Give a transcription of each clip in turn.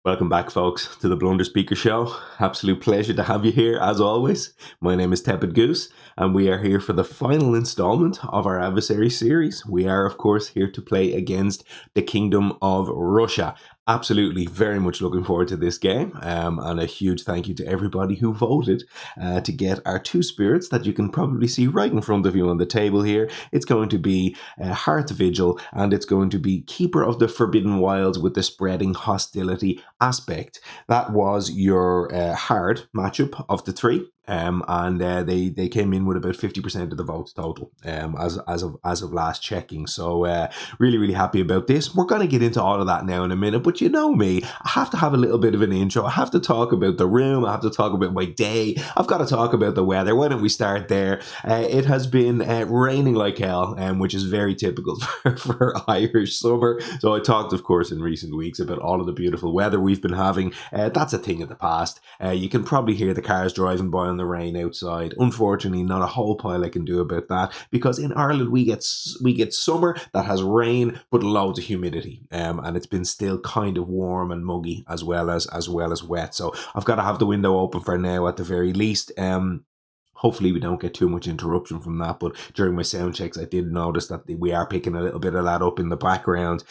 Welcome back, folks, to the BlunderSpeaker Show. Absolute pleasure to have you here, as always. My name is Tepid Goose, and we are here for the final installment of our adversary series. We are, of course, here to play against the Kingdom of Russia. Absolutely, very much looking forward to this game, and a huge thank you to everybody who voted to get our two spirits that you can probably see right in front of you on the table here. It's going to be Hearth Vigil, and it's going to be Keeper of the Forbidden Wilds with the spreading hostility aspect. That was your hard matchup of the three. And they came in with about 50% of the votes total as of last checking. So really happy about this. We're going to get into all of that now in a minute, but you know me, I have to have a little bit of an intro. I have to talk about the room. I have to talk about my day. I've got to talk about the weather. Why don't we start there? It has been raining like hell, which is very typical for Irish summer. So I talked, of course, in recent weeks about all of the beautiful weather we've been having. That's a thing of the past. You can probably hear the cars driving by on the rain outside. Unfortunately, not a whole pile I can do about that, because in Ireland we get summer that has rain but loads of humidity, and it's been still kind of warm and muggy as well as wet. So I've got to have the window open for now at the very least. Hopefully we don't get too much interruption from that, but during my sound checks I did notice that we are picking a little bit of that up in the background,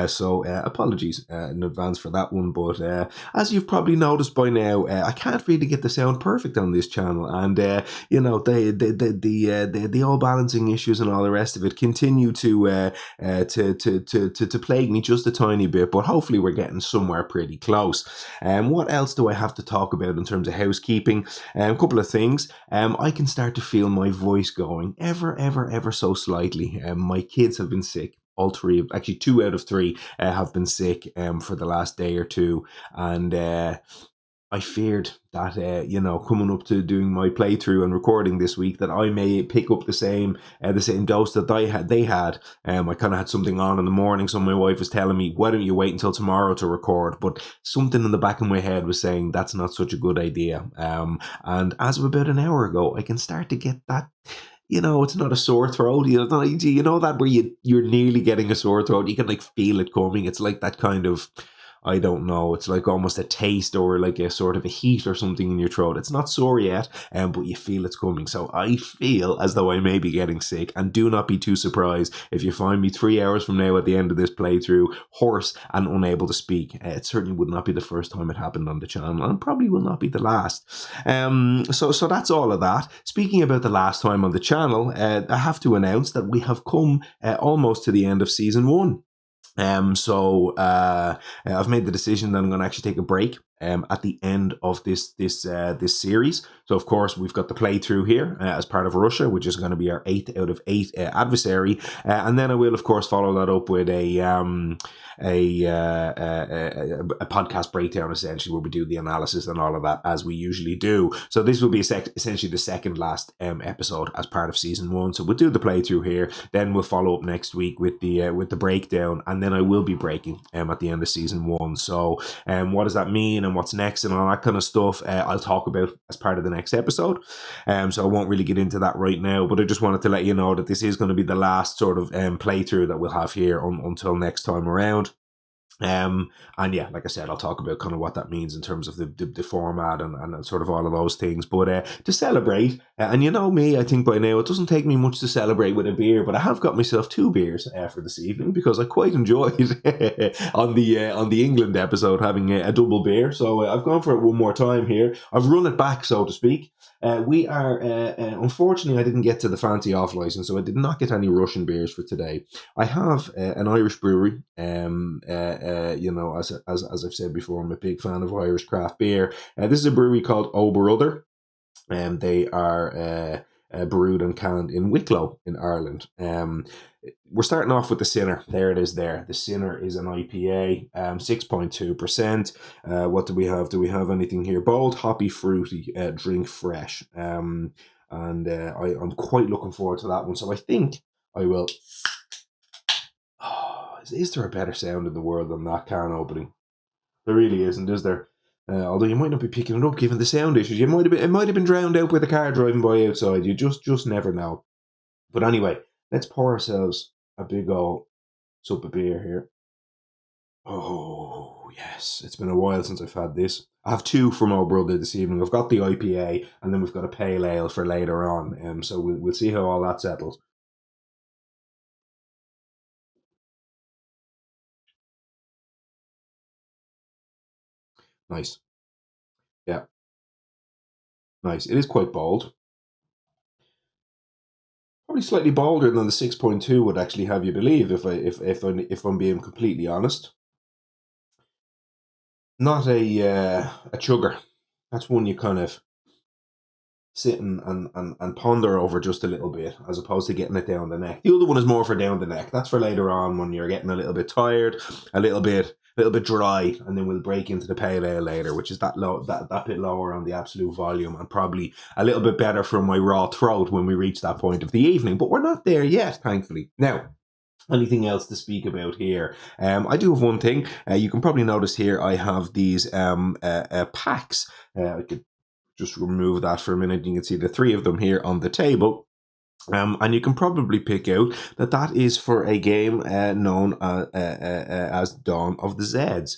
so apologies in advance for that one. But as you've probably noticed by now, I can't really get the sound perfect on this channel, and you know, the all balancing issues and all the rest of it continue to plague me just a tiny bit, but hopefully we're getting somewhere pretty close. What else do I have to talk about in terms of housekeeping? A couple of things. I can start to feel my voice going ever so slightly. My kids have been sick. All three, actually 2 out of 3 have been sick for the last day or two. And I feared that, you know, coming up to doing my playthrough and recording this week, that I may pick up the same dose that they had. I kind of had something on in the morning, so my wife was telling me, why don't you wait until tomorrow to record? But something in the back of my head was saying that's not such a good idea. And as of about an hour ago, I can start to get that. You know, it's not a sore throat. You know that where you're nearly getting a sore throat. You can like feel it coming. It's like that kind of, I don't know, it's like almost a taste or like a sort of a heat or something in your throat. It's not sore yet, but you feel it's coming. So I feel as though I may be getting sick, and do not be too surprised if you find me 3 hours from now at the end of this playthrough hoarse and unable to speak. It certainly would not be the first time it happened on the channel, and probably will not be the last. So that's all of that. Speaking about the last time on the channel, I have to announce that we have come almost to the end of season 1. So I've made the decision that I'm going to actually take a break at the end of this series. So of course we've got the playthrough here as part of Russia, which is going to be our 8 out of 8 adversary, and then I will of course follow that up with a podcast breakdown, essentially, where we do the analysis and all of that as we usually do. So this will be essentially the second last episode as part of season 1. So we'll do the playthrough here, then we'll follow up next week with the breakdown, and then I will be breaking at the end of season 1. So what does that mean and what's next and all that kind of stuff, I'll talk about as part of the next episode. So I won't really get into that right now, but I just wanted to let you know that this is going to be the last sort of playthrough that we'll have here until next time around. And yeah, like I said, I'll talk about kind of what that means in terms of the format and sort of all of those things. But to celebrate, and you know me, I think by now it doesn't take me much to celebrate with a beer, but I have got myself 2 beers for this evening, because I quite enjoyed on the England episode having a double beer. So I've gone for it one more time here. I've run it back, so to speak. We are unfortunately I didn't get to the fancy off license, so I did not get any Russian beers for today. I have an Irish brewery. You know, as I've said before, I'm a big fan of Irish craft beer. This is a brewery called Oberother, and they are brewed and canned in Wicklow in Ireland. We're starting off with the Sinner. There it is there. The Sinner is an IPA, 6.2%. What do we have? Do we have anything here? Bold, hoppy, fruity, drink fresh. I'm quite looking forward to that one. So I think I will... Is there a better sound in the world than that can opening? There really isn't, is there? Although you might not be picking it up given the sound issues. It might have been drowned out with a car driving by outside. You just never know. But anyway, let's pour ourselves a big old sup of beer here. Oh, yes. It's been a while since I've had this. I have two from our brother this evening. I've got the IPA, and then we've got a pale ale for later on. So we'll see how all that settles. Nice. Yeah, nice. It is quite bold. Probably slightly bolder than the 6.2 would actually have you believe, if I'm being completely honest. Not a chugger. That's one you kind of sit and ponder over just a little bit, as opposed to getting it down the neck. The other one is more for down the neck. That's for later on when you're getting a little bit tired, a little bit dry, and then we'll break into the pale ale later, which is that bit lower on the absolute volume and probably a little bit better for my raw throat when we reach that point of the evening. But we're not there yet, thankfully. Now, anything else to speak about here? I do have one thing. You can probably notice here I have these packs. I could just remove that for a minute. You can see the three of them here on the table. And you can probably pick out that is for a game known as Dawn of the Zeds.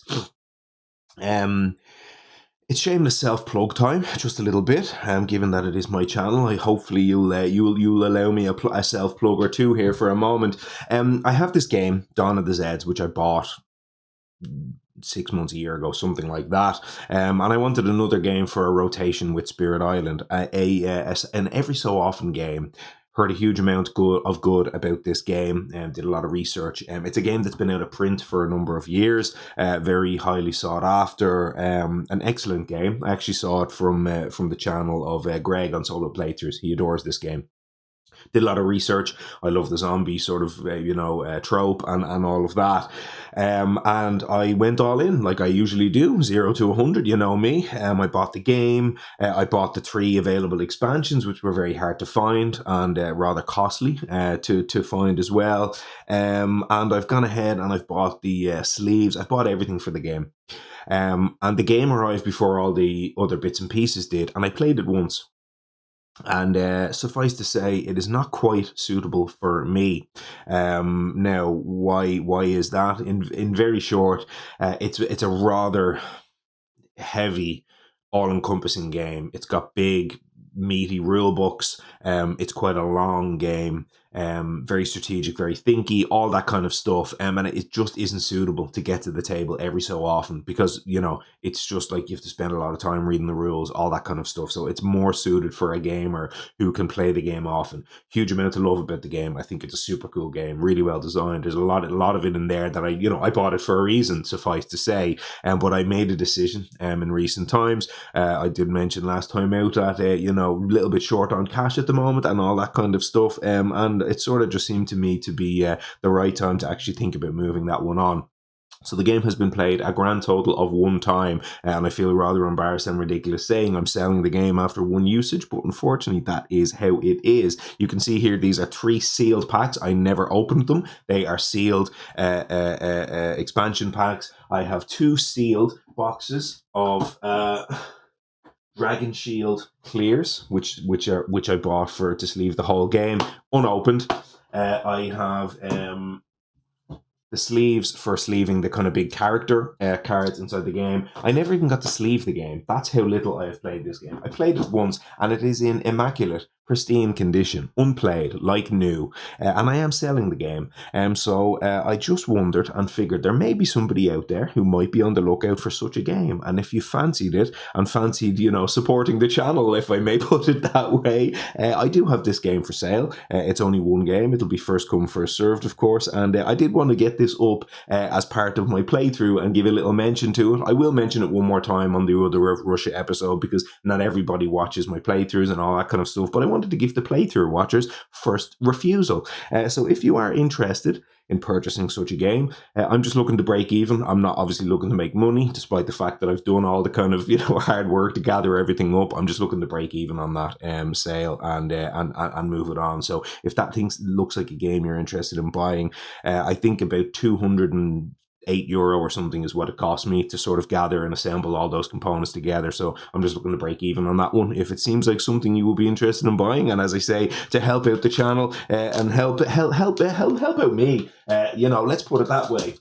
It's shameless self-plug time, just a little bit. Given that it is my channel, hopefully you'll allow me a self-plug or two here for a moment. I have this game, Dawn of the Zeds, which I bought 6 months, a year ago, something like that. And I wanted another game for a rotation with Spirit Island, an every so often game. Heard a huge amount of good about this game and did a lot of research. It's a game that's been out of print for a number of years, very highly sought after, an excellent game. I actually saw it from the channel of Greg on Solo Playthroughs. He adores this game. Did a lot of research. I love the zombie sort of, trope and all of that. And I went all in like I usually do, 0 to 100, you know me. I bought the game. I bought the 3 available expansions, which were very hard to find and rather costly to find as well. And I've gone ahead and I've bought the sleeves. I've bought everything for the game. And the game arrived before all the other bits and pieces did. And I played it once. And suffice to say, it is not quite suitable for me. Now, why is that? In very short, it's a rather heavy, all-encompassing game. It's got big, meaty rule books. It's quite a long game. Very strategic, very thinky, all that kind of stuff. And it just isn't suitable to get to the table every so often because, it's just like you have to spend a lot of time reading the rules, all that kind of stuff. So it's more suited for a gamer who can play the game often. Huge amount of love about the game. I think it's a super cool game, really well designed. There's a lot of it in there that I bought it for a reason, suffice to say. But I made a decision in recent times. I did mention last time out that, a little bit short on cash at the moment and all that kind of stuff. And it sort of just seemed to me to be the right time to actually think about moving that one on. So the game has been played a grand total of 1 time, and I feel rather embarrassed and ridiculous saying I'm selling the game after 1 usage, but unfortunately that is how it is. You can see here these are 3 sealed packs. I never opened them. They are sealed expansion packs. I have 2 sealed boxes of Dragon Shield clears, which I bought to sleeve the whole game, unopened. I have the sleeves for sleeving the kind of big character cards inside the game. I never even got to sleeve the game. That's how little I have played this game. I played it once, and it is in immaculate, pristine condition, unplayed, like new. And I am selling the game. So I just wondered and figured there may be somebody out there who might be on the lookout for such a game. And if you fancied it and fancied, supporting the channel, if I may put it that way, I do have this game for sale. It's only 1 game. It'll be first come, first served, of course. And I did want to get this up as part of my playthrough and give a little mention to it. I will mention it one more time on the other Russia episode because not everybody watches my playthroughs and all that kind of stuff. But I wanted to give the playthrough watchers first refusal. So if you are interested in purchasing such a game, I'm just looking to break even. I'm not obviously looking to make money, despite the fact that I've done all the kind of hard work to gather everything up. I'm just looking to break even on that sale and move it on. So if that thing looks like a game you're interested in buying, I think about €208 or something is what it cost me to sort of gather and assemble all those components together. So I'm just looking to break even on that one. If it seems like something you will be interested in buying, and as I say, to help out the channel and help out me, let's put it that way.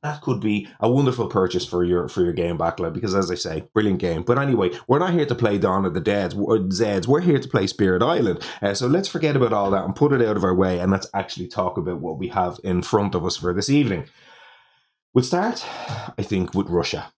that could be a wonderful purchase for your game backline, because, as I say, brilliant game. But anyway, we're not here to play Dawn of the Zeds. We're here to play Spirit Island. So let's forget about all that and put it out of our way, and let's actually talk about what we have in front of us for this evening. We'll start, I think, with Russia.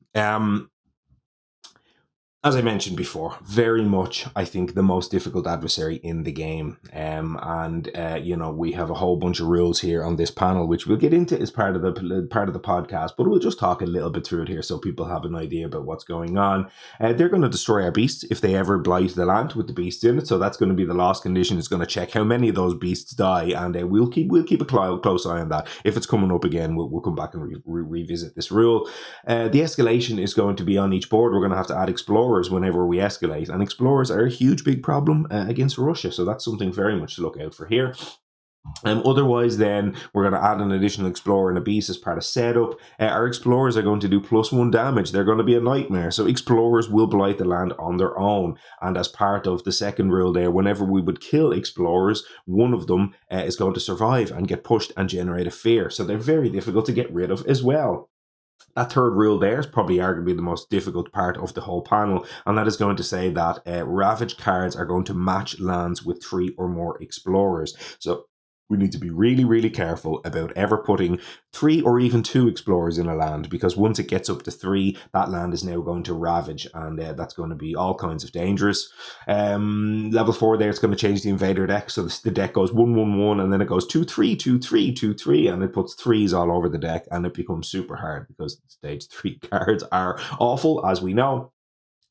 As I mentioned before, very much, I think, the most difficult adversary in the game. We have a whole bunch of rules here on this panel, which we'll get into as part of the podcast, but we'll just talk a little bit through it here so people have an idea about what's going on. They're going to destroy our beasts if they ever blight the land with the beasts in it, so that's going to be the loss condition. It's going to check how many of those beasts die, and we'll keep a close eye on that. If it's coming up again, we'll come back and revisit this rule. The escalation is going to be on each board. We're going to have to add explorers whenever we escalate, and explorers are a huge big problem against Russia, so that's something very much to look out for here. Otherwise, then we're going to add an additional explorer and a beast as part of setup. Our explorers are going to do +1 damage. They're going to be a nightmare, so explorers will blight the land on their own. And as part of the second rule there, whenever we would kill explorers, one of them is going to survive and get pushed and generate a fear, so they're very difficult to get rid of as well. That third rule there is probably arguably the most difficult part of the whole panel, and that is going to say that Ravage cards are going to match lands with 3 or more explorers. So we need to be really, really careful about ever putting 3 or even 2 explorers in a land, because once it gets up to 3, that land is now going to ravage, and that's going to be all kinds of dangerous. Level 4 there, it's going to change the invader deck, so the deck goes 1-1-1, and then it goes 2-3, 2-3, 2-3, and it puts 3s all over the deck, and it becomes super hard because stage 3 cards are awful, as we know.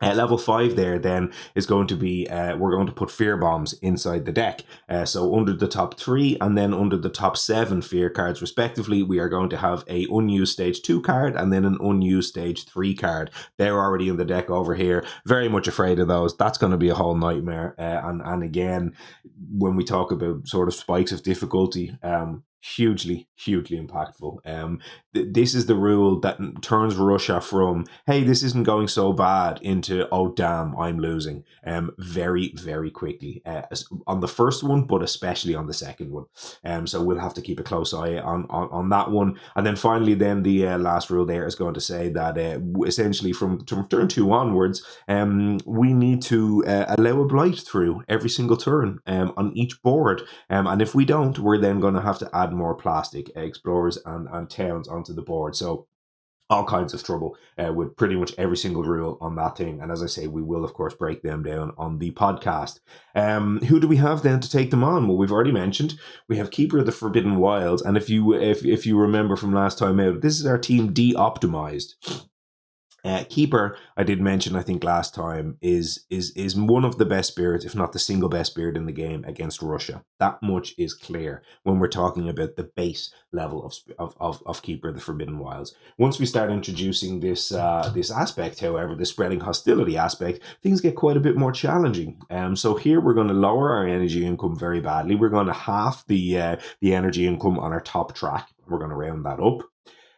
Level 5 there then is going to be, we're going to put fear bombs inside the deck. So under the top 3 and then under the top 7 fear cards respectively, we are going to have a unused stage 2 card and then an unused stage 3 card. They're already in the deck over here. Very much afraid of those. That's going to be a whole nightmare. And again, when we talk about sort of spikes of difficulty, hugely impactful. This is the rule that turns Russia from, hey, this isn't going so bad, into, oh damn, I'm losing, very quickly, on the first one, but especially on the second one. So we'll have to keep a close eye on that one. And then finally, then the last rule there is going to say that essentially from turn 2 onwards, we need to allow a blight through every single turn on each board, and if we don't, we're then going to have to add more plastic explorers and towns onto the board. So all kinds of trouble with pretty much every single rule on that thing. And as I say, we will of course break them down on the podcast. Who do we have then to take them on? Well, we've already mentioned we have Keeper of the Forbidden Wilds, and if you remember from last time out, this is our team de-optimized. Keeper, I did mention, I think last time, is one of the best spirits, if not the single best spirit in the game against Russia. That much is clear when we're talking about the base level of Keeper of the Forbidden Wilds. Once we start introducing this aspect, however, the spreading hostility aspect, things get quite a bit more challenging. So here we're going to lower our energy income very badly. We're going to half the energy income on our top track. We're going to round that up.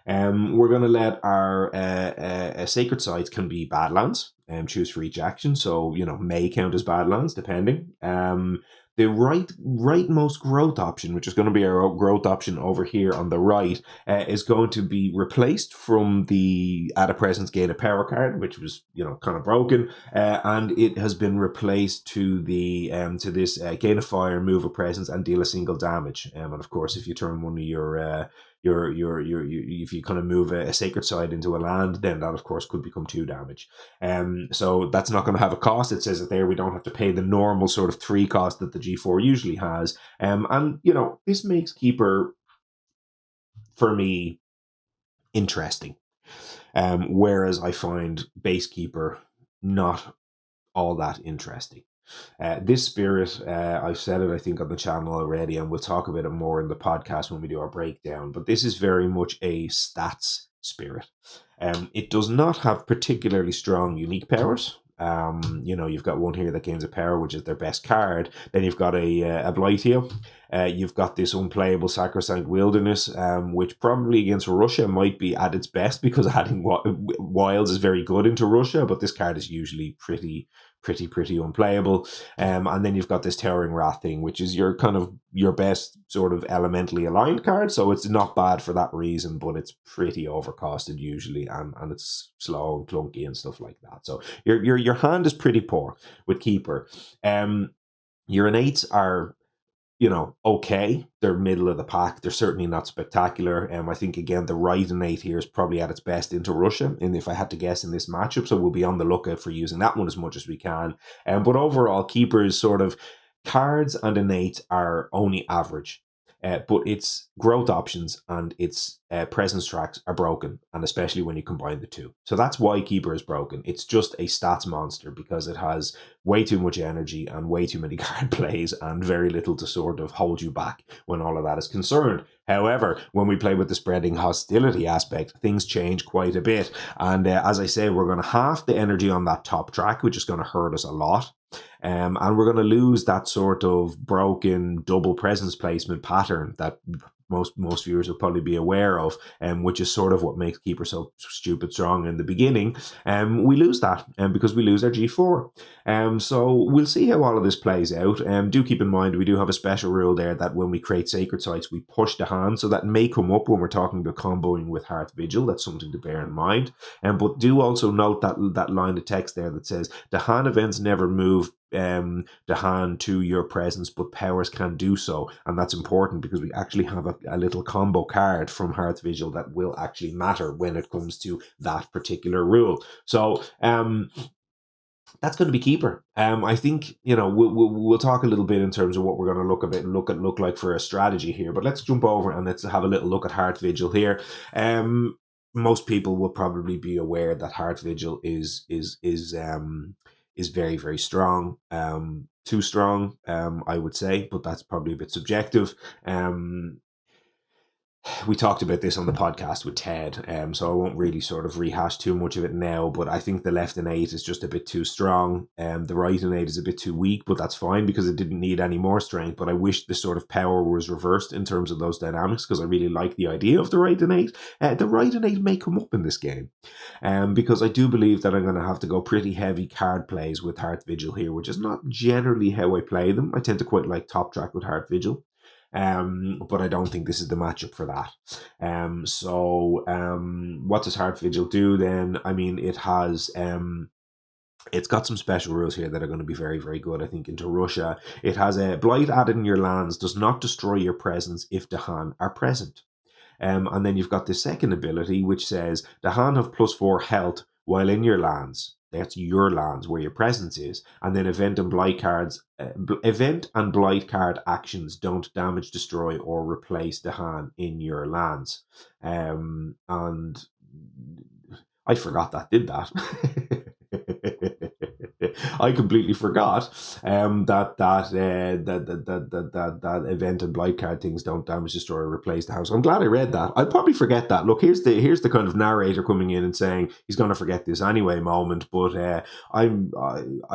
We're going to let our sacred sites can be badlands, choose for each action. So, may count as badlands, depending. The rightmost growth option, which is going to be our growth option over here on the right, is going to be replaced from the Add a Presence Gain a Power card, which was kind of broken, and it has been replaced to the to this Gain a Fire, Move a Presence, and deal a single damage. And of course, if you turn one of your if you kind of move a sacred site into a land, then that of course could become 2 damage. So that's not going to have a cost. It says that there we don't have to pay the normal sort of 3 cost that the G4 usually has. And this makes Keeper, for me, interesting. Whereas I find base Keeper not all that interesting. This spirit, I've said it I think on the channel already, and we'll talk about it more in the podcast when we do our breakdown, but this is very much a stats spirit. It does not have particularly strong unique powers. You've got one here that gains a power, which is their best card. Then you've got a blight heal. You've got this unplayable Sacrosanct Wilderness, which probably against Russia might be at its best, because adding wilds is very good into Russia, but this card is usually pretty pretty unplayable. And then you've got this Towering Wrath thing, which is your kind of your best sort of elementally aligned card. So it's not bad for that reason, but it's pretty overcosted usually, and it's slow and clunky and stuff like that. So your hand is pretty poor with Keeper. Your innates are, okay. They're middle of the pack. They're certainly not spectacular. I think, again, the right innate here is probably at its best into Russia, and if I had to guess in this matchup, so we'll be on the lookout for using that one as much as we can. But overall, Keeper's sort of cards and innate are only average. But its growth options and its presence tracks are broken, and especially when you combine the two. So that's why Keeper is broken. It's just a stats monster because it has way too much energy and way too many card plays and very little to sort of hold you back when all of that is concerned. However, when we play with the spreading hostility aspect, things change quite a bit. And as I say, we're going to halve the energy on that top track, which is going to hurt us a lot. And we're going to lose that sort of broken double presence placement pattern that most viewers will probably be aware of, which is sort of what makes Keeper so stupid strong in the beginning. We lose that because we lose our G4. So we'll see how all of this plays out. Do keep in mind we do have a special rule there that when we create Sacred Sites, we push the hand, so that may come up when we're talking about comboing with Hearth Vigil. That's something to bear in mind. But do also note that line of text there that says the hand events never move the hand to your presence, but powers can do so, and that's important because we actually have a little combo card from Hearth Vigil that will actually matter when it comes to that particular rule. So that's going to be Keeper. I think we'll talk a little bit in terms of what we're going to look like for a strategy here, but let's jump over and let's have a little look at Hearth Vigil here. Most people will probably be aware that Hearth Vigil is very, very strong. Too strong, I would say, but that's probably a bit subjective. We talked about this on the podcast with Ted, so I won't really sort of rehash too much of it now, but I think the left innate is just a bit too strong. The right innate is a bit too weak, but that's fine because it didn't need any more strength. But I wish the sort of power was reversed in terms of those dynamics, because I really like the idea of the right innate. The right innate may come up in this game, because I do believe that I'm going to have to go pretty heavy card plays with Hearth Vigil here, which is not generally how I play them. I tend to quite like top track with Hearth Vigil. But I don't think this is the matchup for that. What does Hearth Vigil do then? I mean, it has it's got some special rules here that are going to be very, very good, I think, into Russia. It has a Blight added in your lands does not destroy your presence if Dahan are present. And then you've got the second ability, which says Dahan have +4 health while in your lands. That's your lands where your presence is. And then event and blight card actions don't damage, destroy, or replace Dahan in your lands. And I forgot that, did that. I completely forgot that event and blight card things don't damage, destroy, or replace the house. I'm glad I read that. I'll probably forget that. Look, here's the kind of narrator coming in and saying he's going to forget this anyway moment. But I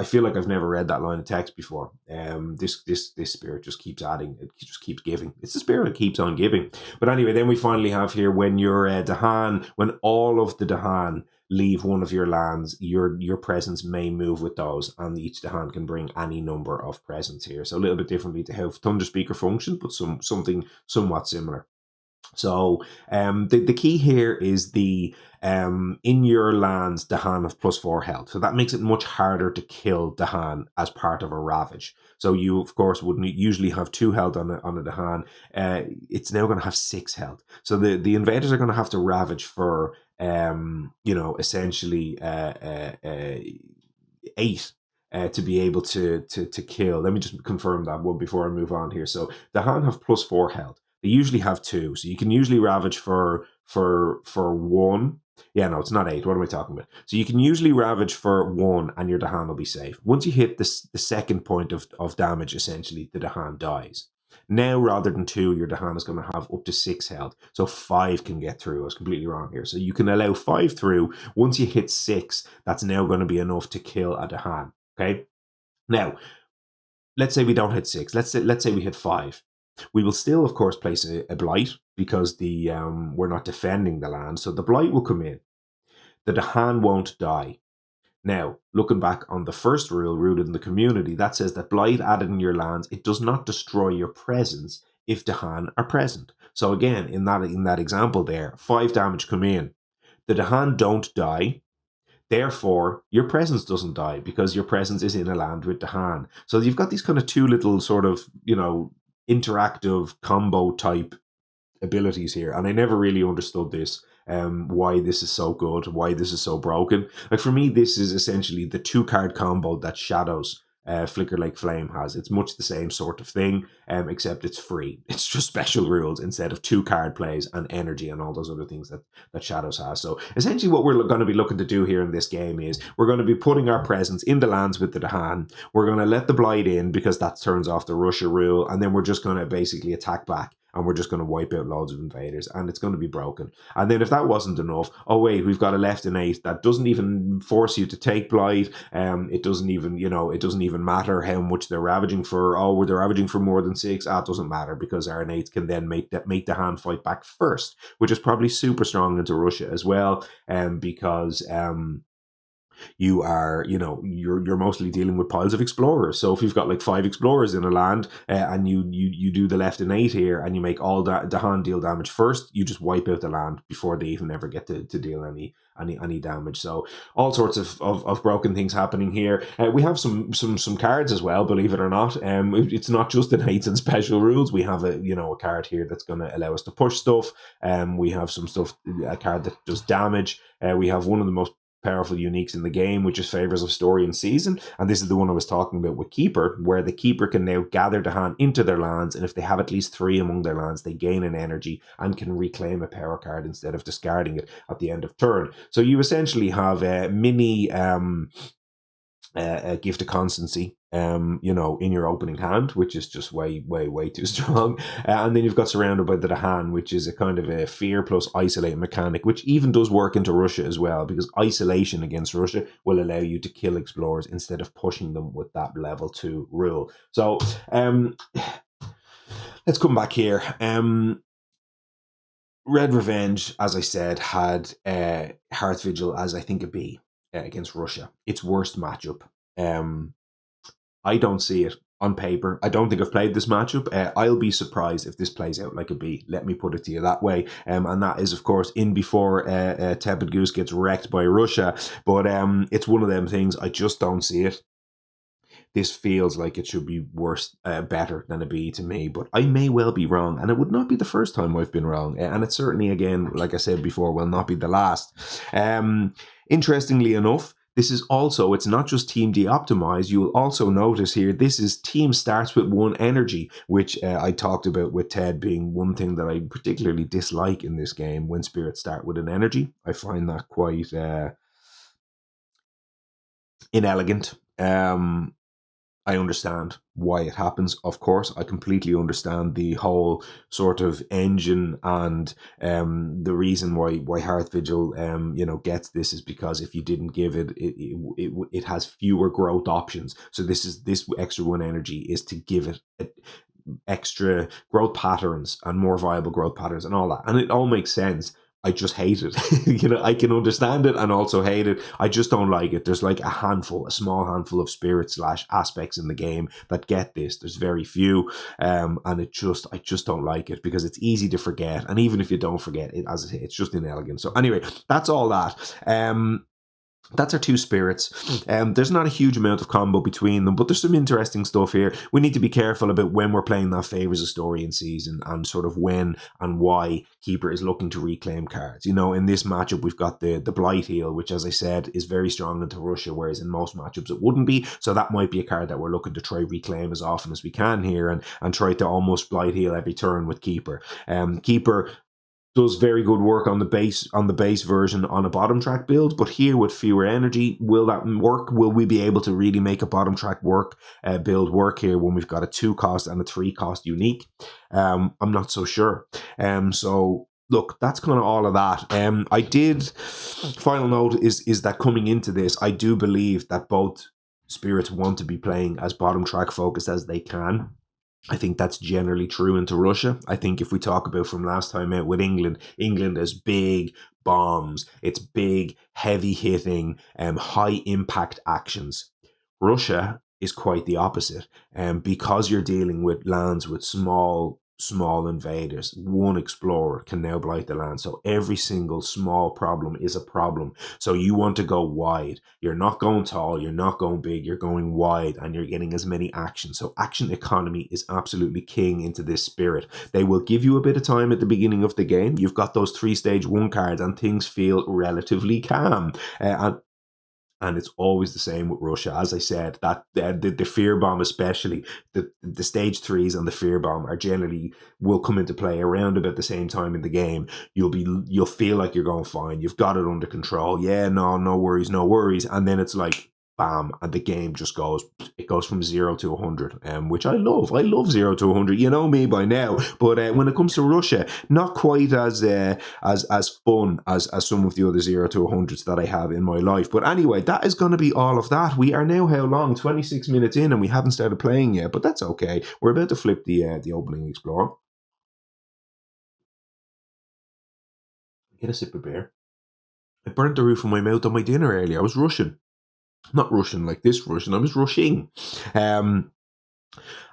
feel like I've never read that line of text before. This spirit just keeps adding. It just keeps giving. It's the spirit that keeps on giving. But anyway, then we finally have here when you're Dahan, when all of the Dahan leave one of your lands, your presence may move with those, and each Dahan can bring any number of presence here. So a little bit differently to how BlunderSpeaker functions, but something somewhat similar. So the key here is the in your lands Dahan of +4 health. So that makes it much harder to kill Dahan as part of a ravage. So you of course wouldn't usually have 2 health on a Dahan. It's now going to have 6 health. So the invaders are going to have to ravage for essentially 8 to be able to kill. Let me just confirm that one before I move on here. So Dahan have +4 health. They usually have 2, so you can usually ravage for 1. Yeah, no, it's not 8. What am I talking about? So you can usually ravage for 1, and your Dahan will be safe. Once you hit the second point of damage, essentially, the Dahan dies. Now, rather than 2, your Dahan is going to have up to 6 health. So 5 can get through. I was completely wrong here. So you can allow 5 through. Once you hit 6, that's now going to be enough to kill a Dahan. Okay? Now, let's say we don't hit 6. Let's say we hit 5. We will still, of course, place a blight because we're not defending the land. So the blight will come in. The Dahan won't die. Now, looking back on the first rule rooted in the community, that says that blight added in your lands, it does not destroy your presence if Dahan are present. So again, in that example there, 5 damage come in. The Dahan don't die. Therefore, your presence doesn't die because your presence is in a land with Dahan. So you've got these kind of two little sort of, interactive combo type abilities here, and I never really understood this. Why this is so good, why this is so broken. Like for me, this is essentially the 2-card combo that Shadows Flicker Like Flame has. It's much the same sort of thing, except it's free. It's just special rules instead of 2-card plays and energy and all those other things that Shadows has. So essentially what we're going to be looking to do here in this game is we're going to be putting our presence in the lands with the Dahan. We're going to let the Blight in because that turns off the Russia rule, and then we're just going to basically attack back, and we're just going to wipe out loads of invaders, and it's going to be broken. And then if that wasn't enough, oh wait, we've got a left and 8 that doesn't even force you to take blight. It doesn't even matter how much they're ravaging for. Oh, they're ravaging for more than 6. It doesn't matter because our 8 can then make the hand fight back first, which is probably super strong into Russia as well, because you are, you're mostly dealing with piles of explorers. So if you've got like 5 explorers in a land, and you do the left and 8 here, and you make all the hand deal damage first, you just wipe out the land before they even ever get to deal any damage. So all sorts of broken things happening here. We have some cards as well, believe it or not. It's not just in 8s and special rules. We have a card here that's going to allow us to push stuff. We have a card that does damage. We have one of the most powerful uniques in the game, which is Favors of Story and Season, and this is the one I was talking about with Keeper, where the Keeper can now gather the hand into their lands, and if they have at least 3 among their lands, they gain an energy and can reclaim a power card instead of discarding it at the end of turn. So you essentially have a mini a Gift of Constancy, in your opening hand, which is just way too strong. And then you've got Surrounded by the Dahan, which is a kind of a fear plus isolate mechanic, which even does work into Russia as well, because isolation against Russia will allow you to kill explorers instead of pushing them with that level 2 rule. So let's come back here. Red Revenge, as I said, had Hearth Vigil as, I think, a B against Russia. Its worst matchup. I don't see it on paper. I don't think I've played this matchup. I'll be surprised if this plays out like a B. Let me put it to you that way. And that is, of course, in before Tepid Goose gets wrecked by Russia. But it's one of them things. I just don't see it. This feels like it should be better than a B to me, but I may well be wrong, and it would not be the first time I've been wrong, and it certainly, again, like I said before, will not be the last. Interestingly enough, this is also, it's not just Team De-Optimize. You'll also notice here, this is Team starts with 1 energy, which I talked about with Ted being one thing that I particularly dislike in this game, when spirits start with an energy. I find that quite inelegant. I understand why it happens, of course. I completely understand the whole sort of engine, and the reason why Hearth Vigil gets this is because if you didn't give it, it has fewer growth options. So this extra 1 energy is to give it extra growth patterns and more viable growth patterns and all that, and it all makes sense. I just hate it. I can understand it and also hate it. I just don't like it. There's like a small handful of spirits / aspects in the game that get this. There's very few, and I just don't like it because it's easy to forget. And even if you don't forget it, as I say, it's just inelegant. So anyway, that's all that. That's our 2 spirits. There's not a huge amount of combo between them, but there's some interesting stuff here. We need to be careful about when we're playing that Favors of Story and Season, and sort of when and why Keeper is looking to reclaim cards. In this matchup, we've got the Blight Heal, which, as I said, is very strong into Russia, whereas in most matchups it wouldn't be. So that might be a card that we're looking to try reclaim as often as we can here, and try to almost Blight Heal every turn with Keeper. Keeper does very good work on the base version on a bottom track build, but here with fewer energy, will that work? Will we be able to really make a bottom track build work here when we've got a 2 cost and a 3 cost unique? I'm not so sure. So look, that's kind of all of that. Final note is that coming into this, I do believe that both spirits want to be playing as bottom track focused as they can. I think that's generally true into Russia. I think if we talk about from last time out with England, England has big bombs. It's big, heavy hitting, high impact actions. Russia is quite the opposite. Because you're dealing with lands with small invaders, one explorer can now blight the land. So every single small problem is a problem. So you want to go wide. You're not going tall, you're not going big, you're going wide, and you're getting as many actions. So action economy is absolutely king into this spirit. They will give you a bit of time at the beginning of the game. You've got those 3-stage 1 cards and things feel relatively calm. And it's always the same with Russia. As I said, that the fear bomb, especially the stage 3s and the fear bomb, are generally will come into play around about the same time in the game. You'll feel like you're going fine. You've got it under control. Yeah, no worries, no worries. And then it's like bam, and the game just goes. It goes from 0 to 100, which I love. I love 0 to 100. You know me by now. But when it comes to Russia, not quite as fun as some of the other 0 to 100s that I have in my life. But anyway, that is going to be all of that. We are now how long? 26 minutes in, and we haven't started playing yet. But that's okay. We're about to flip the opening explorer. Get a sip of beer. I burnt the roof of my mouth on my dinner earlier. I was rushing. Not rushing like this Russian, I was rushing. And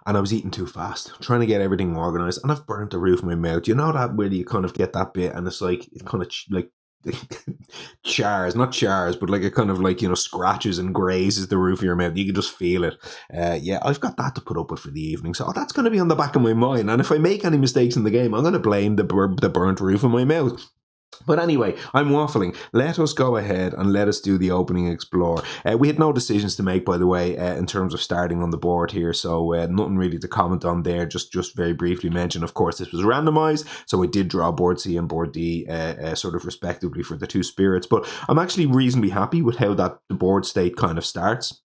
I was eating too fast, trying to get everything organized, and I've burnt the roof of my mouth. You know that where you kind of get that bit, and it's like, it kind of like chars, not chars, but like it kind of like, scratches and grazes the roof of your mouth. You can just feel it. Yeah, I've got that to put up with for the evening. So that's going to be on the back of my mind. And if I make any mistakes in the game, I'm going to blame the burnt roof of my mouth. But anyway, I'm waffling. Let us go ahead and let us do the opening explore. We had no decisions to make, by the way, in terms of starting on the board here, so nothing really to comment on there. Just very briefly mention, of course, this was randomized, so I did draw board C and board D sort of respectively for the two spirits, but I'm actually reasonably happy with how the board state kind of starts.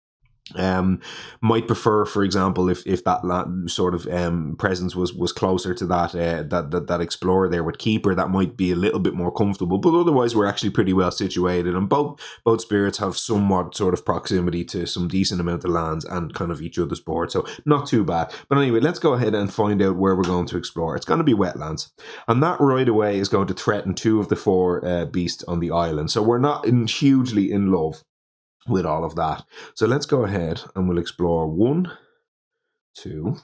Might prefer, for example, if that sort of presence was closer to that explorer there with keeper, that might be a little bit more comfortable. But otherwise, we're actually pretty well situated, and both spirits have somewhat sort of proximity to some decent amount of lands and kind of each other's board, so not too bad. But anyway, let's go ahead and find out where we're going to explore. It's going to be wetlands, and that right away is going to threaten 2 of the 4 beasts on the island. So we're not hugely in love with all of that. So let's go ahead and we'll explore 1, 2,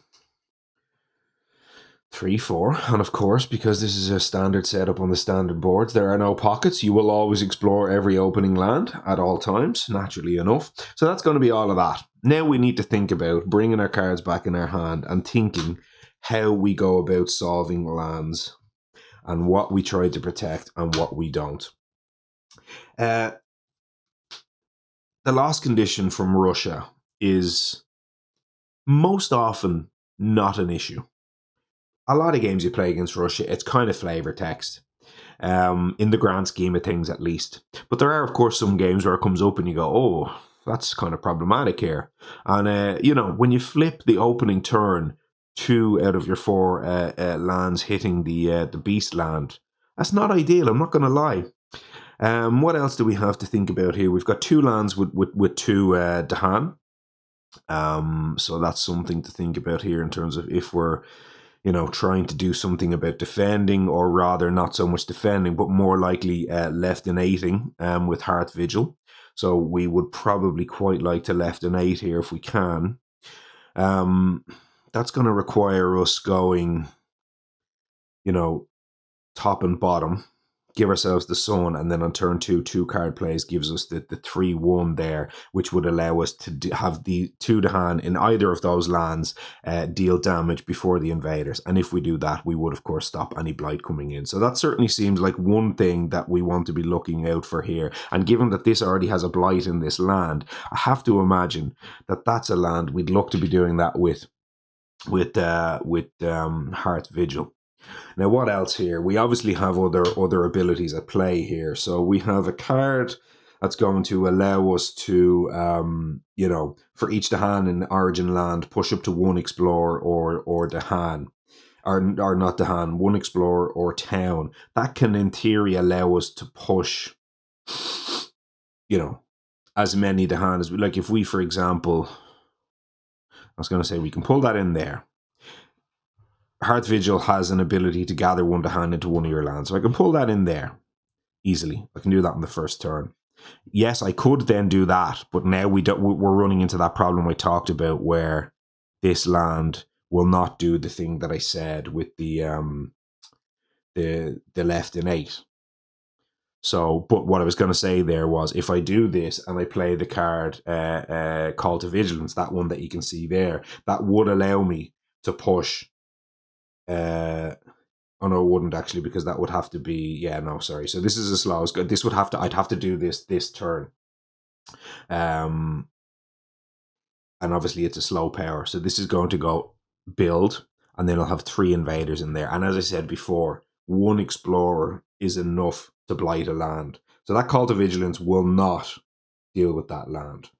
3, 4. And of course, because this is a standard setup on the standard boards, there are no pockets. You will always explore every opening land at all times, naturally enough. So that's going to be all of that. Now we need to think about bringing our cards back in our hand and thinking how we go about solving lands and what we try to protect and what we don't. The loss condition from Russia is most often not an issue. A lot of games you play against Russia, it's kind of flavor text, in the grand scheme of things at least. But there are, of course, some games where it comes up and you go, oh, that's kind of problematic here. And, when you flip the opening turn, 2 out of your 4 lands hitting the beast land, that's not ideal, I'm not going to lie. What else do we have to think about here? We've got 2 lands with 2 Dahan. So that's something to think about here in terms of if we're, trying to do something about defending, or rather not so much defending, but more likely left in 8ing with Hearth Vigil. So we would probably quite like to left in 8 here if we can. That's going to require us going, top and bottom, give ourselves the sun, and then on turn 2, 2 card plays gives us the 3-1 there, which would allow us to have the 2 to hand in either of those lands deal damage before the invaders. And if we do that, we would of course stop any blight coming in. So that certainly seems like one thing that we want to be looking out for here. And given that this already has a blight in this land, I have to imagine that that's a land we'd look to be doing that with Hearth Vigil. Now, what else here? We obviously have other abilities at play here. So we have a card that's going to allow us to, for each Dahan in Origin land, push up to 1 Explorer or Dahan, or not Dahan, 1 Explorer or Town. That can, in theory, allow us to push, as many Dahan as we like. If we, for example, I was going to say we can pull that in there. Hearth Vigil has an ability to gather one to hand into one of your lands. So I can pull that in there easily. I can do that on the first turn. Yes, I could then do that, but now we're running into that problem I talked about where this land will not do the thing that I said with the left in 8. So, but what I was going to say there was, if I do this and I play the card Call to Vigilance, that one that you can see there, that would allow me to push. Oh no, it wouldn't actually, because that would have to be, yeah, no, sorry. So this is a slow. This would have to, I'd have to do this turn. And obviously it's a slow power. So this is going to go build, and then I'll have 3 invaders in there. And as I said before, 1 explorer is enough to blight a land. So that Call to Vigilance will not deal with that land.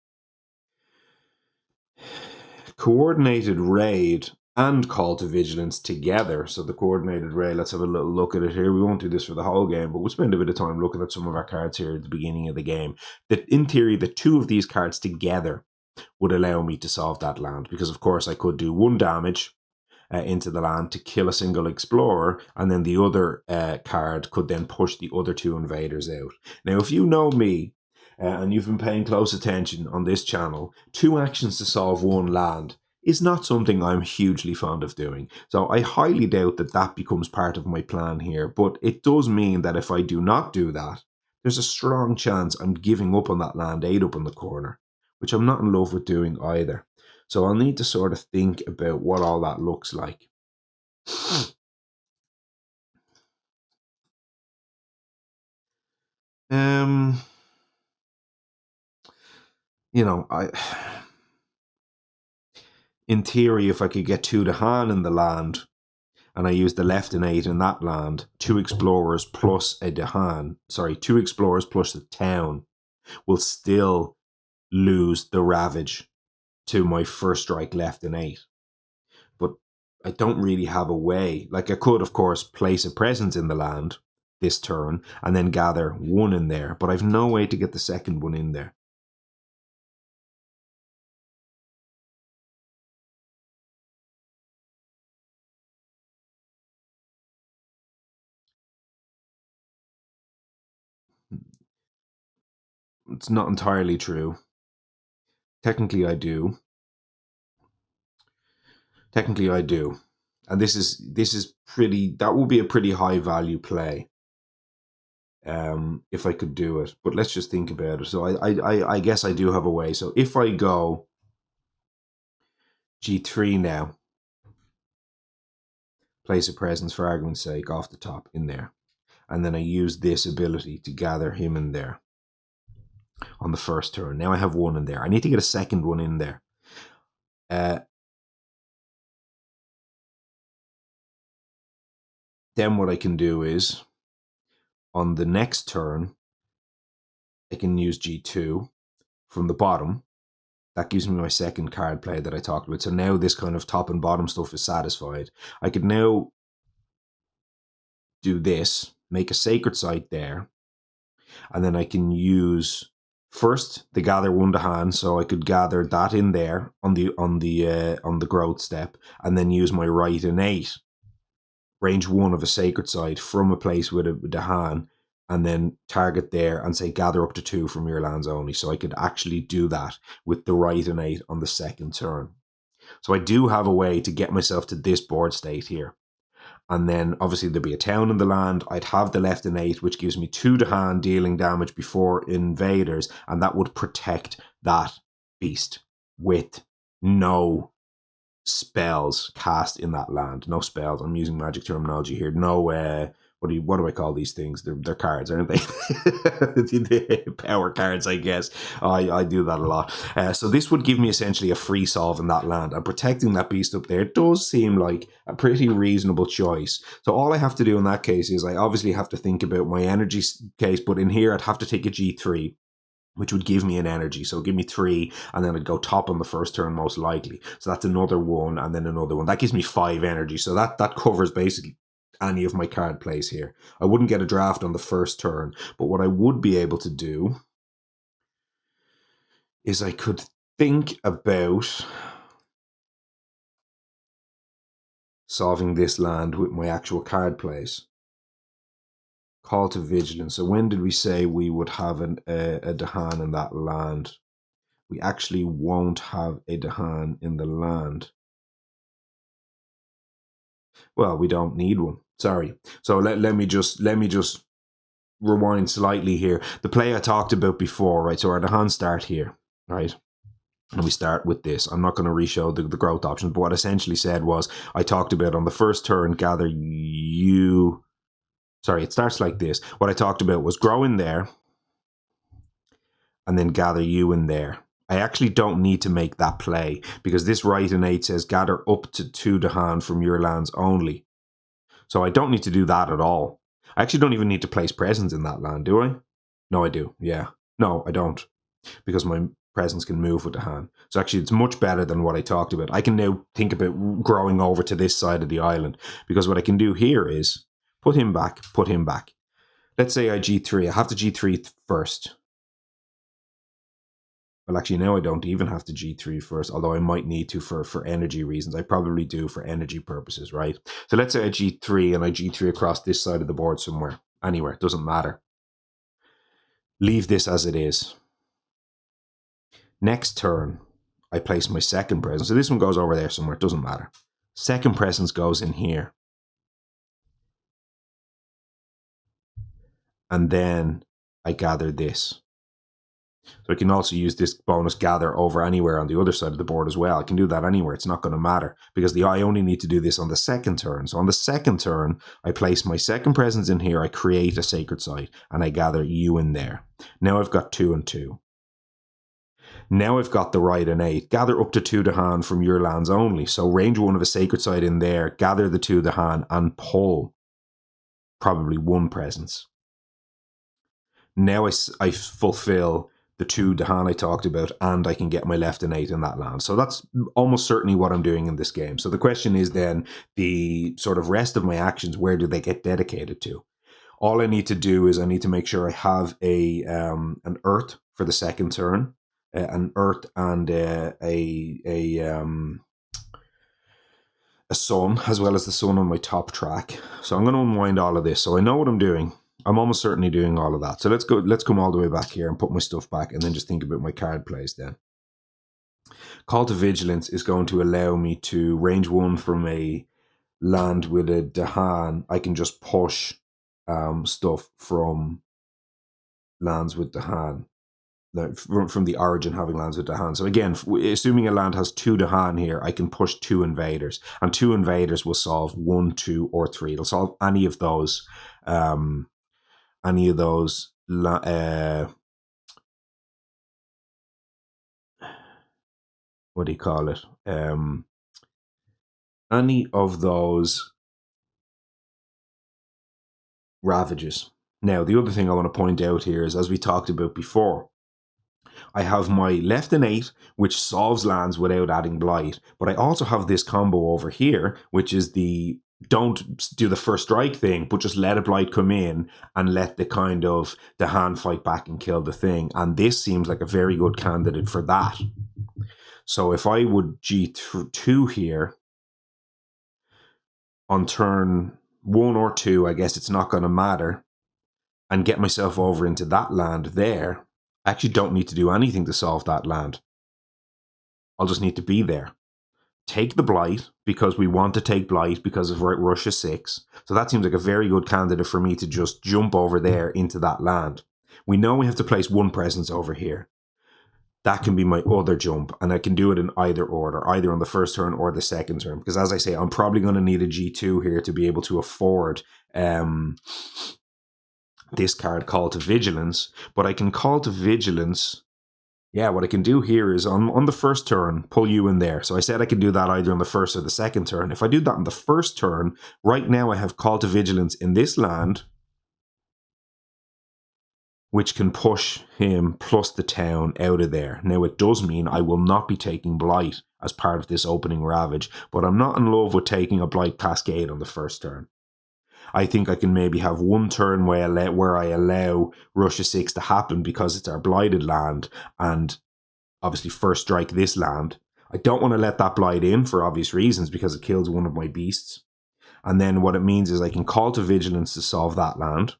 Coordinated Raid and Call to Vigilance together. So the Coordinated Raid, let's have a little look at it here. We won't do this for the whole game, but we'll spend a bit of time looking at some of our cards here at the beginning of the game. That in theory, the 2 of these cards together would allow me to solve that land, because of course I could do 1 damage into the land to kill a single explorer, and then the other card could then push the other 2 invaders out. Now, if you know me, and you've been paying close attention on this channel, 2 actions to solve 1 land is not something I'm hugely fond of doing. So I highly doubt that that becomes part of my plan here, but it does mean that if I do not do that, there's a strong chance I'm giving up on that land 8 up in the corner, which I'm not in love with doing either. So I'll need to sort of think about what all that looks like. You know, in theory, if I could get 2 to hand in the land, and I use the left in 8 in that land, 2 explorers plus a Dahan, 2 explorers plus the town will still lose the Ravage to my first strike left in 8. But I don't really have a way. Like, I could, of course, place a presence in the land this turn and then gather 1 in there, but I've no way to get the second one in there. It's not entirely true. Technically, I do. And this is pretty, that will be a pretty high value play. If I could do it, but let's just think about it. So I guess I do have a way. So if I go G3 now, place a presence for argument's sake off the top in there, and then I use this ability to gather him in there on the first turn. Now I have 1 in there. I need to get a second one in there. Then what I can do is, on the next turn, I can use G2 from the bottom. That gives me my second card play that I talked about. So now this kind of top and bottom stuff is satisfied. I could now do this, make a sacred site there, and then I can use first the gather 1 to hand, so I could gather that in there on the growth step, and then use my right in 8, range 1 of a sacred site from a place with a hand, and then target there and say gather up to 2 from your lands only. So I could actually do that with the right in 8 on the second turn. So I do have a way to get myself to this board state here. And then obviously there'd be a town in the land. I'd have the left in 8, which gives me 2 to hand dealing damage before invaders, and that would protect that beast with no spells cast in that land. No spells. I'm using magic terminology here. No, what do I call these things? They're cards, aren't they? The power cards, I guess. I do that a lot. So this would give me essentially a free solve in that land, and protecting that beast up there does seem like a pretty reasonable choice. So all I have to do in that case is I obviously have to think about my energy case, but in here I'd have to take a G3, which would give me an energy. So give me 3, and then I'd go top on the first turn most likely. So that's another 1, and then another 1. That gives me 5 energy. So that covers basically any of my card plays here. I wouldn't get a draft on the first turn, but what I would be able to do is I could think about solving this land with my actual card plays. Call to Vigilance. So when did we say we would have a Dahan in that land? We actually won't have a Dahan in the land. Well, we don't need one. Sorry. So let me just rewind slightly here. The play I talked about before, right? So our Dahan start here, right? And we start with this. I'm not going to re-show the growth options, but what I essentially said was I talked about on the first turn, gather you. Sorry, it starts like this. What I talked about was grow in there and then gather you in there. I actually don't need to make that play because this right innate says gather up to 2 Dahan from your lands only. So I don't need to do that at all. I actually don't even need to place presence in that land, do I? No, I do. Yeah. No, I don't. Because my presence can move with the hand. So actually it's much better than what I talked about. I can now think about growing over to this side of the island. Because what I can do here is put him back, put him back. Let's say I G3. I have to G3 first. Well, actually, now I don't even have to G3 first, although I might need to for energy reasons. I probably do for energy purposes, right? So let's say I G3 and I G3 across this side of the board somewhere. Anywhere, it doesn't matter. Leave this as it is. Next turn, I place my second presence. So this one goes over there somewhere, it doesn't matter. Second presence goes in here. And then I gather this. So I can also use this bonus gather over anywhere on the other side of the board as well. I can do that anywhere. It's not going to matter because I only need to do this on the second turn. So on the second turn, I place my second presence in here. I create a sacred site and I gather you in there. Now I've got 2 and 2. Now I've got the right innate. Gather up to 2 Dahan from your lands only. So range 1 of a sacred site in there, gather the 2 Dahan and pull probably 1 presence. Now I fulfill the 2 Dahan I talked about, and I can get my left innate in that land. So that's almost certainly what I'm doing in this game. So the question is then, the sort of rest of my actions, where do they get dedicated to? All I need to do is I need to make sure I have an earth for the second turn, an earth and a sun, as well as the sun on my top track. So I'm going to unwind all of this. So I know what I'm doing. I'm almost certainly doing all of that. So let's come all the way back here and put my stuff back and then just think about my card plays then. Call to Vigilance is going to allow me to range 1 from a land with a Dahan. I can just push stuff from lands with Dahan. From the origin having lands with Dahan. So again, assuming a land has 2 Dahan here, I can push 2 invaders. And 2 invaders will solve 1, 2, or 3. It'll solve any of those what do you call it? Any of those ravages. Now, the other thing I want to point out here is, as we talked about before, I have my left innate, which solves lands without adding blight, but I also have this combo over here, which is the don't do the first strike thing, but just let a blight come in and let the kind of the hand fight back and kill the thing. And this seems like a very good candidate for that. So if I would G2 here on turn 1 or 2, I guess it's not going to matter, and get myself over into that land there, I actually don't need to do anything to solve that land. I'll just need to be there. Take the blight, because we want to take blight because of Russia 6. So that seems like a very good candidate for me to just jump over there into that land. We know we have to place 1 presence over here. That can be my other jump, and I can do it in either order, either on the first turn or the second turn. Because as I say, I'm probably going to need a G2 here to be able to afford this card, Call to Vigilance. But I can Call to Vigilance. Yeah, what I can do here is on the first turn, pull you in there. So I said I can do that either on the first or the second turn. If I do that on the first turn, right now I have Call to Vigilance in this land, which can push him plus the town out of there. Now, it does mean I will not be taking Blight as part of this opening Ravage, but I'm not in love with taking a Blight Cascade on the first turn. I think I can maybe have 1 turn where I allow Russia 6 to happen because it's our blighted land, and obviously first strike this land. I don't want to let that blight in for obvious reasons because it kills one of my beasts. And then what it means is I can call to vigilance to solve that land.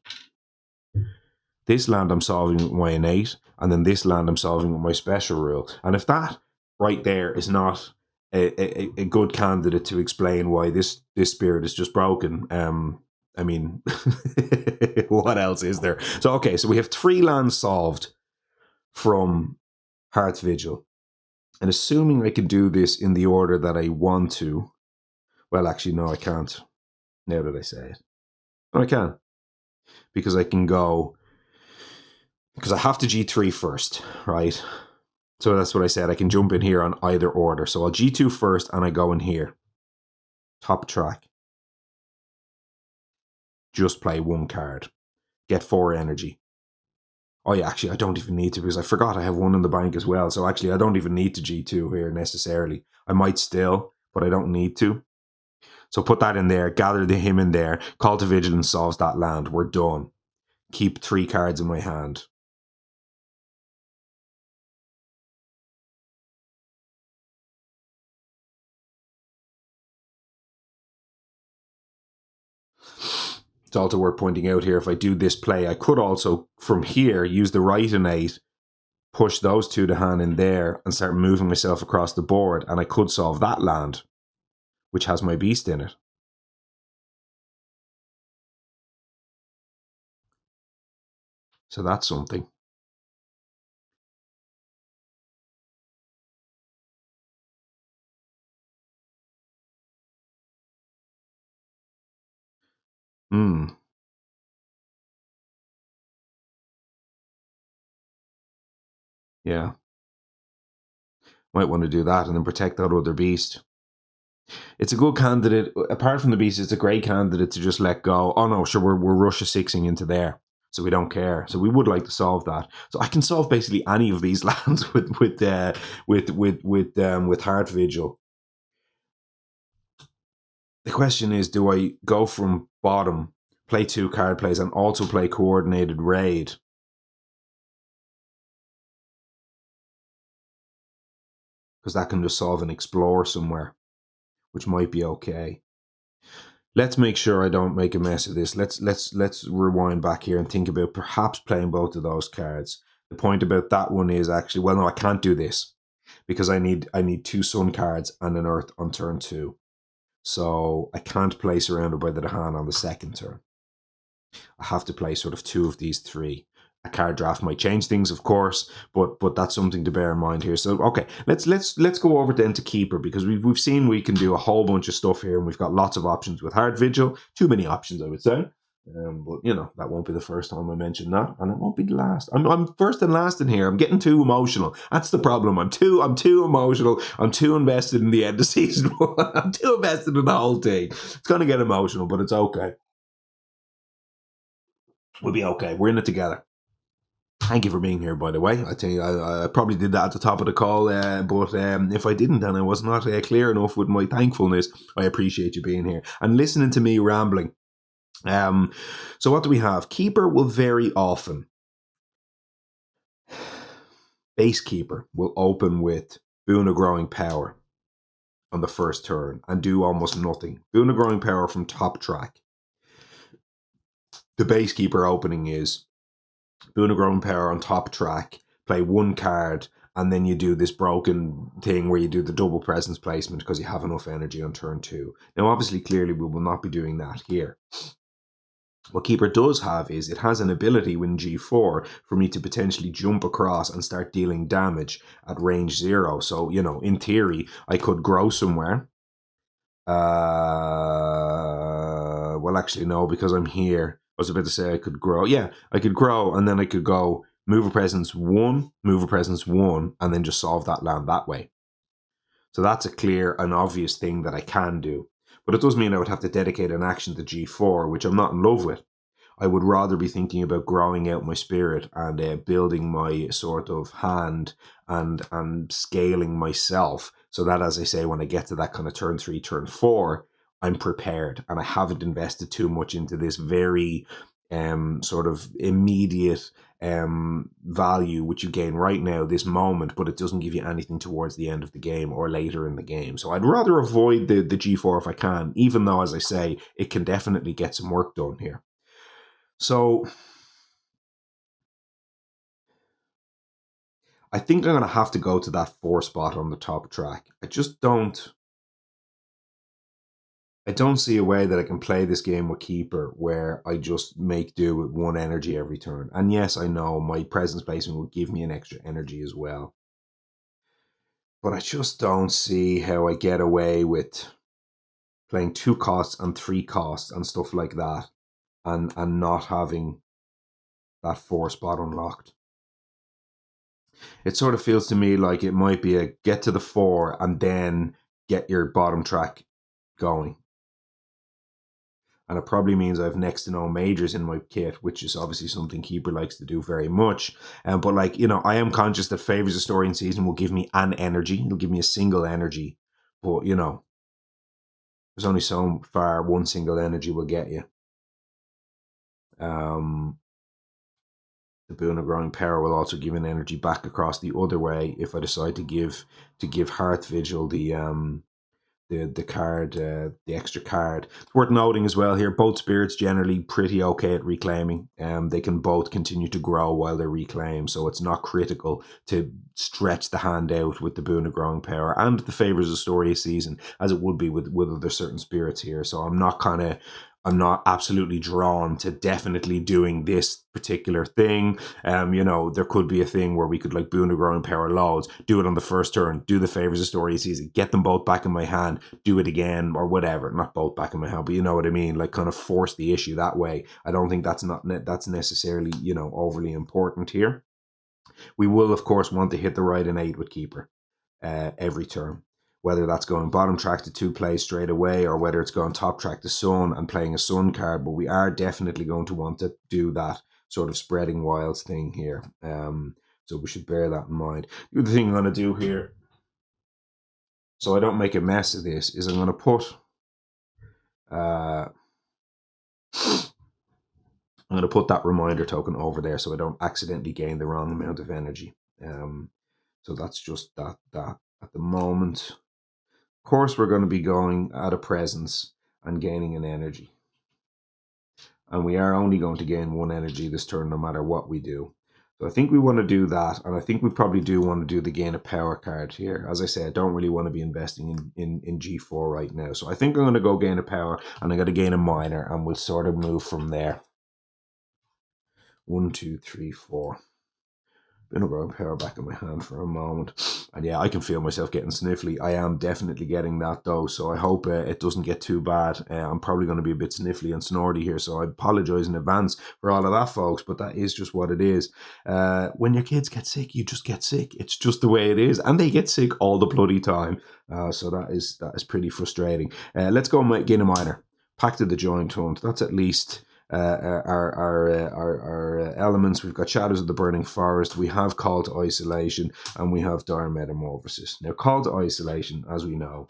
This land I'm solving with my innate, and then this land I'm solving with my special rule. And if that right there is not a good candidate to explain why this spirit is just broken, I mean, what else is there? So, okay, so we have 3 lands solved from Hearth Vigil. And assuming I can do this in the order that I want to, well, actually, no, I can't, now that I say it. No, I can. Because I can go, because I have to G3 first, right? So that's what I said. I can jump in here on either order. So I'll G2 first, and I go in here. Top track. Just play 1 card. Get 4 energy. Oh yeah, actually I don't even need to, because I forgot I have 1 in the bank as well. So actually I don't even need to G2 here necessarily. I might still, but I don't need to. So put that in there, gather him in there. Call to Vigilance solves that land. We're done. Keep 3 cards in my hand. It's also worth pointing out here, if I do this play, I could also, from here, use the right innate, push those 2 to hand in there, and start moving myself across the board, and I could solve that land, which has my beast in it. So that's something. Yeah. Might want to do that and then protect that other beast. It's a good candidate. Apart from the beast, it's a great candidate to just let go. Oh no, sure, we're Russia 6ing into there, so we don't care. So we would like to solve that. So I can solve basically any of these lands with Hearth Vigil. The question is, do I go from bottom, play 2 card plays, and also play coordinated raid? Because that can just solve and explore somewhere, which might be okay. Let's make sure I don't make a mess of this. Let's rewind back here and think about perhaps playing both of those cards. The point about that one is actually, well, no, I can't do this because I need 2 sun cards and an earth on turn 2. So I can't play Surrounded by the Dahan on the 2nd turn. I have to play sort of 2 of these 3. A card draft might change things, of course, but that's something to bear in mind here. So okay, let's go over then to Keeper, because we've seen we can do a whole bunch of stuff here, and we've got lots of options with Hearth Vigil. Too many options, I would say. But you know, that won't be the first time I mention that, and it won't be the last. I'm first and last in here. I'm getting too emotional. That's the problem. I'm too emotional. I'm too invested in the end of season 1. I'm too invested in the whole thing. It's gonna get emotional, but it's okay. We'll be okay. We're in it together. Thank you for being here, by the way. I tell you, I probably did that at the top of the call, but if I didn't and I was not clear enough with my thankfulness, I appreciate you being here and listening to me rambling. So what do we have? Keeper will very often. Base Keeper will open with Boon of Growing Power on the first turn and do almost nothing. Boon of Growing Power from top track. The Base Keeper opening is Boon of Growing Power on top track, play 1 card, and then you do this broken thing where you do the double presence placement because you have enough energy on turn 2. Now, obviously, clearly, we will not be doing that here. What Keeper does have is it has an ability when G4 for me to potentially jump across and start dealing damage at range 0. So, you know, in theory, I could grow somewhere. Well, actually, no, because I'm here. I was about to say I could grow. Yeah, I could grow, and then I could go move a presence 1, move a presence 1, and then just solve that land that way. So that's a clear and obvious thing that I can do. But it does mean I would have to dedicate an action to G4, which I'm not in love with. I would rather be thinking about growing out my spirit and building my sort of hand and scaling myself so that, as I say, when I get to that kind of turn 3, turn 4, I'm prepared and I haven't invested too much into this very sort of immediate value which you gain right now, this moment, but it doesn't give you anything towards the end of the game or later in the game. So I'd rather avoid the G4 if I can, even though, as I say, it can definitely get some work done here. So I think I'm going to have to go to that 4 spot on the top track. I don't see a way that I can play this game with Keeper where I just make do with 1 energy every turn. And yes, I know my presence placement will give me an extra energy as well. But I just don't see how I get away with playing 2 costs and 3 costs and stuff like that and not having that 4 spot unlocked. It sort of feels to me like it might be a get to the 4 and then get your bottom track going. And it probably means I have next to no majors in my kit, which is obviously something Keeper likes to do very much. But like, I am conscious that Favors of Story and Season will give me an energy. It'll give me a single energy. But, there's only so far 1 single energy will get you. The Boon of Growing Power will also give an energy back across the other way if I decide to give Hearth Vigil the card, the extra card. It's worth noting as well here, both spirits generally pretty okay at reclaiming. They can both continue to grow while they reclaim, so it's not critical to stretch the hand out with the Boon of Growing Power and the Favors of Story of Season, as it would be with other certain spirits here. So I'm not absolutely drawn to definitely doing this particular thing. There could be a thing where we could like Boon of Growing Power loads, do it on the first turn, do the Favors of Story of Season, get them both back in my hand, do it again or whatever. Not both back in my hand, but you know what I mean? Like kind of force the issue that way. I don't think that's necessarily, overly important here. We will, of course, want to hit the right innate with Keeper every turn. Whether that's going bottom track to 2 plays straight away or whether it's going top track to Sun and playing a Sun card, but we are definitely going to want to do that sort of spreading wilds thing here. So we should bear that in mind. The other thing I'm going to do here, so I don't make a mess of this, is I'm going to put that reminder token over there so I don't accidentally gain the wrong amount of energy. So that's just that at the moment. Of course, we're going to be going out of presence and gaining an energy. And we are only going to gain 1 energy this turn no matter what we do. So I think we want to do that. And I think we probably do want to do the gain a power card here. As I say, I don't really want to be investing in G4 right now. So I think I'm going to go gain a power and I'm going to gain a minor and we'll sort of move from there. 1, 2, 3, 4. Been a growing power back in my hand for a moment. And yeah, I can feel myself getting sniffly. I am definitely getting that though. So I hope it doesn't get too bad. I'm probably going to be a bit sniffly and snorty here. So I apologize in advance for all of that, folks. But that is just what it is. When your kids get sick, you just get sick. It's just the way it is. And they get sick all the bloody time. So that is pretty frustrating. Let's go and gain a minor. Pact of the Joint Hunt. That's at least... our elements. We've got Shadows of the Burning Forest, we have Call to Isolation, and we have Dire Metamorphosis. Now, Call to Isolation, as we know,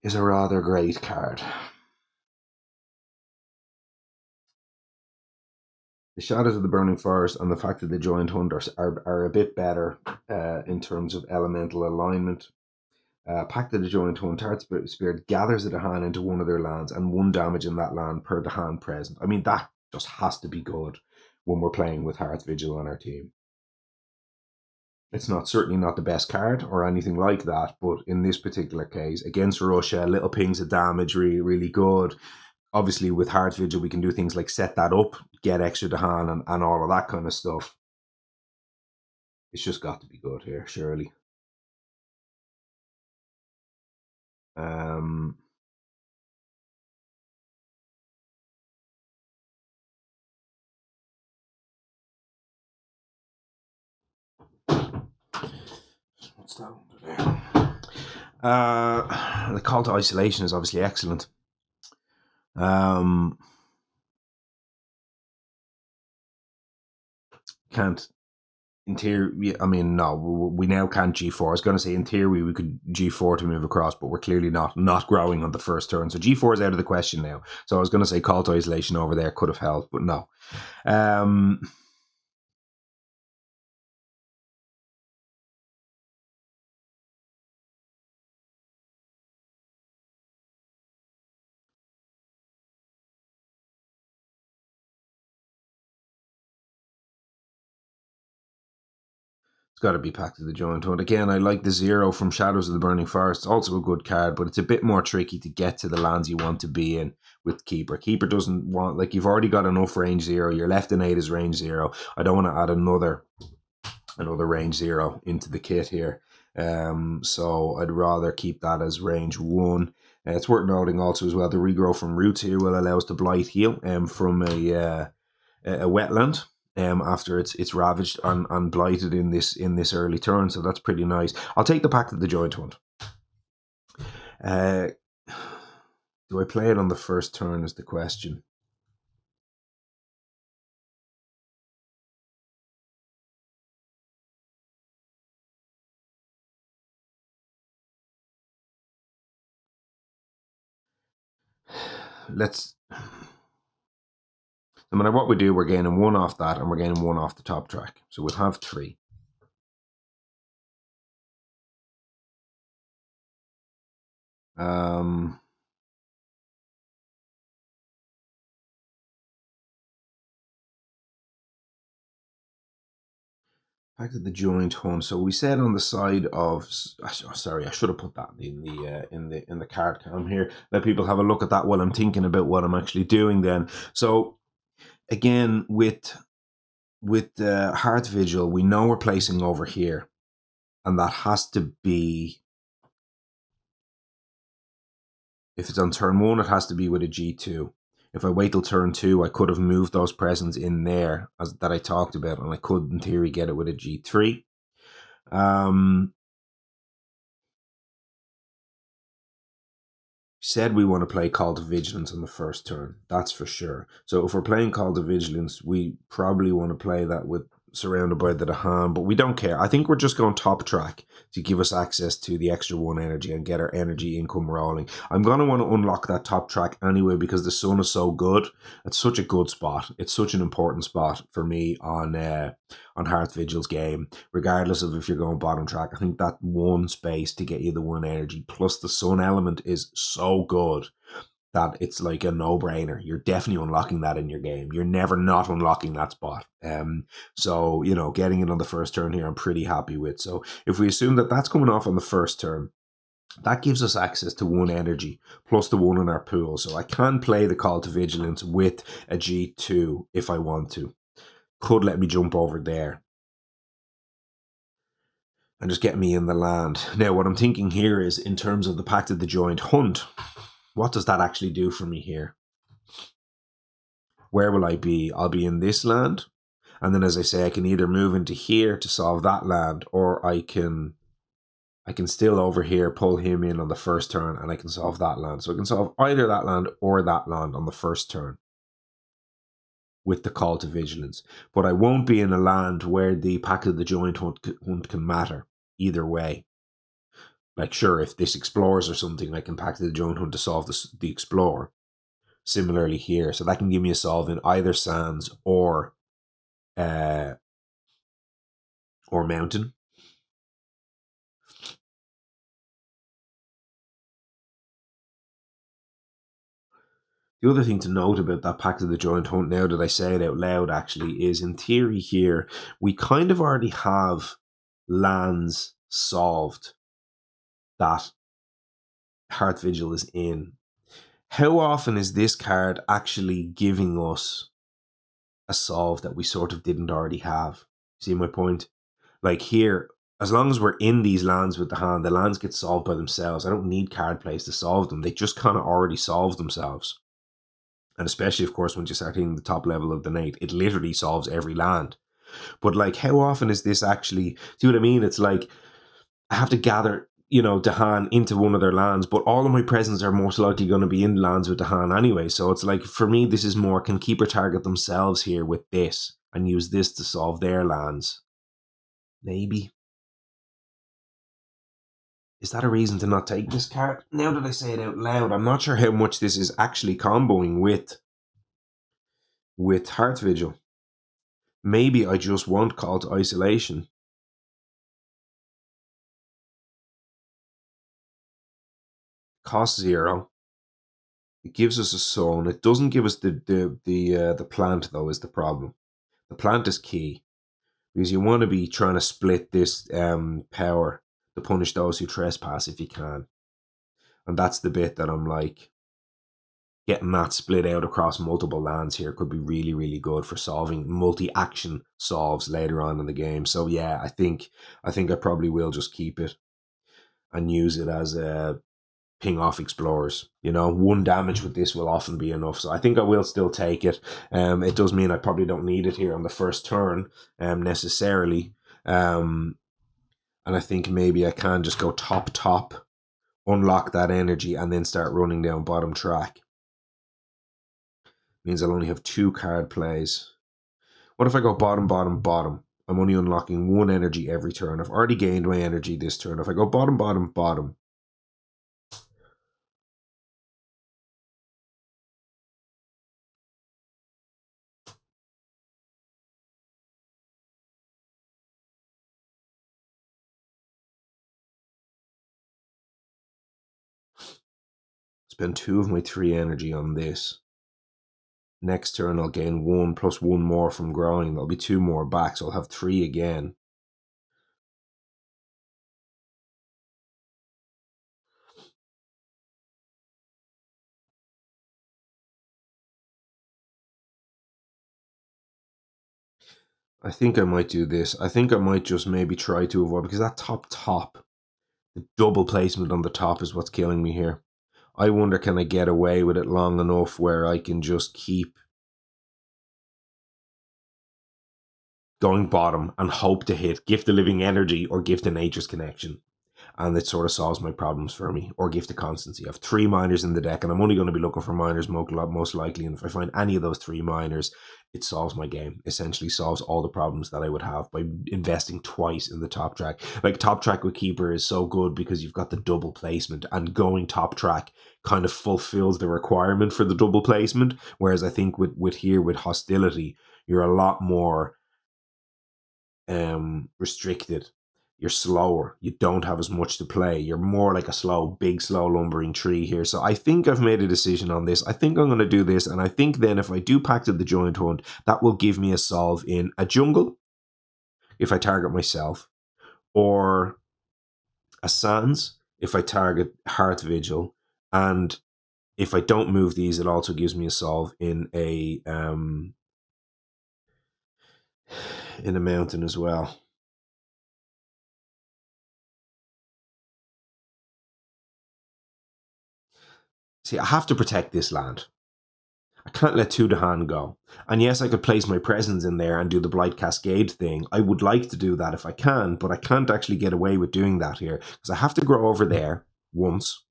is a rather great card. The Shadows of the Burning Forest and the fact that the Giant Hunters are a bit better in terms of elemental alignment. Pact of the Joint Hunt, Hearth Spirit gathers at a hand into one of their lands and 1 damage in that land per the hand present. I mean, that just has to be good when we're playing with Hearth Vigil on our team. It's certainly not the best card or anything like that, but in this particular case, against Russia, little pings of damage, really, really good. Obviously, with Hearth Vigil, we can do things like set that up, get extra to hand, and all of that kind of stuff. It's just got to be good here, surely. What's that under there? The Call to Isolation is obviously excellent. Can't. In theory, I mean, no, we now can't G4. I was going to say in theory we could G4 to move across, but we're clearly not growing on the first turn. So G4 is out of the question now. So I was going to say Call to Isolation over there could have helped, but no. It's got to be Pact of the Giant Hunt. Again, I like the 0 from Shadows of the Burning Forest. It's also a good card, but it's a bit more tricky to get to the lands you want to be in with Keeper. Keeper doesn't want, like, you've already got enough range 0. Your left innate is range 0. I don't want to add another range 0 into the kit here. So I'd rather keep that as range 1. It's worth noting also as well, the regrow from roots here will allow us to blight heal from a wetland. After it's ravaged and blighted in this early turn, so that's pretty nice. I'll take the Pact of the Giant Hunt. Do I play it on the first turn is the question. Let's. No matter what we do, we're gaining 1 off that, and we're gaining 1 off the top track. So we'll have 3. Back to the Giant Hunt. So we said on the side of, sorry, I should have put that in the card cam here. Let people have a look at that while I'm thinking about what I'm actually doing. Then, so again with Hearth Vigil, we know we're placing over here, and that has to be, if it's on turn 1, it has to be with a G2. If I wait till turn 2, I could have moved those presents in there that I talked about, and I could, in theory, get it with a G3. Said we want to play Call to Vigilance on the first turn. That's for sure. So if we're playing Call to Vigilance, we probably want to play that with Surrounded by the Dahan, but we don't care. I think we're just going top track to give us access to the extra 1 energy and get our energy income rolling. I'm going to want to unlock that top track anyway because the sun is so good. It's such a good spot. It's such an important spot for me on Hearth Vigil's game, regardless of if you're going bottom track. I think that 1 space to get you the 1 energy plus the sun element is so good that it's like a no-brainer. You're definitely unlocking that in your game. You're never not unlocking that spot. So, you know, getting it on the first turn here, I'm pretty happy with. So if we assume that that's coming off on the first turn, that gives us access to 1 energy plus the 1 in our pool. So I can play the Call to Vigilance with a G2 if I want to. Could let me jump over there and just get me in the land. Now, what I'm thinking here is in terms of the Pact of the Giant Hunt, what does that actually do for me here? Where will I be? I'll be in this land. And then, as I say, I can either move into here to solve that land, or I can still over here pull him in on the first turn and I can solve that land. So I can solve either that land or that land on the first turn with the Call to Vigilance. But I won't be in a land where the Pact of the Giant Hunt can matter either way. Like, sure, if this explores or something, I can Pact of the Giant Hunt to solve the Explorer. Similarly here, so that can give me a solve in either Sands or Mountain. The other thing to note about that Pact of the Giant Hunt, now that I say it out loud, actually, is in theory here, we kind of already have lands solved that Hearth Vigil is in. How often is this card actually giving us a solve that we sort of didn't already have? See my point? Like here, as long as we're in these lands with the hand, the lands get solved by themselves. I don't need card plays to solve them. They just kind of already solve themselves. And especially, of course, once you start hitting the top level of the night, it literally solves every land. But like, how often is this actually, see what I mean? It's like, I have to gather, you know, Dahan into one of their lands, but all of my presents are most likely going to be in lands with Dahan anyway. So it's like, for me, this is more, can Keeper target themselves here with this and use this to solve their lands? Maybe. Is that a reason to not take this card? Now that I say it out loud, I'm not sure how much this is actually comboing with Hearth Vigil. Maybe I just want Call to Isolation. Cost 0. It gives us a zone. It doesn't give us the plant though, is the problem. The plant is key. because you want to be trying to split this power to punish those who trespass if you can. And that's the bit that I'm like, getting that split out across multiple lands here could be really, really good for solving multi-action solves later on in the game. So yeah, I think I probably will just keep it and use it as a ping off explorers. You know, 1 damage with this will often be enough. So I think I will still take it. It does mean I probably don't need it here on the first turn necessarily. And I think maybe I can just go top, unlock that energy, and then start running down bottom track. Means I'll only have 2 card plays. What if I go bottom? I'm only unlocking 1 energy every turn. I've already gained my energy this turn. If I go bottom, spend 2 of my 3 energy on this. Next turn I'll gain 1 plus 1 more from growing. There'll be 2 more back, so I'll have 3 again. I think I might do this. I think I might just maybe try to avoid, because that top, the double placement on the top is what's killing me here. I wonder, can I get away with it long enough where I can just keep going bottom and hope to hit Gift of Living Energy or Gift of Nature's Connection, and it sort of solves my problems for me, or Gift of Constancy. I have 3 minors in the deck, and I'm only going to be looking for minors most likely, and if I find any of those 3 minors, it solves my game. Essentially solves all the problems that I would have by investing twice in the top track. Like, top track with Keeper is so good because you've got the double placement, and going top track kind of fulfills the requirement for the double placement, whereas I think with Hostility, you're a lot more restricted. You're slower. You don't have as much to play. You're more like a big slow lumbering tree here. So I think I've made a decision on this. I think I'm going to do this, and I think then if I do Pact of the Giant Hunt, that will give me a solve in a jungle if I target myself, or a Sands if I target Hearth Vigil, and if I don't move these, it also gives me a solve in a mountain as well. See, I have to protect this land. I can't let 2 to hand go. And yes, I could place my presence in there and do the Blight Cascade thing. I would like to do that if I can, but I can't actually get away with doing that here, because I have to grow over there once,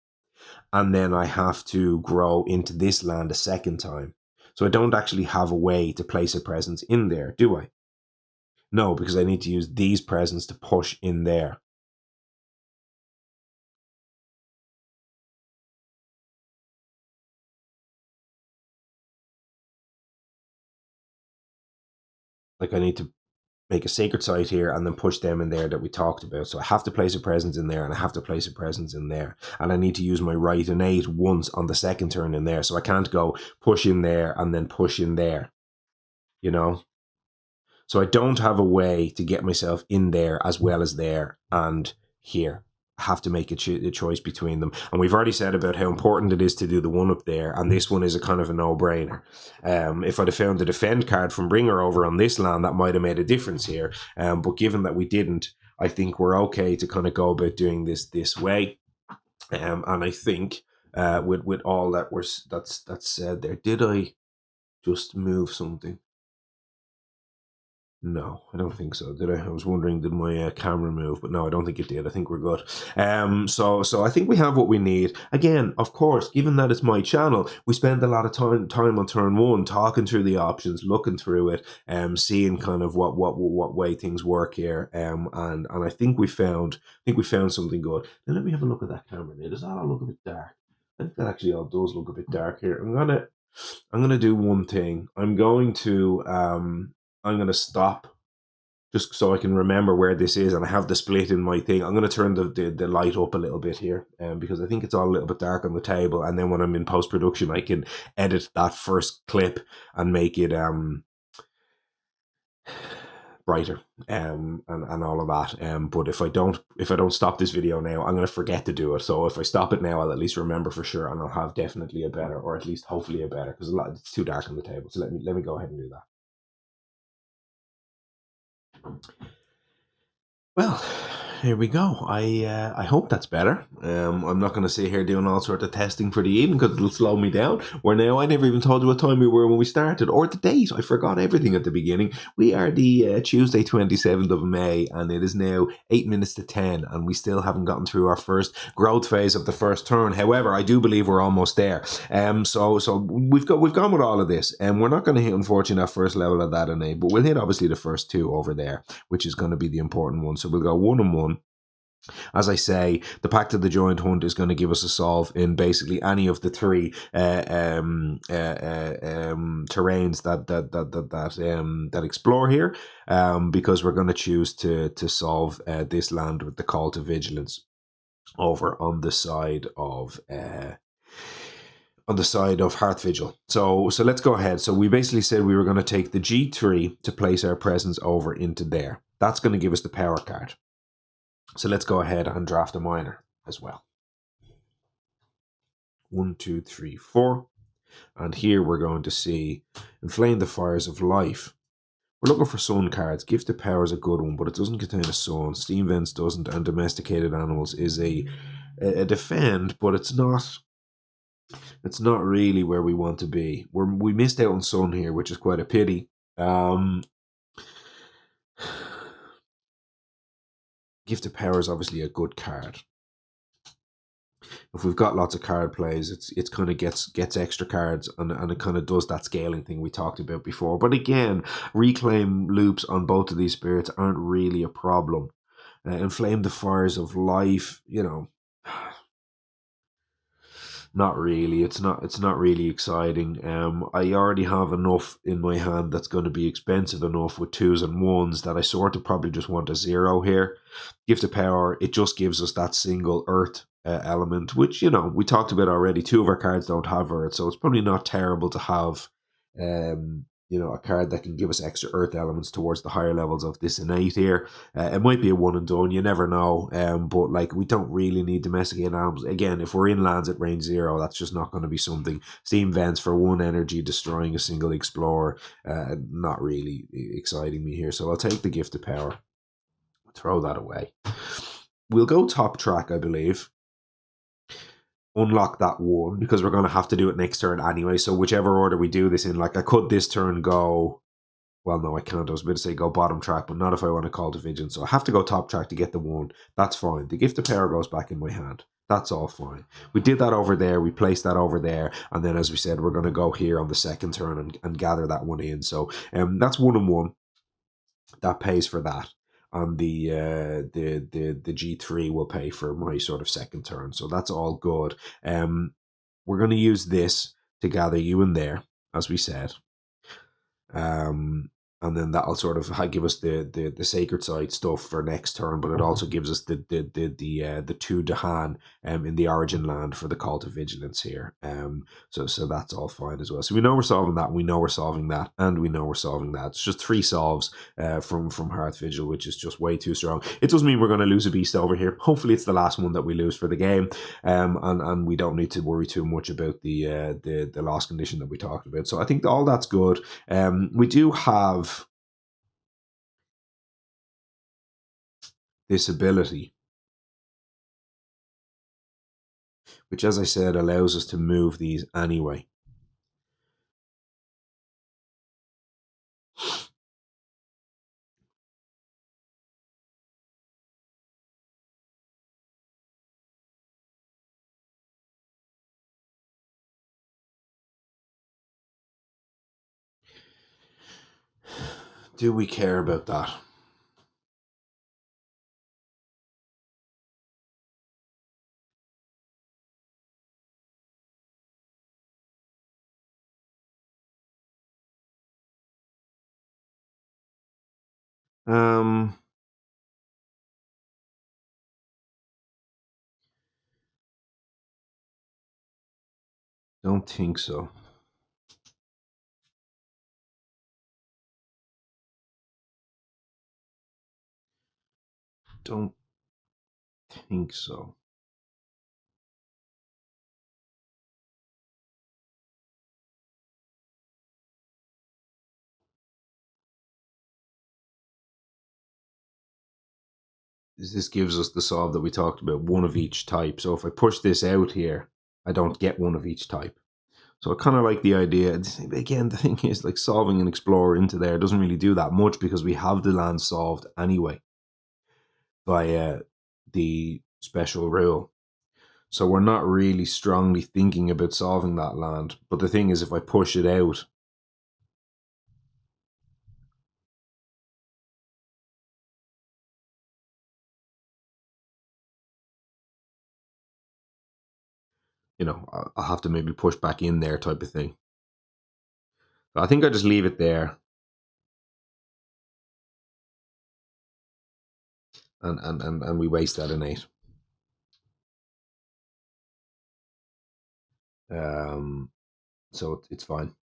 and then I have to grow into this land a second time. So I don't actually have a way to place a presence in there, do I? No, because I need to use these presents to push in there. Like, I need to make a sacred site here and then push them in there that we talked about. So I have to place a presence in there, and I have to place a presence in there, and I need to use my right innate once on the second turn in there. So I can't go push in there and then push in there, you know? So I don't have a way to get myself in there as well as there and here. I have to make a choice between them. And we've already said about how important it is to do the one up there, and this one is a kind of a no-brainer. If I'd have found the defend card from Bringer over on this land, that might have made a difference here. But given that we didn't, I think we're okay to kind of go about doing this way. And I think with all that's said there, did I just move something? No, I don't think so. Did I? I was wondering, did my camera move? But no, I don't think it did. I think we're good. So I think we have what we need. Again, of course, given that it's my channel, we spend a lot of time on turn 1 talking through the options, looking through it, seeing kind of what way things work here. And I think we found something good. Now let me have a look at that camera. Now, does that all look a bit dark? I think that actually all does look a bit dark here. I'm gonna do one thing. I'm going to stop just so I can remember where this is, and I have the split in my thing. I'm going to turn the light up a little bit here, because I think it's all a little bit dark on the table, and then when I'm in post-production, I can edit that first clip and make it brighter, and all of that. But if I don't stop this video now, I'm going to forget to do it. So if I stop it now, I'll at least remember for sure, and I'll have definitely a better, or at least hopefully a better, because it's too dark on the table. So let me go ahead and do that. Well, here we go. I hope that's better. I'm not going to sit here doing all sorts of testing for the evening because it'll slow me down. Where now I never even told you what time we were when we started, or the date. I forgot everything at the beginning. We are the Tuesday 27th of May, and it is now 8 minutes to 10, and we still haven't gotten through our first growth phase of the first turn. However, I do believe we're almost there. So we've gone with all of this, and we're not going to hit, unfortunately, that first level of that innate, but we'll hit obviously the first two over there, which is going to be the important one. So we'll go 1 and 1. As I say, the Pact of the Giant Hunt is going to give us a solve in basically any of the three terrains that explore here, because we're going to choose to solve this land with the Call to Vigilance over on the side of Hearth Vigil. So let's go ahead. So we basically said we were going to take the G3 to place our presence over into there. That's going to give us the power card. So let's go ahead and draft a minor as well. 1, 2, 3, 4. And here we're going to see Inflame the Fires of Life. We're looking for sun cards. Gift of Power is a good one, but it doesn't contain a sun. Steam Vents doesn't, and Domesticated Animals is a defend, but it's not really where we want to be. We missed out on sun here, which is quite a pity. Gift of Power is obviously a good card. If we've got lots of card plays, it's kind of gets extra cards, and it kind of does that scaling thing we talked about before. But again, reclaim loops on both of these spirits aren't really a problem. Inflame the Fires of Life, not really. It's not really exciting. I already have enough in my hand that's going to be expensive enough with 2s and 1s that I sort of probably just want a 0 here. Gift of Power, it just gives us that single earth element, which we talked about already. 2 of our cards don't have earth, so it's probably not terrible to have a card that can give us extra earth elements towards the higher levels of this innate here. It might be a one and done, you never know. But like, we don't really need domesticated animals. Again, if we're in lands at range 0, that's just not going to be something. Steam Vents for 1 energy, destroying a single explorer, not really exciting me here. So I'll take the Gift of Power, throw that away. We'll go top track, I believe. Unlock that 1, because we're going to have to do it next turn anyway. So whichever order we do this in, like, I could this turn go, well, no, I can't. I was about to say go bottom track, but not if I want to Call to Vigilance. So I have to go top track to get the 1. That's fine. The Gift of Power goes back in my hand. That's all fine. We did that over there. We placed that over there. And then, as we said, we're going to go here on the second turn and gather that 1 in. So that's 1 and 1. That pays for that. And the G3 will pay for my sort of second turn. So that's all good. We're going to use this to gather you in there, as we said. And then that'll sort of give us the sacred side stuff for next turn, but it also gives us the 2 Dahan in the origin land for the Call to Vigilance here. So that's all fine as well. So we know we're solving that, we know we're solving that, and we know we're solving that. It's just 3 solves from Hearth Vigil, which is just way too strong. It doesn't mean we're going to lose a beast over here. Hopefully it's the last one that we lose for the game, and we don't need to worry too much about the loss condition that we talked about. So I think all that's good. We do have this ability, which, as I said, allows us to move these anyway. Do we care about that? Don't think so. don't think so. This gives us the solve that we talked about, one of each type. So if I push this out here, I don't get one of each type. So I kind of like the idea. Again, the thing is, like, solving an explorer into there doesn't really do that much because we have the land solved anyway via the special rule. So we're not really strongly thinking about solving that land. But the thing is, if I push it out, you know, I'll have to maybe push back in there type of thing. So I think I just leave it there. And we waste that in 8. So it's fine.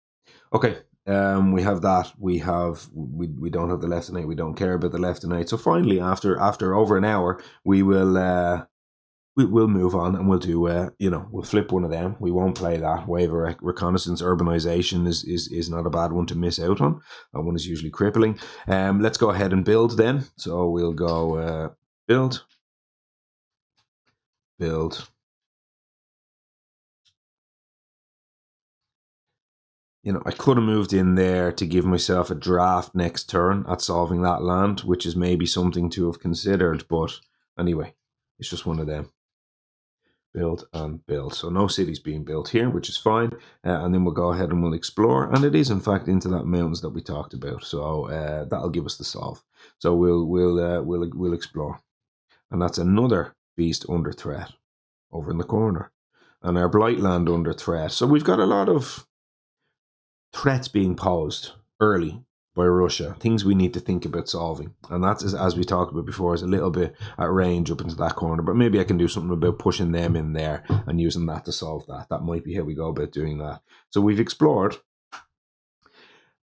Okay. We have that. We don't have the left and 8. We don't care about the left and 8. So finally, after over an hour, we'll move on and we'll do we'll flip one of them. We won't play that. Wave of reconnaissance. Urbanization is not a bad one to miss out on. That one is usually crippling. Let's go ahead and build then. So we'll go build. I could have moved in there to give myself a draft next turn at solving that land, which is maybe something to have considered. But anyway, it's just one of them. Build and build. So no cities being built here, which is fine. And then we'll go ahead and we'll explore. And it is, in fact, into that mountains that we talked about. So that'll give us the solve. So we'll explore. And that's another beast under threat over in the corner. And our blight land under threat. So we've got a lot of threats being posed early by Russia, things we need to think about solving. And that's, as we talked about before, is a little bit at range up into that corner. But maybe I can do something about pushing them in there and using that to solve that. That might be how we go about doing that. So we've explored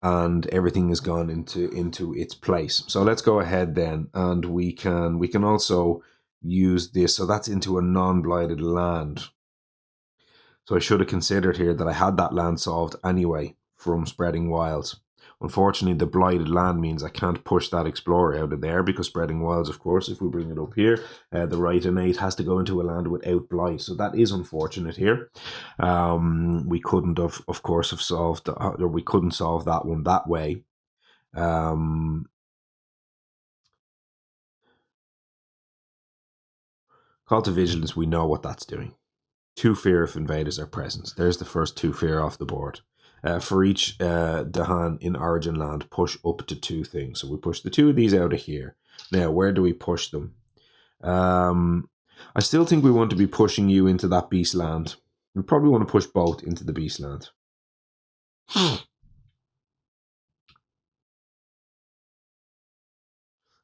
and everything has gone into its place. So let's go ahead then, and we can also use this. So that's into a non-blighted land. So I should have considered here that I had that land solved anyway from spreading wilds. Unfortunately, the blighted land means I can't push that explorer out of there because spreading wilds, of course, if we bring it up here, the right and 8 has to go into a land without blight. So that is unfortunate here. We couldn't have, of course, have solved, or we couldn't solve that one that way. Call to Vigilance, we know what that's doing. 2 fear if invaders are present. There's the first 2 fear off the board. For each Dahan in Origin Land, push up to 2 things. So we push the 2 of these out of here. Now, where do we push them? I still think we want to be pushing you into that Beast Land. We probably want to push both into the Beast Land.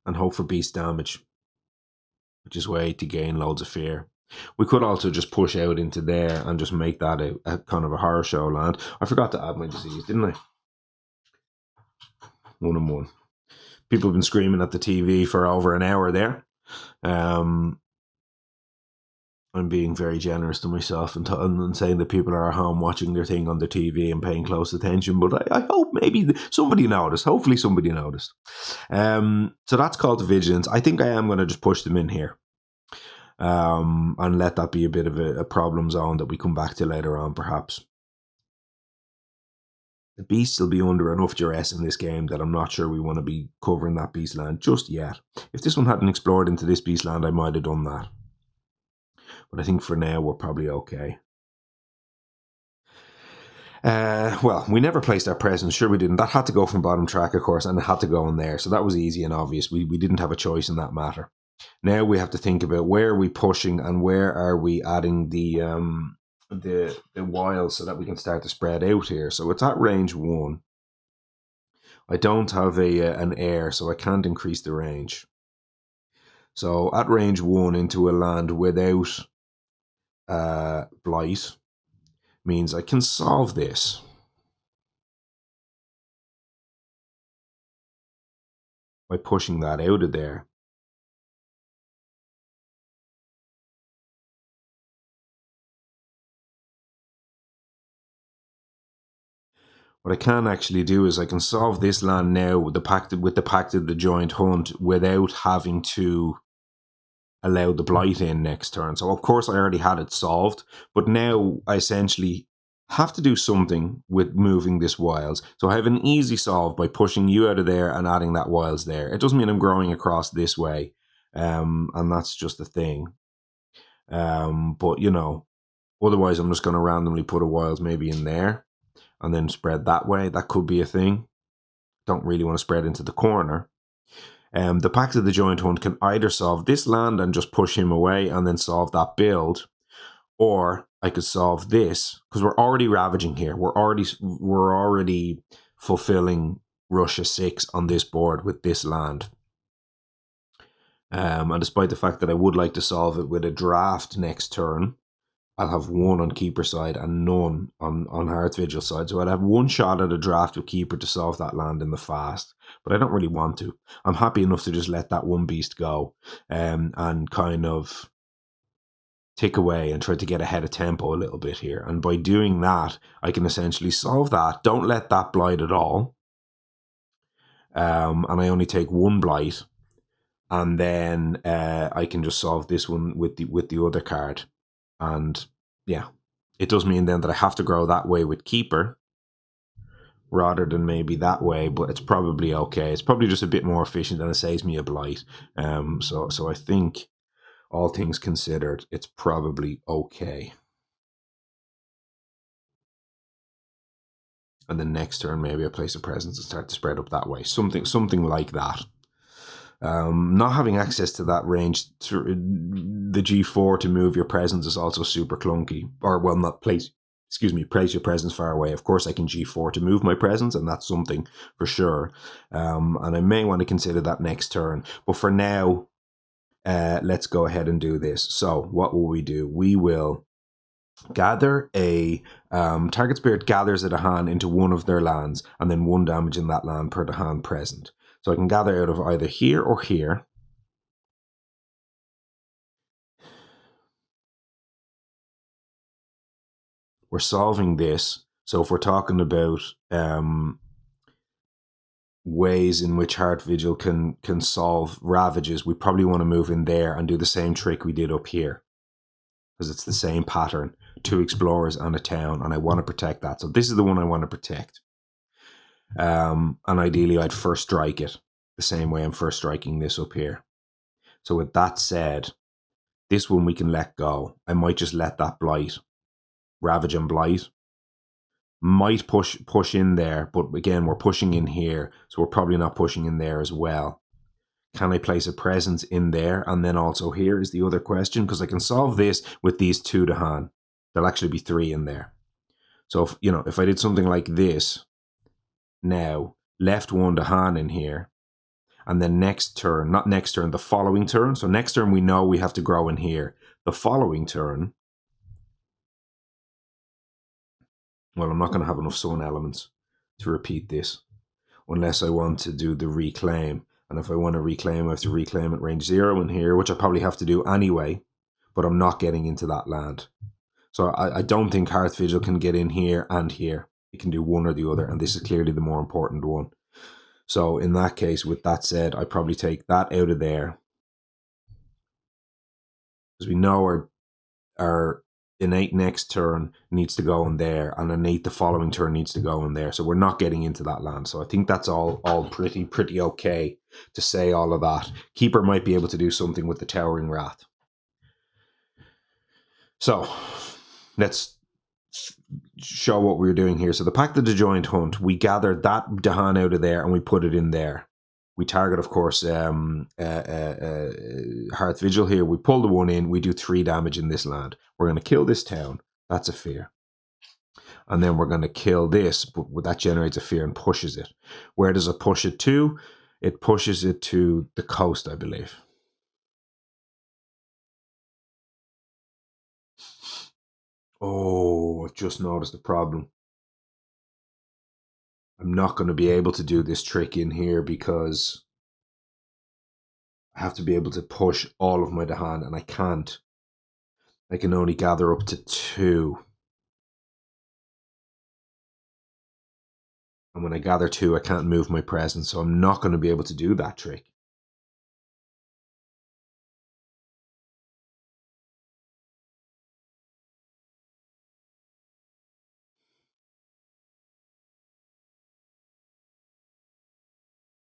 And hope for beast damage, which is way to gain loads of fear. We could also just push out into there and just make that a kind of a horror show land. I forgot to add my disease, didn't I? 1 and 1. People have been screaming at the TV for over an hour there. I'm being very generous to myself and saying that people are at home watching their thing on the TV and paying close attention. But I hope maybe somebody noticed. Hopefully somebody noticed. So that's Call to Vigilance. I think I am going to just push them in here. And let that be a bit of a problem zone that we come back to later on, perhaps. The beasts will be under enough duress in this game that I'm not sure we want to be covering that beast land just yet. If this one hadn't explored into this beast land, I might have done that. But I think for now, we're probably okay. Well, we never placed our presence. Sure we didn't. That had to go from bottom track, of course, and it had to go in there. So that was easy and obvious. We didn't have a choice in that matter. Now we have to think about where are we pushing and where are we adding the wilds so that we can start to spread out here. So it's at range 1. I don't have an air, so I can't increase the range. So at range 1 into a land without blight means I can solve this. By pushing that out of there. what I can actually do is I can solve this land now with the Pact of the Joint Hunt without having to allow the Blight in next turn. So of course I already had it solved, but now I essentially have to do something with moving this wilds. So I have an easy solve by pushing you out of there and adding that wilds there. It doesn't mean I'm growing across this way, and that's just the thing. But you know, otherwise I'm just going to randomly put a wilds maybe in there and then spread that way. That could be a thing. Don't really want to spread into the corner. The Pact of the Joint Hunt can either solve this land and just push him away and then solve that build, or I could solve this because we're already ravaging here. We're already fulfilling Russia 6 on this board with this land. And despite the fact that I would like to solve it with a draft next turn, I'll have one on Keeper side and none on Hearth Vigil side. So I'd have one shot at a draft with Keeper to solve that land in the fast. But I don't really want to. I'm happy enough to just let that one beast go and kind of tick away and try to get ahead of tempo a little bit here. And by doing that, I can essentially solve that. Don't let that blight at all. And I only take one blight. And then I can just solve this one with the other card. And yeah, it does mean then that I have to grow that way with Keeper rather than maybe that way, but it's probably okay. It's probably just a bit more efficient and it saves me a blight. So I think all things considered, it's probably okay. And then next turn, maybe I place a presence and start to spread up that way. Something like that. Not having access to that range, the G4 to move your presence is also super clunky. Or, well, not place, place your presence far away. Of course, I can G4 to move my presence, and that's something for sure. And I may want to consider that next turn. But for now, let's go ahead and do this. So what will we do? We will gather a target spirit gathers a Dahan into one of their lands, and then 1 damage in that land per Dahan present. So I can gather out of either here or here. We're solving this. So if we're talking about ways in which Hearth Vigil can solve ravages, we probably want to move in there and do the same trick we did up here. Because it's the same pattern. 2 explorers and a town, and I want to protect that. So this is the one I want to protect. And ideally I'd first strike it the same way I'm first striking this up here. So with that said, this one we can let go. I might just let that blight, ravage and blight. Might push in there, but again, we're pushing in here, so we're probably not pushing in there as well. Can I place a presence in there and then also here is the other question, because I can solve this with these 2 Dahan. There'll actually be 3 in there. So if I did something like this, now left 1 Dahan in here, and then next turn, not next turn, the following turn. So next turn we know we have to grow in here. The following turn, well, I'm not going to have enough sun elements to repeat this unless I want to do the reclaim. And if I want to reclaim, I have to reclaim at range 0 in here, which I probably have to do anyway, but I'm not getting into that land. So I don't think Hearth Vigil can get in here and here. It can do one or the other, and this is clearly the more important one. So in that case, with that said, I probably take that out of there. Because we know our innate next turn needs to go in there, and innate the following turn needs to go in there. So we're not getting into that land. So I think that's all pretty okay to say all of that. Keeper might be able to do something with the Towering Wrath. So let's show what we're doing here. So the Pact of the Joint Hunt, we gathered that Dahan out of there and we put it in there. We target, of course, Hearth Vigil here. We pull the 1 in. We do 3 damage in this land. We're going to kill this town. That's a fear. And then we're going to kill this, but that generates a fear and pushes it. Where does it push it to? It pushes it to the coast, I believe. Oh, I just noticed the problem. I'm not going to be able to do this trick in here because I have to be able to push all of my Dahan, and I can't. I can only gather up to 2. And when I gather 2, I can't move my presence, so I'm not going to be able to do that trick.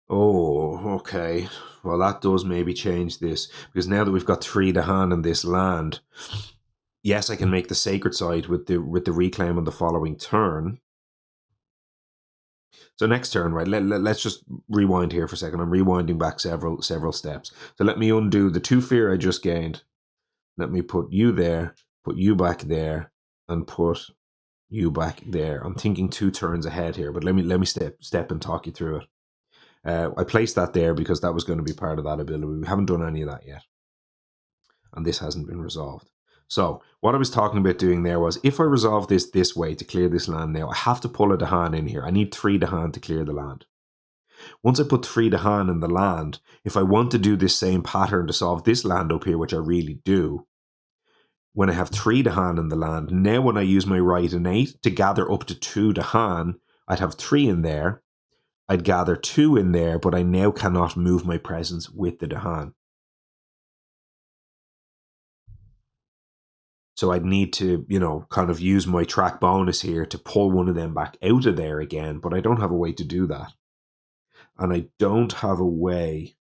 Oh, okay. Well, that does maybe change this, because now that we've got 3 to hand in this land, yes, I can make the sacred side with the reclaim on the following turn. So next turn, right? Let's just rewind here for a second. I'm rewinding back several steps. So let me undo the 2 fear I just gained. Let me put you there, put you back there, and put you back there. I'm thinking 2 turns ahead here, but let me step and talk you through it. I placed that there because that was going to be part of that ability. We haven't done any of that yet, and this hasn't been resolved. So what I was talking about doing there was, if I resolve this way to clear this land now, I have to pull a Dahan in here. I need 3 Dahan to clear the land. Once I put 3 Dahan in the land, if I want to do this same pattern to solve this land up here, which I really do, when I have 3 Dahan in the land, now when I use my right innate to gather up to 2 Dahan, I'd have 3 in there. I'd gather 2 in there, but I now cannot move my presence with the Dahan. So I'd need to, kind of use my track bonus here to pull one of them back out of there again, but I don't have a way to do that. And I don't have a way.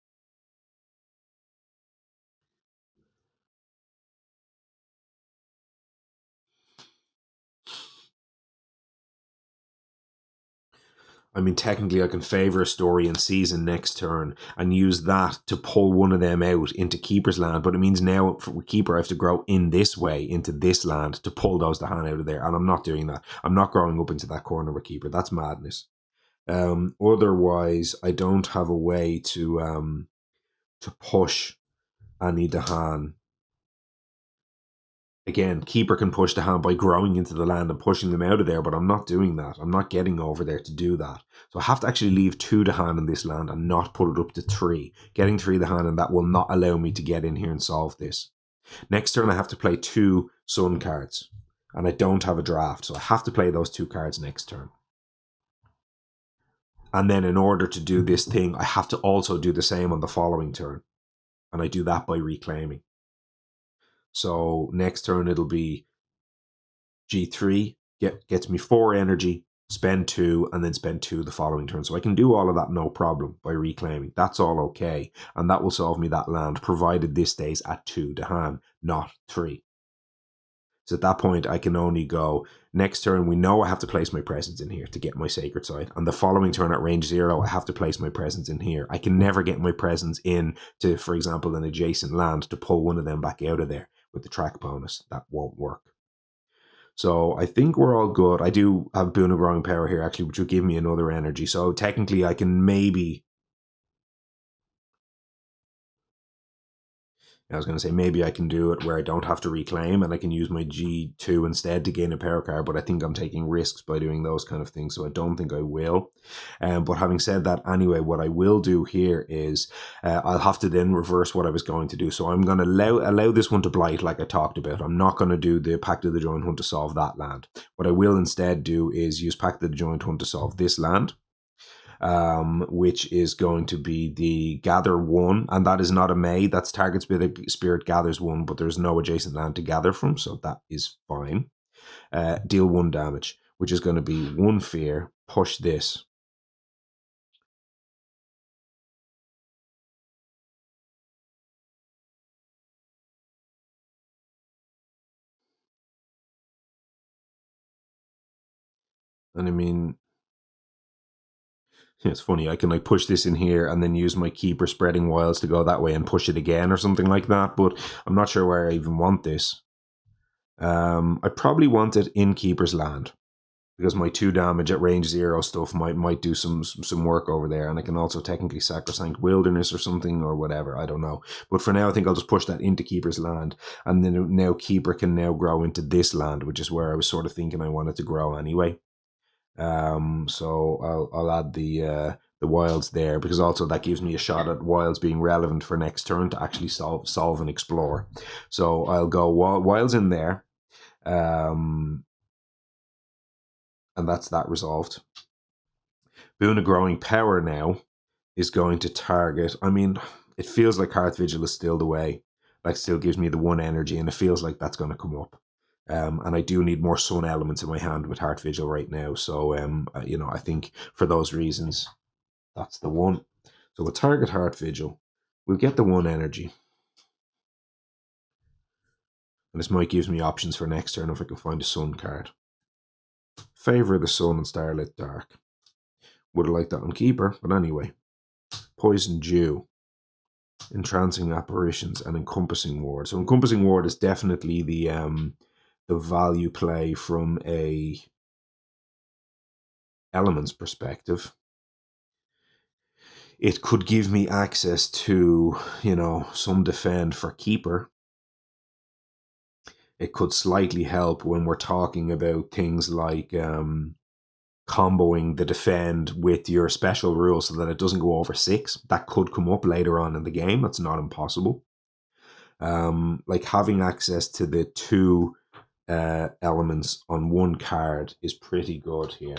I mean, technically I can favor a story and season next turn and use that to pull one of them out into Keeper's land, but it means now for Keeper I have to grow in this way into this land to pull those Dahan out of there, and I'm not doing that. I'm not growing up into that corner with Keeper. That's madness. Otherwise, I don't have a way to push any Dahan. Again, Keeper can push Dahan by growing into the land and pushing them out of there, but I'm not doing that. I'm not getting over there to do that. So I have to actually leave 2 Dahan in this land and not put it up to 3. Getting 3 Dahan, and that will not allow me to get in here and solve this. Next turn, I have to play 2 Sun cards, and I don't have a draft, so I have to play those 2 cards next turn. And then in order to do this thing, I have to also do the same on the following turn, and I do that by reclaiming. So next turn it'll be G3, gets me 4 energy, spend 2, and then spend 2 the following turn. So I can do all of that no problem by reclaiming. That's all okay. And that will solve me that land, provided this stays at 2 Dahan, not 3. So at that point, I can only go, next turn, we know I have to place my presence in here to get my sacred side. And the following turn at range 0, I have to place my presence in here. I can never get my presence in to, for example, an adjacent land to pull one of them back out of there with the track bonus. That won't work. So I think we're all good. I do have Boon of Growing Power here, actually, which will give me another energy. So technically I can maybe, I was going to say maybe I can do it where I don't have to reclaim and I can use my G2 instead to gain a power card, but I think I'm taking risks by doing those kind of things, so I don't think I will. But having said that, anyway, what I will do here is I'll have to then reverse what I was going to do. So I'm going to allow this one to blight like I talked about. I'm not going to do the Pact of the Joined Hunt to solve that land. What I will instead do is use Pact of the Joined Hunt to solve this land. Which is going to be the gather 1, and that is not a May. That's target spirit gathers 1, but there's no adjacent land to gather from, so that is fine. Deal 1 damage, which is going to be 1 fear, push this. And I mean, it's funny, I can like push this in here and then use my Keeper Spreading Wilds to go that way and push it again or something like that, but I'm not sure where I even want this. I probably want it in Keeper's land, because my 2 damage at range 0 stuff might do some work over there, and I can also technically Sacrosanct Wilderness or something or whatever, I don't know. But for now, I think I'll just push that into Keeper's land, and then now Keeper can now grow into this land, which is where I was sort of thinking I wanted to grow anyway. So I'll add the wilds there, because also that gives me a shot at wilds being relevant for next turn to actually solve and explore. So I'll go wilds in there. And that's that resolved. Boon of Growing Power now is going to target, I mean, it feels like Hearth Vigil is still the way, like still gives me the 1 energy, and it feels like that's going to come up. And I do need more sun elements in my hand with Hearth Vigil right now. So, you know, I think for those reasons, that's the one. So we'll target Hearth Vigil. We'll get the 1 energy. And this might give me options for next turn if I can find a sun card. Favor of the Sun and Starlit Dark. Would have liked that on Keeper, but anyway. Poison Dew. Entrancing Apparitions and Encompassing Ward. So Encompassing Ward is definitely the value play from a elements perspective. It could give me access to, you know, some defend for Keeper. It could slightly help when we're talking about things like comboing the defend with your special rule so that it doesn't go over 6. That could come up later on in the game. That's not impossible. Like having access to the 2 elements on 1 card is pretty good here.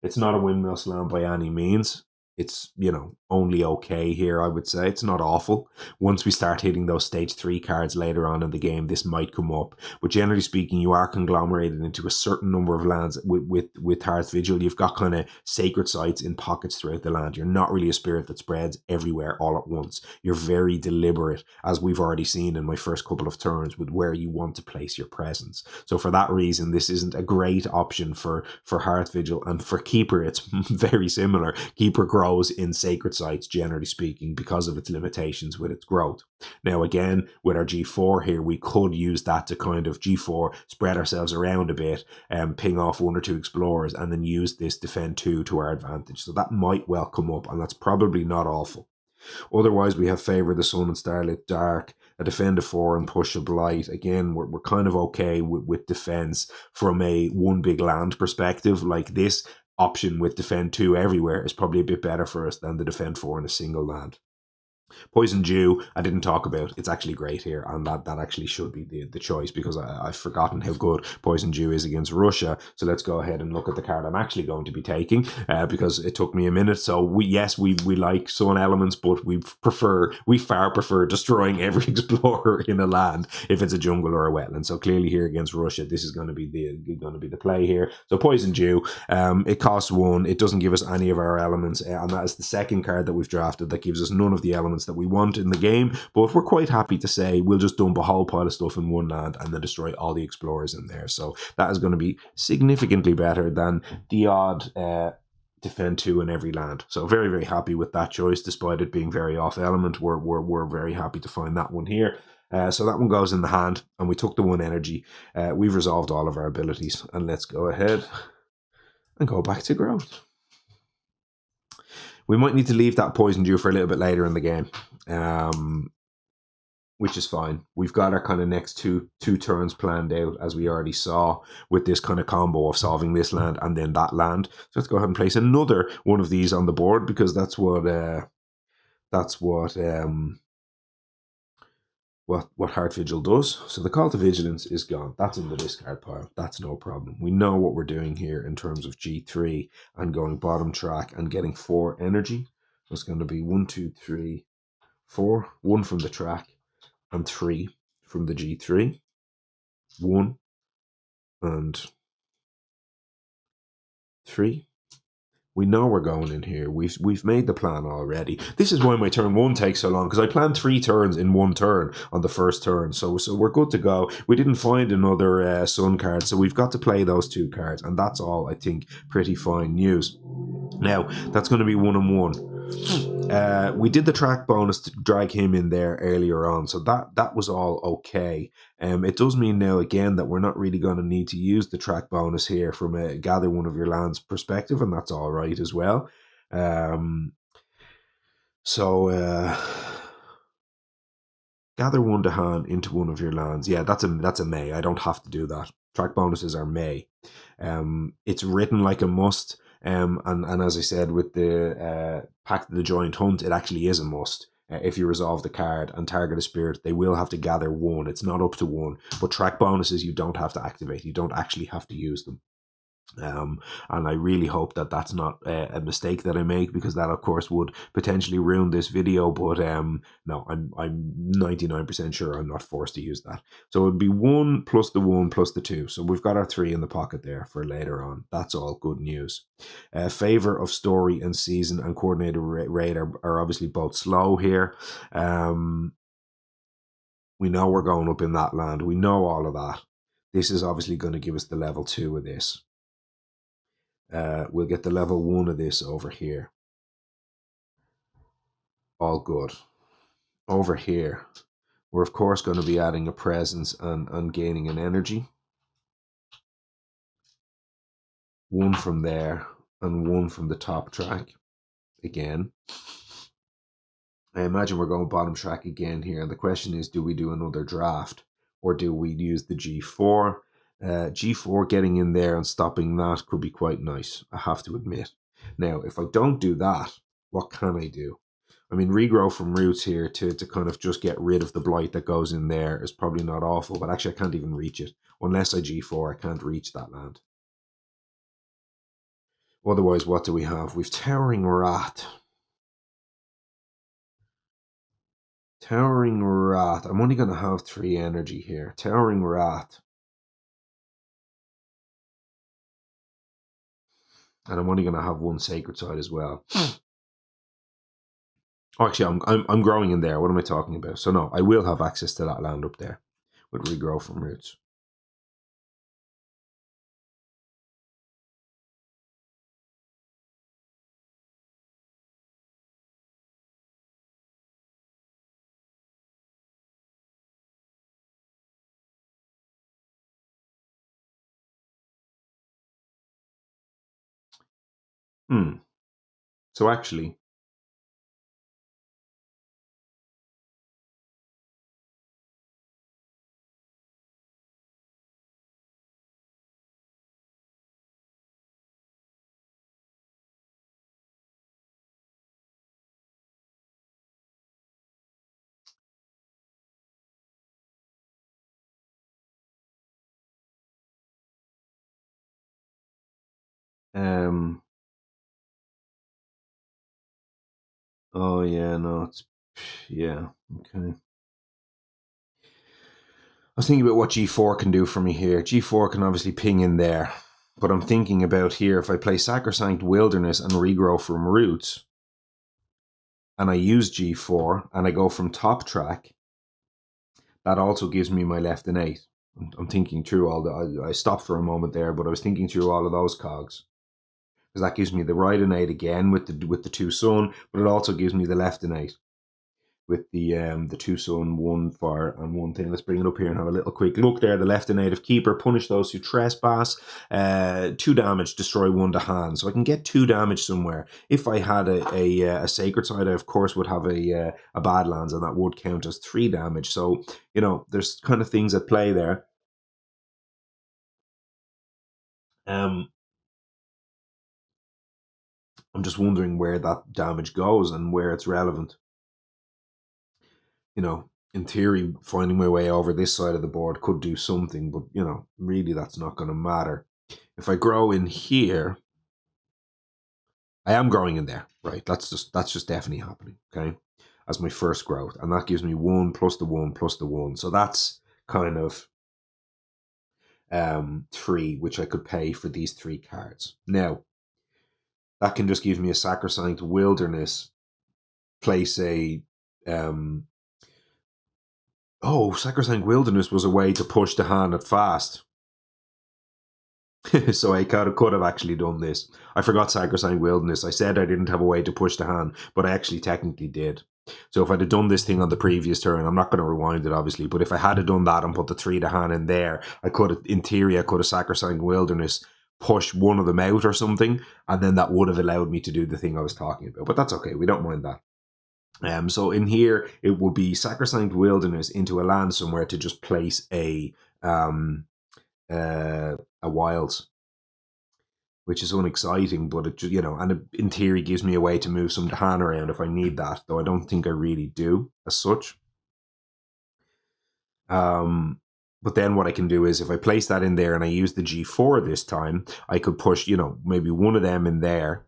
It's not a windmill slam by any means. It's, you know, only okay here, I would say. It's not awful. Once we start hitting those stage 3 cards later on in the game, this might come up. But generally speaking, you are conglomerated into a certain number of lands with Hearth Vigil. You've got kind of sacred sites in pockets throughout the land. You're not really a spirit that spreads everywhere all at once. You're very deliberate, as we've already seen in my first couple of turns, with where you want to place your presence. So for that reason, this isn't a great option for Hearth Vigil. And for Keeper, it's very similar. Keeper grows in sacred sites, generally speaking, because of its limitations with its growth. Now, again, with our G4 here, we could use that to kind of G4, spread ourselves around a bit, and ping off 1 or 2 explorers, and then use this defend 2 to our advantage. So that might well come up, and that's probably not awful. Otherwise, we have Favor of the Sun and Starlit Dark, a defend of 4 and push of Blight. Again, we're kind of okay with defense from a 1 big land perspective. Like this option with defend 2 everywhere is probably a bit better for us than the defend 4 in a single land. Poison Dew, I didn't talk about. It's actually great here, and that actually should be the choice, because I've forgotten how good Poison Dew is against Russia. So let's go ahead and look at the card I'm actually going to be taking, because it took me a minute. So we like sun elements, but we far prefer destroying every explorer in a land if it's a jungle or a wetland. So clearly here against Russia, this is going to be the play here. So Poison Dew, it costs 1. It doesn't give us any of our elements, and that is the second card that we've drafted that gives us none of the elements that we want in the game, but we're quite happy to say we'll just dump a whole pile of stuff in 1 land and then destroy all the explorers in there. So that is going to be significantly better than the odd defend 2 in every land. So very, very happy with that choice, despite it being very off element. We're very happy to find that one here. So that one goes in the hand, and we took the 1 energy. We've resolved all of our abilities, and let's go ahead and go back to growth. We might need to leave that Poison Dew for a little bit later in the game, which is fine. We've got our kind of next two turns planned out, as we already saw, with this kind of combo of solving this land and then that land. So let's go ahead and place another one of these on the board, because that's what Hearth Vigil does. So the Call to Vigilance is gone. That's in the discard pile. That's no problem. We know what we're doing here in terms of G3 and going bottom track and getting 4 energy. So it's going to be 1, 2, 3, 4. 1 from the track and 3 from the G3. 1 and 3. We know we're going in here. We've made the plan already. This is why my turn 1 takes so long, because I planned 3 turns in 1 turn on the first turn. So we're good to go. We didn't find another sun card, so we've got to play those 2 cards, and that's all, I think, pretty fine news. Now, that's going to be 1 and 1. We did the track bonus to drag him in there earlier on, so that was all okay. It does mean now again that we're not really going to need to use the track bonus here from a gather one of your lands perspective, and that's all right as well. Gather 1 to hand into one of your lands. Yeah, that's a may. I don't have to do that. Track bonuses are may. It's written like a must. And as I said, with the Pact of the Giant Hunt, it actually is a must. If you resolve the card and target a spirit, they will have to gather 1. It's not up to 1. But track bonuses, you don't have to activate. You don't actually have to use them. And I really hope that that's not a mistake that I make, because that, of course, would potentially ruin this video. But no, I'm 99% sure I'm not forced to use that. So it would be 1 plus the 1 plus the 2. So we've got our 3 in the pocket there for later on. That's all good news. Favor of story and season and coordinated rate are obviously both slow here. We know we're going up in that land. We know all of that. This is obviously going to give us the level 2 of this. We'll get the level 1 of this over here. All good. Over here, we're of course going to be adding a presence and gaining an energy. 1 from there and 1 from the top track again. I imagine we're going bottom track again here. And the question is, do we do another draft, or do we use the G4? G4 getting in there and stopping that could be quite nice, I have to admit. Now, if I don't do that, what can I do? I mean, regrow from roots here to kind of just get rid of the blight that goes in there is probably not awful, but actually I can't even reach it. Unless I G4, I can't reach that land. Otherwise, what do we have? We've Towering Wrath. Towering Wrath. I'm only going to have 3 energy here. Towering Wrath. And I'm only going to have 1 Sacred Side as well. Oh, actually, I'm growing in there. What am I talking about? So no, I will have access to that land up there with regrow from roots. So actually, oh yeah, no, it's, yeah, okay. I was thinking about what G4 can do for me here. G4 can obviously ping in there, but I'm thinking about here, if I play Sacrosanct Wilderness and regrow from roots, and I use G4 and I go from top track, that also gives me my left innate. I'm thinking through all the, I stopped for a moment there, but I was thinking through all of those cogs. Because that gives me the right innate again with the 2 sun, but it also gives me the left innate with the 2 sun, 1 fire, and 1 thing. Let's bring it up here and have a little quick look there. The left innate of Keeper, punish those who trespass. 2 damage, destroy 1 to hand. So I can get 2 damage somewhere. If I had a Sacred Side, I of course would have a Badlands, and that would count as 3 damage. So, you know, there's kind of things at play there. I'm just wondering where that damage goes and where it's relevant. You know, in theory, finding my way over this side of the board could do something, but, you know, really that's not going to matter. If I grow in here, I am growing in there, right? That's just definitely happening, okay? As my first growth. And that gives me 1 plus the 1 plus the 1. So that's kind of 3, which I could pay for these 3 cards. Now, that can just give me a Sacrosanct Wilderness, place a Sacrosanct Wilderness was a way to push the hand at fast. So I could have actually done this. I forgot Sacrosanct Wilderness. I said I didn't have a way to push the hand, but I actually technically did. So if I'd have done this thing on the previous turn, I'm not going to rewind it, obviously, but if I had done that and put the 3 to hand in there, I could have, in theory, I could have Sacrosanct Wilderness, push one of them out or something, and then that would have allowed me to do the thing I was talking about. But that's okay. We don't mind that. So in here, it will be Sacrosanct Wilderness into a land somewhere to just place a wilds, which is unexciting, but it, you know, and it, in theory, gives me a way to move some Dahan around if I need that, though I don't think I really do as such. But then what I can do is if I place that in there and I use the G4 this time, I could push, maybe one of them in there.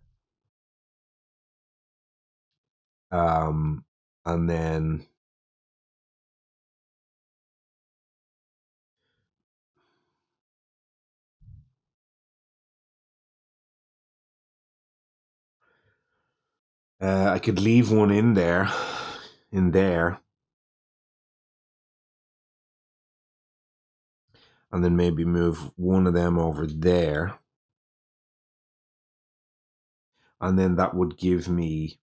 And then I could leave one in there, and then maybe move one of them over there. And then that would give me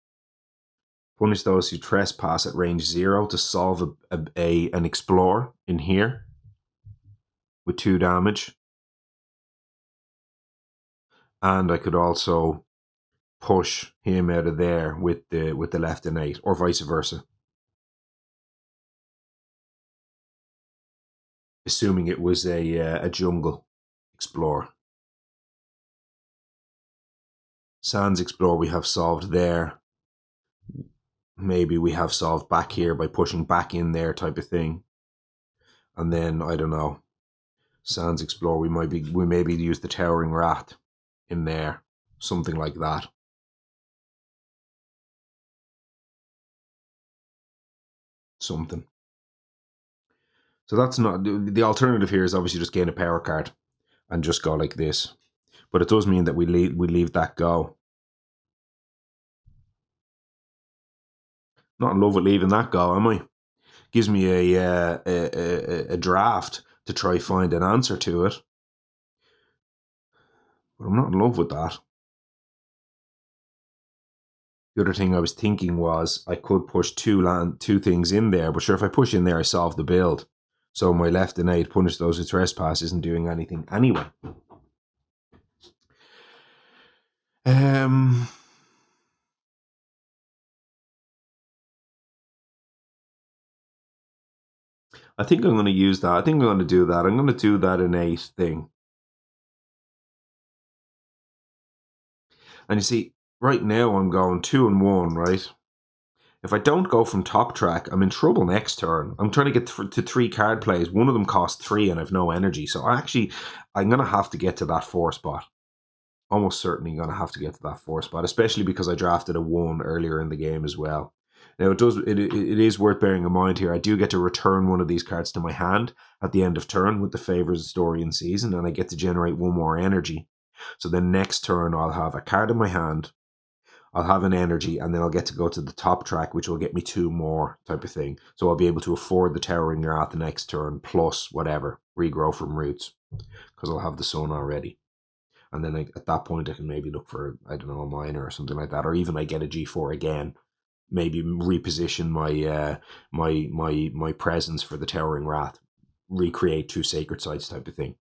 punish those who trespass at range 0 to solve an Explorer in here with 2 damage. And I could also push him out of there with the left innate, or vice versa. Assuming it was a jungle Explorer. Sands Explorer we have solved there. Maybe we have solved back here by pushing back in there type of thing. And then, I don't know, Sands Explorer, we maybe use the Towering Rat in there. Something like that. Something. So that's not, the alternative here is obviously just gain a power card and just go like this. But it does mean that we leave that go. Not in love with leaving that go, am I? Gives me a draft to try find an answer to it. But I'm not in love with that. The other thing I was thinking was I could push two things in there, but sure, if I push in there, I solve the build. So my left innate punish those who trespass isn't doing anything anyway. I think I'm going to use that. I think I'm going to do that. I'm going to do that innate thing. And you see, right now I'm going 2 and 1, right? If I don't go from top track, I'm in trouble next turn. I'm trying to get to 3 card plays. One of them costs 3 and I've no energy. So I'm going to have to get to that 4 spot. Almost certainly going to have to get to that 4 spot, especially because I drafted a 1 earlier in the game as well. Now, it is worth bearing in mind here, I do get to return one of these cards to my hand at the end of turn with the Favors of Story and Season, and I get to generate 1 more energy. So then next turn, I'll have a card in my hand, I'll have an energy, and then I'll get to go to the top track, which will get me 2 more type of thing. So I'll be able to afford the Towering Wrath the next turn, plus whatever, regrow from roots, because I'll have the Sun already. And then at that point, I can maybe look for, I don't know, a minor or something like that, or even I get a G4 again. Maybe reposition my presence for the Towering Wrath, recreate 2 sacred sites type of thing.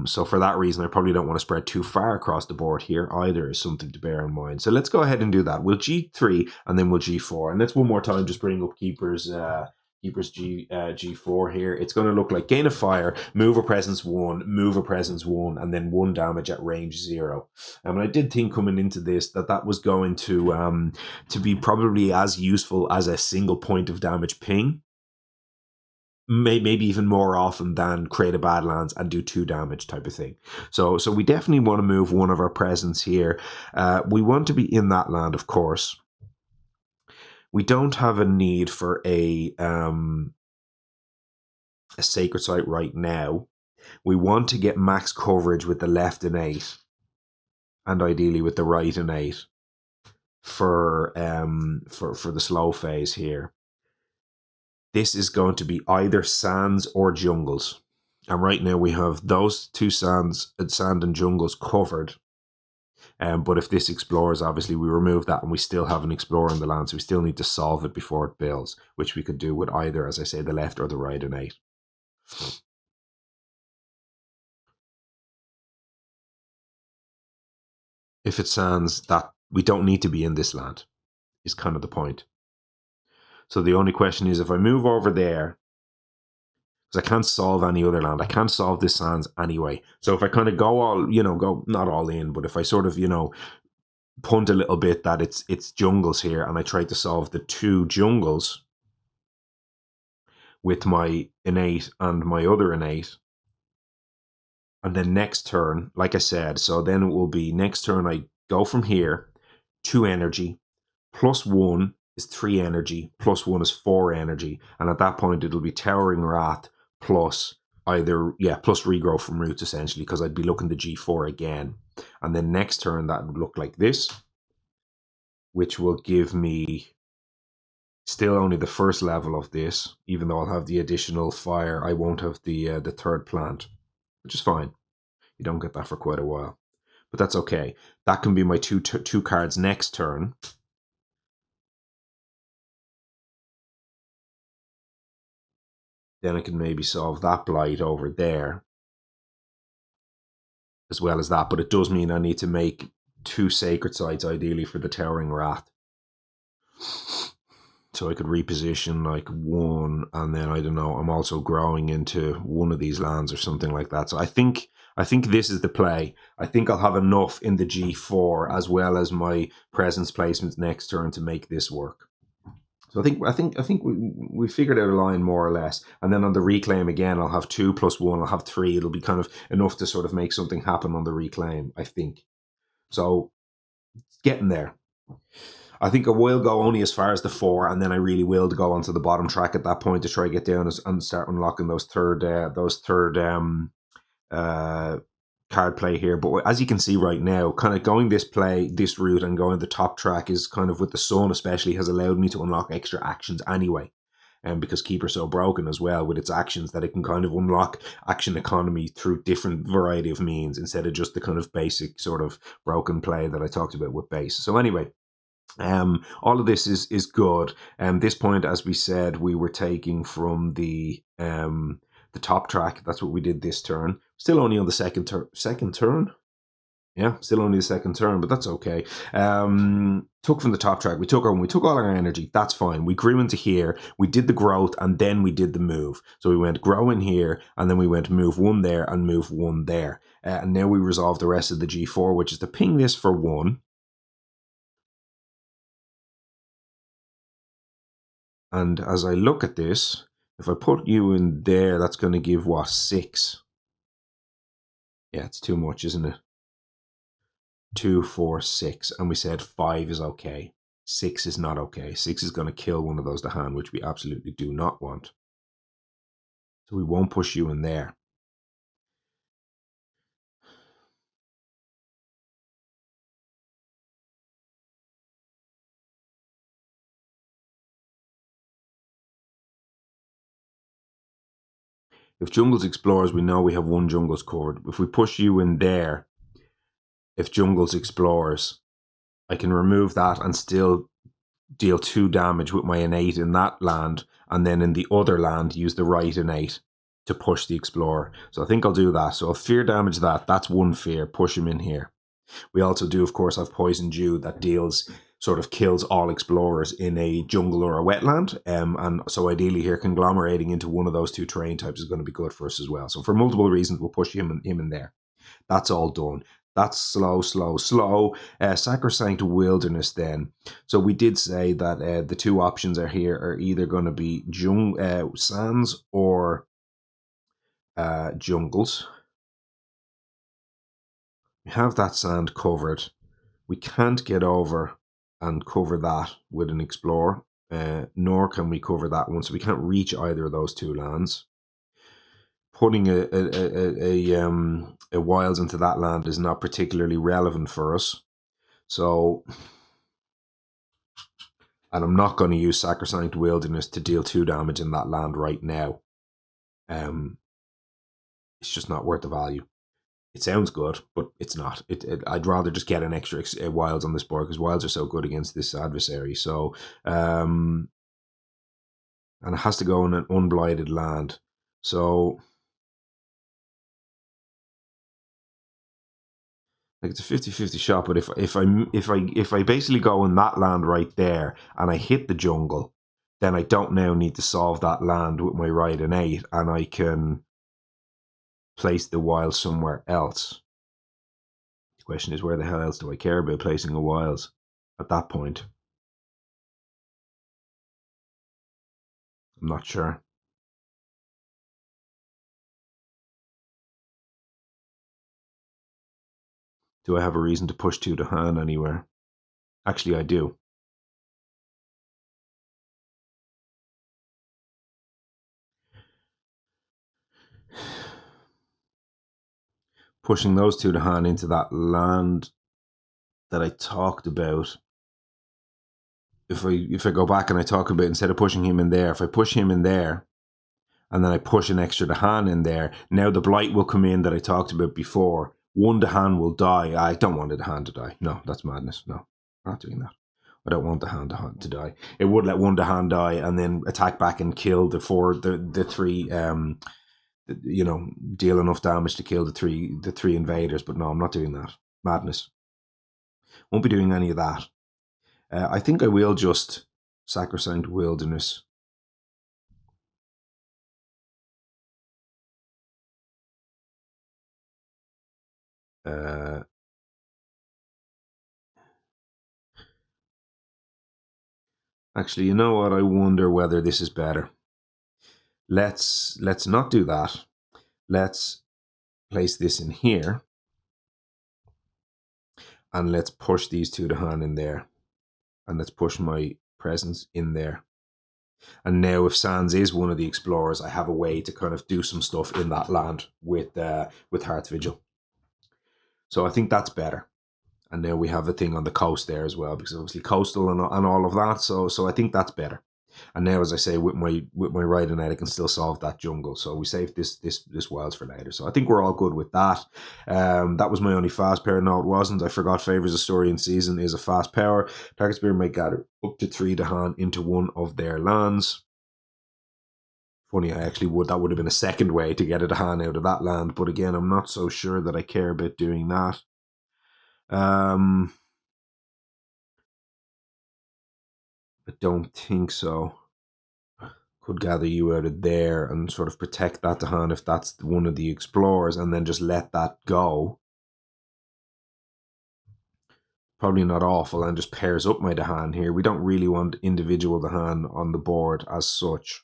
So for that reason, I probably don't want to spread too far across the board here either, is something to bear in mind. So let's go ahead and do that. We'll G3 and then we'll G4. And let's one more time just bring up Keeper's G4 here. It's going to look like gain a fire, move a presence 1, move a presence 1, and then 1 damage at range 0. And I did think coming into this that was going to be probably as useful as a single point of damage ping. Maybe even more often than create a Badlands and do 2 damage type of thing. So we definitely want to move one of our presence here. We want to be in that land, of course. We don't have a need for a sacred site right now. We want to get max coverage with the left innate and ideally with the right innate for the slow phase here. This is going to be either sands or jungles. And right now we have those 2 sand and jungles covered. But if this explores, obviously we remove that and we still have an explorer in the land. So we still need to solve it before it builds, which we could do with either, as I say, the left or the right innate. If it sands, that we don't need to be in this land is kind of the point. So the only question is if I move over there, because I can't solve any other land. I can't solve this sands anyway. So if I kind of go all, go not all in, but if I sort of, punt a little bit that it's jungles here and I try to solve the 2 jungles, with my innate and my other innate. And then next turn, like I said, so then it will be next turn I go from here, 2 energy, +1 is 3 energy, +1 is 4 energy, and at that point it'll be Towering Wrath plus plus regrowth from roots essentially, because I'd be looking to G4 again. And then next turn that would look like this, which will give me still only the first level of this, even though I'll have the additional fire. I won't have the third plant, which is fine. You don't get that for quite a while, but that's okay. That can be my two cards next turn. Then I can maybe solve that blight over there, as well as that. But it does mean I need to make 2 sacred sites, ideally, for the Towering Wrath. So I could reposition like 1, and then I don't know, I'm also growing into one of these lands or something like that. So I think this is the play. I think I'll have enough in the G4 as well as my presence placements next turn to make this work. So I think we figured out a line more or less. And then on the reclaim again, I'll have 2 + 1. I'll have 3. It'll be kind of enough to sort of make something happen on the reclaim, I think. So it's getting there. I think I will go only as far as the 4, and then I really will go onto the bottom track at that point to try to get down and start unlocking those third card play here. But as you can see right now, kind of going this route and going the top track is kind of with the sun especially has allowed me to unlock extra actions anyway. And because Keeper's so broken as well with its actions that it can kind of unlock action economy through different variety of means instead of just the kind of basic sort of broken play that I talked about with base. So anyway, all of this is good. This point, as we said, we were taking from the top track. That's what we did this turn. Still only on the second turn. Yeah, still only the second turn, but that's okay. Took from the top track. We took all our energy. That's fine. We grew into here. We did the growth, and then we did the move. So we went grow in here, and then we went move 1 there and move 1 there. And now we resolve the rest of the G4, which is to ping this for 1. And as I look at this, if I put you in there, that's going to give what, 6? Yeah, it's too much, isn't it? 2, 4, 6. And we said 5 is okay. 6 is not okay. 6 is going to kill one of those to hand, which we absolutely do not want. So we won't push you in there. If Jungles Explores, we know we have 1 Jungles covered. If we push you in there, if Jungles Explores, I can remove that and still deal 2 damage with my innate in that land, and then in the other land use the right innate to push the Explorer. So I think I'll do that. So I'll fear damage that. That's 1 fear. Push him in here. We also do, of course, have Poison Dew that kills all Explorers in a jungle or a wetland. And so ideally here, conglomerating into one of those 2 terrain types is going to be good for us as well. So for multiple reasons, we'll push him in there. That's all done. That's slow. Sacrosanct Wilderness then. So we did say that the 2 options are here are either going to be sands or jungles. We have that sand covered. We can't get over and cover that with an Explorer, nor can we cover that one. So we can't reach either of those 2 lands. Putting a wilds into that land is not particularly relevant for us. So, and I'm not going to use Sacrosanct Wilderness to deal 2 damage in that land right now. It's just not worth the value. It sounds good, but it's not. I'd rather just get an extra wilds on this board because wilds are so good against this adversary. So, and it has to go in an unblighted land. So, like it's a 50-50 shot. But if I basically go in that land right there and I hit the jungle, then I don't now need to solve that land with my right innate, and I can place the wild somewhere else. The question is, where the hell else do I care about placing a wilds at that point? I'm not sure. Do I have a reason to push 2 to hand anywhere? Actually, I do. Pushing those 2 to hand into that land that I talked about. If I go back and I talk about, instead of pushing him in there, if I push him in there and then I push an extra to hand in there, now the blight will come in that I talked about before. 1 to hand will die. I don't want the hand to die. No, that's madness. No, I'm not doing that. I don't want the hand to die. It would let 1 to hand die and then attack back and kill the 3, you know, deal enough damage to kill the three invaders. But no, I'm not doing that. Madness. Won't be doing any of that. I think I will just Sacrosanct Wilderness. Actually, you know what? I wonder whether this is better. Let's not do that. Let's place this in here. And let's push these 2 to hand in there. And let's push my presence in there. And now if Sands is one of the explorers, I have a way to kind of do some stuff in that land with Hearth Vigil. So I think that's better. And now we have a thing on the coast there as well, because obviously coastal and all of that. So I think that's better. And now, as I say, with my riding out, I can still solve that jungle. So we saved this wilds for later. So I think we're all good with that. That was my only fast power. No, it wasn't. I forgot Favors of Story and Season is a fast power. Target spear may gather up to 3 to hand into one of their lands. Funny, that would have been a second way to get a hand out of that land. But again, I'm not so sure that I care about doing that. I don't think so. Could gather you out of there and sort of protect that to hand if that's one of the explorers, and then just let that go. Probably not awful, and just pairs up my Dahan here. We don't really want individual Dahan on the board as such.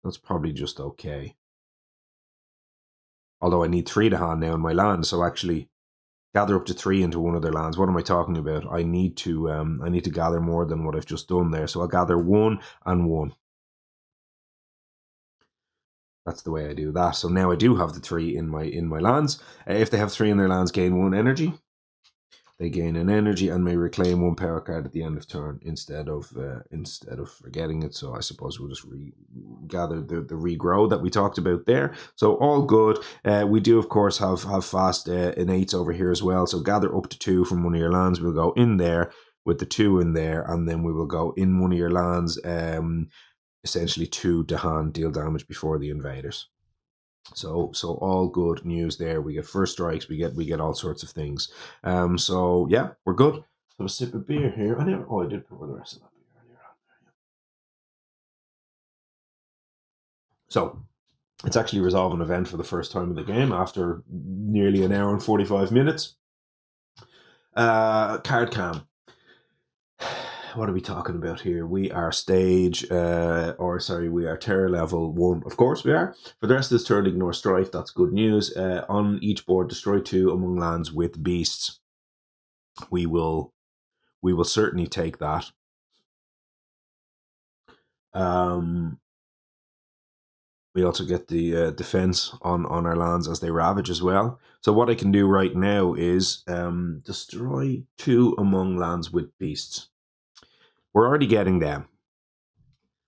That's probably just okay. Although I need 3 Dahan now in my land, so actually gather up to 3 into one of their lands. What am I talking about? I need to gather more than what I've just done there. So I'll gather 1 and 1. That's the way I do that. So now I do have the 3 in my lands. If they have 3 in their lands, gain 1 energy. They gain an energy and may reclaim 1 power card at the end of turn instead of forgetting it. So I suppose we'll just gather the regrow that we talked about there. So all good. We do of course have fast innates over here as well. So gather up to 2 from one of your lands. We'll go in there with the 2 in there, and then we will go in one of your lands. Essentially 2 to hand, deal damage before the invaders. So all good news there. We get first strikes, we get all sorts of things. So yeah, we're good. Have a sip of beer here. I did pour the rest of that beer earlier on. So it's actually resolve an event for the first time in the game after nearly an hour and 45 minutes. Card cam. What are we talking about here? We are we are terror level 1. Of course we are. For the rest of this turn, ignore strife. That's good news. On each board, destroy 2 among lands with beasts. We will certainly take that. We also get the defense on our lands as they ravage as well. So what I can do right now is destroy 2 among lands with beasts. We're already getting them.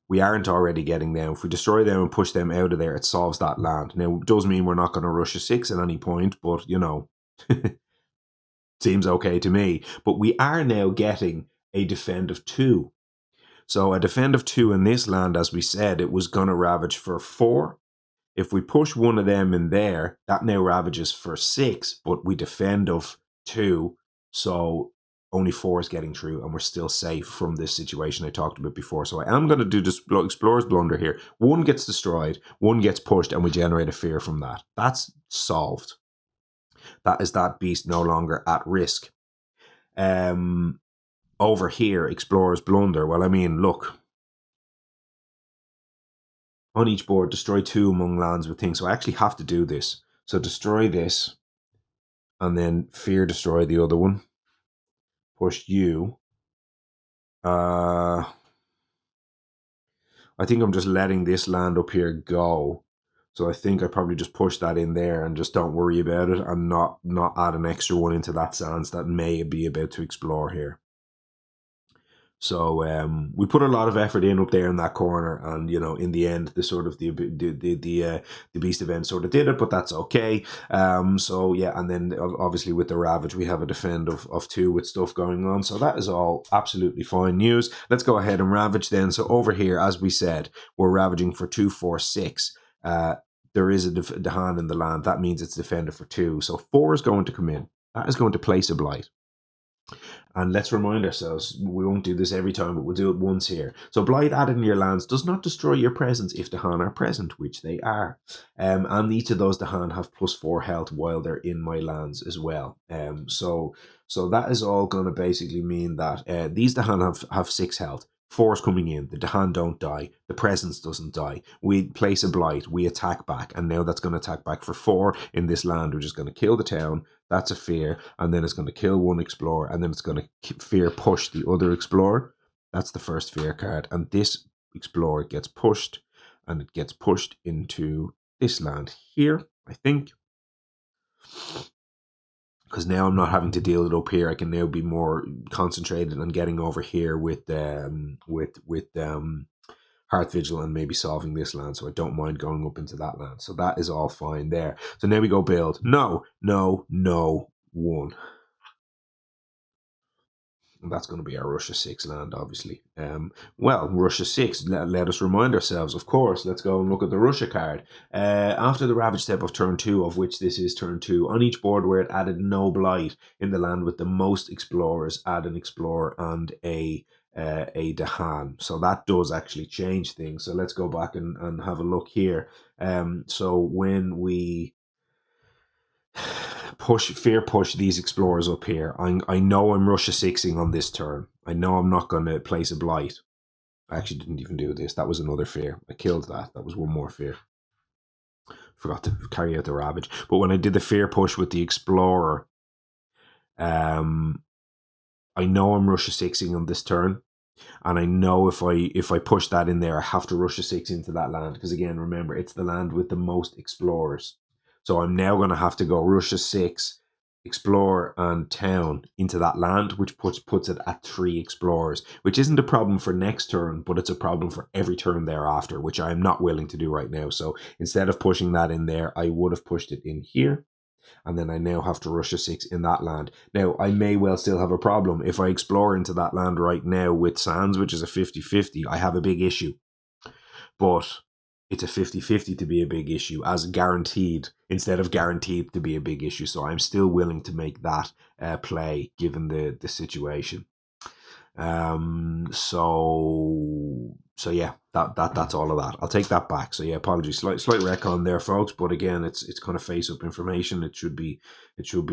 We aren't already getting them. If we destroy them and push them out of there, it solves that land. Now, it does mean we're not going to rush a 6 at any point, but, you know, seems okay to me. But we are now getting a defend of 2. So a defend of 2 in this land, as we said, it was going to ravage for 4. If we push one of them in there, that now ravages for 6, but we defend of 2. So only 4 is getting through, and we're still safe from this situation I talked about before. So I am going to do this Explorer's Blunder here. 1 gets destroyed, 1 gets pushed, and we generate a fear from that. That's solved. That is that beast no longer at risk. Over here, Explorer's Blunder. Well, I mean, look. On each board, destroy 2 among lands with things. So I actually have to do this. So destroy this. and then fear destroy the other one. Pushed you. I think I'm just letting this land up here go. So I think I probably just push that in there and just don't worry about it and not add an extra one into that sands that may be about to explore here. So we put a lot of effort in up there in that corner, and you know, in the end, the sort of the beast event sort of did it, but that's okay. So yeah, and then obviously with the ravage, we have a defend of 2 with stuff going on, so that is all absolutely fine news. Let's go ahead and ravage then. So over here, as we said, we're ravaging for 2, 4, 6. There is a Dahan in the land. That means it's defended for 2. So 4 is going to come in. That is going to place a blight. And let's remind ourselves, we won't do this every time, but we'll do it once here. So blight added in your lands does not destroy your presence if Dahan are present, which they are. And each of those Dahan have +4 health while they're in my lands as well. So that is all going to basically mean that these Dahan have 6 health. 4 is coming in. The Dahan don't die. The presence doesn't die. We place a blight. We attack back. And now that's going to attack back for 4 in this land, which is going to kill the town. That's a fear. And then it's going to kill 1 explorer. And then it's going to fear push the other explorer. That's the first fear card. And this explorer gets pushed. And it gets pushed into this land here, I think. Because now I'm not having to deal it up here. I can now be more concentrated on getting over here with Hearth Vigil and maybe solving this land. So I don't mind going up into that land. So that is all fine there. So now we go build. No, 1. And that's going to be our Russia 6 land, obviously. Well, Russia 6, let us remind ourselves, of course. Let's go and look at the Russia card. After the Ravage step of turn 2, of which this is turn 2, on each board where it added no blight in the land with the most explorers, add an explorer and a Dahan. So that does actually change things. So let's go back and have a look here. So when we fear push these explorers up here, I know I'm Russia 6ing on this turn. I know I'm not going to place a blight. I actually didn't even do this. That was another fear. I killed that. That was 1 more fear. Forgot to carry out the ravage. But when I did the fear push with the explorer, I know I'm Russia 6ing on this turn. And I know if I push that in there, I have to Russia 6 into that land. Because again, remember, it's the land with the most explorers. So I'm now going to have to go Russia 6, Explorer and Town into that land, which puts it at 3 explorers, which isn't a problem for next turn, but it's a problem for every turn thereafter, which I'm not willing to do right now. So instead of pushing that in there, I would have pushed it in here. And then I now have to Russia 6 in that land. Now, I may well still have a problem. If I explore into that land right now with Sands, which is a 50-50, I have a big issue. But it's a 50-50 to be a big issue, as guaranteed, instead of guaranteed to be a big issue. So I'm still willing to make that play, given the situation. So yeah, that's all of that. I'll take that back. So yeah, apologies, slight retcon there, folks. But again, it's kind of face up information. It should be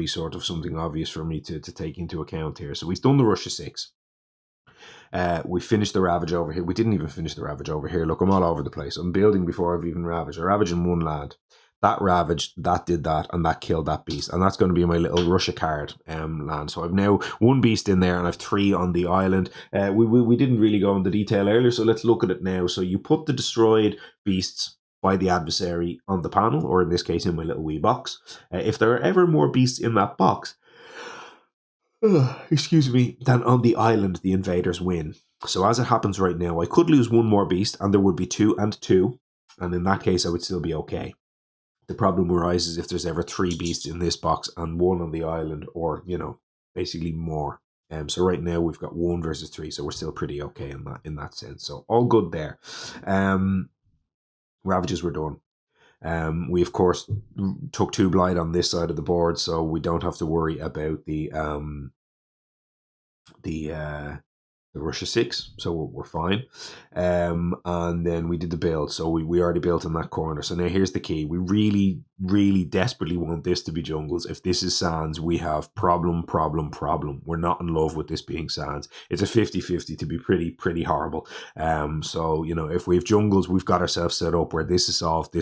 sort of something obvious for me to take into account here. So we've done the Russia 6. We finished the ravage over here. We didn't even finish the ravage over here. Look, I'm all over the place. I'm building before I've even ravaged. I ravaged in 1 land. That ravaged, that did that, and that killed that beast. And that's going to be my little Russia card land. So I've now 1 beast in there, and I've 3 on the island. We didn't really go into detail earlier, so let's look at it now. So you put the destroyed beasts by the adversary on the panel, or in this case, in my little wee box. If there are ever more beasts in that box, excuse me, then on the island, the invaders win. So as it happens right now, I could lose 1 more beast, and there would be 2 and 2. And in that case, I would still be okay. The problem arises if there's ever 3 beasts in this box and 1 on the island, or, you know, basically more. So right now we've got 1 versus 3, so we're still pretty okay in that sense. So all good there. Ravages were done. We of course took 2 blight on this side of the board, so we don't have to worry about the the Russia 6, so we're fine. And then we did the build, so we already built in that corner. So now here's the key. We really, really desperately want this to be jungles. If this is sands, we have problem. We're not in love with this being sands. It's a 50-50 to be pretty horrible. So, you know, if we have jungles, we've got ourselves set up where this is solved,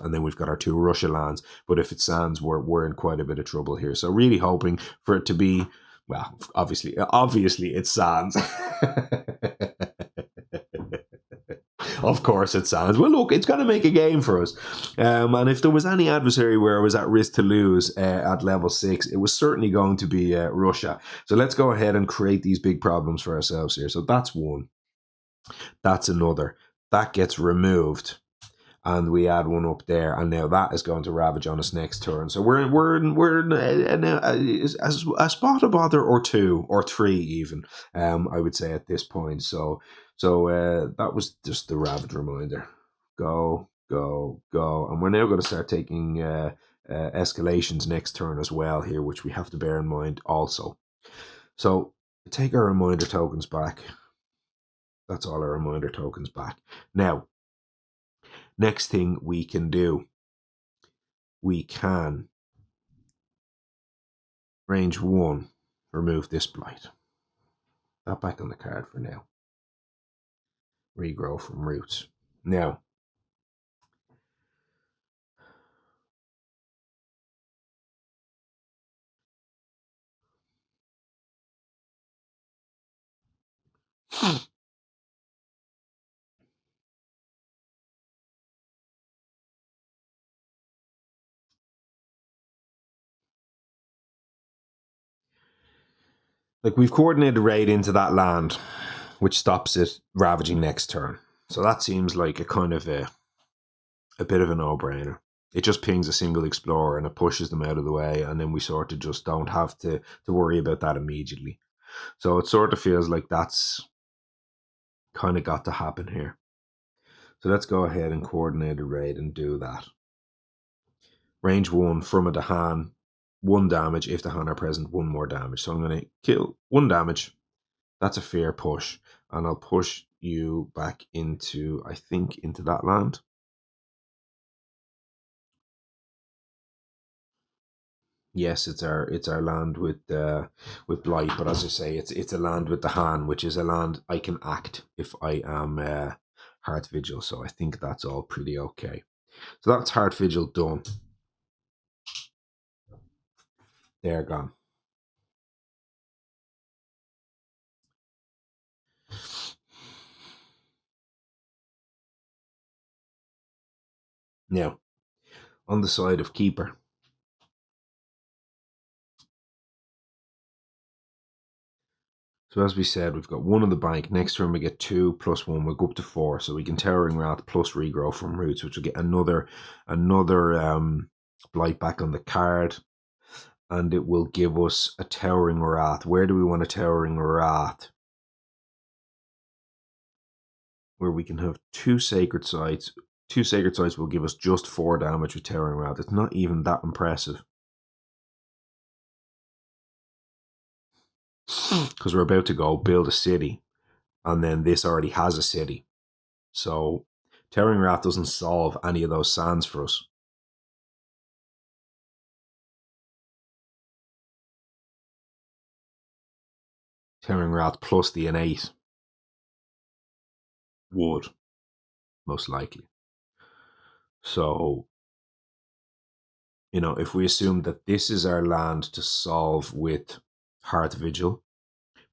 and then we've got our 2 Russia lands. But if it's sands, we're in quite a bit of trouble here. So really hoping for it to be, well, obviously it's sands. Of course it sands. Well, look, it's going to make a game for us. And if there was any adversary where I was at risk to lose at level 6, it was certainly going to be Russia. So let's go ahead and create these big problems for ourselves here. So that's one. That's another. That gets removed. And we add one up there, and now that is going to ravage on us next turn. So we're in a spot of bother or 2 or 3 even. I would say at this point. So that was just the ravage reminder. Go, and we're now going to start taking escalations next turn as well here, which we have to bear in mind also. So take our reminder tokens back. That's all our reminder tokens back now. Next thing we can do, we can range 1, remove this blight. That back on the card for now. Regrow from roots. Now, like we've coordinated raid into that land, which stops it ravaging next turn. So that seems like a kind of a bit of a no-brainer. It just pings a single explorer and it pushes them out of the way, and then we sort of just don't have to worry about that immediately. So it sort of feels like that's kind of got to happen here. So let's go ahead and coordinate a raid and do that. Range 1 from a Dahan, 1 damage. If Dahan are present, 1 more damage. So I'm going to kill 1 damage. That's a fair push. And I'll push you back into, I think, into that land. Yes, it's our land with blight, but as I say, it's a land with Dahan, which is a land I can act if I am Hearth Vigil. So I think that's all pretty okay. So that's Hearth Vigil done. They're gone. Now, on the side of Keeper, so as we said, we've got 1 on the bank. Next turn we get 2 plus 1. We'll go up to 4. So we can Towering Wrath plus Regrow from Roots, which will get another blight back on the card. And it will give us a Towering Wrath. Where do we want a Towering Wrath? Where we can have 2 Sacred Sites. 2 Sacred Sites will give us just 4 damage with Towering Wrath. It's not even that impressive. Because we're about to go build a city, and then this already has a city. So Towering Wrath doesn't solve any of those sands for us. Towering Wrath plus the innate would, most likely. So, you know, if we assume that this is our land to solve with Hearth Vigil.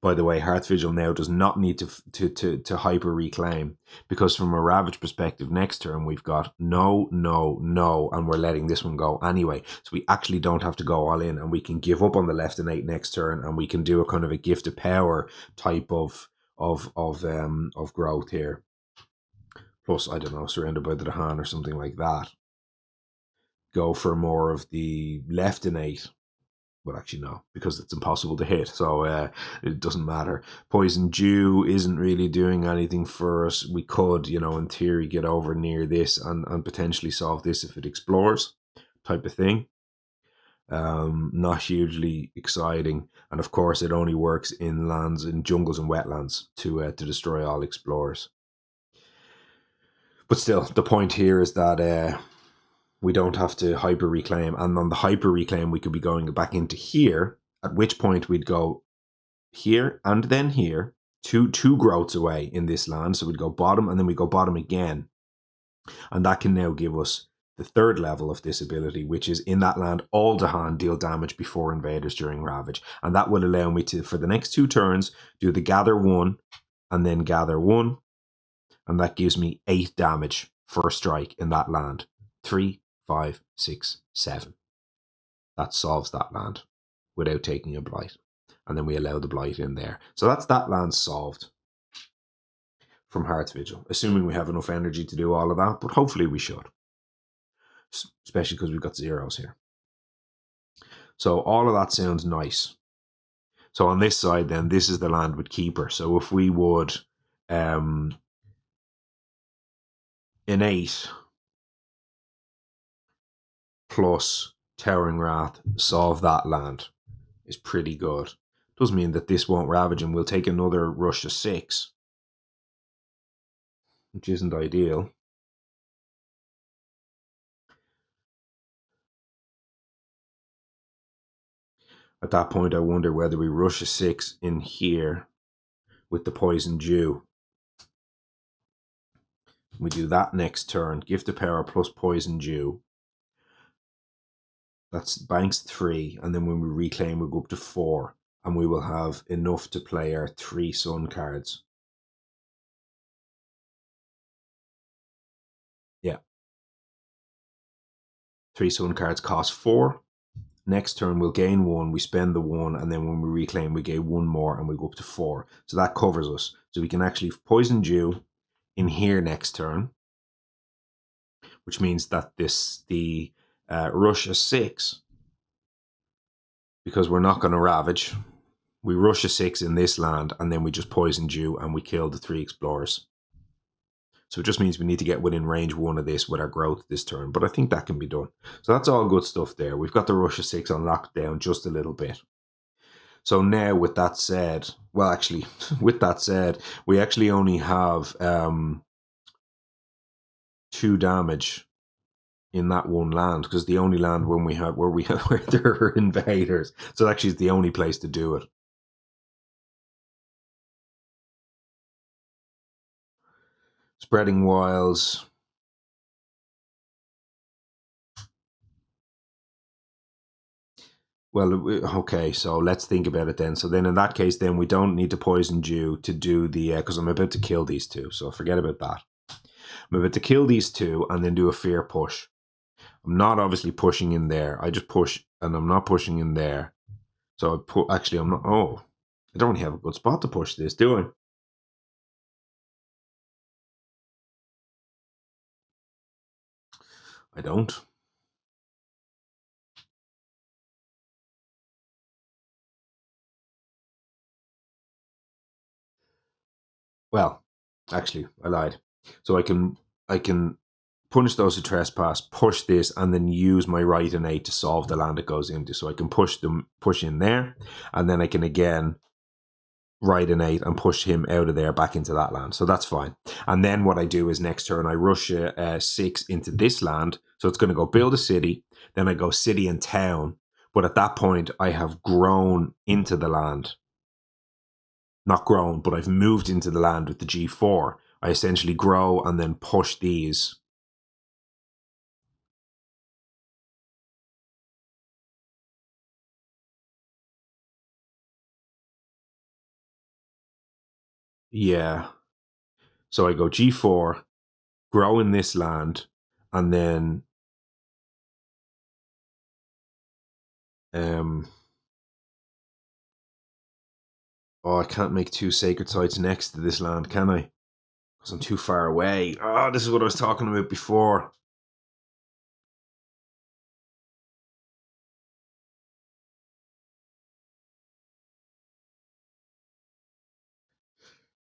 By the way, Hearth Vigil now does not need to hyper reclaim, because from a Ravage perspective, next turn we've got no, and we're letting this one go anyway. So we actually don't have to go all in, and we can give up on the left innate next turn, and we can do a kind of a gift of power type of growth here. Plus, I don't know, Surrounded by the Dahan or something like that. Go for more of the left innate. Well, actually, no, because it's impossible to hit, so it doesn't matter. Poison Dew isn't really doing anything for us. We could, you know, in theory, get over near this and potentially solve this if it explores, type of thing. Not hugely exciting, and of course it only works in lands, in jungles and wetlands, to destroy all explorers. But still, the point here is that we don't have to hyper reclaim, and on the hyper reclaim we could be going back into here, at which point we'd go here and then here, two growths away in this land, so we'd go bottom and then we go bottom again, and that can now give us the third level of this ability, which is in that land all to hand, deal damage before invaders during ravage, and that will allow me to, for the next 2 turns, do the gather 1 and then gather 1, and that gives me 8 damage for a strike in that land. 3, 5, 6, 7. That solves that land without taking a blight, and then we allow the blight in there. So that's that land solved from Hearth Vigil, assuming we have enough energy to do all of that, but hopefully we should, especially because we've got zeros here. So all of that sounds nice. So on this side then, this is the land with Keeper. So if we would innate plus Towering Wrath solve that land is pretty good. Does mean that this won't ravage and we'll take another rush of 6, which isn't ideal. At that point, I wonder whether we rush a 6 in here with the Poison Dew. We do that next turn. Gift of Power plus Poison Dew. That's banks 3, and then when we reclaim, we'll go up to 4, and we will have enough to play our 3 Sun cards. Yeah. 3 Sun cards cost 4. Next turn, we'll gain 1, we spend the 1, and then when we reclaim, we gain 1 more, and we go up to 4. So that covers us. So we can actually Poison Dew in here next turn, which means that the rush a 6, because we're not going to ravage, we rush a 6 in this land, and then we just Poison Dew, and we kill the 3 explorers. So it just means we need to get within range 1 of this with our growth this turn, but I think that can be done. So that's all good stuff there. We've got the rush of 6 on lockdown just a little bit. So now with that said, well actually, with that said, we actually only have 2 damage in that one land, because the only land when we have where there are invaders. So actually it's the only place to do it. Spreading Wilds. Well, okay, so let's think about it then. So then in that case, then we don't need to Poison Dew to do the, because I'm about to kill these 2, so forget about that. I'm about to kill these 2 and then do a fear push. I'm not obviously pushing in there. I just push, and I'm not pushing in there. So actually I'm not, oh, I don't really have a good spot to push this, do I? I don't. Well, actually, I lied. So I can punish those who trespass, push this, and then use my right innate to solve the land it goes into. So I can push in there, and then I can again right innate and push him out of there back into that land. So that's fine. And then what I do is next turn I rush a 6 into this land. So it's going to go build a city. Then I go city and town. But at that point I have grown into the land. Not grown, but I've moved into the land with the G4. I essentially grow and then push these. Yeah. So I go G4, grow in this land, and then oh, I can't make 2 sacred sites next to this land, can I? Because I'm too far away. Oh, this is what I was talking about before.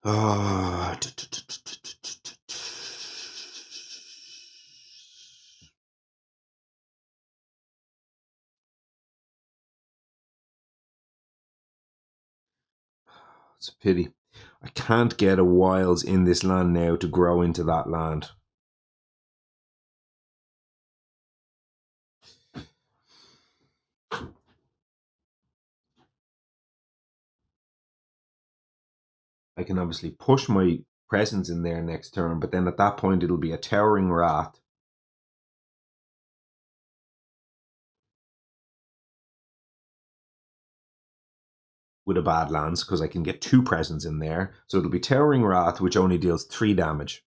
Oh. It's a pity. I can't get a wilds in this land now to grow into that land. I can obviously push my presence in there next turn, but then at that point it'll be a towering wrath. With a bad lands, because I can get 2 presents in there. So it'll be Towering Wrath, which only deals 3 damage.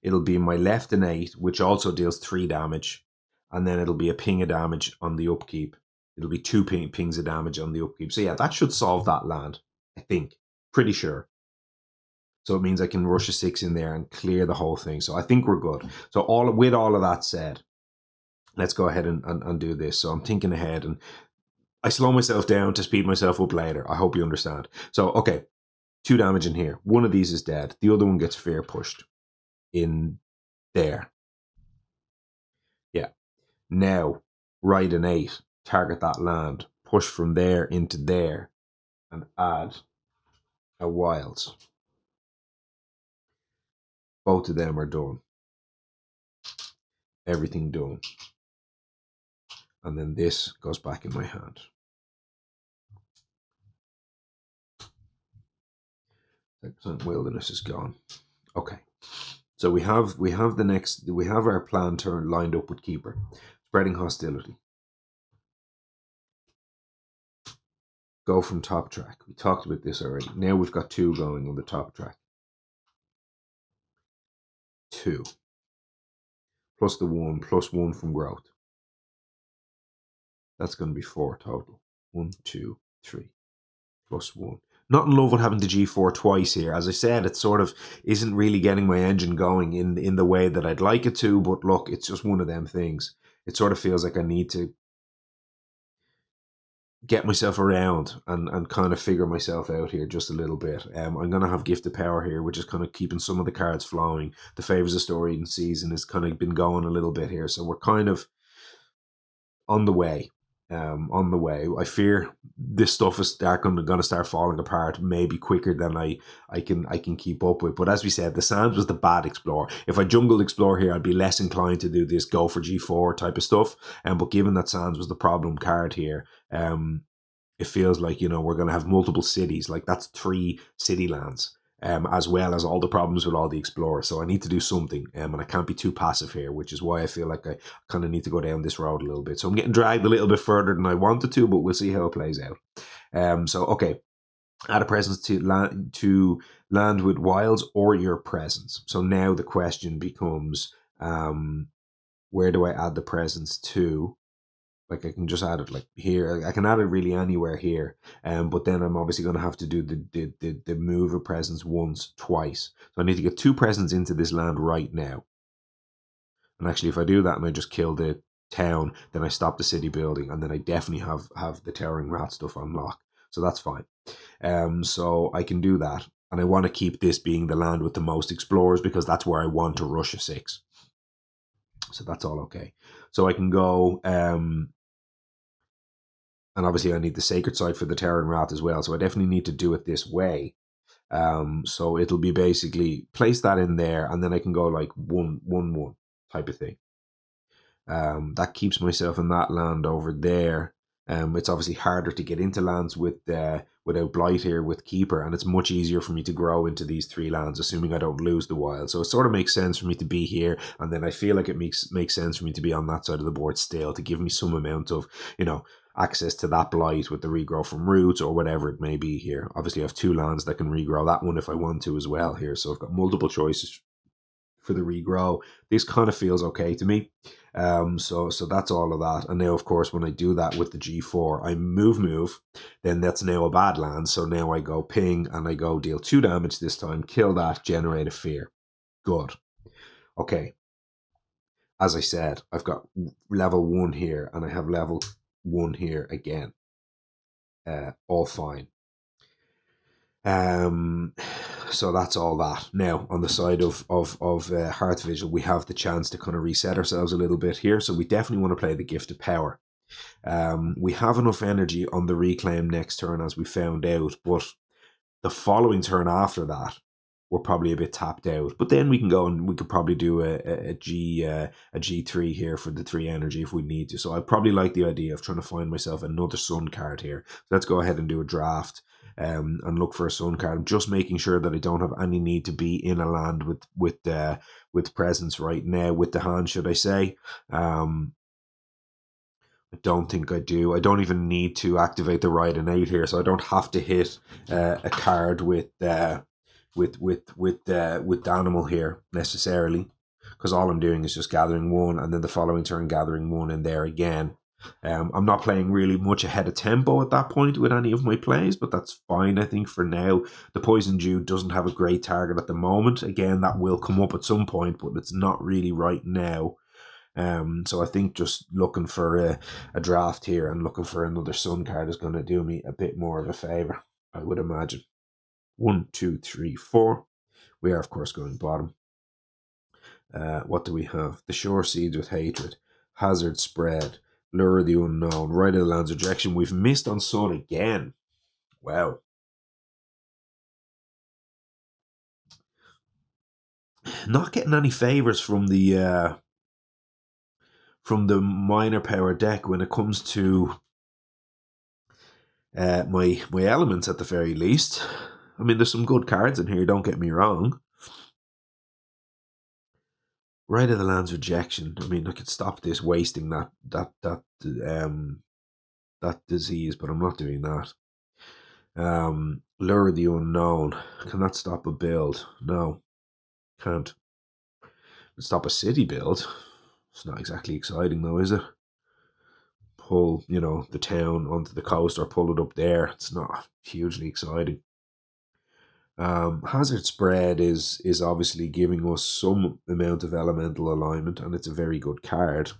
It'll be my Left and 8, which also deals 3 damage. And then it'll be a ping of damage on the upkeep. It'll be 2 pings of damage on the upkeep. So yeah, that should solve that land, I think. Pretty sure. So it means I can rush a 6 in there and clear the whole thing. So I think we're good. So with all of that said, let's go ahead and do this. So I'm thinking ahead, and I slow myself down to speed myself up later. I hope you understand. So, okay, 2 damage in here. One of these is dead. The other one gets fear pushed in there. Yeah. Now, ride an 8. Target that land. Push from there into there. And add a wilds. Both of them are done. Everything done. And then this goes back in my hand. Wilderness is gone. Okay. So we have our plan turn lined up with Keeper. Spreading hostility. Go from top track. We talked about this already. Now we've got 2 going on the top track. 2. Plus the 1, plus 1 from growth. That's going to be 4 total. 1, 2, 3. Plus 1. Not in love with having the G4 twice here. As I said, it sort of isn't really getting my engine going in the way that I'd like it to. But look, it's just one of them things. It sort of feels like I need to get myself around and kind of figure myself out here just a little bit. I'm going to have Gift of Power here, which is kind of keeping some of the cards flowing. The Favors of Story and Season has kind of been going a little bit here. So we're kind of on the way. I fear this stuff is going to start falling apart maybe quicker than I can keep up with. But as we said, the Sands was the bad Explorer. If I jungled Explorer here, I'd be less inclined to do this go for G4 type of stuff. But given that Sands was the problem card here, it feels like, we're going to have multiple cities. Like, that's 3 city lands. As well as all the problems with all the Explorers. So I need to do something, and I can't be too passive here, which is why I feel like I kind of need to go down this road a little bit. So I'm getting dragged a little bit further than I wanted to, but we'll see how it plays out. So, okay, add a presence to land with wilds or your presence. So now the question becomes, where do I add the presence to? Like, I can just add it like here. I can add it really anywhere here. But then I'm obviously going to have to do the move of presence twice. So I need to get 2 presents into this land right now. And actually, if I do that and I just kill the town, then I stop the city building, and then I definitely have the Towering Rat stuff on lock. So that's fine. So I can do that. And I want to keep this being the land with the most Explorers, because that's where I want to rush a 6. So that's all okay. So I can go, and obviously I need the Sacred Site for the Towering Wrath as well. So I definitely need to do it this way. So it'll be basically place that in there, and then I can go like 1/1/1 type of thing. That keeps myself in that land over there. It's obviously harder to get into lands without Blight here with Keeper, and it's much easier for me to grow into these 3 lands, assuming I don't lose the wild. So it sort of makes sense for me to be here, and then I feel like it makes sense for me to be on that side of the board still, to give me some amount of, access to that Blight with the regrow from roots or whatever it may be here. Obviously, I have 2 lands that can regrow that one if I want to as well here, so I've got multiple choices for the regrow. This kind of feels okay to me. So that's all of that. And now, of course, when I do that with the G4, I move, then that's now a bad land. So now I go ping and I go deal 2 damage this time, kill that, generate a fear. Good. Okay. As I said, I've got level 1 here and I have level 1 here again. All fine. So that's all that. Now, on the side of Hearth Vigil, we have the chance to kind of reset ourselves a little bit here. So we definitely want to play the Gift of Power. We have enough energy on the reclaim next turn, as we found out, but the following turn after that, we're probably a bit tapped out. But then we can go and we could probably do a G3 here for the 3 energy if we need to. So I probably like the idea of trying to find myself another sun card here. So let's go ahead and do a draft and look for a sun card. I'm just making sure that I don't have any need to be in a land with presence right now with the hand, should I say. I don't think I do. I don't even need to activate the right innate here, so I don't have to hit a card with animal here necessarily, because all I'm doing is just gathering 1, and then the following turn gathering 1 in there again. I'm not playing really much ahead of tempo at that point with any of my plays, but that's fine, I think, for now. The Poison Dew doesn't have a great target at the moment. Again, that will come up at some point, but it's not really right now. So I think just looking for a draft here and looking for another sun card is going to do me a bit more of a favor, I would imagine. 1, 2, 3, 4. We are, of course, going bottom. What do we have? The Shore Seeds with Hatred, Hazard Spread, Lure of the Unknown, Right of the Land's Rejection. We've missed on sun again. Wow. Not getting any favors from the minor power deck when it comes to my elements, at the very least. I mean, there's some good cards in here, don't get me wrong. Right of the Land's Rejection. I mean, I could stop this wasting that disease, but I'm not doing that. Lure of the Unknown. Can that stop a build? No, can't. Stop a city build. It's not exactly exciting though, is it? Pull, the town onto the coast or pull it up there. It's not hugely exciting. Hazard Spread is obviously giving us some amount of elemental alignment, and it's a very good card.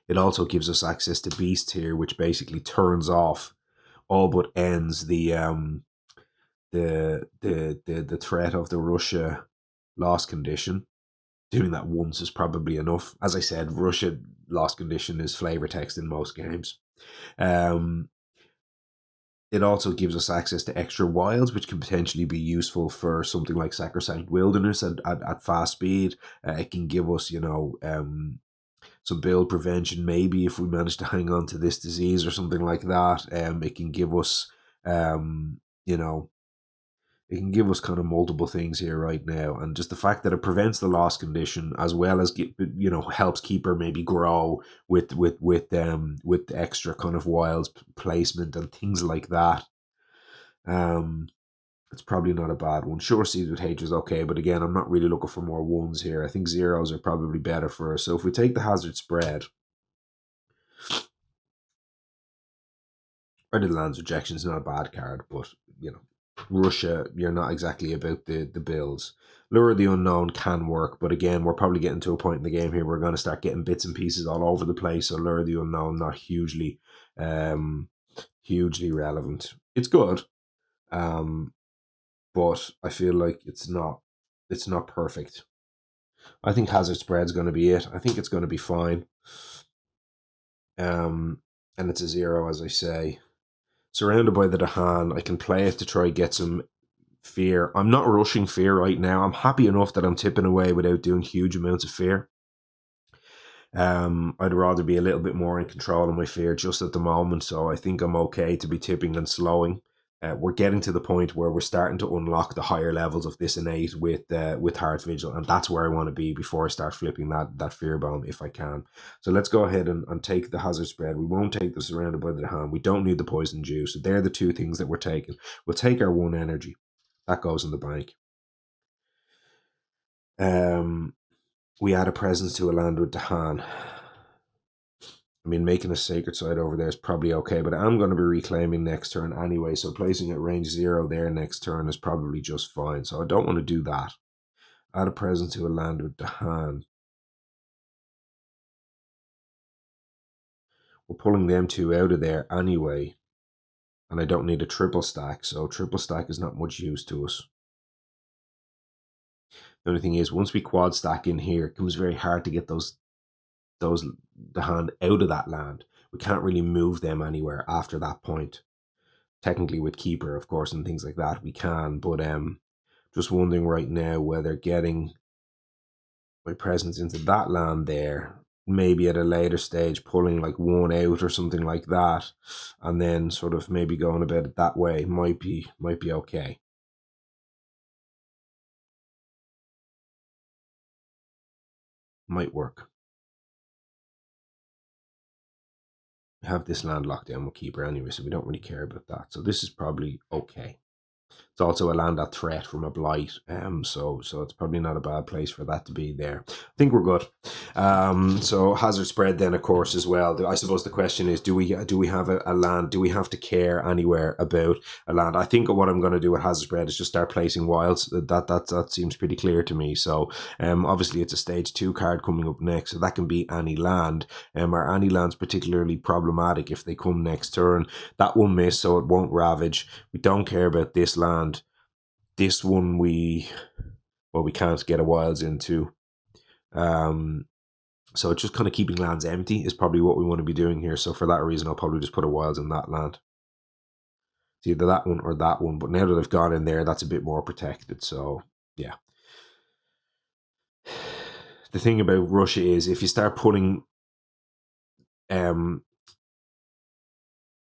It also gives us access to Beast here, which basically turns off all but ends the threat of the Russia loss condition. Doing that once is probably enough. As I said, Russia loss condition is flavor text in most games. It also gives us access to extra wilds, which can potentially be useful for something like Sacrosanct Wilderness at fast speed. It can give us, some build prevention, maybe if we manage to hang on to this disease or something like that. It can give us, it can give us kind of multiple things here right now, and just the fact that it prevents the loss condition as well as helps keeper maybe grow with extra kind of wilds placement and things like that. It's probably not a bad one. Sure, Seeds with Hatred is okay, but again, I'm not really looking for more 1s here. I think 0s are probably better for us. So if we take the Hazard Spread, Right of the Land's Rejection is not a bad card, but Russia, you're not exactly about the builds. Lure of the Unknown can work, but again, we're probably getting to a point in the game here we're going to start getting bits and pieces all over the place. So Lure of the Unknown, not hugely relevant. It's good, but I feel like it's not perfect. I think Hazard Spread's going to be it. I think it's going to be fine. And it's a 0, as I say. Surrounded by the Dahan, I can play it to try get some fear. I'm not rushing fear right now. I'm happy enough that I'm tipping away without doing huge amounts of fear. I'd rather be a little bit more in control of my fear just at the moment, so I think I'm okay to be tipping and slowing. We're getting to the point where we're starting to unlock the higher levels of this innate with Hearth Vigil, and that's where I want to be before I start flipping that fear bomb if I can. So let's go ahead and take the Hazard Spread. We won't take the Surrounded by the Hand. We don't need the Poison Dew. So they're the 2 things that we're taking. We'll take our 1 energy. That goes in the bank. We add a presence to a land with the hand. I mean, making a Sacred Site over there is probably okay, but I'm going to be reclaiming next turn anyway, so placing it range 0 there next turn is probably just fine, so I don't want to do that. Add a presence to a land with the hand. We're pulling them 2 out of there anyway, and I don't need a triple stack, so triple stack is not much use to us. The only thing is, once we quad stack in here, it becomes very hard to get the hand out of that land. We can't really move them anywhere after that point. technically with keeper, of course, and things like that, we can. But just wondering right now whether getting my presence into that land there, maybe at a later stage pulling like one out or something like that, and then sort of maybe going about it that way might be okay. Might work. We have this land locked down with keeper anyway, so we don't really care about that. So this is probably okay. It's also a land at threat from a blight, so it's probably not a bad place for that to be there. I think we're good. So hazard spread then, of course, as well. I suppose the question is, do we have a land? Do we have to care anywhere about a land? I think what I'm going to do with hazard spread is just start placing wilds. That seems pretty clear to me. So obviously it's a stage 2 card coming up next, so that can be any land. Are any lands particularly problematic if they come next turn? That will miss, so it won't ravage. We don't care about this land. This one we can't get a wilds into. So just kind of keeping lands empty is probably what we want to be doing here. So for that reason, I'll probably just put a wilds in that land. It's either that one or that one. But now that I've gone in there, that's a bit more protected. So yeah. The thing about Russia is if you start putting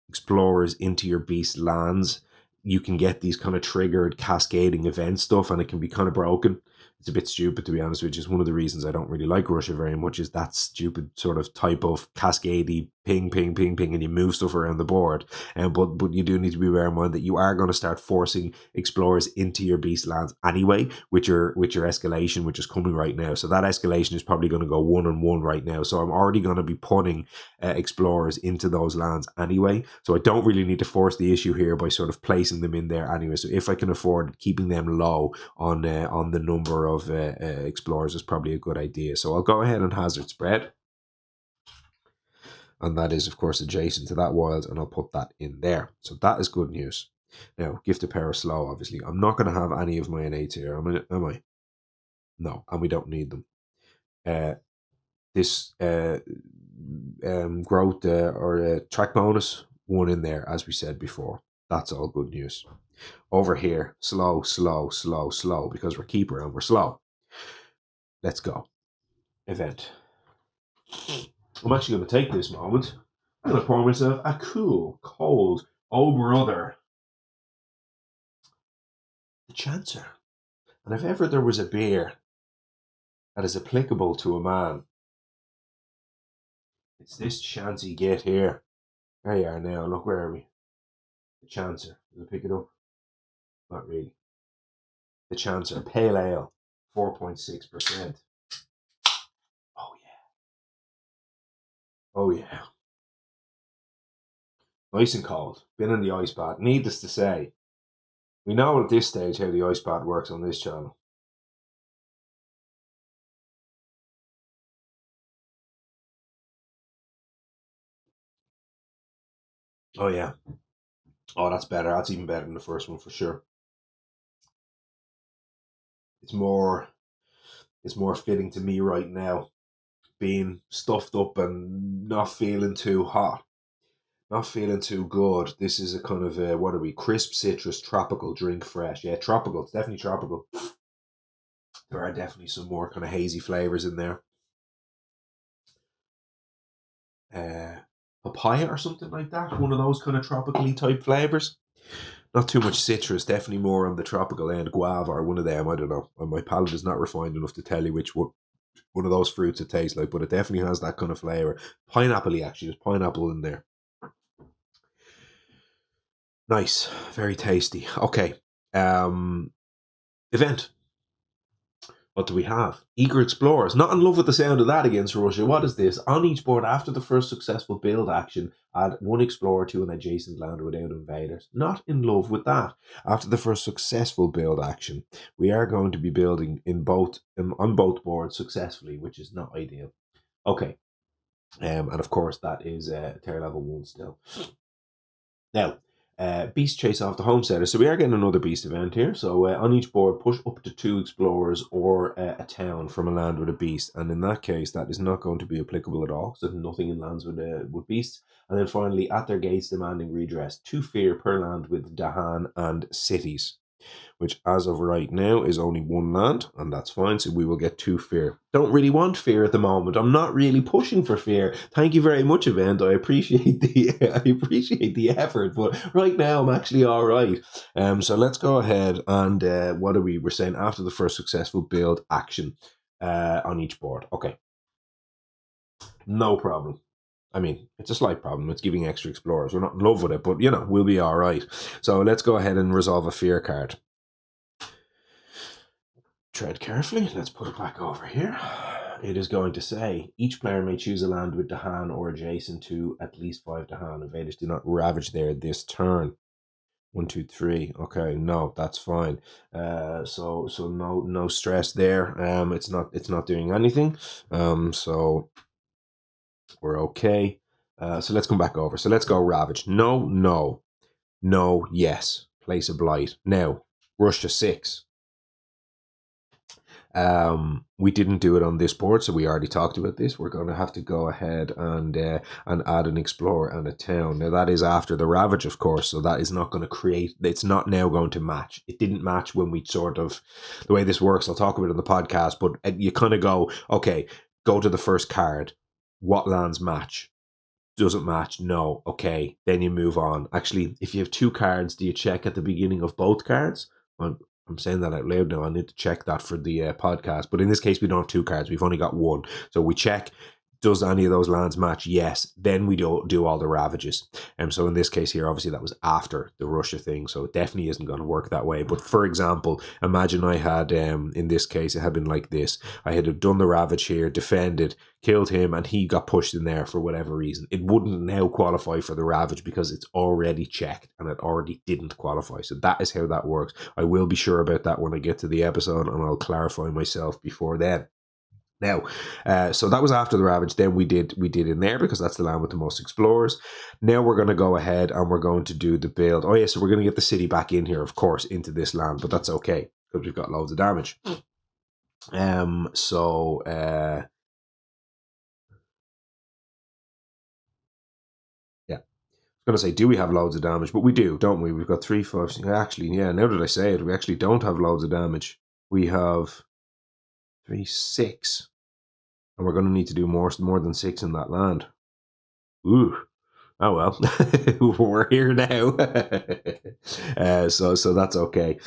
explorers into your beast lands, you can get these kind of triggered cascading event stuff, and it can be kind of broken. It's a bit stupid, to be honest, which is one of the reasons I don't really like Russia very much, is that stupid sort of type of cascadey ping, ping, ping, ping, and you move stuff around the board. But you do need to be aware in mind that you are going to start forcing explorers into your beast lands anyway, with your escalation, which is coming right now. So that escalation is probably going to go 1-on-1 right now. So I'm already going to be putting explorers into those lands anyway. So I don't really need to force the issue here by sort of placing them in there anyway. So if I can afford keeping them low on the number of explorers is probably a good idea. So I'll go ahead and hazard spread. And that is, of course, adjacent to that wild, and I'll put that in there. So that is good news. Now, gift of power slow, obviously. I'm not going to have any of my innate here, am I? No, and we don't need them. This growth or track bonus, 1 in there, as we said before. That's all good news. Over here, slow, slow, slow, slow, because we're keeper and we're slow. Let's go. Event. I'm actually going to take this moment. I'm going to pour myself a cool, cold, oh brother, the Chancer. And if ever there was a beer that is applicable to a man, it's this chance you get here. There you are now. Look, where are we? The Chancer. Did I pick it up? Not really. The Chancer. Pale Ale. 4.6%. Oh, yeah. Oh, yeah. Nice and cold. Been in the ice bath. Needless to say, we know at this stage how the ice bath works on this channel. Oh, yeah. Oh, that's better. That's even better than the first one for sure. It's more fitting to me right now, being stuffed up and not feeling too hot, not feeling too good. This is a kind of a, what are we? Crisp citrus tropical drink, fresh. Yeah, tropical. It's definitely tropical. There are definitely some more kind of hazy flavors in there. Papaya or something like that. One of those kind of tropically type flavors. Not too much citrus, definitely more on the tropical end. Guava or one of them, I don't know. My palate is not refined enough to tell you which one of those fruits it tastes like, but it definitely has that kind of flavour. Pineapple-y, actually. There's pineapple in there. Nice. Very tasty. Okay. Event. What do we have? Eager Explorers. Not in love with the sound of that against Russia. What is this? On each board, after the first successful build action, add 1 explorer to an adjacent land without invaders. Not in love with that. After the first successful build action, we are going to be building on both boards successfully, which is not ideal. Okay. And of course, that is tier level 1 still. Now, beast chase off the homesteader. So we are getting another beast event here. So on each board, push up to 2 explorers or a town from a land with a beast. And in that case, that is not going to be applicable at all. So nothing in lands with beasts. And then finally, at their gates, demanding redress. 2 fear per land with Dahan and cities, which as of right now is only 1 land, and that's fine. So we will get 2 fear. Don't really want fear at the moment. I'm not really pushing for fear. Thank you very much, event. I appreciate the effort, but right now I'm actually all right. So let's go ahead and what are we? We're saying after the first successful build action on each board. Okay, no problem. I mean, it's a slight problem. It's giving extra explorers. We're not in love with it, but we'll be all right. So let's go ahead and resolve a fear card. Tread carefully. Let's put it back over here. It is going to say each player may choose a land with Dahan or adjacent to at least 5 Dahan. Invaders do not ravage there this turn. 1, 2, 3. Okay, no, that's fine. So no stress there. It's not doing anything. So we're okay. So let's come back over. So let's go ravage. No, yes. Place a blight. Now, rush to 6. We didn't do it on this board, so we already talked about this. We're going to have to go ahead and add an explorer and a town. Now that is after the ravage, of course, so that is not going to create. It's not now going to match. It didn't match when we sort of the way this works. I'll talk about it on the podcast, but you kind of go, okay, go to the first card. What lands match? Doesn't match. No. Okay, then you move on. Actually, if you have 2 cards, do you check at the beginning of both cards? I'm saying that out loud now. I need to check that for the podcast. But in this case, we don't have 2 cards. We've only got 1. So we check, does any of those lands match? Yes. Then we do all the ravages. So in this case here, obviously that was after the Russia thing. So it definitely isn't going to work that way. But for example, imagine I had, in this case, it had been like this. I had done the ravage here, defended, killed him, and he got pushed in there for whatever reason. It wouldn't now qualify for the ravage because it's already checked and it already didn't qualify. So that is how that works. I will be sure about that when I get to the episode, and I'll clarify myself before then. Now, so that was after the ravage. Then we did in there because that's the land with the most explorers. Now we're going to go ahead and we're going to do the build. Oh yeah, so we're going to get the city back in here, of course, into this land, but that's okay because we've got loads of damage. So yeah, I was going to say, do we have loads of damage? But we do, don't we? We've got 3, 5. Actually, yeah. Now that I say it, we actually don't have loads of damage. We have 3, 6. And we're going to need to do more than 6 in that land. Ooh. Oh well, we're here now. So that's okay.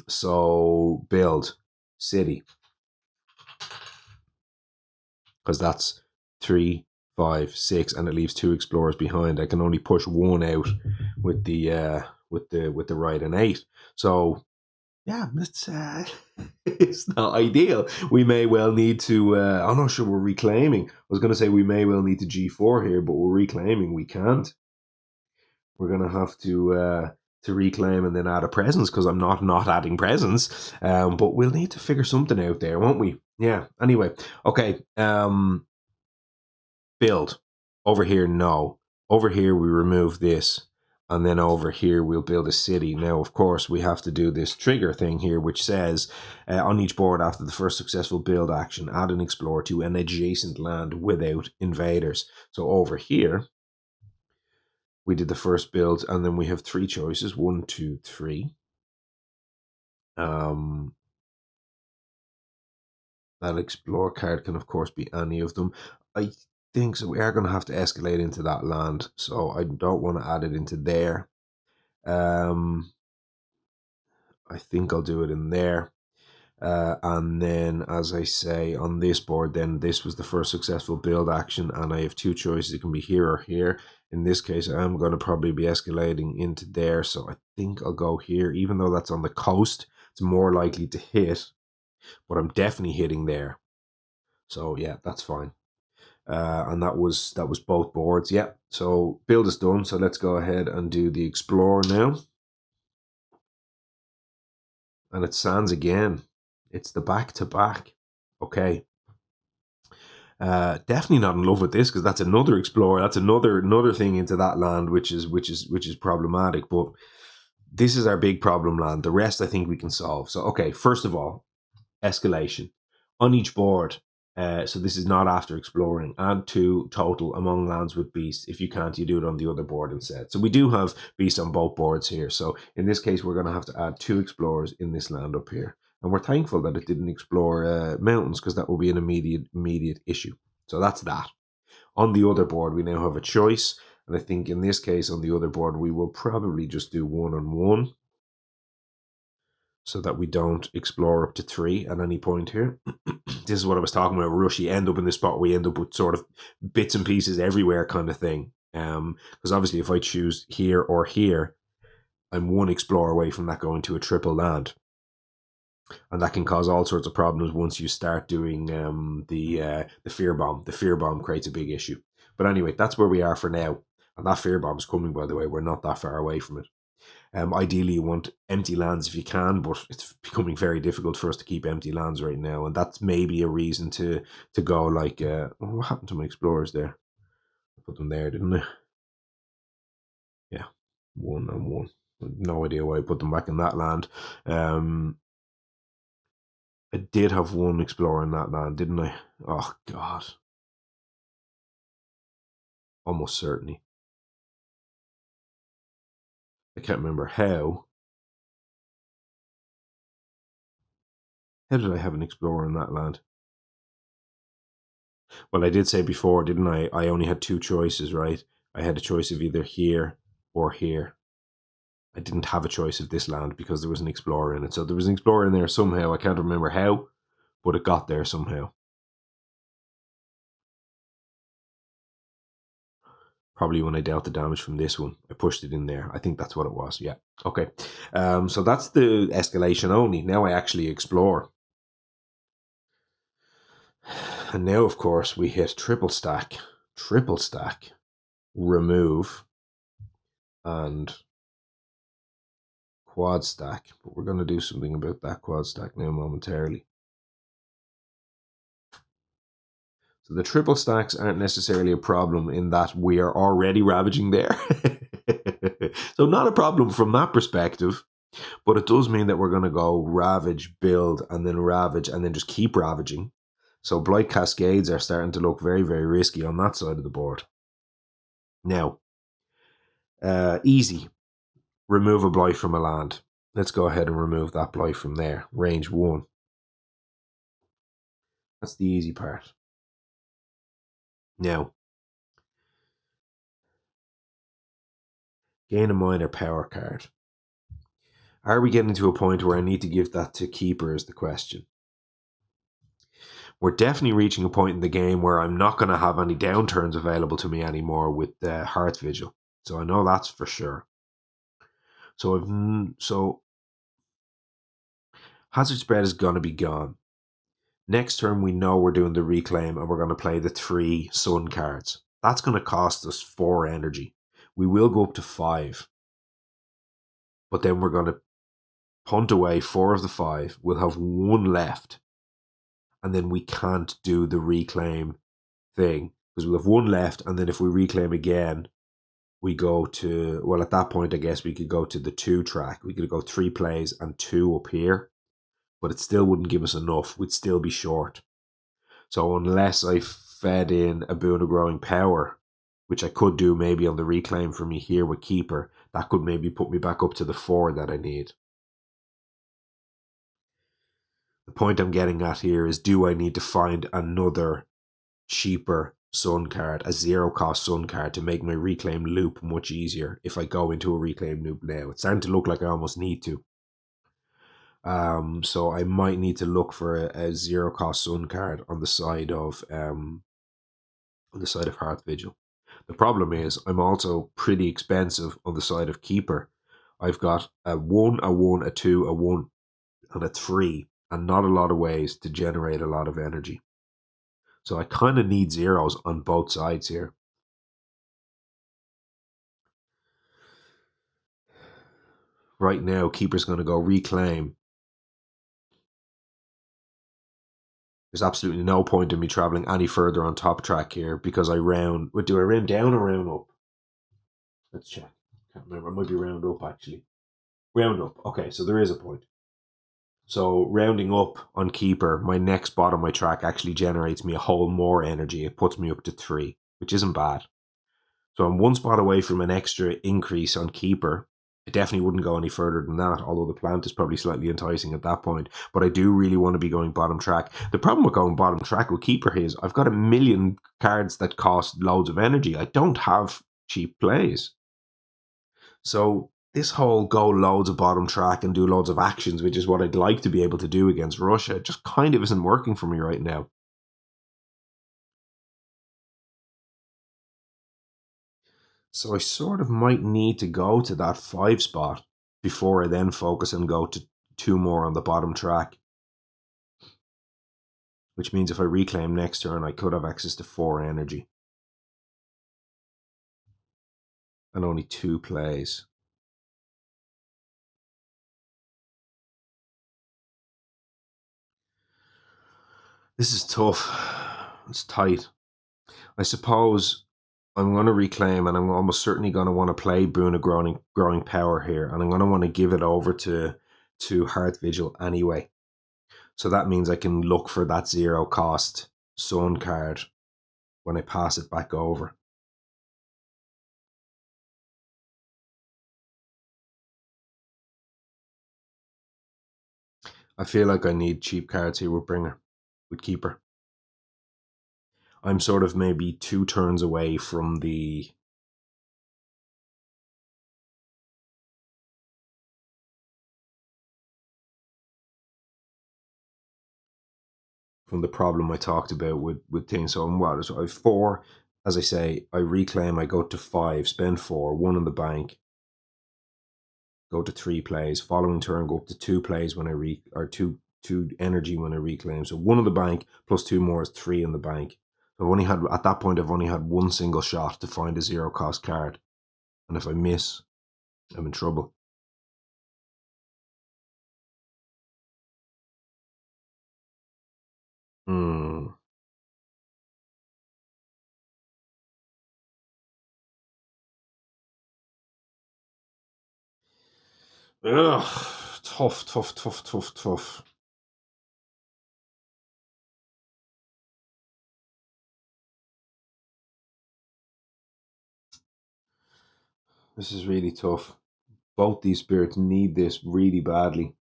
So build city. Because that's 3, 5, 6, and it leaves 2 explorers behind. I can only push 1 out with the right and 8. So yeah, it's it's not ideal. We may well need to. I'm not sure we're reclaiming. I was going to say we may well need to G4 here, but we're reclaiming. We can't. We're going to have to reclaim and then add a presence because I'm not adding presence. But we'll need to figure something out there, won't we? Yeah. Anyway, okay. Build over here. No, over here we remove this. And then over here, we'll build a city. Now, of course, we have to do this trigger thing here, which says on each board after the first successful build action, add an explorer to an adjacent land without invaders. So over here, we did the first build, and then we have 3 choices. 1, 2, 3. That explorer card can, of course, be any of them. I think so. We are going to have to escalate into that land, so I don't want to add it into there. I think I'll do it in there. And then, as I say, on this board, then this was the first successful build action, and I have 2 choices. It can be here or here. In this case, I'm going to probably be escalating into there, so I think I'll go here. Even though that's on the coast, it's more likely to hit, but I'm definitely hitting there. So yeah, that's fine. And that was both boards. Yeah, so build is done. So let's go ahead and do the explorer now. And it sands again. It's the back to back. Okay. Definitely not in love with this, because that's another explorer. That's another thing into that land, which is problematic. But this is our big problem land. The rest I think we can solve. So okay, first of all, escalation on each board. So this is not after exploring. Add 2 total among lands with beasts. If you can't, you do it on the other board instead. So we do have beasts on both boards here. So in this case, we're going to have to add 2 explorers in this land up here. And we're thankful that it didn't explore mountains, because that will be an immediate issue. So that's that. On the other board, we now have a choice. And I think in this case, on the other board, we will probably just do 1-on-1, so that we don't explore up to 3 at any point here. This is what I was talking about, Rush. You end up in the spot where you end up with sort of bits and pieces everywhere kind of thing. Because obviously if I choose here or here, I'm 1 explorer away from that going to a triple land. And that can cause all sorts of problems once you start doing the fear bomb. The fear bomb creates a big issue. But anyway, that's where we are for now. And that fear bomb is coming, by the way. We're not that far away from it. Ideally, you want empty lands if you can, but it's becoming very difficult for us to keep empty lands right now, and that's maybe a reason to go like, what happened to my explorers there? I put them there, didn't I? Yeah, 1-on-1. No idea why I put them back in that land. I did have 1 explorer in that land, didn't I? Oh God, almost certainly. I can't remember how. How did I have an explorer in that land? Well, I did say before, didn't I? I only had 2 choices, right? I had a choice of either here or here. I didn't have a choice of this land because there was an explorer in it. So there was an explorer in there somehow. I can't remember how, but it got there somehow. Probably when I dealt the damage from this one, I pushed it in there. I think that's what it was. Yeah. Okay. So that's the escalation only. Now I actually explore. And now, of course, we hit triple stack, remove, and quad stack. But we're going to do something about that quad stack now momentarily. So the triple stacks aren't necessarily a problem in that we are already ravaging there. So not a problem from that perspective, but it does mean that we're going to go ravage, build, and then ravage, and then just keep ravaging. So Blight Cascades are starting to look very, very risky on that side of the board. Now, easy. Remove a Blight from a land. Let's go ahead and remove that Blight from there. Range 1. That's the easy part. Now, gain a minor power card. Are we getting to a point where I need to give that to Keeper is the question. We're definitely reaching a point in the game where I'm not going to have any downturns available to me anymore with Hearth Vigil. So I know that's for sure. So Hazard Spread is going to be gone. Next turn, we know we're doing the reclaim and we're going to play the 3 Sun cards. That's going to cost us 4 energy. We will go up to 5. But then we're going to punt away 4 of the 5. We'll have 1 left. And then we can't do the reclaim thing because we'll have 1 left. And then if we reclaim again, we go to, well, at that point, I guess we could go to the 2 track. We could go 3 plays and 2 up here. But it still wouldn't give us enough. We'd still be short. So unless I fed in a Boon of Growing Power, which I could do maybe on the reclaim for me here with Keeper, that could maybe put me back up to the 4 that I need. The point I'm getting at here is, do I need to find another cheaper Sun card, a 0-cost Sun card, to make my reclaim loop much easier if I go into a reclaim loop now? It's starting to look like I almost need to. So I might need to look for a 0-cost Sun card on the side of Hearth Vigil. The problem is I'm also pretty expensive on the side of Keeper. I've got a 1, a 1, a 2, a 1, and a 3, and not a lot of ways to generate a lot of energy. So I kind of need zeros on both sides here. Right now, Keeper's going to go reclaim. There's absolutely no point in me traveling any further on top track here because I round. Do I round down or round up? Let's check. Can't remember. I might be round up actually. Round up. Okay, so there is a point. So rounding up on keeper, my next bottom of my track actually generates me a whole more energy. It puts me up to 3, which isn't bad. So I'm one spot away from an extra increase on keeper. I definitely wouldn't go any further than that, although the plant is probably slightly enticing at that point. But I do really want to be going bottom track. The problem with going bottom track with keeper is I've got a million cards that cost loads of energy. I don't have cheap plays. So this whole go loads of bottom track and do loads of actions, which is what I'd like to be able to do against Russia, just kind of isn't working for me right now. So I sort of might need to go to that 5 spot before I then focus and go to 2 more on the bottom track. Which means if I reclaim next turn, I could have access to 4 energy. And only 2 plays. This is tough. It's tight. I suppose I'm going to reclaim, and I'm almost certainly going to want to play Boon of Growing Power here, and I'm going to want to give it over to Hearth Vigil anyway. So that means I can look for that 0 cost Sun card when I pass it back over. I feel like I need cheap cards here with Keeper. I'm sort of maybe 2 turns away from the problem I talked about with things. So I'm what? So I have 4. As I say, I reclaim. I go to 5, spend 4, 1 in the bank. Go to 3 plays. Following turn, go up to 2 plays when I or 2 energy when I reclaim. So 1 in the bank plus 2 more is 3 in the bank. So I've only had at that point I've only had 1 single shot to find a 0 cost card, and if I miss, I'm in trouble. Hmm. Ugh. Tough. This is really tough. Both these spirits need this really badly.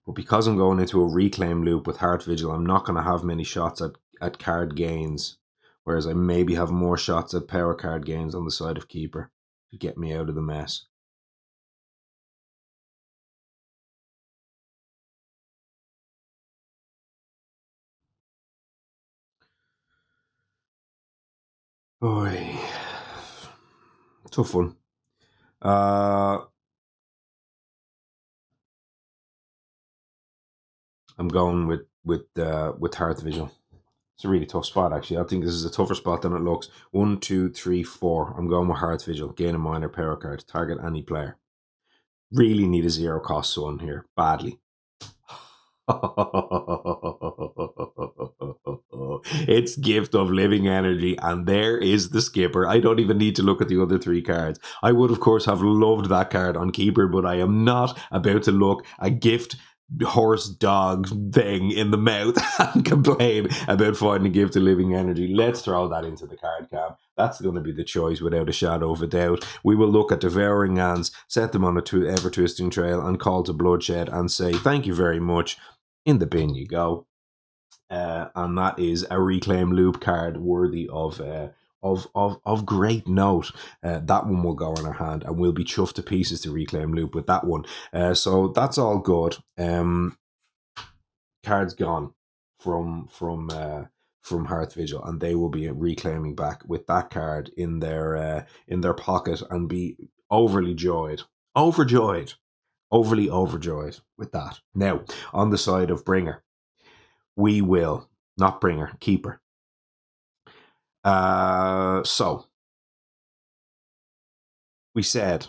But because I'm going into a reclaim loop with Hearth Vigil, I'm not going to have many shots at card gains. Whereas I maybe have more shots at power card gains on the side of Keeper to get me out of the mess. Oy. Tough one. I'm going with Hearth Vigil. It's a really tough spot, actually. I think this is a tougher spot than it looks. 1, 2, 3, 4. I'm going with Hearth Vigil. Gain a minor power card. Target any player. Really need a 0 cost Sun here. Badly. It's Gift of Living Energy, and there is the skipper. I don't even need to look at the other 3 cards. I would, of course, have loved that card on Keeper, but I am not about to look a gift horse dog thing in the mouth and complain about finding a Gift of Living Energy. Let's throw that into the card cam. That's going to be the choice without a shadow of a doubt. We will look at Devouring Hands, set them on a ever-twisting trail, and Call to Bloodshed, and say thank you very much. In the bin you go. And that is a reclaim loop card worthy of great note. That one will go in our hand, and we'll be chuffed to pieces to reclaim loop with that one. So that's all good. Cards gone from Hearth Vigil, and they will be reclaiming back with that card in their pocket and be overly overjoyed with that. Now, on the side of Bringer, we will not Bringer, Keeper. So we said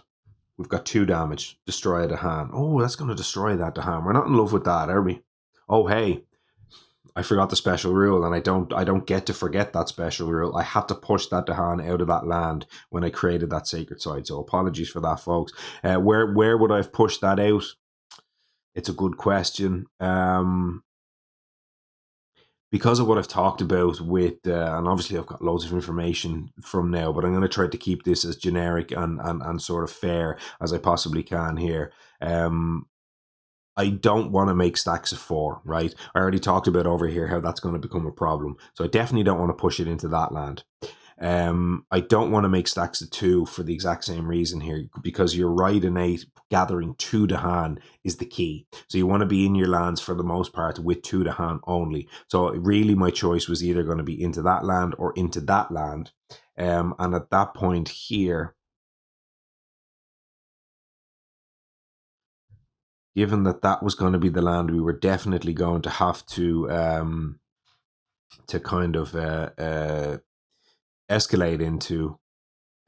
We've got 2 damage. Destroy a Dahan. Oh, that's going to destroy that Dahan. We're not in love with that, are we? Oh, hey, I forgot the special rule, and I don't get to forget that special rule. I had to push that Dahan out of that land when I created that sacred site. So apologies for that, folks. Where would I have pushed that out? It's a good question. Because of what I've talked about with, and obviously I've got loads of information from now, but I'm going to try to keep this as generic and sort of fair as I possibly can here. I don't want to make stacks of 4, right? I already talked about over here how that's going to become a problem. So I definitely don't want to push it into that land. I don't want to make stacks of 2 for the exact same reason here, because you're right, innate gathering 2 Dahan is the key. So you want to be in your lands for the most part with 2 Dahan only. So really my choice was either going to be into that land or into that land. And at that point here, given that that was going to be the land we were definitely going to have to kind of escalate into,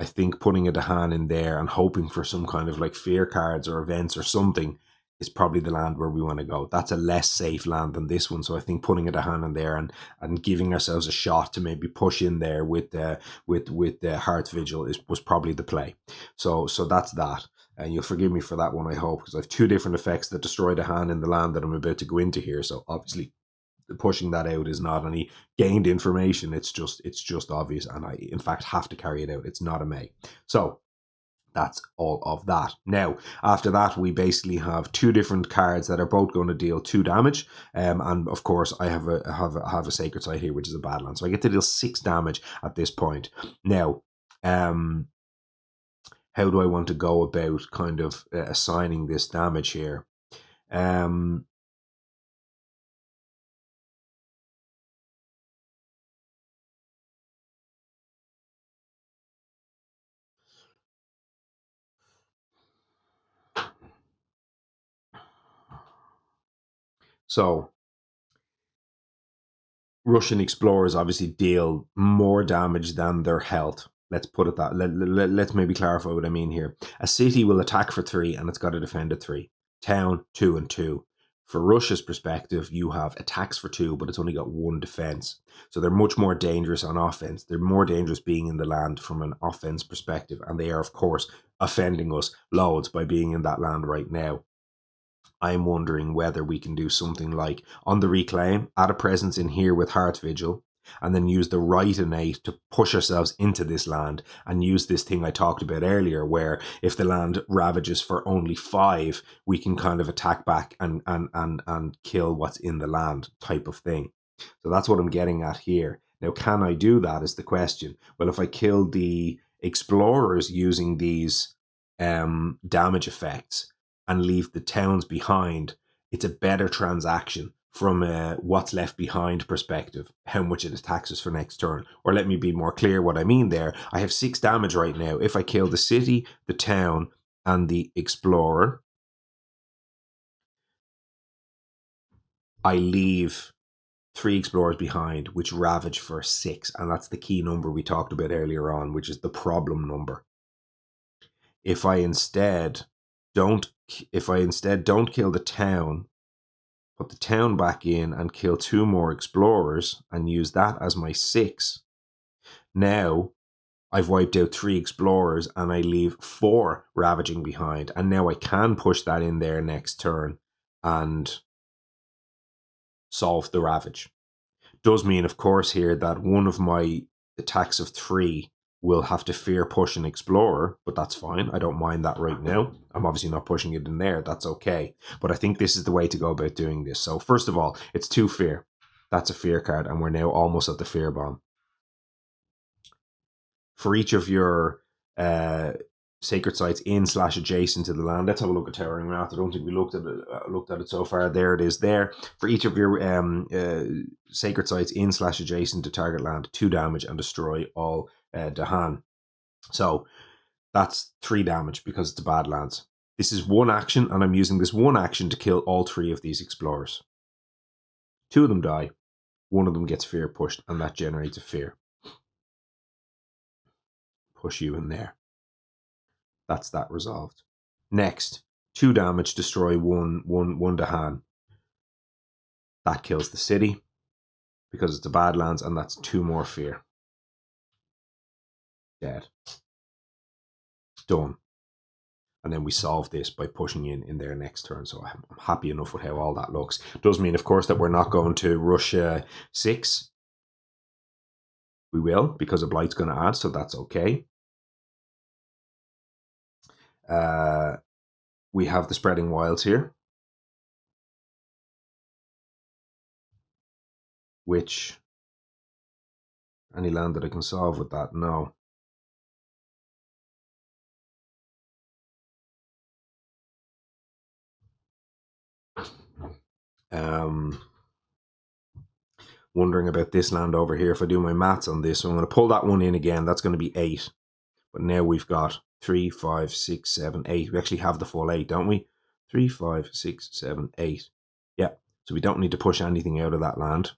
I think putting a Dahan in there and hoping for some kind of like fear cards or events or something is probably the land where we want to go. That's a less safe land than this one. So I think putting a Dahan in there and giving ourselves a shot to maybe push in there with Hearth Vigil was probably the play. So that's that. And you'll forgive me for that one, I hope, because I have 2 different effects that destroy Dahan in the land that I'm about to go into here. So obviously pushing that out is not any gained information. It's just obvious, and I in fact have to carry it out. It's not a may. So that's all of that. Now, after that, we basically have 2 different cards that are both going to deal 2 damage. And of course, I have a sacred site here, which is a Badland. So I get to deal 6 damage at this point. Now, how do I want to go about kind of assigning this damage here? So Russian explorers obviously deal more damage than their health. Let's put it that. Let's maybe clarify what I mean here. A city will attack for 3 and it's got to defend at 3. Town 2 and 2. For Russia's perspective, you have attacks for 2, but it's only got 1 defense. So they're much more dangerous on offense. They're more dangerous being in the land from an offense perspective, and they are of course offending us loads by being in that land right now. I'm wondering whether we can do something like on the reclaim, add a presence in here with Hearth Vigil, and then use the right innate to push ourselves into this land and use this thing I talked about earlier, where if the land ravages for only 5, we can kind of attack back and kill what's in the land type of thing. So that's what I'm getting at here. Now, can I do that is the question. Well, if I kill the explorers using these damage effects and leave the towns behind, it's a better transaction from a what's left behind perspective, how much it attacks us for next turn. Or let me be more clear what I mean there. I have 6 damage right now. If I kill the city, the town, and the explorer, I leave 3 explorers behind, which ravage for 6. And that's the key number we talked about earlier on, which is the problem number. If I instead don't kill the town, put the town back in and kill 2 more explorers and use that as my 6. Now I've wiped out 3 explorers and I leave 4 ravaging behind. And now I can push that in there next turn and solve the ravage. Does mean, of course, here that one of my attacks of 3 will have to fear push an explorer, but that's fine. I don't mind that right now. I'm obviously not pushing it in there. That's okay. But I think this is the way to go about doing this. So first of all, it's 2 fear. That's a fear card, and we're now almost at the fear bomb. For each of your sacred sites in / adjacent to the land. Let's have a look at Towering Wrath. I don't think we looked at it so far. There it is there. For each of your sacred sites in / adjacent to target land, 2 damage and destroy all Dahan. So that's 3 damage because it's a Badlands. This is 1 action, and I'm using this 1 action to kill all 3 of these explorers. 2 of them die. 1 of them gets fear pushed, and that generates a fear. Push you in there. That's that resolved. Next, 2 damage, destroy one Dahan. That kills the city because it's a Badlands, and that's 2 more fear. Dead. Done. And then we solve this by pushing in their next turn. So I'm happy enough with how all that looks. Does mean, of course, that we're not going to rush 6. We will, because a Blight's going to add, so that's okay. We have the Spreading Wilds here, which, any land that I can solve with that? No. Wondering about this land over here. If I do my maths on this, so I'm going to pull that one in again. That's going to be 8. But now we've got 3, 5, 6, 7, 8. We actually have the full 8, don't we? 3, 5, 6, 7, 8. Yeah. So we don't need to push anything out of that land.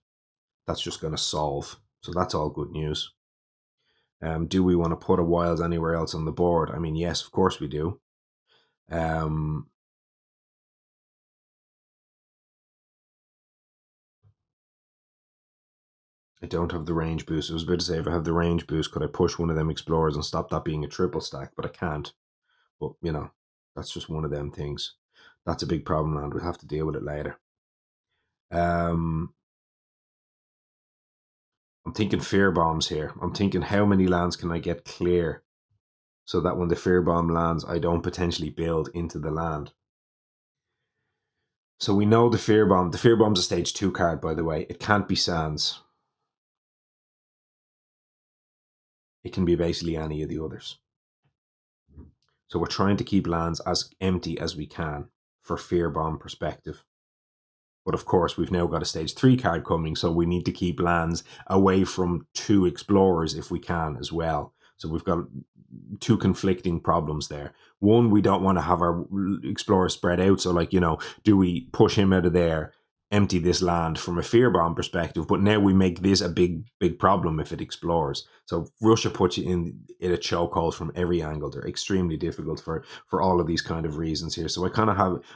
That's just going to solve. So that's all good news. Do we want to put a Wilds anywhere else on the board? I mean, yes, of course we do. I don't have the range boost. I was about to say, if I have the range boost, could I push one of them Explorers and stop that being a triple stack? But I can't. But, you know, that's just one of them things. That's a big problem, and we'll have to deal with it later. I'm thinking Fear Bombs here. I'm thinking, how many lands can I get clear so that when the Fear Bomb lands, I don't potentially build into the land? So we know the Fear Bomb. The Fear Bomb's a stage 2 card, by the way. It can't be Sands. It can be basically any of the others. So we're trying to keep lands as empty as we can for Fear Bomb perspective. But of course, we've now got a stage 3 card coming, so we need to keep lands away from 2 Explorers if we can as well. So we've got 2 conflicting problems there. One, we don't want to have our Explorer spread out. So, like, you know, do we push him out of there, empty this land from a Fear Bomb perspective? But now we make this a big problem if it explores. So Russia puts you in a chokehold from every angle. They're extremely difficult for all of these kind of reasons here. So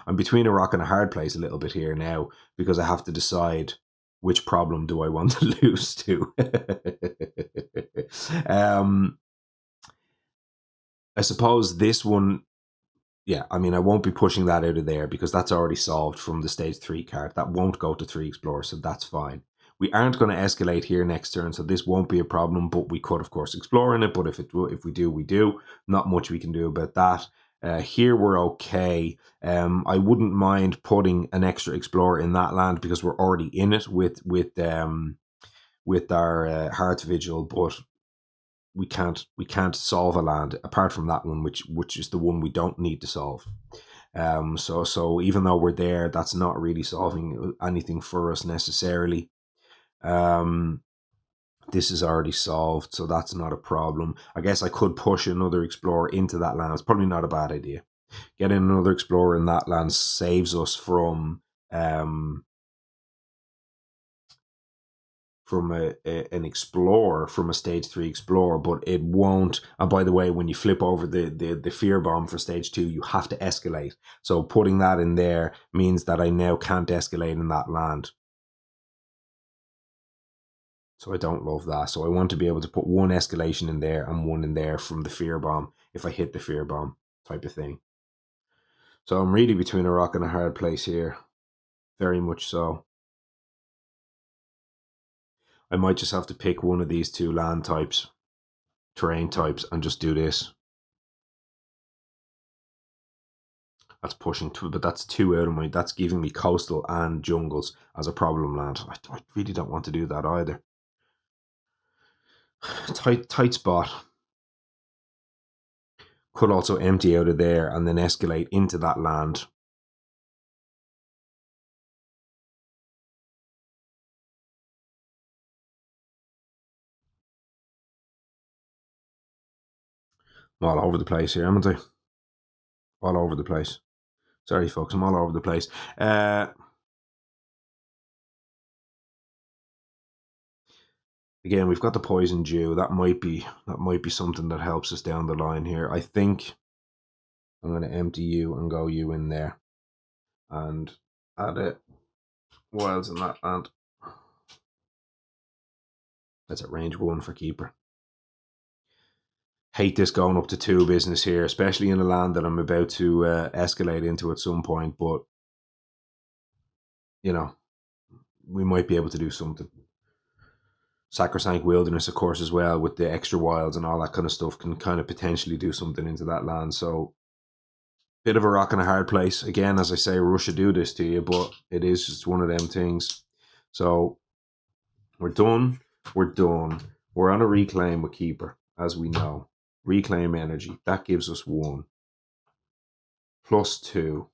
I'm between a rock and a hard place a little bit here now, because I have to decide which problem do I want to lose to. I suppose this one, yeah, I mean, I won't be pushing that out of there because that's already solved from the stage 3 card. That won't go to 3 Explorers, so that's fine. We aren't going to escalate here next turn, so this won't be a problem, but we could, of course, explore in it. But if we do, we do. Not much we can do about that. Here we're okay. I wouldn't mind putting an extra Explorer in that land because we're already in it with our Hearth Vigil, but we can't solve a land apart from that one, which is the one we don't need to solve. So even though we're there, that's not really solving anything for us necessarily. This is already solved, so that's not a problem. I guess I could push another Explorer into that land. It's probably not a bad idea. Getting another Explorer in that land saves us from an Explorer, from a stage 3 Explorer, but it won't. And by the way, when you flip over the Fear Bomb for stage 2, you have to escalate. So putting that in there means that I now can't escalate in that land. So I don't love that. So I want to be able to put one escalation in there and one in there from the Fear Bomb if I hit the Fear Bomb type of thing. So I'm really between a rock and a hard place here. Very much so. I might just have to pick one of these 2 land types, terrain types, and just do this. That's pushing 2, but that's 2 out of my. That's giving me coastal and jungles as a problem land. I really don't want to do that either. Tight spot. Could also empty out of there and then escalate into that land. I'm all over the place here, haven't I? All over the place. Sorry, folks, I'm all over the place. Again, we've got the Poison Dew. That might be something that helps us down the line here. I think I'm going to empty you and go you in there. And add it wilds in that land. That's at range 1 for keeper. Hate this going up to 2 business here, especially in a land that I'm about to escalate into at some point. But, you know, we might be able to do something. Sacrosanct Wilderness, of course, as well, with the extra wilds and all that kind of stuff, can kind of potentially do something into that land. So, bit of a rock and a hard place. Again, as I say, Russia do this to you, but it is just one of them things. So, we're done. We're done. We're on a reclaim with keeper, as we know. Reclaim energy. That gives us 1. +2.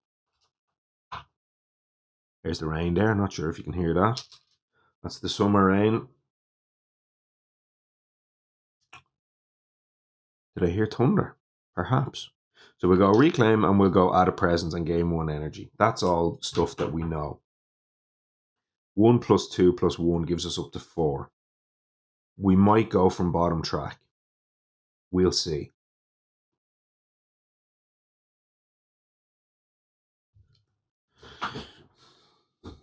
There's the rain there. Not sure if you can hear that. That's the summer rain. Did I hear thunder? Perhaps. So we'll go reclaim and we'll go add a presence and gain 1 energy. That's all stuff that we know. 1 + 2 + 1 gives us up to 4. We might go from bottom track. We'll see.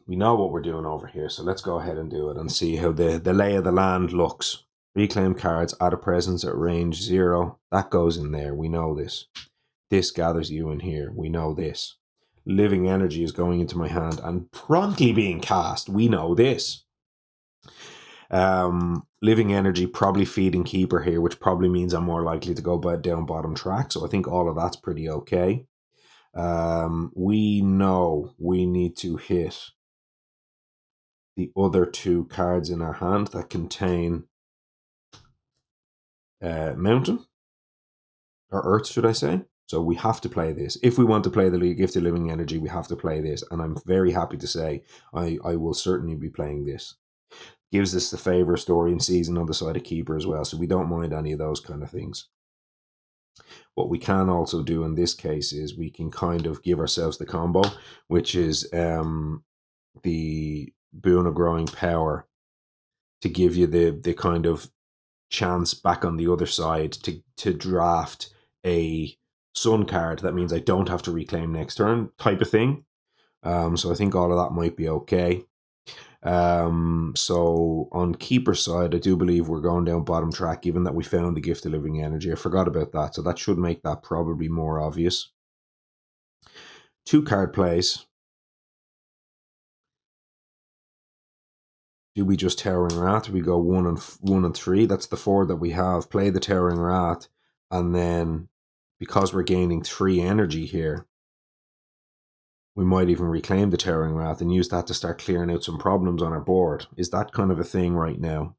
We know what we're doing over here, so let's go ahead and do it and see how the lay of the land looks. Reclaim cards, add a presence at range 0. That goes in there. We know this. This gathers you in here. We know this. Living energy is going into my hand and promptly being cast. We know this. Living energy probably feeding keeper here, which probably means I'm more likely to go down bottom track. So I think all of that's pretty okay. We know we need to hit the other 2 cards in our hand that contain mountain or earth, should I say. So we have to play this. If we want to play the Gift of Living Energy, we have to play this. And I'm very happy to say I will certainly be playing this. Gives us the favor, story, and season on the side of keeper as well. So we don't mind any of those kind of things. What we can also do in this case is we can kind of give ourselves the combo, which is the Boon of Growing Power to give you the kind of chance back on the other side to draft a sun card. That means I don't have to reclaim next turn type of thing. So I think all of that might be okay. So on keeper side, I do believe we're going down bottom track, given that we found the Gift of Living Energy. I forgot about that, so that should make that probably more obvious. 2 card plays. Do we just Towering Wrath? We go 1 and 3. That's the 4 that we have. Play the Towering Wrath, and then because we're gaining 3 energy here, we might even reclaim the Towering Wrath and use that to start clearing out some problems on our board. Is that kind of a thing right now?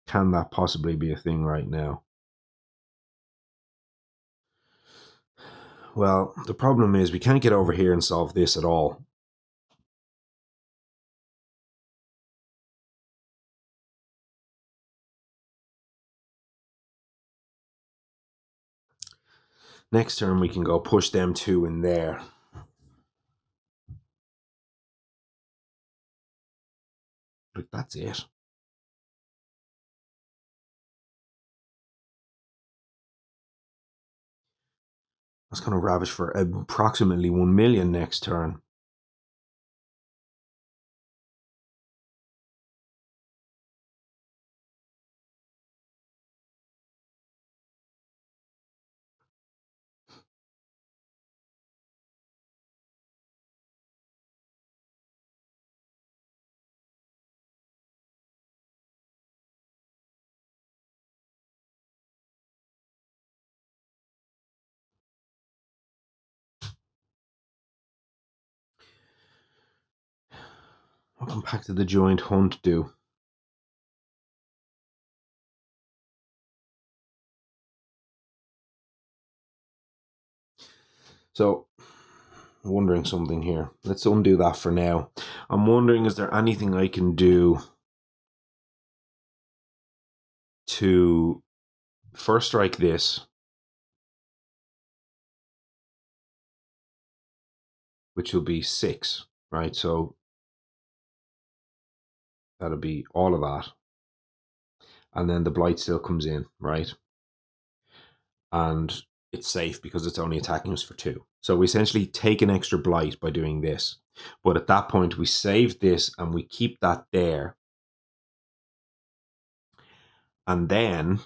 Can that possibly be a thing right now? Well, the problem is we can't get over here and solve this at all. Next turn we can go push them 2 in there. But that's it. That's going to ravage for approximately 1 million next turn. What can Pact of the Joint Hunt do? So, I'm wondering something here. Let's undo that for now. I'm wondering, is there anything I can do to first strike this, which will be 6, right? So that'll be all of that. And then the blight still comes in, right? And it's safe because it's only attacking us for 2. So we essentially take an extra blight by doing this. But at that point, we save this and we keep that there. And then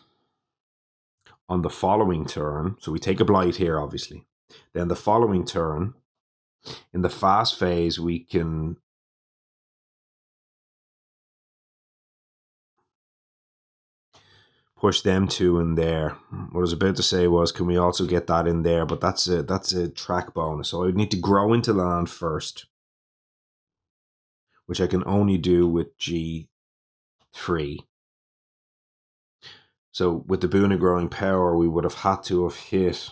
on the following turn, so we take a blight here, obviously. Then the following turn, in the fast phase, we can push them 2 in there. What I was about to say was, can we also get that in there? But that's a track bonus. So I would need to grow into land first, which I can only do with G3. So with the boon of growing power, we would have had to have hit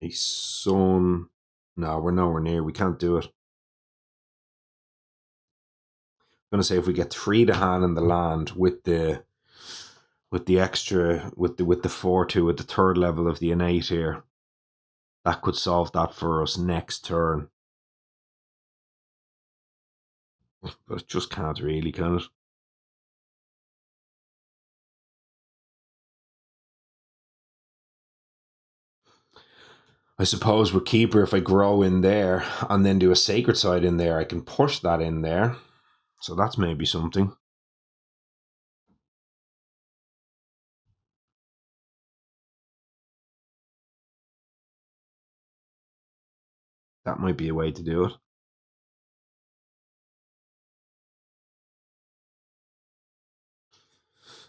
a sun. No, we're nowhere near. We can't do it. I'm gonna say if we get 3 to hand in the land with the extra with the 4/2 with the 3rd level of the innate here, that could solve that for us next turn. But it just can't really, can it? I suppose with Keeper, if I grow in there and then do a Sacred Side in there, I can push that in there. So that's maybe something. That might be a way to do it.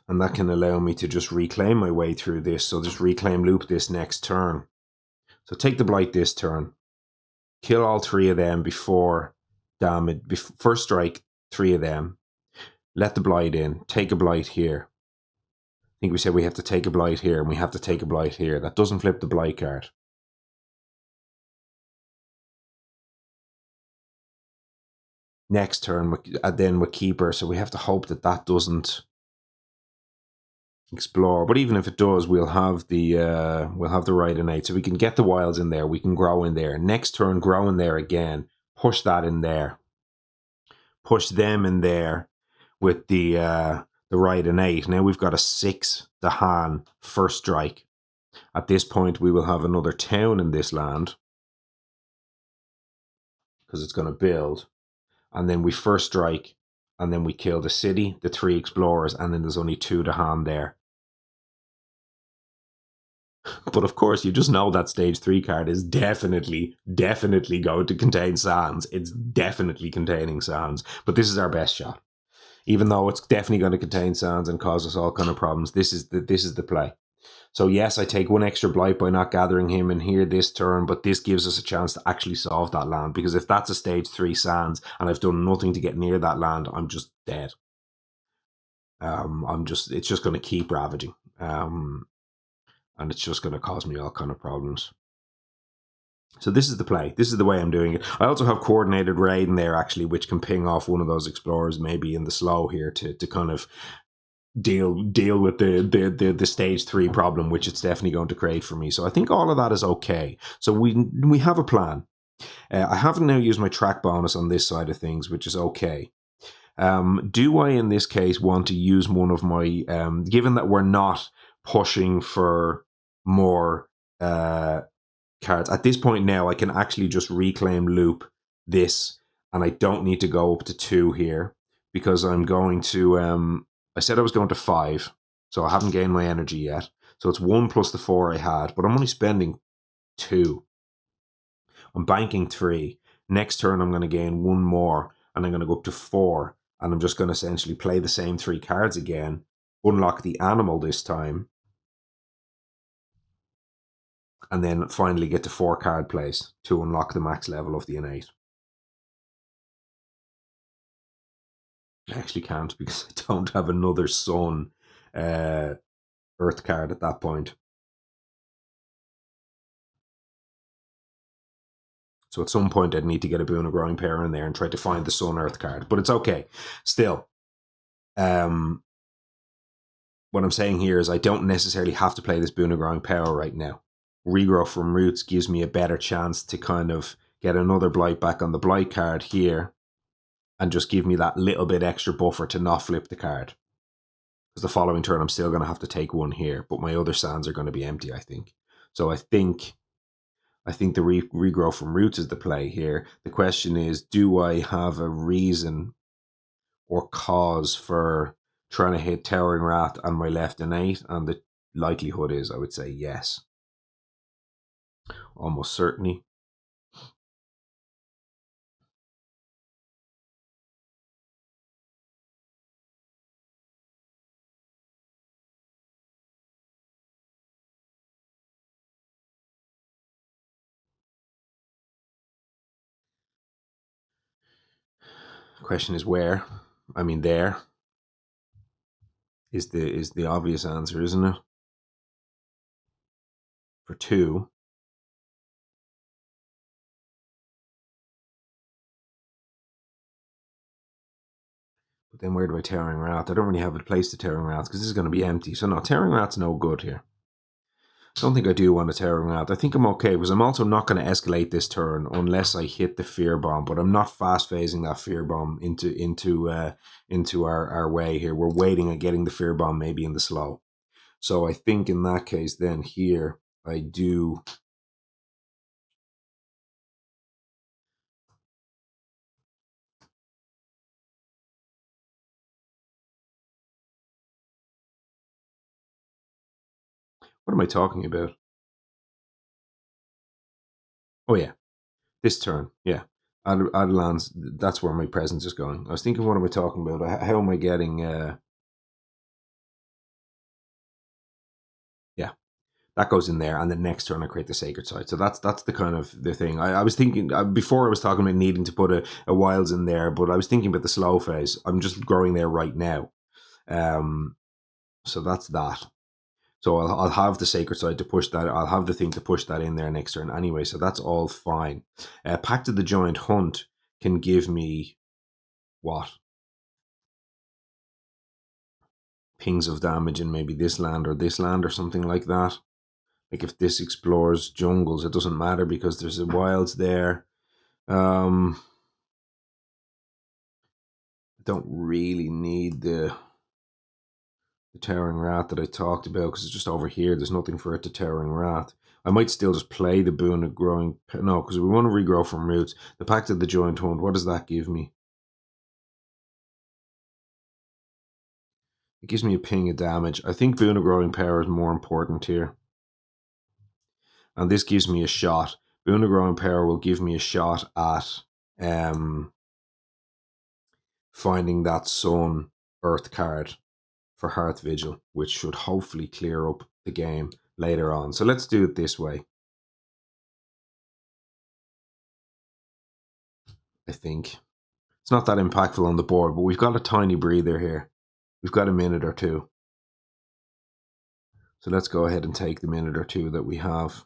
And that can allow me to just reclaim my way through this. So just reclaim loop this next turn. So take the blight this turn. Kill all 3 of them before damage. First strike 3 of them. Let the blight in. Take a blight here. I think we said we have to take a blight here, and we have to take a blight here. That doesn't flip the blight card. Next turn, then with Keeper, so we have to hope that that doesn't explore. But even if it does, we'll have the right innate, so we can get the wilds in there. We can grow in there. Next turn, grow in there again. Push that in there. Push them in there with the right innate. Now we've got a 6 to hand first strike. At this point, we will have another town in this land because it's going to build. And then we first strike, and then we kill the city, the 3 explorers, and then there's only 2 to hand there. But of course, you just know that stage 3 card is definitely going to contain sands. It's definitely containing sands. But this is our best shot. Even though it's definitely going to contain sands and cause us all kind of problems, this is the play. So yes, I take 1 extra blight by not gathering him in here this turn, but this gives us a chance to actually solve that land, because if that's a stage 3 sands and I've done nothing to get near that land, I'm just dead. It's just going to keep ravaging, and it's just going to cause me all kind of problems. So this is the play. This is the way I'm doing it. I also have coordinated raid in there, actually, which can ping off one of those explorers maybe in the slow here to kind of deal with the stage 3 problem, which it's definitely going to create for me. So I think all of that is okay. So we have a plan. I haven't now used my track bonus on this side of things, which is okay. Do I, in this case, want to use one of my, given that we're not pushing for more cards, at this point now I can actually just reclaim loop this, and I don't need to go up to 2 here, because I'm going to, I said I was going to 5, so I haven't gained my energy yet. So it's 1 plus the 4 I had, but I'm only spending 2. I'm banking 3. Next turn I'm going to gain 1 more, and I'm going to go up to 4, and I'm just going to essentially play the same 3 cards again, unlock the animal this time, and then finally get to 4 card plays to unlock the max level of the innate. I actually can't, because I don't have another sun earth card at that point. So at some point I'd need to get a boon of growing power in there and try to find the sun earth card. But it's okay. Still, what I'm saying here is I don't necessarily have to play this boon of growing power right now. Regrow from roots gives me a better chance to kind of get another blight back on the blight card here, and just give me that little bit extra buffer to not flip the card. because the following turn I'm still going to have to take one here, but my other sands are going to be empty, I think. So I think the regrow from roots is the play here. The question is, do I have a reason or cause for trying to hit Towering Wrath on my left innate? And the likelihood is, I would say yes. Almost certainly. The question is where. I mean, there is the obvious answer, isn't it? For 2. But then where do I Towering Wrath? I don't really have a place to Towering Wrath because this is going to be empty. So no, Towering Wrath's no good here. I don't think I do want a Towering Wrath. I think I'm okay because I'm also not going to escalate this turn unless I hit the Fear Bomb. But I'm not fast phasing that Fear Bomb into our way here. We're waiting on getting the Fear Bomb maybe in the slow. So I think in that case then here I do. What am I talking about? Oh yeah, this turn. Yeah. Add lands, that's where my presence is going. I was thinking, what am I talking about? How am I getting... yeah, that goes in there, and the next turn I create the Sacred Site. So that's the kind of the thing. I was thinking, before I was talking about needing to put a Wilds in there, but I was thinking about the slow phase. I'm just growing there right now. So that's that. So I'll have the Sacred Site to push that. I'll have the thing to push that in there next turn anyway. So that's all fine. Pact of the Giant Hunt can give me what? Pings of damage in maybe this land or something like that. Like if this explores jungles, it doesn't matter because there's a wilds there. I don't really need the Towering Wrath that I talked about because it's just over here. There's nothing for it to Towering Wrath. I might still just play the Boon of Growing. No, because we want to regrow from roots. The Pact of the Giant Hunt, what does that give me? It gives me a ping of damage. I think Boon of Growing Power is more important here. And this gives me a shot. Boon of Growing Power will give me a shot at finding that Sun Earth card for Hearth Vigil, which should hopefully clear up the game later on. So let's do it this way. I think it's not that impactful on the board, but we've got a tiny breather here. We've got a minute or two. So let's go ahead and take the minute or two that we have.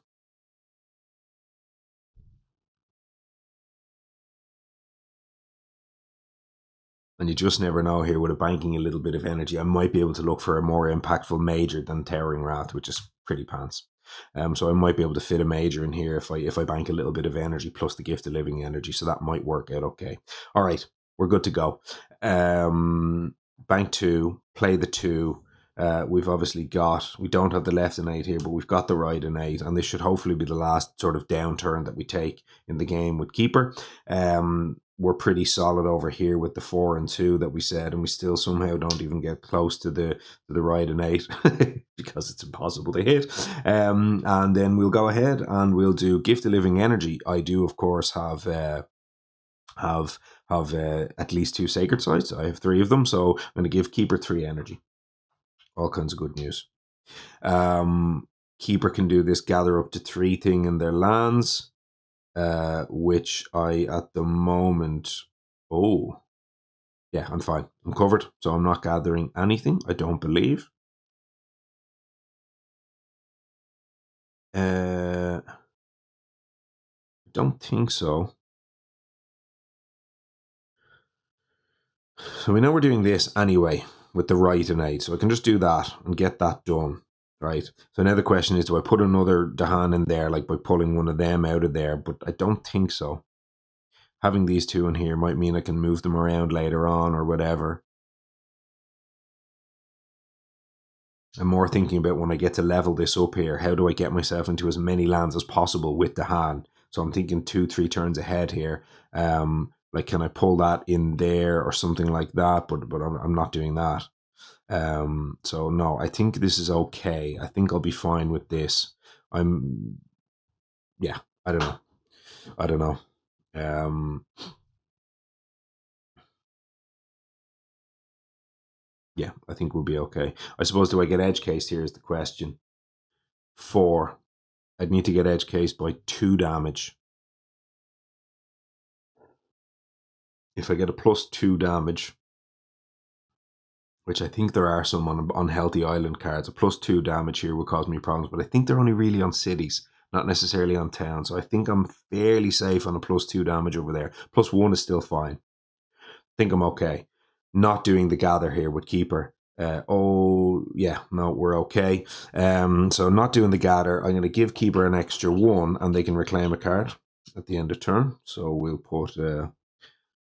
And you just never know here with a banking a little bit of energy. I might be able to look for a more impactful major than Towering Wrath, which is pretty pants. So I might be able to fit a major in here if I bank a little bit of energy plus the Gift of Living energy. So that might work out okay. All right, we're good to go. Bank 2, play the 2. We've obviously we don't have the left innate here, but we've got the right innate, and this should hopefully be the last sort of downturn that we take in the game with Keeper. We're pretty solid over here with the 4 and 2 that we said, and we still somehow don't even get close to the right innate because it's impossible to hit. And then we'll go ahead and we'll do Gift of Living Energy. I do, of course, have at least 2 Sacred Sites. I have 3 of them, so I'm going to give Keeper 3 energy. All kinds of good news. Keeper can do this gather up to 3 thing in their lands. Which I at the moment, yeah, I'm fine. I'm covered, so I'm not gathering anything. I don't believe. I don't think so. So we know we're doing this anyway with the right innate, so I can just do that and get that done. Right. So now the question is, do I put another Dahan in there, like by pulling one of them out of there? But I don't think so. Having these 2 in here might mean I can move them around later on or whatever. I'm more thinking about when I get to level this up here, how do I get myself into as many lands as possible with the hand? So I'm thinking 2-3 turns ahead here. Like, can I pull that in there or something like that? But I'm not doing that. So no, I think this is okay. I think I'll be fine with this. Yeah, I don't know. Yeah, I think we'll be okay. I suppose, do I get edge cased here is the question. 4. I'd need to get edge cased by 2 damage. If I get a +2 damage, which I think there are some on unhealthy island cards, a +2 damage here will cause me problems, but I think they're only really on cities, not necessarily on towns. So I think I'm fairly safe on a +2 damage over there. +1 is still fine. I think I'm okay. Not doing the gather here with Keeper. Oh, yeah, no, we're okay. So not doing the gather. I'm going to give Keeper an extra 1, and they can reclaim a card at the end of turn. So we'll put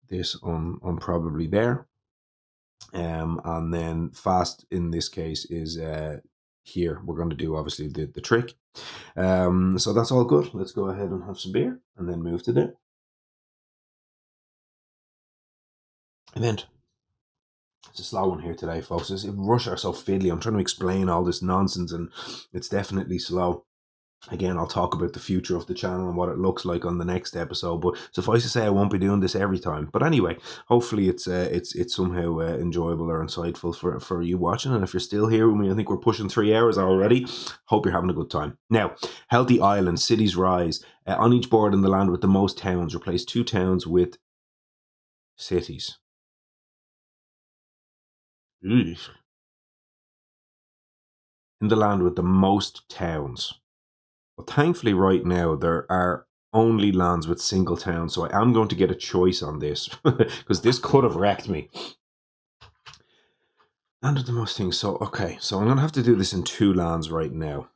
this on probably there. And then fast in this case is here. We're going to do obviously the trick. So that's all good. Let's go ahead and have some beer and then move to the event. It's a slow one here today, folks. Rush are so fiddly. I'm trying to explain all this nonsense, and it's definitely slow. Again, I'll talk about the future of the channel and what it looks like on the next episode, but suffice to say, I won't be doing this every time. But anyway, hopefully it's somehow enjoyable or insightful for you watching. And if you're still here with me, I think we're pushing 3 hours already. Hope you're having a good time. Now, healthy islands, cities rise. On each board in the land with the most towns, replace 2 towns with cities. In the land with the most towns. Well, thankfully right now there are only lands with single towns, so I am going to get a choice on this because this could have wrecked me. Land with the most things. So okay, so I'm going to have to do this in 2 lands right now.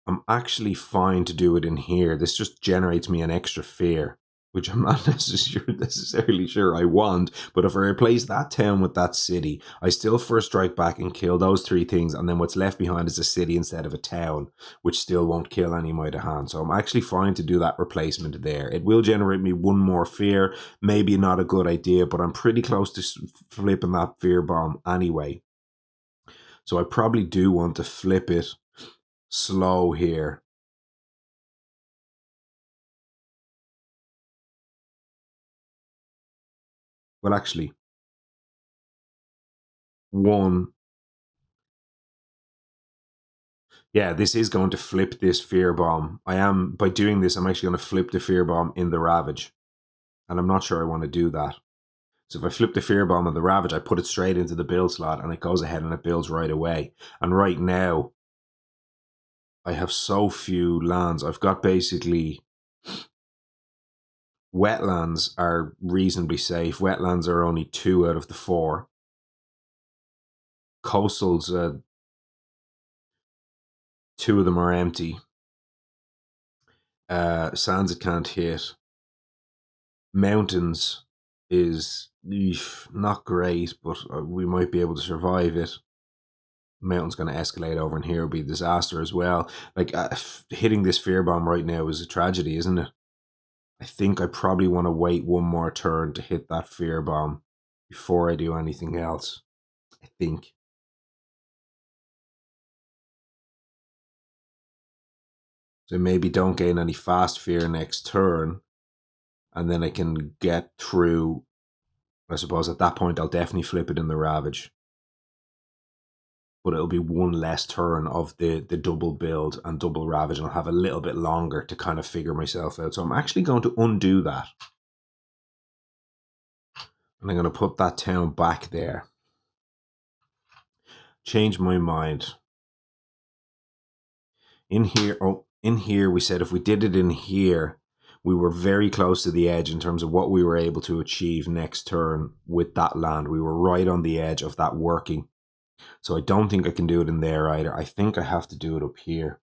I'm actually fine to do it in here. This just generates me an extra fear, which I'm not necessarily sure I want. But if I replace that town with that city, I still first strike back and kill those 3 things, and then what's left behind is a city instead of a town, which still won't kill any of my hand. So I'm actually fine to do that replacement there. It will generate me 1 more fear. Maybe not a good idea, but I'm pretty close to flipping that fear bomb anyway. So I probably do want to flip it slow here. Well, actually, 1. Yeah, this is going to flip this fear bomb. By doing this, I'm actually going to flip the fear bomb in the Ravage. And I'm not sure I want to do that. So if I flip the fear bomb in the Ravage, I put it straight into the build slot and it goes ahead and it builds right away. And right now, I have so few lands. I've got basically... Wetlands are reasonably safe. Wetlands are only 2 out of the 4. Coastals, 2 of them are empty. Sands it can't hit. Mountains is not great, but we might be able to survive it. Mountain's going to escalate over, and here will be a disaster as well. Like, hitting this fear bomb right now is a tragedy, isn't it? I think I probably want to wait 1 more turn to hit that fear bomb before I do anything else. I think. So maybe don't gain any fast fear next turn, and then I can get through. I suppose at that point I'll definitely flip it in the Ravage. But it'll be 1 less turn of the double build and double Ravage, and I'll have a little bit longer to kind of figure myself out. So I'm actually going to undo that. And I'm going to put that town back there. Change my mind. In here we said if we did it in here, we were very close to the edge in terms of what we were able to achieve next turn with that land. We were right on the edge of that working. So I don't think I can do it in there either. I think I have to do it up here.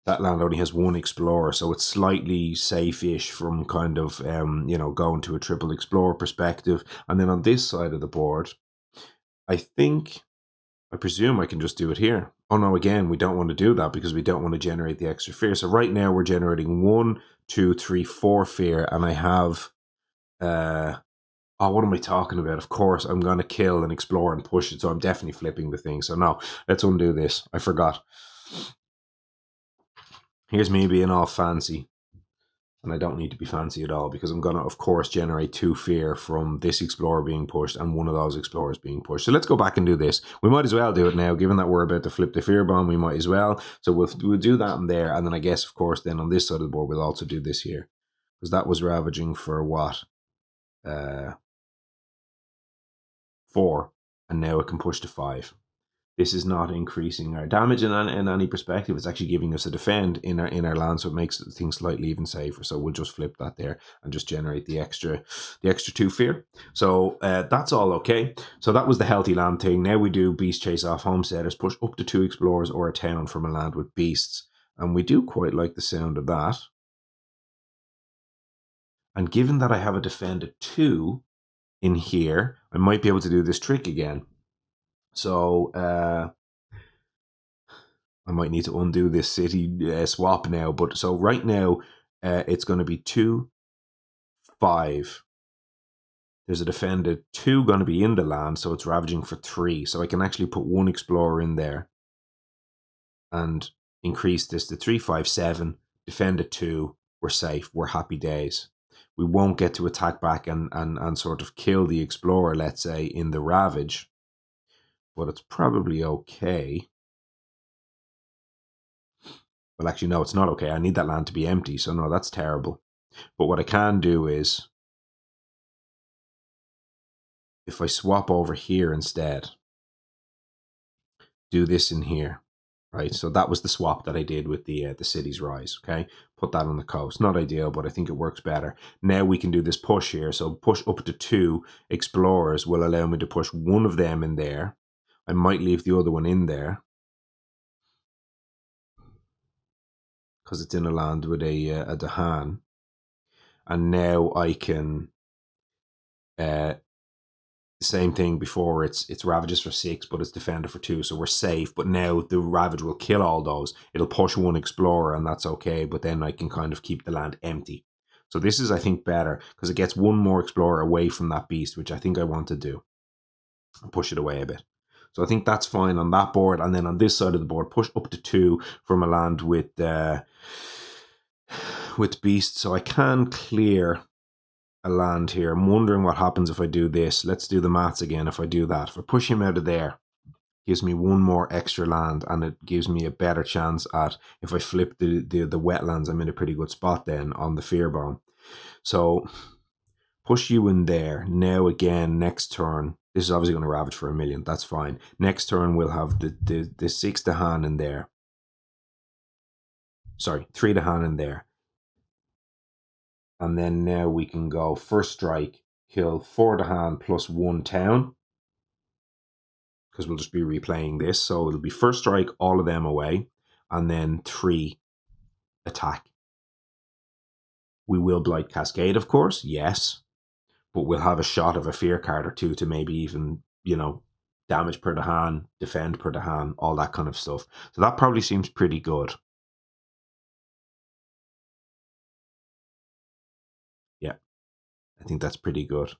That land only has 1 explorer, so it's slightly safe-ish from kind of, going to a triple explorer perspective. And then on this side of the board, I presume I can just do it here. Oh no, again, we don't want to do that because we don't want to generate the extra fear. So right now we're generating 1, 2, 3, 4 fear, and I have oh, what am I talking about? Of course, I'm going to kill and explore and push it, so I'm definitely flipping the thing. So no, let's undo this. I forgot. Here's me being all fancy. And I don't need to be fancy at all because I'm going to, of course, generate 2 fear from this explorer being pushed and one of those explorers being pushed. So let's go back and do this. We might as well do it now, given that we're about to flip the fear bomb. We might as well. So we'll do that in there. And then I guess, of course, then on this side of the board, we'll also do this here. Because that was ravaging for what? 4. And now it can push to 5. This is not increasing our damage in any perspective. It's actually giving us a defend in our land, so it makes things slightly even safer. So we'll just flip that there and just generate the extra 2 fear. So that's all okay. So that was the healthy land thing. Now we do beast chase off homesteaders, push up to 2 explorers or a town from a land with beasts, and we do quite like the sound of that. And given that I have a defend at 2 in here, I might be able to do this trick again. So I might need to undo this city swap now. But so right now, it's going to be 2, 5. There's a defended 2 going to be in the land, so it's ravaging for 3. So I can actually put 1 explorer in there and increase this to 3, 5, 7. Defend at 2. We're safe. We're happy days. We won't get to attack back and sort of kill the explorer, let's say, in the ravage. But it's probably okay. Well, actually, no, it's not okay. I need that land to be empty. So, no, that's terrible. But what I can do is, if I swap over here instead, do this in here, right? So that was the swap that I did with the city's rise, okay? Put that on the coast. Not ideal, but I think it works better. Now we can do this push here. So push up to 2 explorers will allow me to push 1 of them in there. I might leave the other one in there because it's in a land with a Dahan. And now I can same thing before. It's ravages for 6, but it's defender for 2, so we're safe. But now the ravage will kill all those. It'll push 1 explorer, and that's okay. But then I can kind of keep the land empty. So this is, I think, better because it gets 1 more explorer away from that beast, which I think I want to do. And push it away a bit. So I think that's fine on that board. And then on this side of the board, push up to 2 from a land with beasts. So I can clear a land here. I'm wondering what happens if I do this. Let's do the maths again. If I do that, if I push him out of there, gives me 1 more extra land, and it gives me a better chance at, if I flip the wetlands, I'm in a pretty good spot then on the fear bomb. So push you in there. Now again, next turn, this is obviously going to ravage for 1 million. That's fine. Next turn we'll have the 6 Dahan in there. Sorry, 3 Dahan in there. And then now we can go first strike, kill 4 Dahan plus 1 town. Because we'll just be replaying this. So it'll be first strike, all of them away, and then 3 attack. We will Blight Cascade, of course, yes. But we'll have a shot of a fear card or 2 to maybe even, damage per Dahan, defend per Dahan, all that kind of stuff. So that probably seems pretty good. Yeah, I think that's pretty good.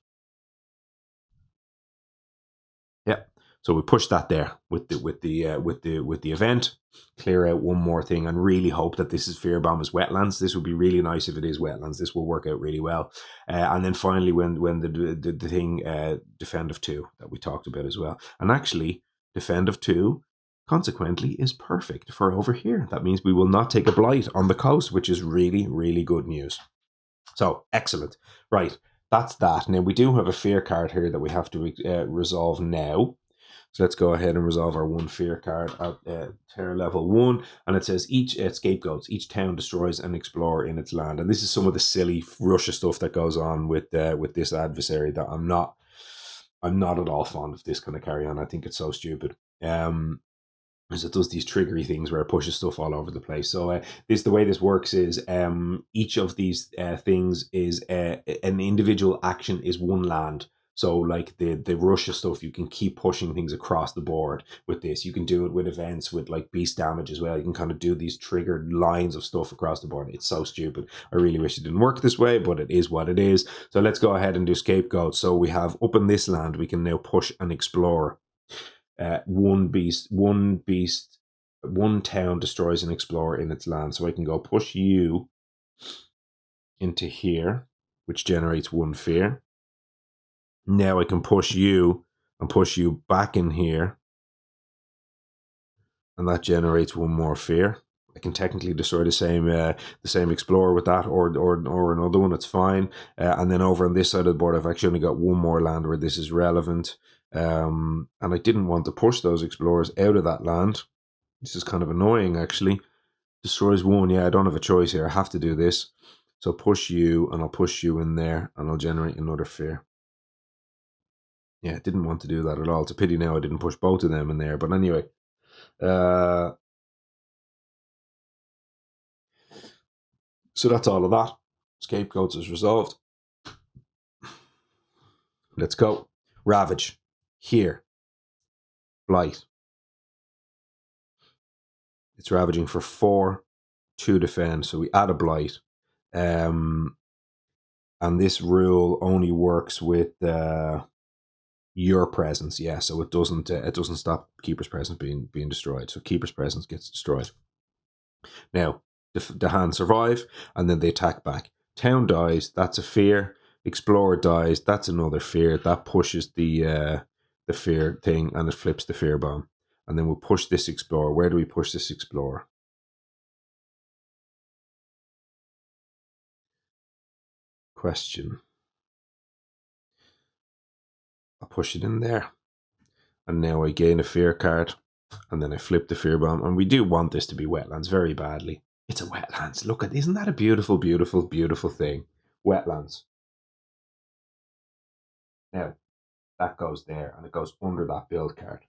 Yeah. So we push that there with the event, clear out 1 more thing, and really hope that this is fear bomb as wetlands. This would be really nice if it is wetlands. This will work out really well. And then finally, when the thing defend of 2 that we talked about as well, and actually defend of 2 consequently is perfect for over here. That means we will not take a blight on the coast, which is really, really good news. So excellent. Right, that's that. Now we do have a fear card here that we have to resolve now. So let's go ahead and resolve our 1 fear card at terror level 1. And it says each scapegoats, each town destroys an explorer in its land. And this is some of the silly Russia stuff that goes on with this adversary that I'm not at all fond of this kind of carry on. I think it's so stupid. Because it does these triggery things where it pushes stuff all over the place. So the way this works is each of these things is an individual action is 1 land. So like the Russia stuff, you can keep pushing things across the board with this. You can do it with events with like beast damage as well. You can kind of do these triggered lines of stuff across the board. It's so stupid. I really wish it didn't work this way, but it is what it is. So let's go ahead and do scapegoat. So we have up in this land, we can now push and explore. One town destroys an explorer in its land. So I can go push you into here, which generates 1 fear. Now I can push you and push you back in here, and that generates 1 more fear. I can technically destroy the same explorer with that, or another one. It's fine. And then over on this side of the board, I've actually only got 1 more land where this is relevant. And I didn't want to push those explorers out of that land. This is kind of annoying, actually. Destroys 1. Yeah, I don't have a choice here. I have to do this. So push you, and I'll push you in there, and I'll generate another fear. Yeah, didn't want to do that at all. It's a pity now I didn't push both of them in there. But anyway. So that's all of that. Scapegoats is resolved. Let's go. Ravage. Here. Blight. It's ravaging for 4 to defend. So we add a blight. And this rule only works with your presence. Yeah, so it doesn't stop Keeper's Presence being destroyed. So Keeper's Presence gets destroyed. Now, the hand survive, and then they attack back. Town dies, that's a fear. Explorer dies, that's another fear. That pushes the fear thing, and it flips the fear bomb. And then we'll push this explorer. Where do we push this explorer? Question. I'll push it in there. And now I gain a fear card, and then I flip the fear bomb. And we do want this to be wetlands very badly. It's a wetlands. Look at, isn't that a beautiful, beautiful, beautiful thing? Wetlands. Now, that goes there, and it goes under that build card.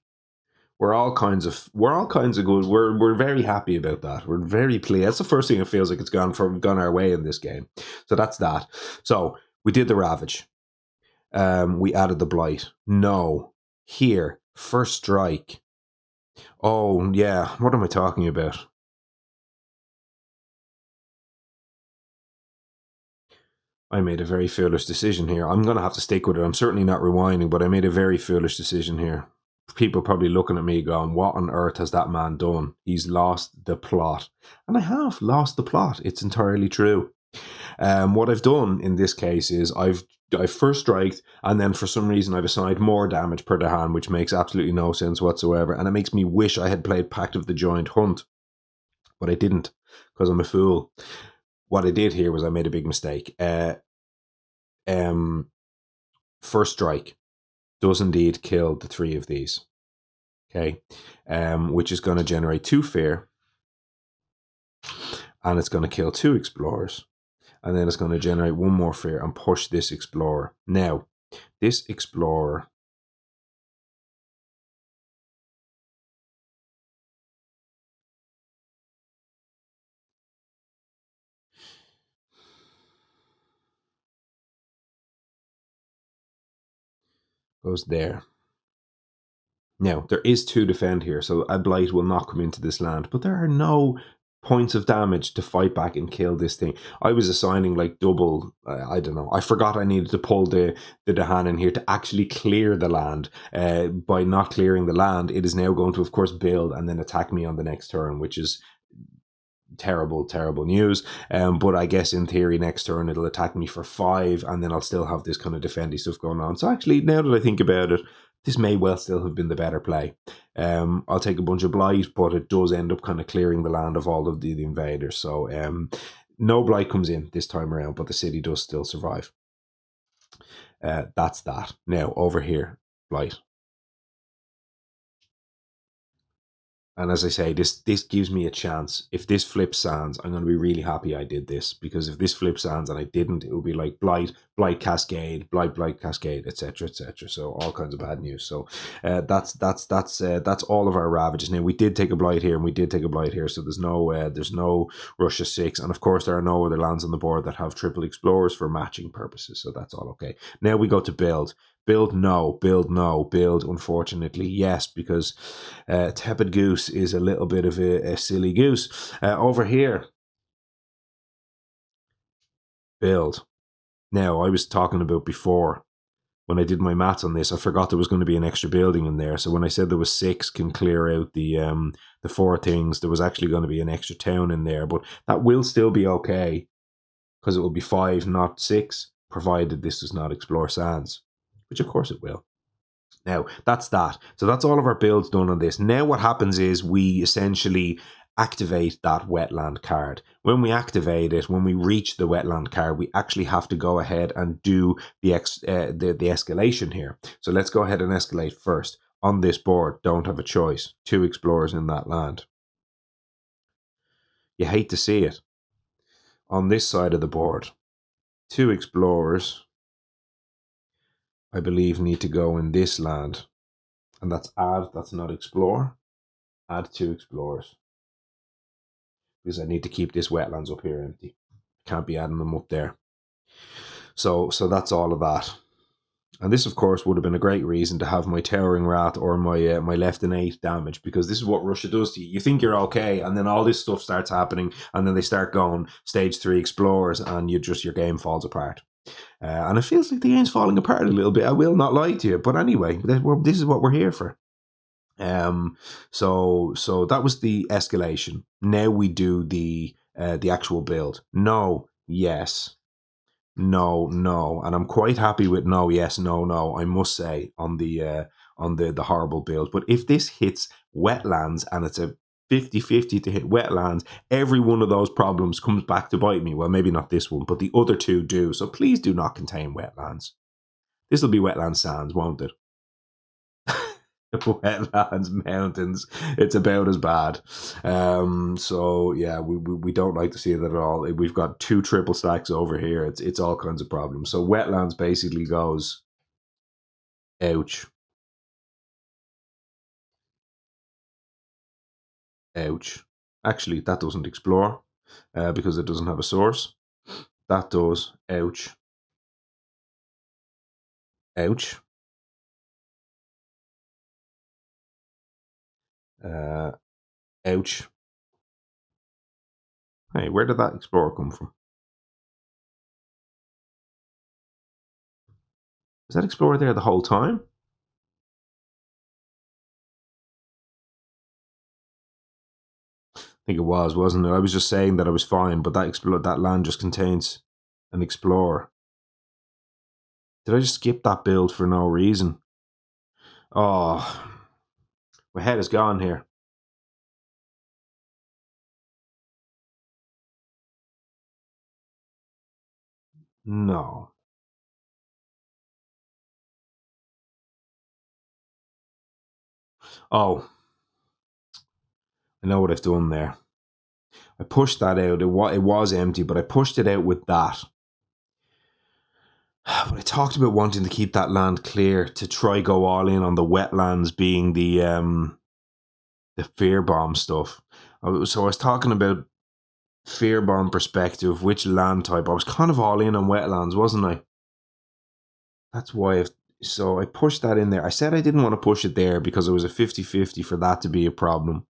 We're all kinds of good. We're very happy about that. We're very pleased. That's the first thing it feels like it's gone our way in this game. So that's that. So we did the ravage. We added the blight. No. Here. First strike. Oh yeah. What am I talking about? I made a very foolish decision here. I'm going to have to stick with it. I'm certainly not rewinding, but I made a very foolish decision here. People probably looking at me going, what on earth has that man done? He's lost the plot. And I have lost the plot. It's entirely true. What I've done in this case is I've first striked, and then for some reason I've assigned more damage per the hand, which makes absolutely no sense whatsoever. And it makes me wish I had played Pact of the Giant Hunt. But I didn't, because I'm a fool. What I did here was I made a big mistake. First strike does indeed kill the 3 of these. Okay. Which is going to generate 2 fear. And it's going to kill 2 explorers. And then it's going to generate 1 more fear and push this explorer. Now, this explorer goes there. Now, there is 2 defend here, so a blight will not come into this land, but there are no points of damage to fight back and kill this thing. I was assigning like double, I don't know. I forgot I needed to pull the Dahan in here to actually clear the land. By not clearing the land, it is now going to, of course, build and then attack me on the next turn, which is terrible, terrible news. But I guess in theory next turn it'll attack me for 5, and then I'll still have this kind of defendy stuff going on. So actually, now that I think about it, this may well still have been the better play. I'll take a bunch of blight, but it does end up kind of clearing the land of all of the invaders. So no blight comes in this time around, but the city does still survive. That's that. Now over here, blight. And as I say, this gives me a chance. If this flips sands, I'm going to be really happy I did this, because if this flips sands and I didn't, it would be like blight cascade, blight cascade, etc., etc. So all kinds of bad news. So that's all of our ravages. Now we did take a blight here and we did take a blight here, so there's no Russia 6, and of course there are no other lands on the board that have triple explorers for matching purposes. So that's all okay. Now we go to build. Build no, build no, build unfortunately yes, because Tepid Goose is a little bit of a silly goose. Over here, build. Now, I was talking about before, when I did my maths on this, I forgot there was going to be an extra building in there. So when I said there was 6 can clear out the 4 things, there was actually going to be an extra town in there. But that will still be okay, because it will be 5, not 6, provided this does not explore sands, which of course it will. Now, that's that. So that's all of our builds done on this. Now what happens is we essentially activate that wetland card. When we activate it, when we reach the wetland card, we actually have to go ahead and do the escalation here. So let's go ahead and escalate first. On this board, don't have a choice. 2 explorers in that land. You hate to see it. On this side of the board, 2 explorers, I believe, need to go in this land. And that's add, that's not explore. Add 2 explorers. Because I need to keep this wetlands up here empty. Can't be adding them up there. So that's all of that. And this, of course, would have been a great reason to have my Towering Wrath or my my left in 8 damage, because this is what Russia does to you. You think you're okay, and then all this stuff starts happening, and then they start going stage 3 explorers, and your game falls apart. And it feels like the game's falling apart a little bit. I will not lie to you, but anyway, this is what we're here for. So that was the escalation. Now we do the actual build. No, yes. No, no, and I'm quite happy with no, yes, no, no. I must say on the horrible build. But if this hits wetlands and it's a 50-50 to hit wetlands, every one of those problems comes back to bite me. Well, maybe not this one, but the other 2 do. So please do not contain wetlands. This will be wetland sands, won't it? Wetlands, mountains, it's about as bad. So yeah, we don't like to see that at all. We've got 2 triple stacks over here. It's all kinds of problems. So wetlands basically goes ouch, ouch. Actually, that doesn't explore because it doesn't have a source. That does ouch, ouch. Ouch. Hey, where did that explorer come from? Was that explorer there the whole time? I think it was, wasn't it? I was just saying that I was fine, but that land just contains an explorer. Did I just skip that build for no reason? Oh, my head is gone here. No. Oh, I know what I've done there. I pushed that out. It was empty, but I pushed it out with that. But I talked about wanting to keep that land clear to try go all in on the wetlands being the fear bomb stuff. So I was talking about fear bomb perspective, which land type. I was kind of all in on wetlands, wasn't I? That's why so I pushed that in there. I said I didn't want to push it there because it was a 50-50 for that to be a problem.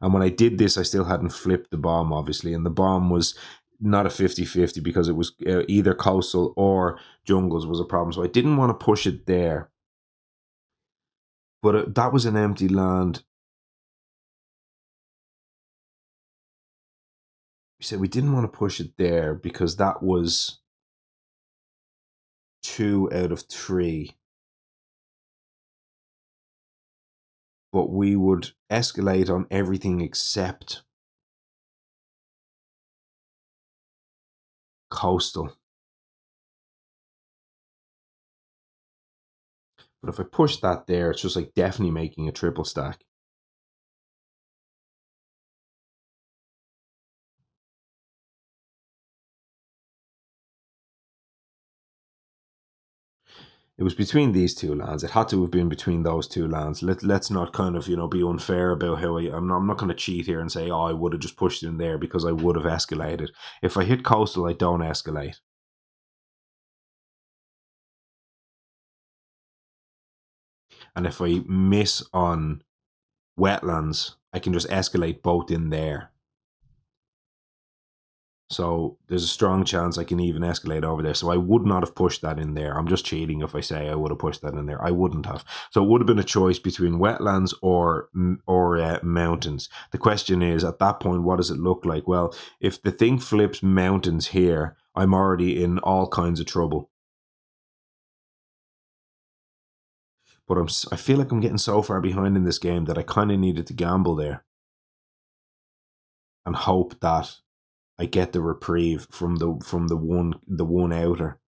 And when I did this, I still hadn't flipped the bomb, obviously. And the bomb was not a 50-50 because it was either coastal or jungles was a problem. So I didn't want to push it there. But that was an empty land. We said we didn't want to push it there because that was 2 out of 3. But we would escalate on everything except coastal. But if I push that there, it's just like definitely making a triple stack. It was between these 2 lands. It had to have been between those 2 lands. Let's not kind of, be unfair about how I'm not going to cheat here and say, oh, I would have just pushed in there because I would have escalated. If I hit coastal, I don't escalate. And if I miss on wetlands, I can just escalate both in there. So there's a strong chance I can even escalate over there. So I would not have pushed that in there. I'm just cheating if I say I would have pushed that in there. I wouldn't have. So it would have been a choice between wetlands or mountains. The question is, at that point, what does it look like? Well, if the thing flips mountains here, I'm already in all kinds of trouble. But I feel like I'm getting so far behind in this game that I kind of needed to gamble there and hope that I get the reprieve from the one outer.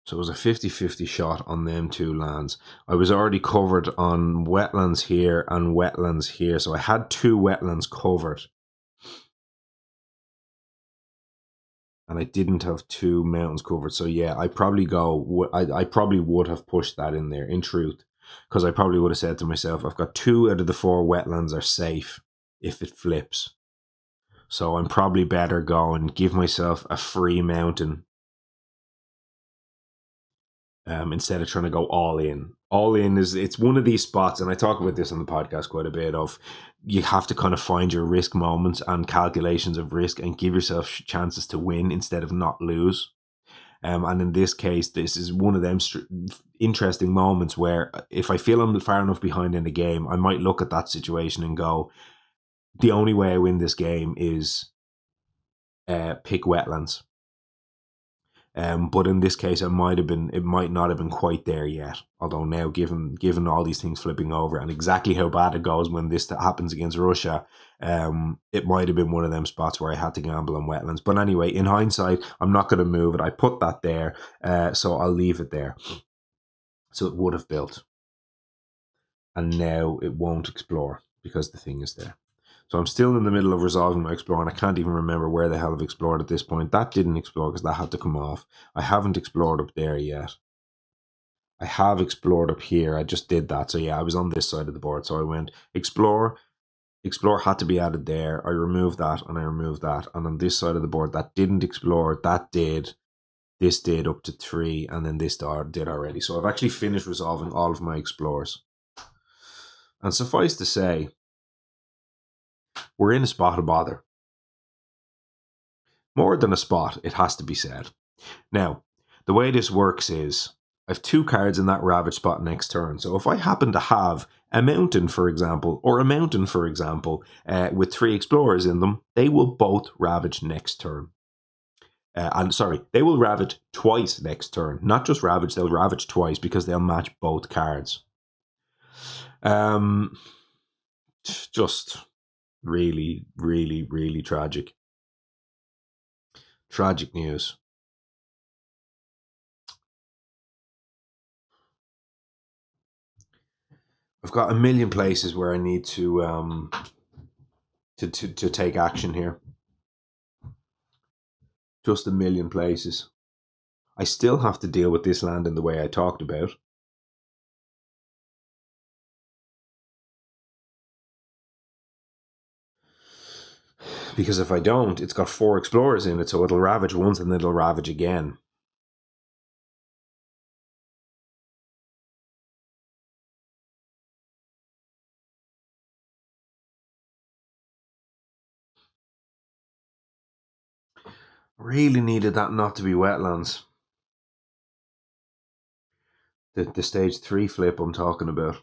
So it was a 50-50 shot on them two lands. I was already covered on wetlands here and wetlands here. So I had two wetlands covered. And I didn't have two mountains covered. So yeah, I probably would have pushed that in there, in truth. Because I probably would have said to myself, I've got 2 out of the 4 wetlands are safe if it flips. So I'm probably better going give myself a free mountain instead of trying to go all in. All in it's one of these spots, and I talk about this on the podcast quite a bit, of you have to kind of find your risk moments and calculations of risk and give yourself chances to win instead of not lose. And in this case, this is one of them interesting moments where if I feel I'm far enough behind in the game, I might look at that situation and go, the only way I win this game is pick wetlands. But in this case, it might not have been quite there yet. Although now, given all these things flipping over and exactly how bad it goes when this happens against Russia, it might have been one of them spots where I had to gamble on wetlands. But anyway, in hindsight, I'm not going to move it. I put that there, so I'll leave it there. So it would have built, and now it won't explore because the thing is there. So I'm still in the middle of resolving my explore, and I can't even remember where the hell I've explored at this point. That didn't explore because that had to come off. I haven't explored up there yet. I have explored up here. I just did that. So yeah, I was on this side of the board. So I went explore. Explore had to be added there. I removed that and I removed that. And on this side of the board, that didn't explore. That did. This did up to 3, and then this did already. So I've actually finished resolving all of my explores. And suffice to say, we're in a spot of bother. More than a spot, it has to be said. Now, the way this works is I have 2 cards in that ravage spot next turn. So if I happen to have a mountain, for example, or a mountain, for example, with 3 explorers in them, they will both ravage next turn. They will ravage twice next turn. Not just ravage, they'll ravage twice because they'll match both cards. Just really, really, really tragic. Tragic news. I've got a million places where I need to take action here. Just a million places. I still have to deal with this land in the way I talked about. Because if I don't, it's got 4 explorers in it, so it'll ravage once and then it'll ravage again. Really needed that not to be wetlands. The stage 3 flip I'm talking about.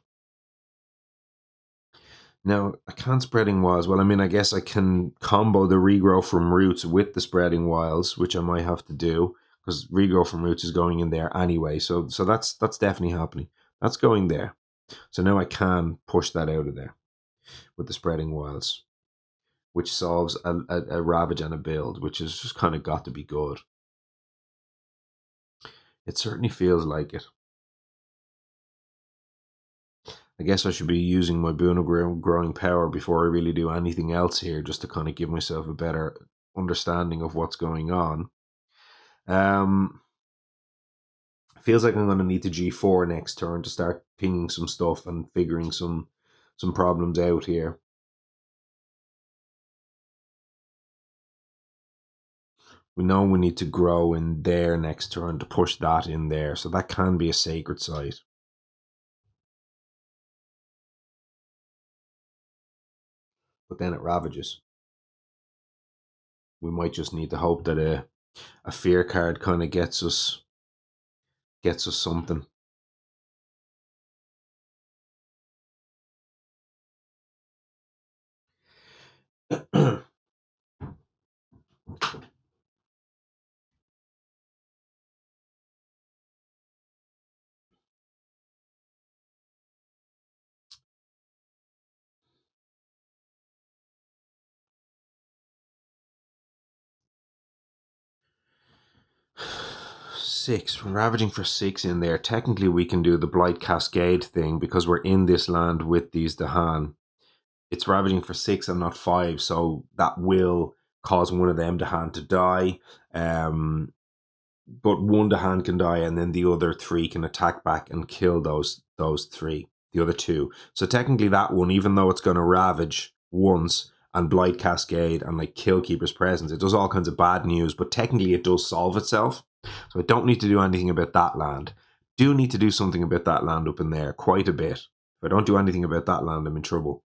Now, I can't spreading wilds. Well, I mean, I guess I can combo the regrow from roots with the spreading wilds, which I might have to do because regrow from roots is going in there anyway. So that's definitely happening. That's going there. So now I can push that out of there with the spreading wilds, which solves a ravage and a build, which has just kind of got to be good. It certainly feels like it. I guess I should be using my boon of growing power before I really do anything else here, just to kind of give myself a better understanding of what's going on. Feels like I'm going to need to G4 next turn to start pinging some stuff and figuring some problems out here. We know we need to grow in there next turn to push that in there. So that can be a sacred site. But then it ravages. We might just need to hope that a fear card kind of gets us something. Six, ravaging for 6 in there. Technically, we can do the Blight Cascade thing because we're in this land with these Dahan. It's ravaging for 6 and not 5, so that will cause one of them Dahan to die. But one Dahan can die, and then the other 3 can attack back and kill those 3, the other 2. So technically, that one, even though it's going to ravage once and Blight Cascade and like kill Keeper's Presence, it does all kinds of bad news. But technically, it does solve itself. So I don't need to do anything about that land. Do need to do something about that land up in there, quite a bit. If I don't do anything about that land, I'm in trouble.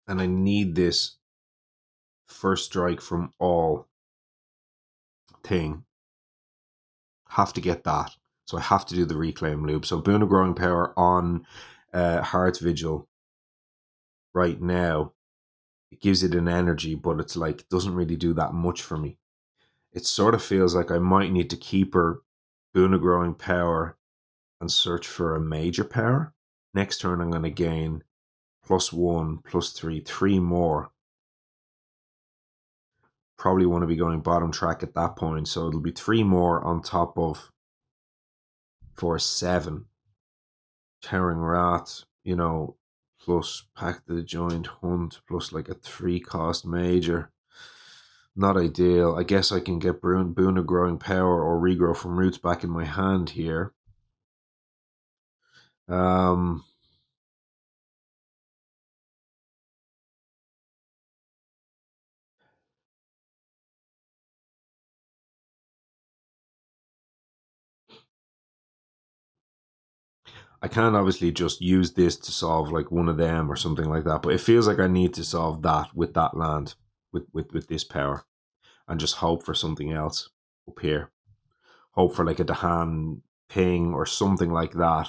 And I need this first strike from all thing. Have to get that. So I have to do the reclaim loop. So Boon of Growing Power on Hearth Vigil right now. It gives it an energy, but it's like, it doesn't really do that much for me. It sort of feels like I might need to keep her Boon of Growing Power and search for a major power. Next turn I'm going to gain +1, +3, 3 more. Probably want to be going bottom track at that point, so it'll be 3 more on top of 4, 7. Towering Wrath, you know, plus Pact of the Joint Hunt, plus like a 3-cost major. Not ideal. I guess I can get Boon of Growing Power or Regrow from Roots back in my hand here. I can obviously just use this to solve like one of them or something like that, but it feels like I need to solve that with that land, with this power, and just hope for something else up here. Hope for like a Dahan ping or something like that,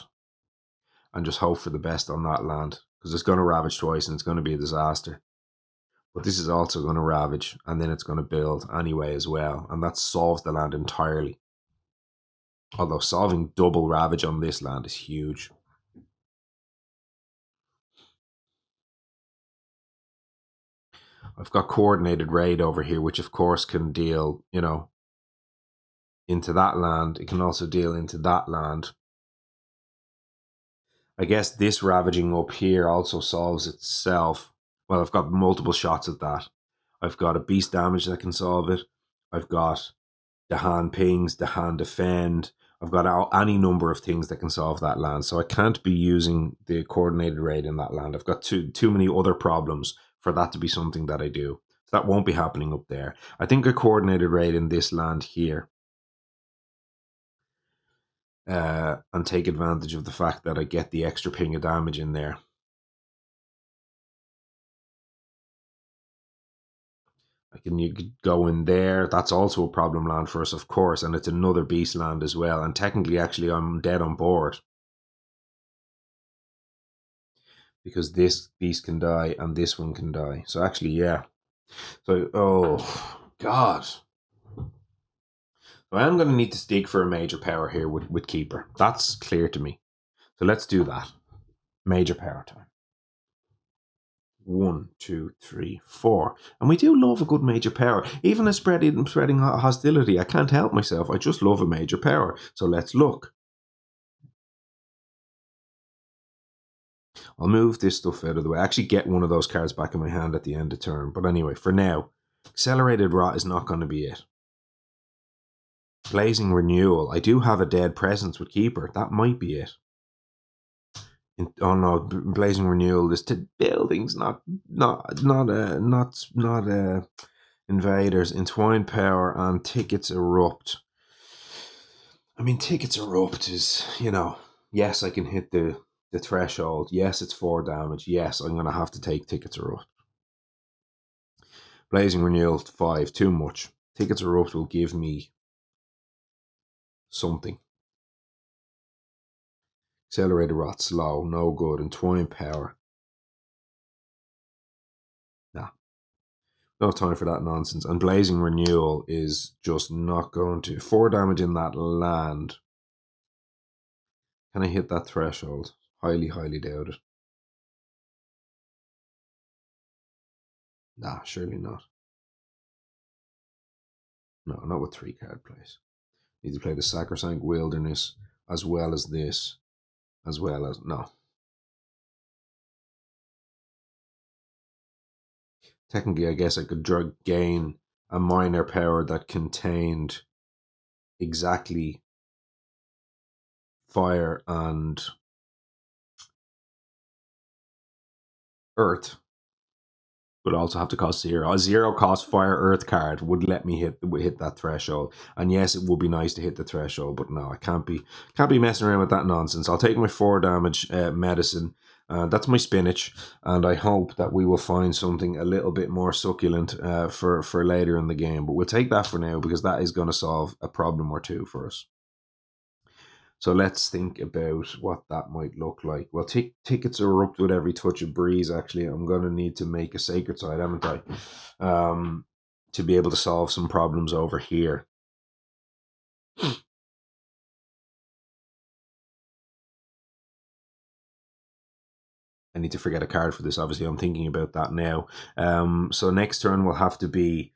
and just hope for the best on that land, because it's going to ravage twice and it's going to be a disaster. But this is also going to ravage, and then it's going to build anyway as well, and that solves the land entirely. Although solving double ravage on this land is huge. I've got coordinated raid over here, which of course can deal, you know, into that land. It can also deal into that land. I guess this ravaging up here also solves itself. Well, I've got multiple shots at that. I've got a beast damage that can solve it. I've got Dahan pings, Dahan defend. I've got any number of things that can solve that land. So I can't be using the coordinated raid in that land. I've got too many other problems for that to be something that I do. So that won't be happening up there. I think a coordinated raid in this land here, and take advantage of the fact that I get the extra ping of damage in there. You could go in there. That's also a problem land for us, of course, and it's another beast land as well. And technically, actually, I'm dead on board, because this beast can die and this one can die. So actually, yeah. So, oh, God. So I am going to need to stick for a major power here with Keeper. That's clear to me. So let's do that. Major power time. 1, 2, 3, 4. And we do love a good major power. Even a spreading hostility, I can't help myself. I just love a major power. So let's look. I'll move this stuff out of the way. I actually get one of those cards back in my hand at the end of turn. But anyway, for now, Accelerated Rot is not going to be it. Blazing Renewal. I do have a dead presence with Keeper. That might be it. Oh no, Blazing Renewal is to buildings, not invaders. Entwined Power and Tickets Erupt. I mean, Tickets Erupt is, yes, I can hit the threshold. Yes, it's 4 damage. Yes, I'm gonna have to take Tickets Erupt. Blazing Renewal 5, too much. Tickets Erupt will give me something. Accelerated Rot, slow, no good. Entwined Power. Nah. No time for that nonsense. And Blazing Renewal is just not going to. 4 damage in that land. Can I hit that threshold? Highly, highly doubt it. Nah, surely not. No, not with 3 card plays. Need to play the Sacrosanct Wilderness as well as this. As well as. No. Technically, I guess I could gain a minor power that contained exactly fire and earth, would also have to cost 0. A 0 cost fire earth card would let me hit that threshold. And yes, it would be nice to hit the threshold, but no, I can't be messing around with that nonsense. I'll take my 4 damage medicine. That's my spinach, and I hope that we will find something a little bit more succulent for later in the game. But we'll take that for now because that is going to solve a problem or two for us. So let's think about what that might look like. Well, Tickets Erupt with every touch of breeze. Actually, I'm going to need to make a Sacred Side, haven't I? To be able to solve some problems over here. I need to forget a card for this. Obviously, I'm thinking about that now. So next turn will have to be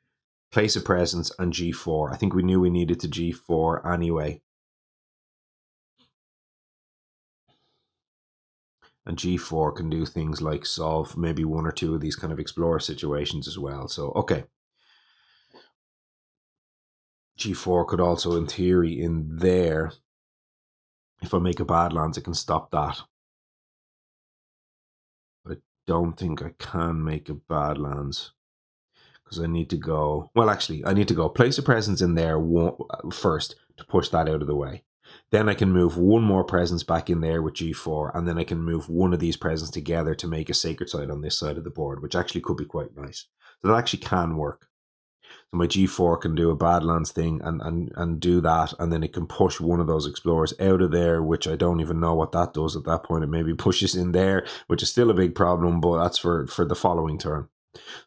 Place of Presence and G4. I think we knew we needed to G4 anyway. And G4 can do things like solve maybe 1 or 2 of these kind of explorer situations as well. So, okay. G4 could also, in theory, in there, if I make a Badlands, it can stop that. But I don't think I can make a Badlands because I need to go. Well, actually, I need to go place a presence in there first to push that out of the way. Then I can move 1 more presence back in there with G4, and then I can move 1 of these presents together to make a Sacred Side on this side of the board, which actually could be quite nice. So that actually can work. So my G4 can do a Badlands thing and do that, and then it can push 1 of those explorers out of there, which I don't even know what that does at that point. It maybe pushes in there, which is still a big problem, but that's for the following turn.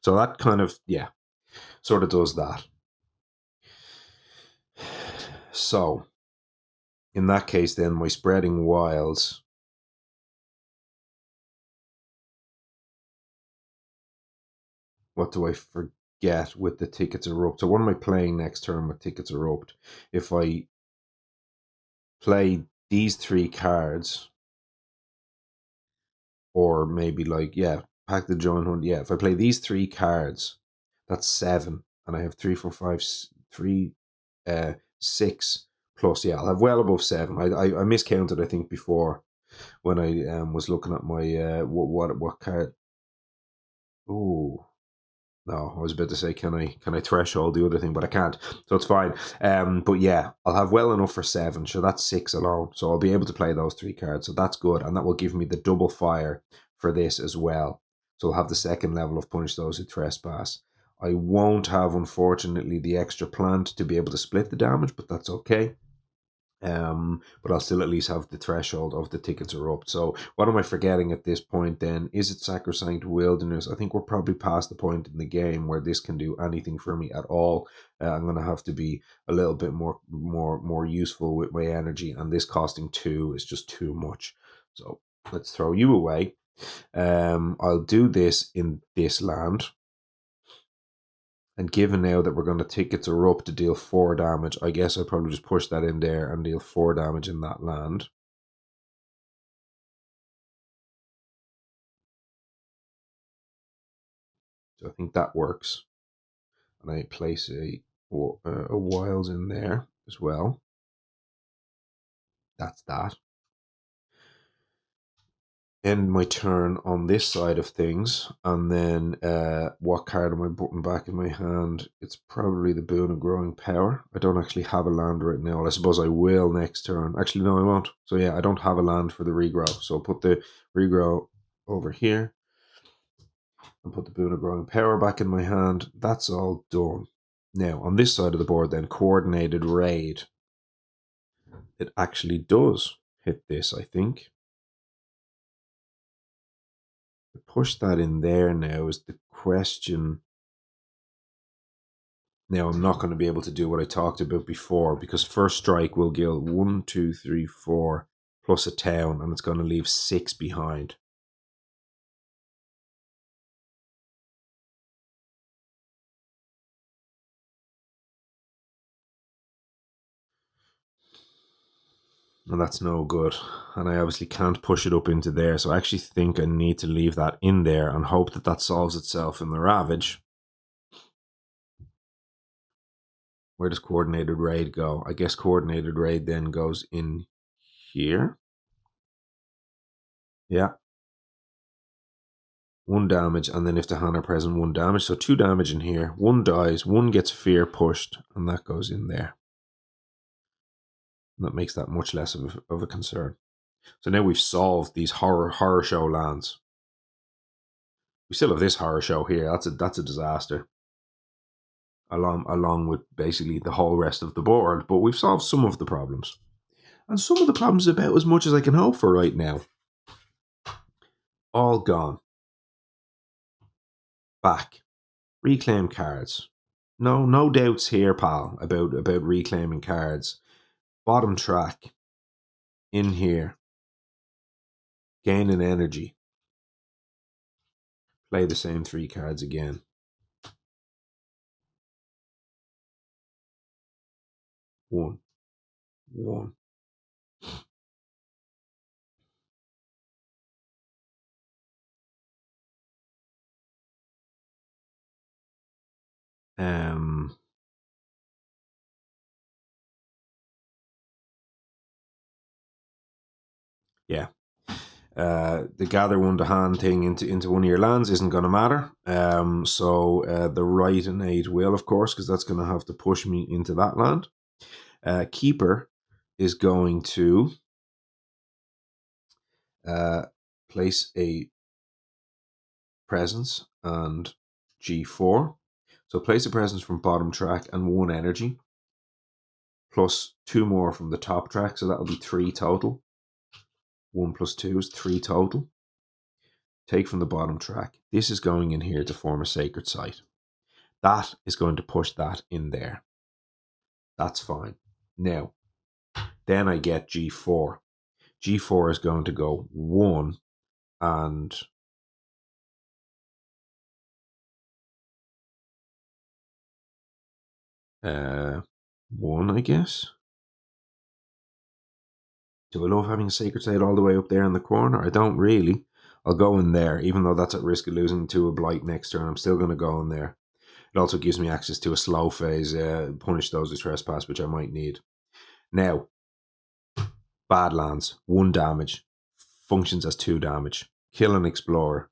So that kind of, sort of does that. So in that case, then my Spreading Wilds. What do I forget with the Tickets Erupt? So what am I playing next turn with Tickets Erupt? If I play these 3 cards, or maybe Pack the Joint Hunt. Yeah, if I play these 3 cards, that's 7, and I have 3, 4, 5, 3, 6 plus. Yeah, I'll have well above 7. I miscounted, I think, before when I was looking at my what card. Ooh. No, I was about to say, can I threshold the other thing, but I can't, so it's fine. But yeah, I'll have well enough for 7, so that's 6 alone. So I'll be able to play those 3 cards, so that's good, and that will give me the double fire for this as well. So I'll have the 2nd level of Punish Those Who Trespass. I won't have, unfortunately, the extra plant to be able to split the damage, but that's okay. But I'll still at least have the threshold of the Tickets Erupt. So what am I forgetting at this point then? Is it Sacrosanct Wilderness? I think we're probably past the point in the game where this can do anything for me at all. I'm going to have to be a little bit more useful with my energy, and this costing 2 is just too much. So let's throw you away. I'll do this in this land. And given now that we're going to Tickets Erupt to deal 4 damage, I guess I'll probably just push that in there and deal 4 damage in that land. So I think that works. And I place a Wilds in there as well. That's that. end my turn on this side of things, and then what card am I putting back in my hand? It's probably the Boon of Growing Power. I don't actually have a land right now. I suppose I will next turn. Actually, no, I won't. So yeah, I don't have a land for the regrow. So I'll put the regrow over here and put the Boon of Growing Power back in my hand. That's all done. Now, on this side of the board then, Coordinated Raid. It actually does hit this, I think. Push that in there now is the question. Now I'm not going to be able to do what I talked about before, because first strike will deal 1, 2, 3, 4 plus a town, and it's going to leave 6 behind. And that's no good. And I obviously can't push it up into there, so I actually think I need to leave that in there and hope that that solves itself in the Ravage. Where does Coordinated Raid go? I guess Coordinated Raid then goes in here. Yeah. 1 damage, and then if the hand are present, 1 damage. So 2 damage in here. 1 dies, 1 gets fear pushed, and that goes in there. And that makes that much less of a concern. So now we've solved these horror show lands. We still have this horror show here. That's a disaster. Along with basically the whole rest of the board, but we've solved some of the problems. And some of the problems about as much as I can hope for right now. All gone. Back. Reclaim cards. No doubts here, pal, about reclaiming cards. Bottom track. In here. Gaining energy. Play the same 3 cards again. 1. 1. Yeah. The gather 1 to hand thing into one of your lands isn't going to matter. So the right and 8 will, of course, because that's going to have to push me into that land. Keeper is going to place a presence and G4. So place a presence from bottom track and 1 energy, plus 2 more from the top track. So that'll be 3 total. 1 plus 2 is 3 total. Take from the bottom track. This is going in here to form a sacred site. That is going to push that in there. That's fine. Now, then I get G4. G4 is going to go 1 and 1, I guess. Do I love having a sacred site all the way up there in the corner? I don't really. I'll go in there, even though that's at risk of losing to a blight next turn. I'm still going to go in there. It also gives me access to a slow phase, punish those who trespass, which I might need. Now, Badlands, 1 damage, functions as 2 damage. Kill an explorer,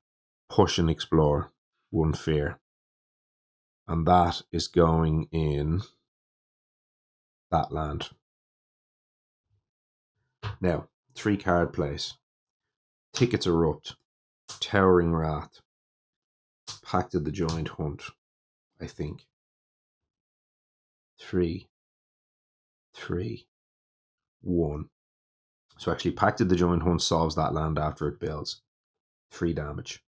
push an explorer, 1 fear. And that is going in that land. Now, 3 card plays. Tickets Erupt, Towering Wrath, Pact of the Joined Hunt, I think. 3, 3, 1. So actually, Pact of the Joined Hunt solves that land after it builds. 3 damage.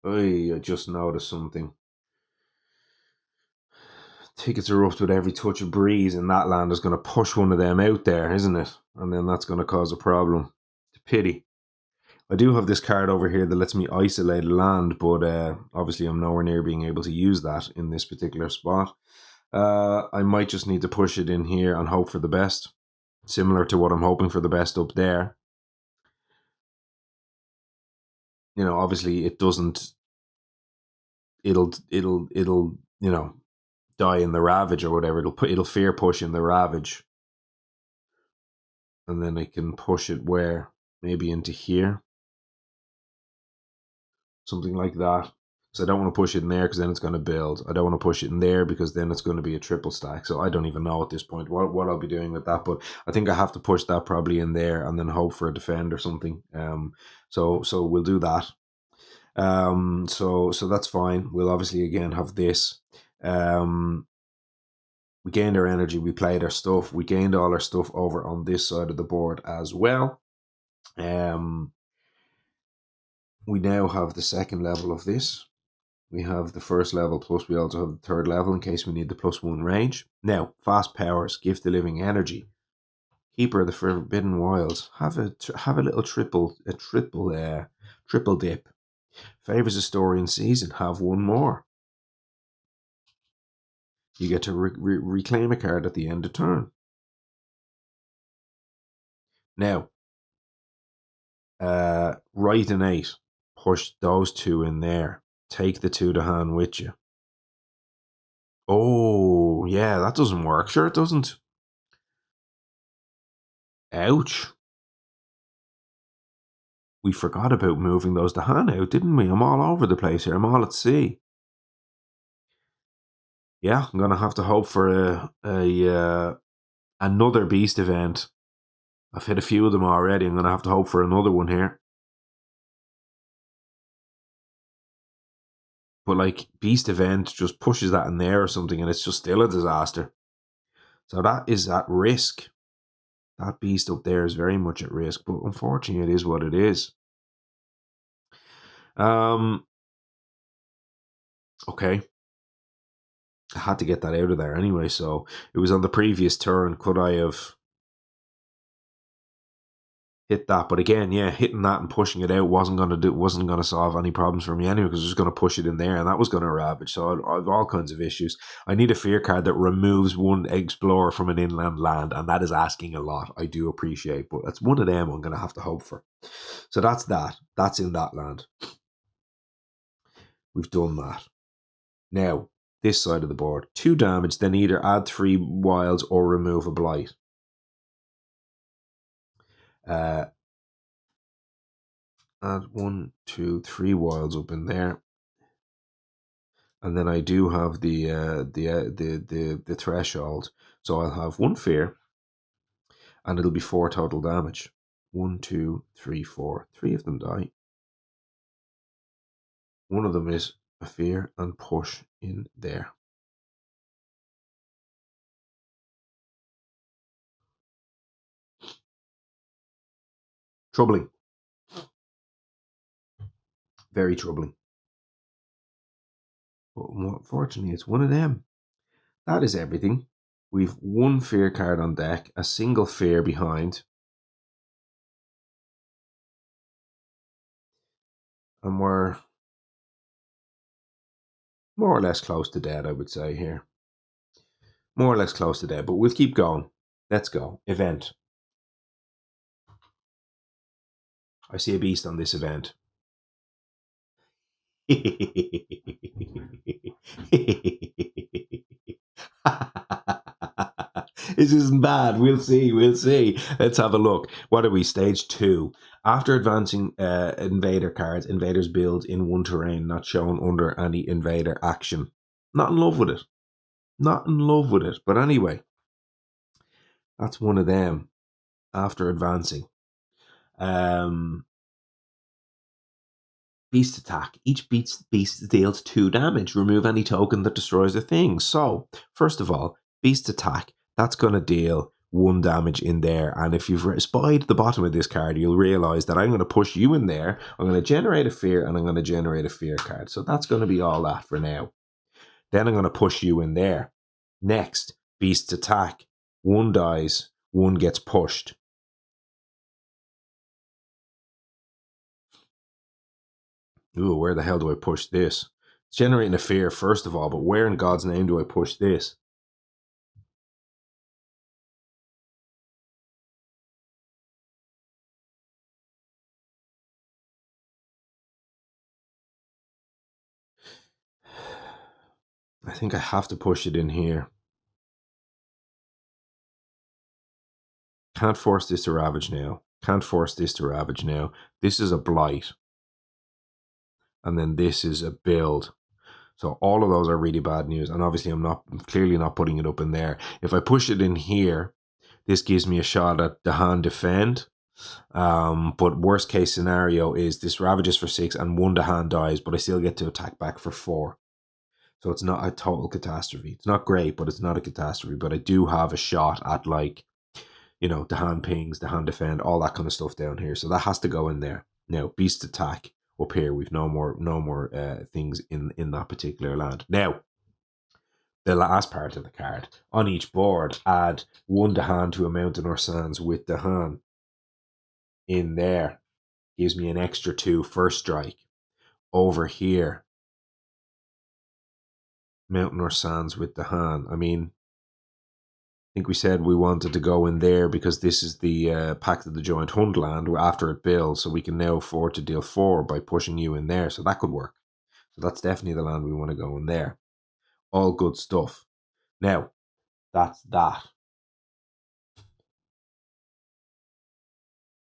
I just noticed something. Tickets Erupt with every touch of breeze, and that land is going to push one of them out there, isn't it? And then that's going to cause a problem. It's a pity. I do have this card over here that lets me isolate a land, but obviously I'm nowhere near being able to use that in this particular spot. I might just need to push it in here and hope for the best, similar to what I'm hoping for the best up there. You know, obviously it doesn't. It'll. You know, die in the Ravage or whatever. It'll fear push in the Ravage. And then I can push it where? Maybe into here. Something like that. So I don't want to push it in there because then it's going to build. I don't want to push it in there because then it's going to be a triple stack. So I don't even know at this point what I'll be doing with that. But I think I have to push that probably in there and then hope for a defend or something. So we'll do that. So that's fine. We'll obviously again have this. We gained our energy. We played our stuff. We gained all our stuff over on this side of the board as well. We now have the second level of this. We have the first level, plus we also have the third level in case we need the +1 range. Now, fast powers, gift the living energy. Keeper of the Forbidden Wilds. Have a little triple dip. Favors a story in season. Have one more. You get to reclaim a card at the end of turn. Now, right and 8. Push those 2 in there. Take the 2 to hand with you. Oh, yeah, that doesn't work. Sure it doesn't. Ouch. We forgot about moving those to hand out, didn't we? I'm all over the place here. I'm all at sea. Yeah, I'm going to have to hope for another beast event. I've hit a few of them already. I'm going to have to hope for another one here. But like beast event just pushes that in there or something and it's just still a disaster. So that is at risk. That beast up there is very much at risk, but unfortunately it is what it is. Okay. I had to get that out of there anyway, so it was on the previous turn. Could I have hit that? But again, yeah, hitting that and pushing it out wasn't gonna solve any problems for me anyway, because I was gonna push it in there and that was gonna ravage. So I have all kinds of issues. I need a fear card that removes one explorer from an inland land, and that is asking a lot. I do appreciate, but that's one of them I'm gonna have to hope for. So that's that. That's in that land. We've done that. Now, this side of the board. 2 damage, then either add 3 wilds or remove a blight. Add 1, 2, 3 wilds up in there. And then I do have the threshold. So I'll have 1 fear. And it'll be 4 total damage. 1, 2, 3, 4. 3 of them die. One of them is a fear and push in there. Troubling. Very troubling. But unfortunately, it's one of them. That is everything. We've 1 fear card on deck, a single fear behind. And we're more or less close to dead, I would say here. More or less close to dead, but we'll keep going. Let's go. Event. I see a beast on this event. This isn't bad. We'll see. Let's have a look. What are we? Stage 2. After advancing invader cards, invaders build in 1 terrain not shown under any invader action. Not in love with it. But anyway, that's one of them. After advancing. Beast attack. Each beast deals 2 damage. Remove any token that destroys a thing. So, first of all, beast attack. That's going to deal 1 damage in there. And if you've spied the bottom of this card, you'll realize that I'm going to push you in there. I'm going to generate a fear and I'm going to generate a fear card. So that's going to be all that for now. Then I'm going to push you in there. Next, beast attack. 1 dies, 1 gets pushed. Ooh, where the hell do I push this? It's generating a fear, first of all, but where in God's name do I push this? I think I have to push it in here. Can't force this to ravage now. Can't force this to ravage now. This is a blight. And then this is a build. So all of those are really bad news. And obviously I'm clearly not putting it up in there. If I push it in here, this gives me a shot at the hand defend. But worst case scenario is this ravages for 6 and 1 the hand dies, but I still get to attack back for 4. So it's not a total catastrophe. It's not great, but it's not a catastrophe. But I do have a shot at, like, you know, the hand pings, the hand defend, all that kind of stuff down here. So that has to go in there. Now, beast attack up here. We've no more things in that particular land. Now, the last part of the card. On each board, add 1 the hand to a mountain or sands with the hand in there. Gives me an extra 2 first strike. Over here, mountain or sands with the hand. I mean, I think we said we wanted to go in there because this is the Pact of the Joint Hunt land after it builds, so we can now afford to deal 4 by pushing you in there, so that could work. So that's definitely the land we want to go in there. All good stuff. Now, that's that.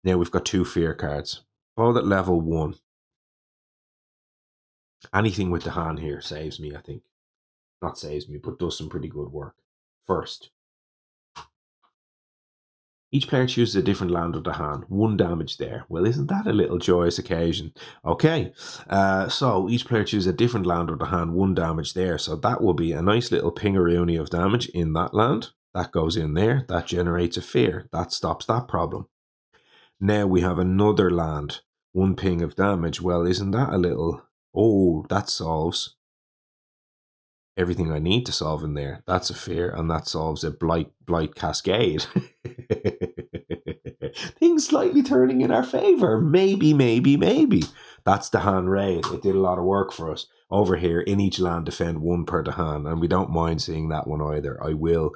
Now we've got 2 fear cards. All at level 1. Anything with the hand here saves me, I think. Not saves me, but does some pretty good work. First, each player chooses a different land of the hand. 1 damage there. Well, isn't that a little joyous occasion? Okay, so each player chooses a different land of the hand. 1 damage there. So that will be a nice little pingaroony of damage in that land. That goes in there. That generates a fear. That stops that problem. Now we have another land. 1 ping of damage. Well, isn't that a little... Oh, that solves everything I need to solve in there. That's a fear, and that solves a blight cascade. Things slightly turning in our favor. Maybe. That's the hand raid. It did a lot of work for us. Over here, in each land, defend 1 per the hand, and we don't mind seeing that one either. I will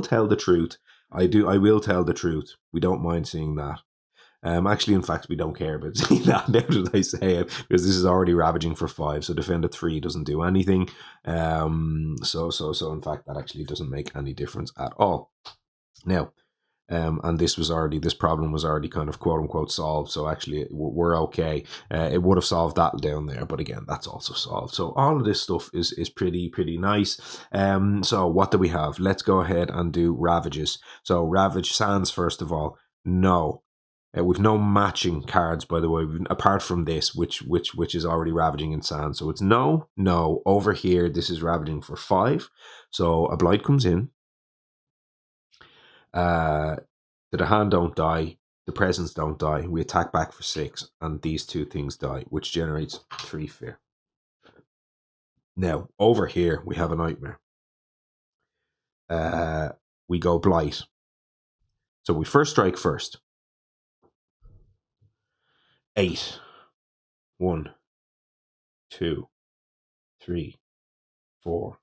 tell the truth. I will tell the truth. We don't mind seeing that. Actually, in fact, we don't care about seeing that now that I say it, because this is already ravaging for 5, so defend at 3 doesn't do anything. So in fact, that actually doesn't make any difference at all. Now, and this problem was already kind of quote unquote solved, so actually we're okay. It would have solved that down there, but again, that's also solved. So all of this stuff is pretty nice. So what do we have? Let's go ahead and do ravages. So ravage sands first of all. No. We've no matching cards, by the way, apart from this, which is already ravaging in sand. So it's no. Over here, this is ravaging for 5. So a blight comes in. The hand don't die. The presence don't die. We attack back for 6, and these 2 things die, which generates 3 fear. Now, over here, we have a nightmare. We go blight. So we first strike first. 8. 1, 2, 3, 4.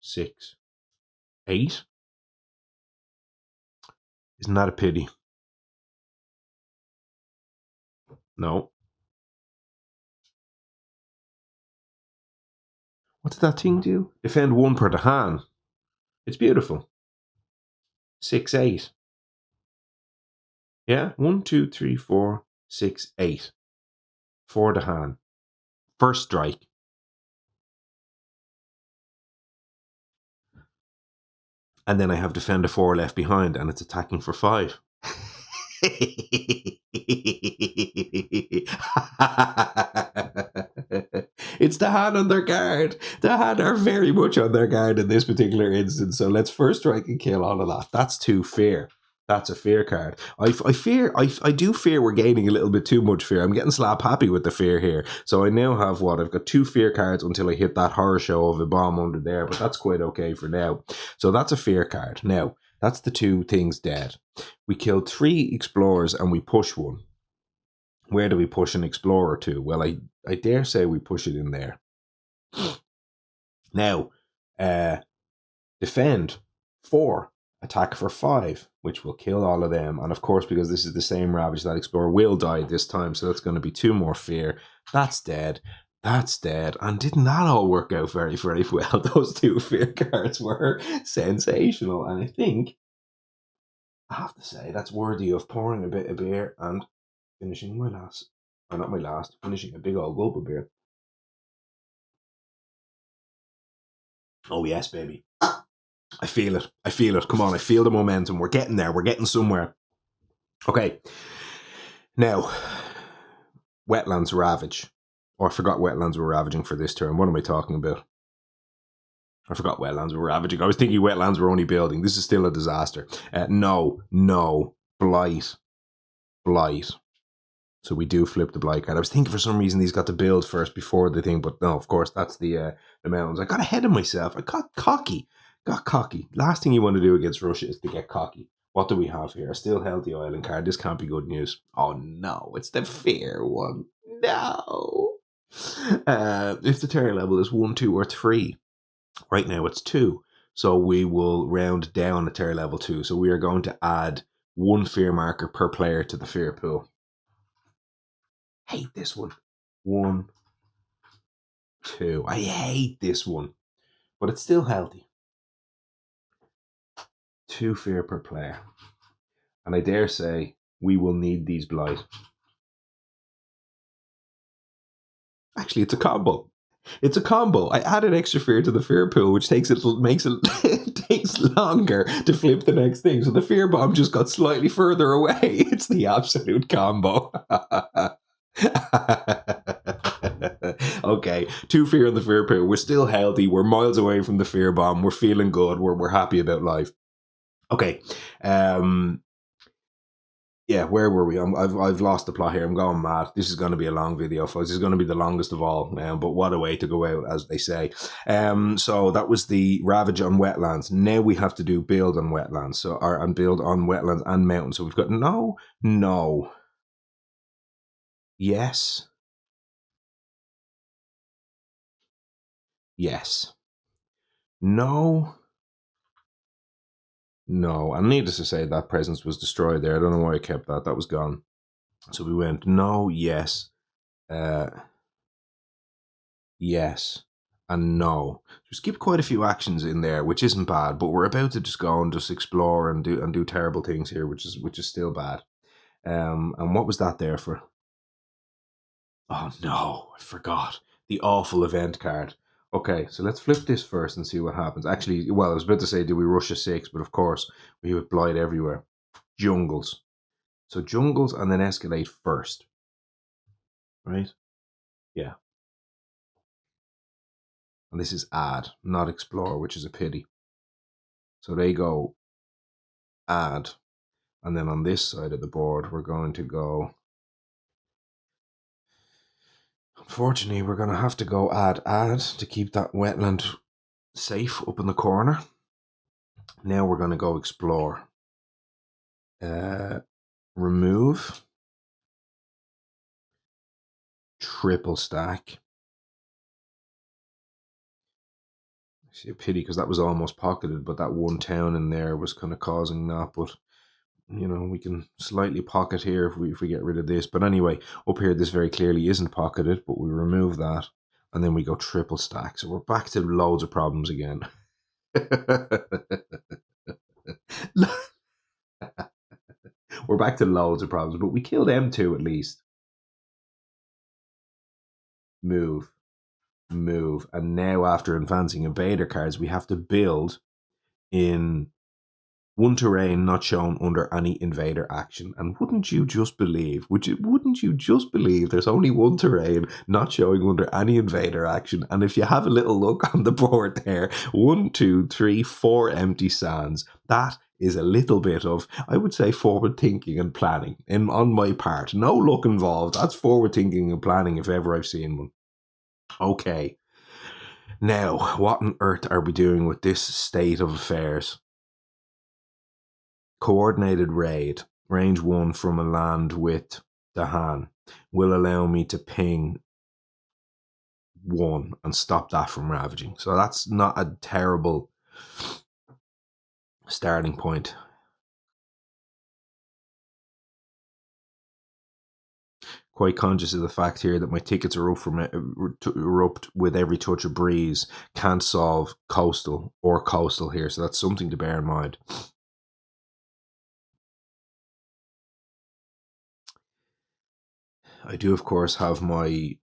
6, 8. Isn't that a pity? No. What did that thing do? Defend 1 per the hand. It's beautiful. 6, 8. Yeah, 1, 2, 3, 4, 6, 8. For the hand. First strike. And then I have defend a 4 left behind, and it's attacking for 5. It's the hand on their guard. The hand are very much on their guard in this particular instance. So let's first strike and kill all of that. That's 2 fear. That's a fear card. I do fear we're gaining a little bit too much fear. I'm getting slap happy with the fear here. So I now have what? I've got 2 fear cards until I hit that horror show of a bomb under there, but that's quite okay for now. So that's a fear card. Now, that's the 2 things dead. We killed 3 explorers and we push 1. Where do we push an explorer to? Well, I dare say we push it in there. Now, defend 4. attack for 5, which will kill all of them. And of course, because this is the same Ravage, that Explorer will die this time. So that's going to be 2 more fear. That's dead. That's dead. And didn't that all work out very, very well? Those 2 fear cards were sensational. And I think, I have to say, that's worthy of pouring a bit of beer and finishing my last, or not my last, finishing a big old gulp of beer. Oh yes, baby. I feel it. I feel it. Come on, I feel the momentum. We're getting there. We're getting somewhere. Okay. Now, Wetlands Ravage. Oh, I forgot Wetlands were ravaging for this turn. What am I talking about? I forgot Wetlands were ravaging. I was thinking Wetlands were only building. This is still a disaster. No. Blight. So we do flip the Blight card. I was thinking for some reason these got to build first before the thing, but no, of course, that's the mountains. I got ahead of myself. I got cocky. Last thing you want to do against Russia is to get cocky. What do we have here? A still healthy island card. This can't be good news. Oh no, it's the fear one. No. If the terror level is 1, 2, or 3, right now it's 2. So we will round down a terror level 2. So we are going to add 1 fear marker per player to the fear pool. Hate this one. 1, 2. I hate this one. But it's still healthy. 2 fear per player. And I dare say we will need these Blight. Actually, it's a combo. It's a combo. I added extra fear to the fear pool, which makes it takes longer to flip the next thing. So the fear bomb just got slightly further away. It's the absolute combo. Okay, 2 fear in the fear pool. We're still healthy. We're miles away from the fear bomb. We're feeling good. We're happy about life. Okay. Yeah, where were we? I've lost the plot here. I'm going mad. This is going to be a long video, folks. This is going to be the longest of all. But what a way to go out, as they say. So that was the Ravage on Wetlands. Now we have to do build on Wetlands. And build on Wetlands and Mountains. So we've got no. Yes. No. And needless to say, that presence was destroyed there. I don't know why I kept that. That was gone. So we went no, yes, yes, and no. We skipped quite a few actions in there, which isn't bad. But we're about to just go and just explore and do terrible things here, which is still bad. And what was that there for? Oh no, I forgot the awful event card. Okay, so let's flip this first and see what happens. Actually, well, I was about to say, do we rush a 6? But of course, we have Blight everywhere. Jungles. So jungles and then escalate first. Right? Yeah. And this is add, not explore, which is a pity. So they go add. And then on this side of the board, we're going to go... Unfortunately, we're going to have to go add to keep that wetland safe up in the corner. Now we're going to go explore. Remove. Triple stack. I see a pity because that was almost pocketed, but that one town in there was kind of causing that. But, you know, we can slightly pocket here if we get rid of this. But anyway, up here, this very clearly isn't pocketed, but we remove that. And then we go triple stack. So we're back to loads of problems again. We're back to loads of problems, but we killed M2 at least. Move. And now after advancing invader cards, we have to build in one terrain not shown under any invader action. And wouldn't you just believe, there's only one terrain not showing under any invader action. And if you have a little look on the board there, 1, 2, 3, 4 empty sands. That is a little bit of, I would say, forward thinking and planning on my part. No luck involved. That's forward thinking and planning if ever I've seen one. Okay. Now, what on earth are we doing with this state of affairs? Coordinated raid, range 1 from a land with Dahan, will allow me to ping 1 and stop that from ravaging. So that's not a terrible starting point. Quite conscious of the fact here that my tickets are erupt with every touch of breeze. Can't solve coastal or coastal here, so that's something to bear in mind. I do, of course, have my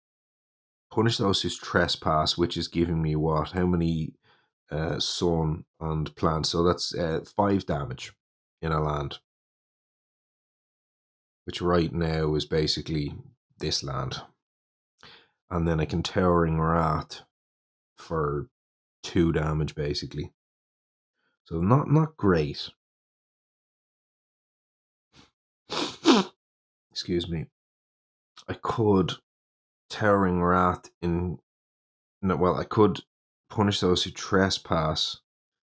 punish those who trespass, which is giving me what? How many sun and plants? So that's 5 damage in a land, which right now is basically this land. And then I can Towering Wrath for 2 damage, basically. So not great. Excuse me. I could Towering Wrath in... No, well, I could punish those who trespass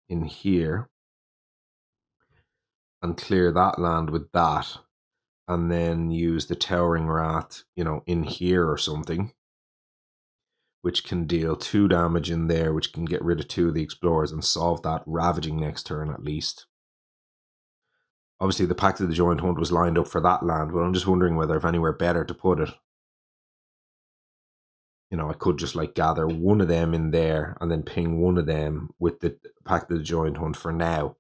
in here and clear that land with that, and then use the Towering Wrath, in here or something, which can deal 2 damage in there, which can get rid of 2 of the explorers and solve that ravaging next turn at least. Obviously, the Pact of the Joint Hunt was lined up for that land, but I'm just wondering whether if anywhere better to put it. I could just gather one of them in there and then ping one of them with the Pact of the Joint Hunt for now.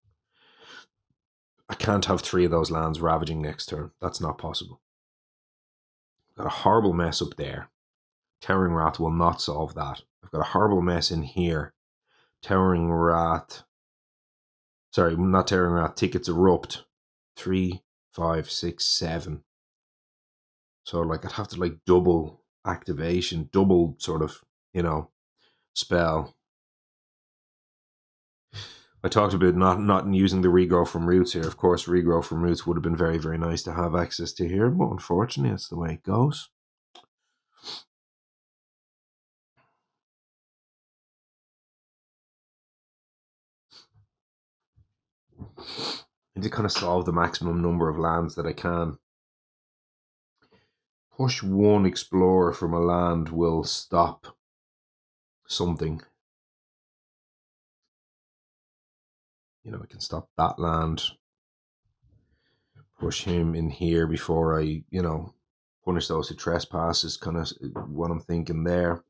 I can't have 3 of those lands ravaging next turn. That's not possible. Got a horrible mess up there. Towering Wrath will not solve that. I've got a horrible mess in here. Towering Wrath. Sorry, not Towering Wrath. Tickets Erupt. 3, 5, 6, 7. So I'd have to double activation, double sort of, spell. I talked about not using the regrow from roots here. Of course, regrow from roots would have been very, very nice to have access to here, but unfortunately, that's the way it goes. I need to kind of solve the maximum number of lands that I can. Push 1 explorer from a land will stop something. I can stop that land. Push him in here before I, punish those who trespass is kind of what I'm thinking there.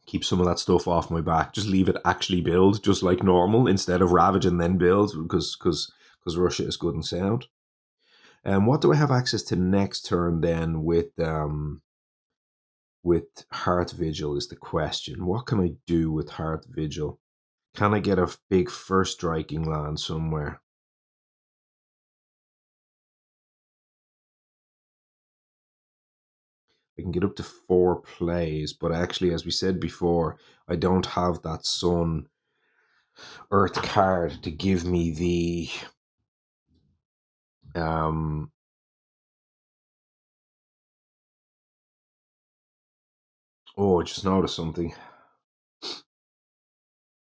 Keep some of that stuff off my back. Just leave it actually build, just like normal, instead of ravage and then build, because Russia is good and sound. What do I have access to next turn then with Hearth Vigil is the question. What can I do with Hearth Vigil? Can I get a big first striking land somewhere? I can get up to 4 plays, but actually, as we said before, I don't have that Sun Earth card to give me the oh, I just noticed something.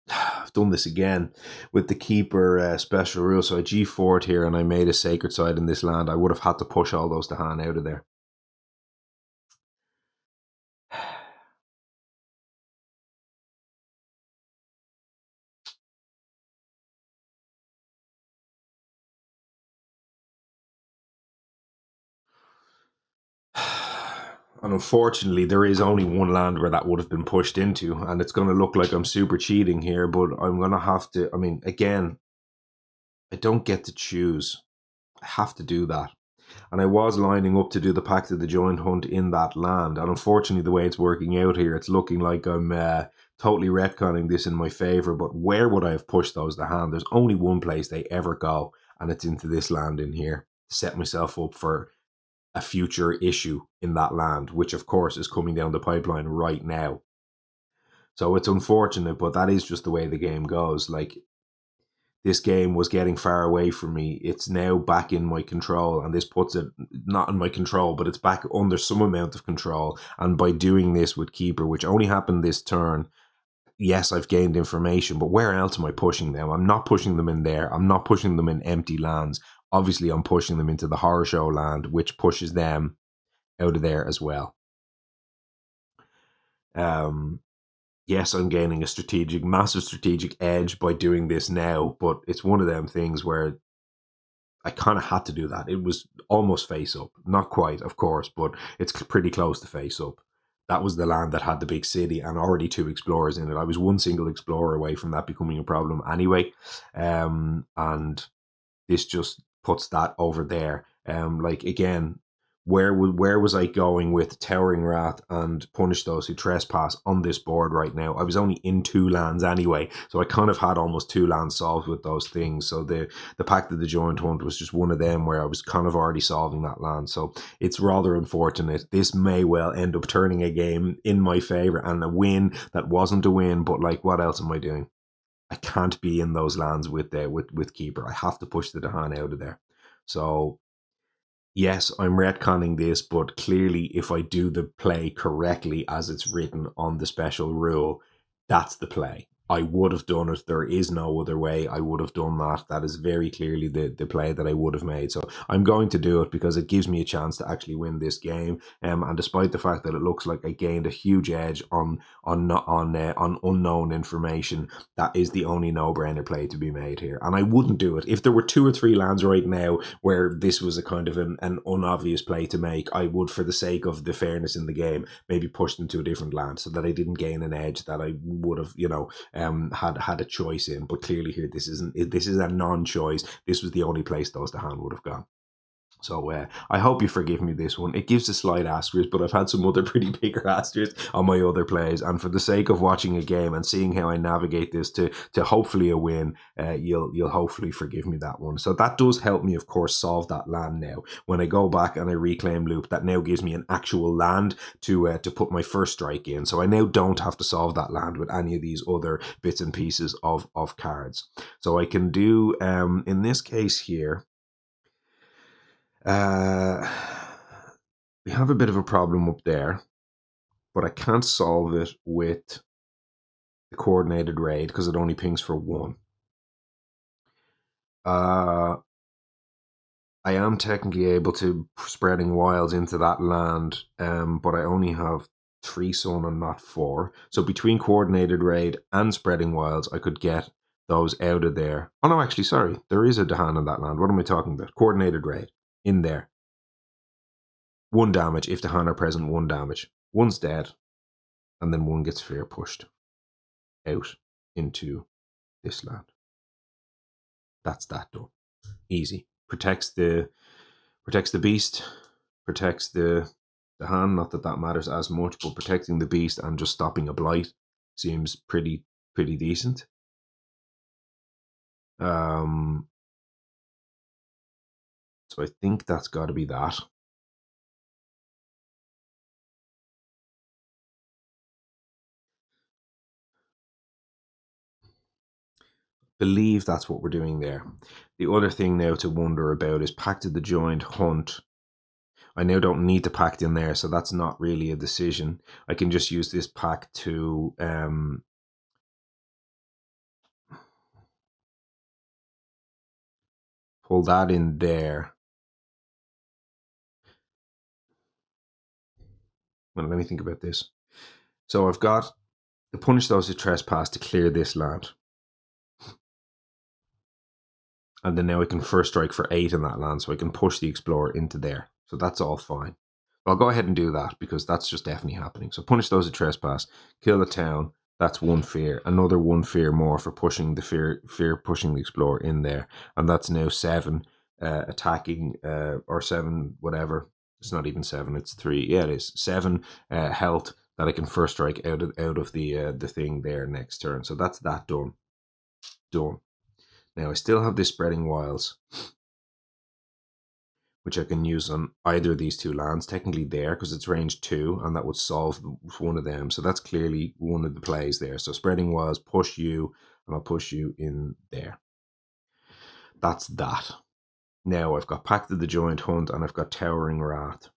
I've done this again with the Keeper special rule. So I G4'd here and I made a Sacred Side in this land. I would have had to push all those to hand out of there. And unfortunately, there is only one land where that would have been pushed into, and it's going to look like I'm super cheating here, but I'm going to have to, again, I don't get to choose. I have to do that. And I was lining up to do the Pact of the Joint Hunt in that land, and unfortunately, the way it's working out here, it's looking like I'm totally retconning this in my favor, but where would I have pushed those to hand? There's only one place they ever go, and it's into this land in here. Set myself up for a future issue in that land, which of course is coming down the pipeline right now. So it's unfortunate, but that is just the way the game goes. This game was getting far away from me. It's now back in my control, and this puts it not in my control, but it's back under some amount of control. And by doing this with Keeper, which only happened this turn, yes, I've gained information, but where else am I pushing them? I'm not pushing them in there. I'm not pushing them in empty lands. Obviously, I'm pushing them into the Horror Show land, which pushes them out of there as well. yes, I'm gaining a massive strategic edge by doing this now, but it's one of them things where I kind of had to do that. It was almost face up. Not quite, of course, but it's pretty close to face up. That was the land that had the big city and already 2 explorers in it. I was one single explorer away from that becoming a problem anyway. And this just puts that over there. Like again, where was I going with Towering Wrath and Punish Those Who Trespass on this board right now? I was only in 2 lands anyway, so I kind of had almost 2 lands solved with those things. So the Pact of the Joint Hunt was just one of them where I was kind of already solving that land. So it's rather unfortunate. This may well end up turning a game in my favor and a win that wasn't a win, but like, what else am I doing? I can't be in those lands with Keeper. I have to push the Dahan out of there. So yes, I'm retconning this, but clearly if I do the play correctly as it's written on the special rule, that's the play. I would have done it. There is no other way. I would have done that. That is very clearly the play that I would have made. So I'm going to do it because it gives me a chance to actually win this game. And despite the fact that it looks like I gained a huge edge on unknown information, that is the only no-brainer play to be made here. And I wouldn't do it if there were 2 or 3 lands right now where this was a kind of an unobvious play to make. I would, for the sake of the fairness in the game, maybe push them to a different land so that I didn't gain an edge that I would have, had a choice in. But clearly here, this is a non-choice. This was the only place those to hand would have gone. So I hope you forgive me this one. It gives a slight asterisk, but I've had some other pretty bigger asterisks on my other plays. And for the sake of watching a game and seeing how I navigate this to hopefully a win, you'll hopefully forgive me that one. So that does help me, of course, solve that land now. When I go back and I reclaim loop, that now gives me an actual land to put my first strike in. So I now don't have to solve that land with any of these other bits and pieces of cards. So I can do, in this case here, we have a bit of a problem up there, but I can't solve it with the coordinated raid because it only pings for 1. I am technically able to Spreading Wilds into that land, but I only have 3 sun and not 4. So between coordinated raid and Spreading Wilds, I could get those out of there. Oh no, actually, sorry, there is a Dahan in that land. What am I talking about? Coordinated raid in there. 1 damage. If the hand are present, 1 damage. 1's dead, and then 1 gets fear pushed out into this land. That's that done. Easy. Protects the beast, protects the hand. Not that that matters as much, but protecting the beast and just stopping a blight seems pretty decent. So I think that's got to be that. Believe that's what we're doing there. The other thing now to wonder about is Pact of the Joint Hunt. I now don't need to pact in there, so that's not really a decision. I can just use this pack to pull that in there. Well, let me think about this. So I've got to Punish Those Who Trespass to clear this land. And then now I can first strike for 8 in that land, so I can push the Explorer into there. So that's all fine. But I'll go ahead and do that because that's just definitely happening. So Punish Those Who Trespass, kill the town. That's 1 fear. Another 1 fear more for pushing the fear pushing the Explorer in there. And that's now 7 attacking, or 7 whatever. It's not even 7, it's 3. Yeah, it is 7 health that I can first strike out of the thing there next turn. So that's that done. Now I still have this Spreading Wilds, which I can use on either of these 2 lands. Technically there, because it's range 2, and that would solve one of them. So that's clearly one of the plays there. So Spreading Wilds, push you, and I'll push you in there. That's that. Now I've got Pact of the Joint Hunt, and I've got Towering Wrath.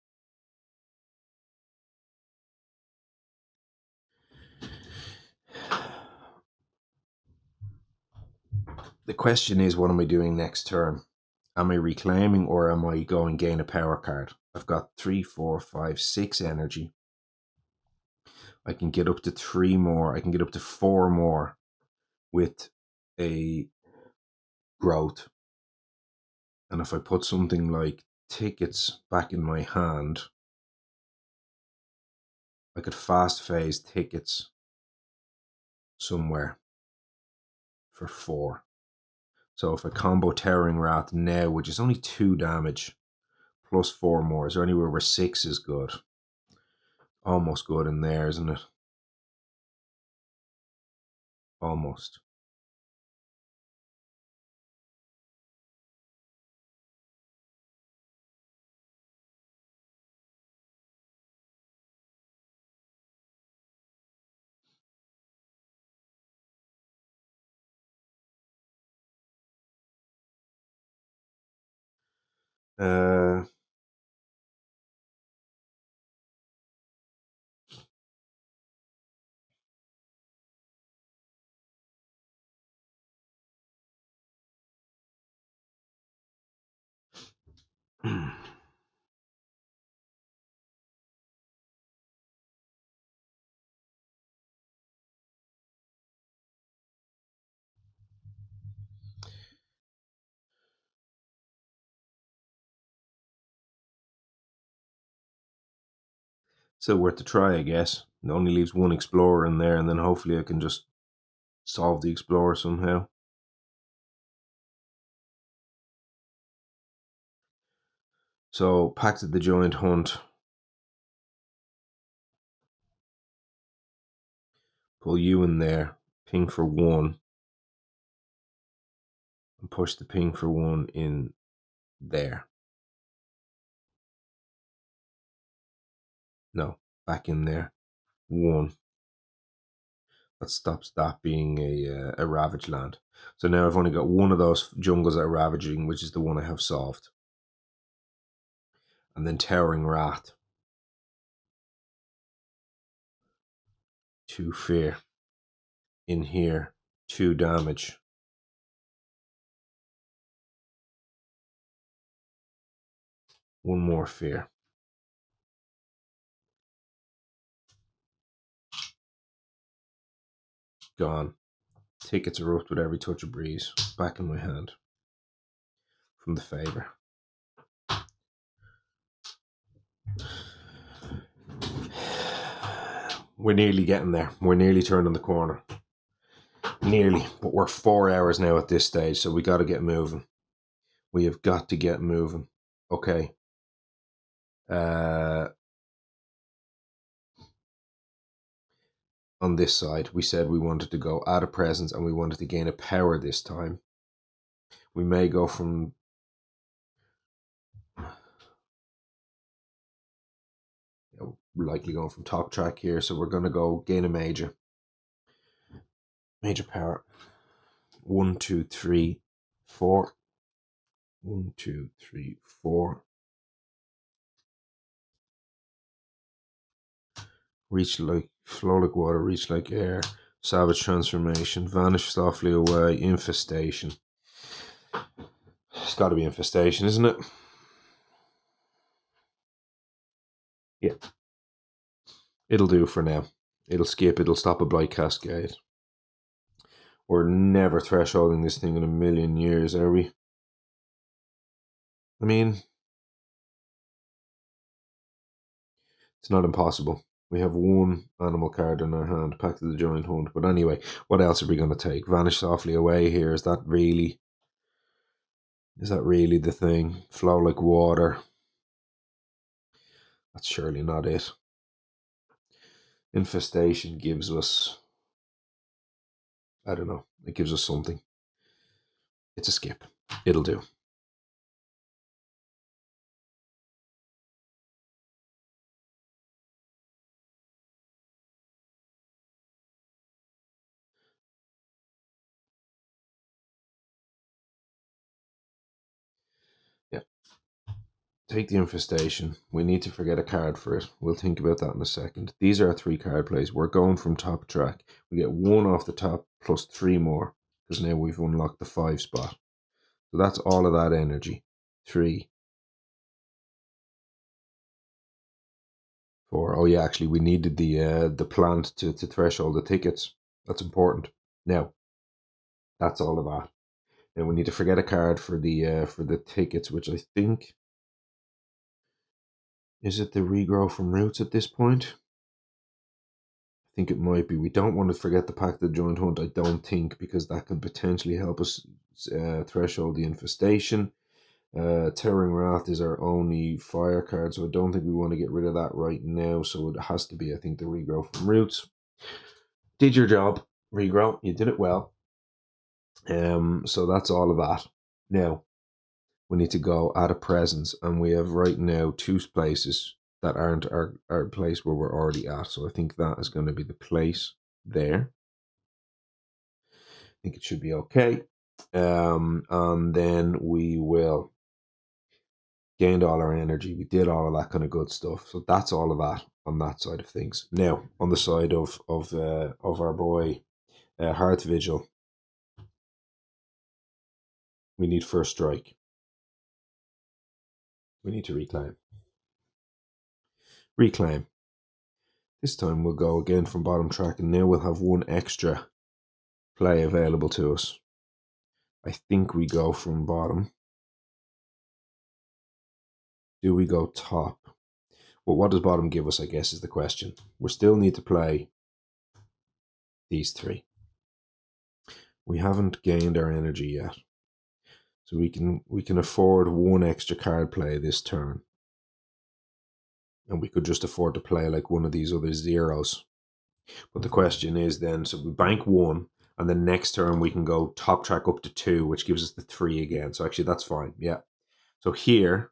The question is, what am I doing next turn? Am I reclaiming, or am I going gain a power card? I've got 3, 4, 5, 6 energy. I can get up to 3 more. I can get up to 4 more with a growth. And if I put something like tickets back in my hand, I could fast phase tickets somewhere for 4. So if I combo Towering Wrath now, which is only 2 damage, plus 4 more, is there anywhere where 6 is good? Almost good in there, isn't it? Almost. Uh, still worth a try, I guess. It only leaves 1 Explorer in there, and then hopefully I can just solve the Explorer somehow. So, Pact of the Giant Hunt. Pull you in there, ping for 1, and push the ping for 1 in there. No, back in there. 1. That stops that being a Ravage land. So now I've only got 1 of those jungles that are ravaging, which is the one I have solved. And then Towering Wrath. 2 fear. In here, 2 damage. 1 more fear. Gone. Tickets erupt with every touch of breeze. Back in my hand. From the favor. We're nearly getting there. We're nearly turning the corner. Nearly. But we're 4 hours now at this stage, so we got to get moving. We have got to get moving. Okay. On this side, we said we wanted to go add a presence and we wanted to gain a power this time. We may go from we're likely going from top track here, so we're going to go gain a major power. 1, 2, 3, 4. 1, 2, 3, 4. Reach like flow like water, reach like air. Savage transformation, vanish softly away, infestation. It's got to be infestation, isn't it? Yeah. It'll do for now. It'll skip, it'll stop a Blight Cascade. We're never thresholding this thing in a million years, are we? I mean, it's not impossible. We have 1 animal card in our hand, Pact of the Giant Hunt. But anyway, what else are we going to take? Vanish softly away here. Is that really the thing? Flow like water. That's surely not it. Infestation gives us, I don't know, it gives us something. It's a skip. It'll do. Yeah. Take the infestation. We need to forget a card for it. We'll think about that in a second. These are our 3 card plays. We're going from top track. We get 1 off the top plus 3 more, because now we've unlocked the 5 spot. So that's all of that energy. 3, Or, oh yeah, actually we needed the plant to threshold the tickets. That's important. Now, that's all of that. Now we need to forget a card for the tickets, which I think, is it the regrow from roots at this point? I think it might be. We don't want to forget the Pact of the Joint Hunt, I don't think, because that can potentially help us threshold the infestation. Towering Wrath is our only fire card, so I don't think we want to get rid of that right now. So it has to be, I think, the regrow from roots. Did your job, regrow. You did it well. So that's all of that. Now, we need to go add a presence, and we have right now 2 places that aren't our place where we're already at. So I think that is going to be the place there. I think it should be okay. And then we will gained all our energy. We did all of that kind of good stuff. So that's all of that on that side of things. Now, on the side of our boy Hearth Vigil, we need first strike. We need to reclaim. Reclaim. This time we'll go again from bottom track, and now we'll have 1 extra play available to us. I think we go from bottom. Do we go top? Well, what does bottom give us, I guess, is the question. We still need to play these 3. We haven't gained our energy yet. So we can afford 1 extra card play this turn. And we could just afford to play like one of these other zeros. But the question is then, so we bank 1, and then next turn we can go top track up to 2, which gives us the 3 again. So actually that's fine, yeah. So here,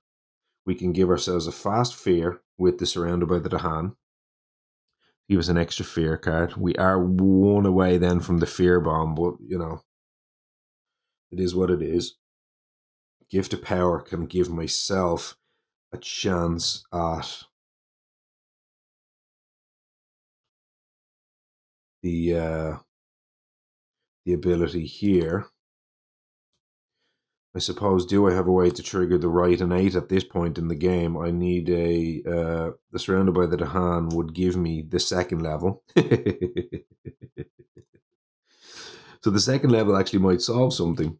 we can give ourselves a fast fear with the Surrounded by the Dahan. Give us an extra fear card. We are 1 away then from the fear bomb, but, you know, it is what it is. Gift of Power can give myself a chance at the ability here. I suppose, do I have a way to trigger the right and 8 at this point in the game? I need the Surrounded by the Dahan would give me the 2nd level. So the 2nd level actually might solve something.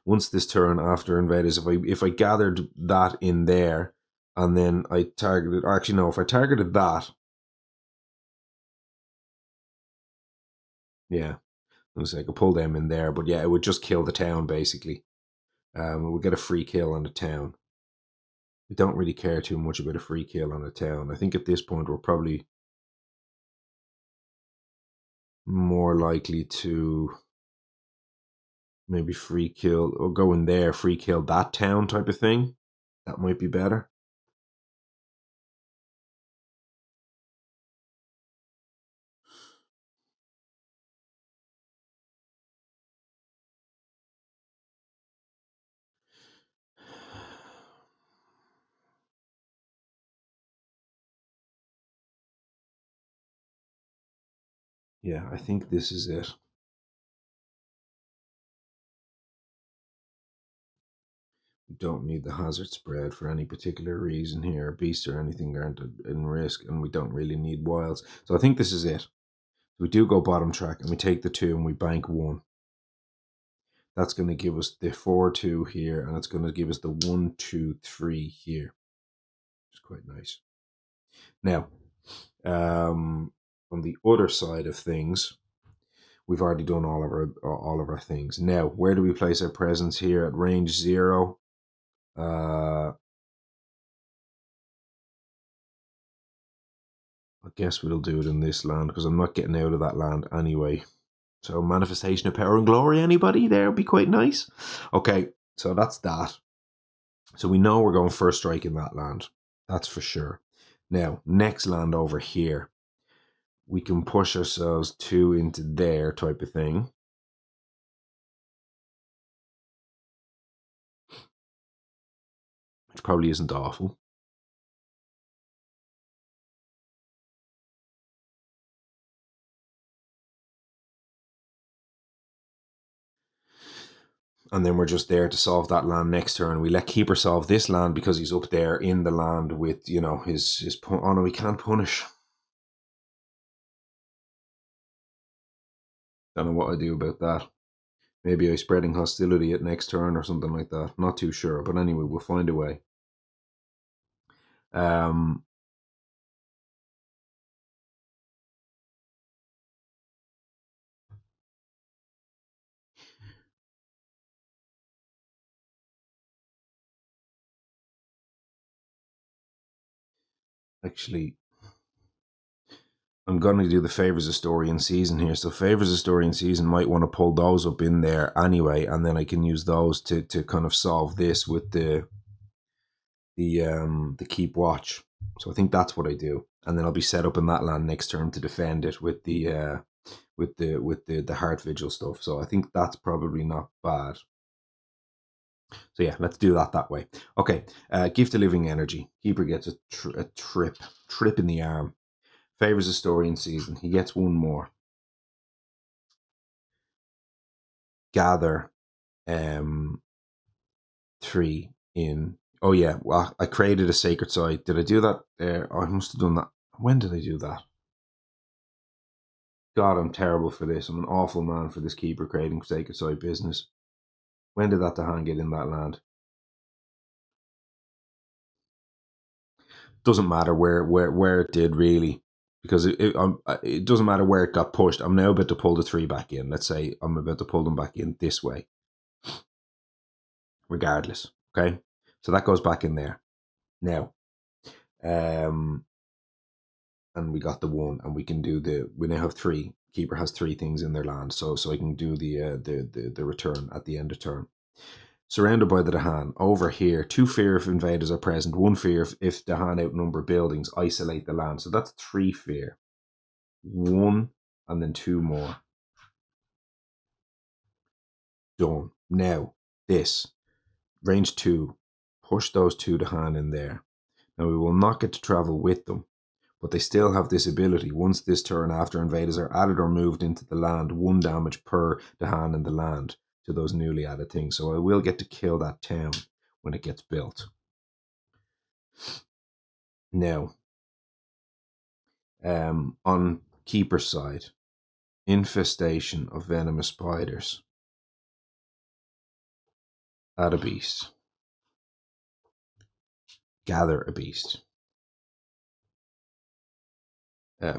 Once this turn after Invaders, if I gathered that in there, and then I targeted, or actually no, if I targeted that, yeah, I could pull them in there, but yeah, it would just kill the town basically. We would get a free kill on the town. We don't really care too much about a free kill on the town. I think at this point we're probably more likely to maybe free kill, or go in there, free kill that town type of thing. That might be better. Yeah, I think this is it. We don't need the hazard spread for any particular reason here. Beasts or anything aren't in risk, and we don't really need wilds. So I think this is it. We do go bottom track, and we take the 2 and we bank 1. That's going to give us the 4-2 here, and it's going to give us the 1-2-3 here. Which is quite nice. Now, on the other side of things, we've already done all of our things. Now, where do we place our presence here? At range 0. I guess we'll do it in this land, because I'm not getting out of that land anyway. So Manifestation of Power and Glory, anybody? There would be quite nice. Okay, so that's that. So we know we're going first strike in that land. That's for sure. Now, next land over here, we can push ourselves 2 into there type of thing. Which probably isn't awful. And then we're just there to solve that land next turn. We let Keeper solve this land because he's up there in the land with, you know, his oh no, we can't punish. Don't know what I do about that. Maybe I'm spreading hostility at next turn or something like that. Not too sure. But anyway, we'll find a way. Actually, I'm going to do the Favors of Story in Season here. So Favors of Story in Season might want to pull those up in there anyway, and then I can use those to kind of solve this with the Keep Watch. So I think that's what I do, and then I'll be set up in that land next turn to defend it with the Hearth Vigil stuff. So I think that's probably not bad. So yeah, let's do that way. Okay, Gift of Living Energy. Keeper gets a trip in the arm. Favors of Story in Season. He gets one more. Gather 3 in. Oh yeah, well, I created a Sacred Site. Did I do that there? Oh, I must have done that. When did I do that? God, I'm terrible for this. I'm an awful man for this Keeper creating Sacred Site business. When did that Dahan get in that land? Doesn't matter where it did really, because it doesn't matter where it got pushed. I'm now about to pull the 3 back in. Let's say I'm about to pull them back in this way. Regardless, okay. So that goes back in there now. And we got the 1, and we can do we now have 3. Keeper has 3 things in their land, so I can do the return at the end of turn. Surrounded by the Dahan. Over here, 2 fear if invaders are present, 1 fear if Dahan outnumber buildings, isolate the land. So that's 3 fear. 1 and then 2 more. Done. Now, this. Range 2. Push those 2 Dahan in there. Now we will not get to travel with them, but they still have this ability. Once this turn, after invaders are added or moved into the land, 1 damage per Dahan in the land to those newly added things. So I will get to kill that town when it gets built. Now, on Keeper's side, infestation of venomous spiders. Add a beast. Gather a beast.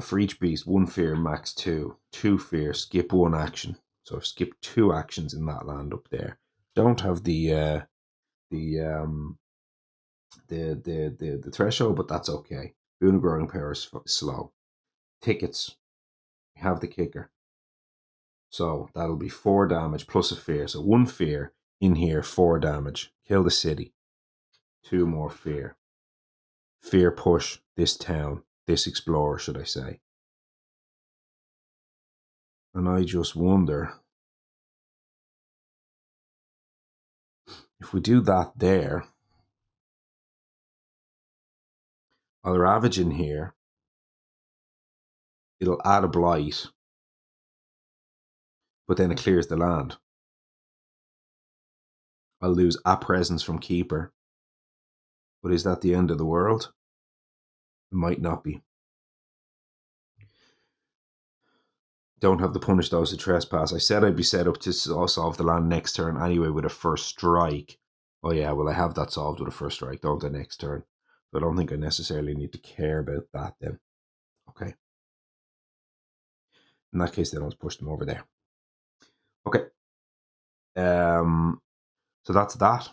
For each beast, 1 fear, max 2. 2 fear, skip 1 action. So I've skipped 2 actions in that land up there. Don't have the threshold, but that's okay. Boon of Growing Power is slow. Tickets. We have the kicker. So that'll be 4 damage plus a fear. So 1 fear in here, 4 damage. Kill the city. 2 more fear. Fear push this town. This explorer, should I say. And I just wonder if we do that there, I'll ravage in here. It'll add a blight, but then it clears the land. I'll lose a presence from Keeper. But is that the end of the world? It might not be. Don't have to punish those who trespass. I said I'd be set up to solve the land next turn anyway with a first strike. Oh yeah, well I have that solved with a first strike, don't I, next turn? So I don't think I necessarily need to care about that then. Okay. In that case, then I'll push them over there. Okay. So that's that.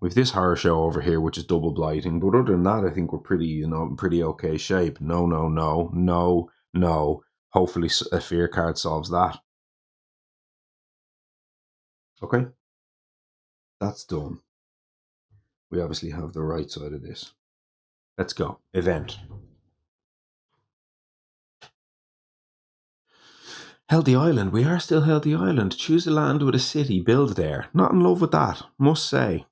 With this horror show over here, which is double blighting, but other than that, I think we're pretty, pretty okay shape. No. Hopefully a fear card solves that. Okay. That's done. We obviously have the right side of this. Let's go. Event. Healthy Island. We are still Healthy Island. Choose a land with a city. Build there. Not in love with that, must say.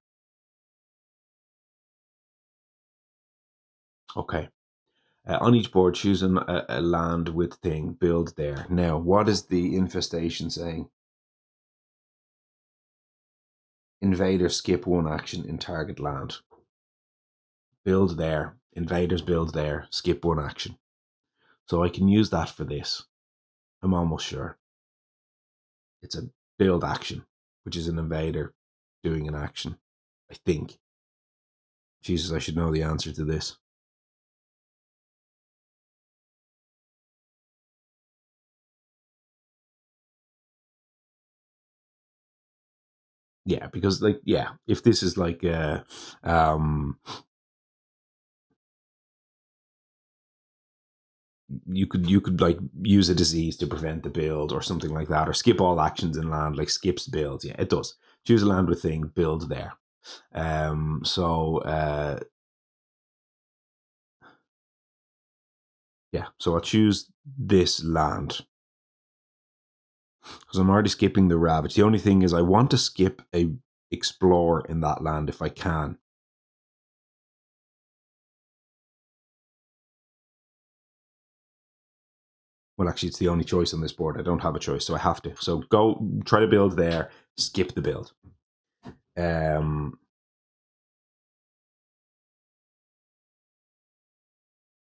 Okay. On each board, choose a land with thing. Build there. Now, what is the infestation saying? Invaders skip one action in target land. Build there. Invaders build there. Skip one action. So I can use that for this. I'm almost sure. It's a build action, which is an invader doing an action. I think. Jesus, I should know the answer to this. Yeah, because like, yeah, if this is like you could like use a disease to prevent the build or something like that, or skip all actions in land, like skips builds. Yeah, it does. Choose a land with thing, build there. Yeah, so I'll choose this land because I'm already skipping the Ravage. The only thing is I want to skip a explore in that land if I can. Well, actually, it's the only choice on this board. I don't have a choice, so I have to. So go try to build there, skip the build.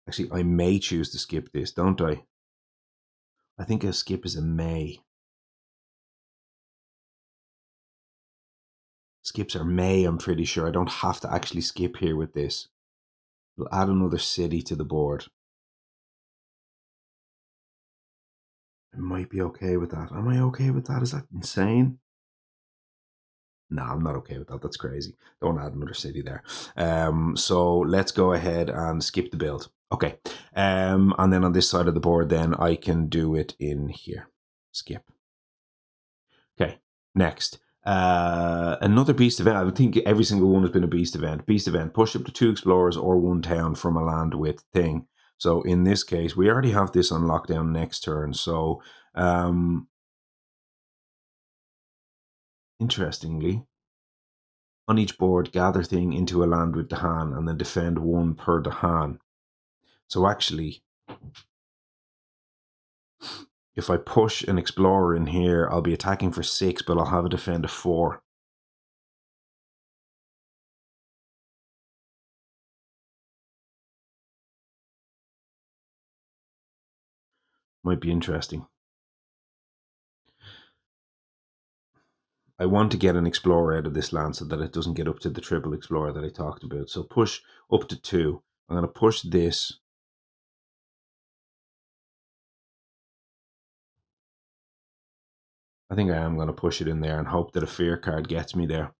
Actually, I may choose to skip this, don't I? I think a skip is a may. Skips are may, I'm pretty sure. I don't have to actually skip here with this. We'll add another city to the board. I might be okay with that. Am I okay with that? Is that insane? No, I'm not okay with that. That's crazy. Don't add another city there. So let's go ahead and skip the build. Okay. And then on this side of the board, then I can do it in here. Skip. Okay. Next. Another beast event. I think every single one has been a beast event. Beast event. Push up to 2 explorers or 1 town from a land with thing. So in this case, we already have this on lockdown next turn. So interestingly, on each board, gather thing into a land with Dahan and then defend 1 per Dahan. So actually, if I push an explorer in here, I'll be attacking for 6, but I'll have a defend of 4. Might be interesting. I want to get an explorer out of this land so that it doesn't get up to the triple explorer that I talked about. So push up to 2. I'm going to push this. I think I am going to push it in there and hope that a fear card gets me there.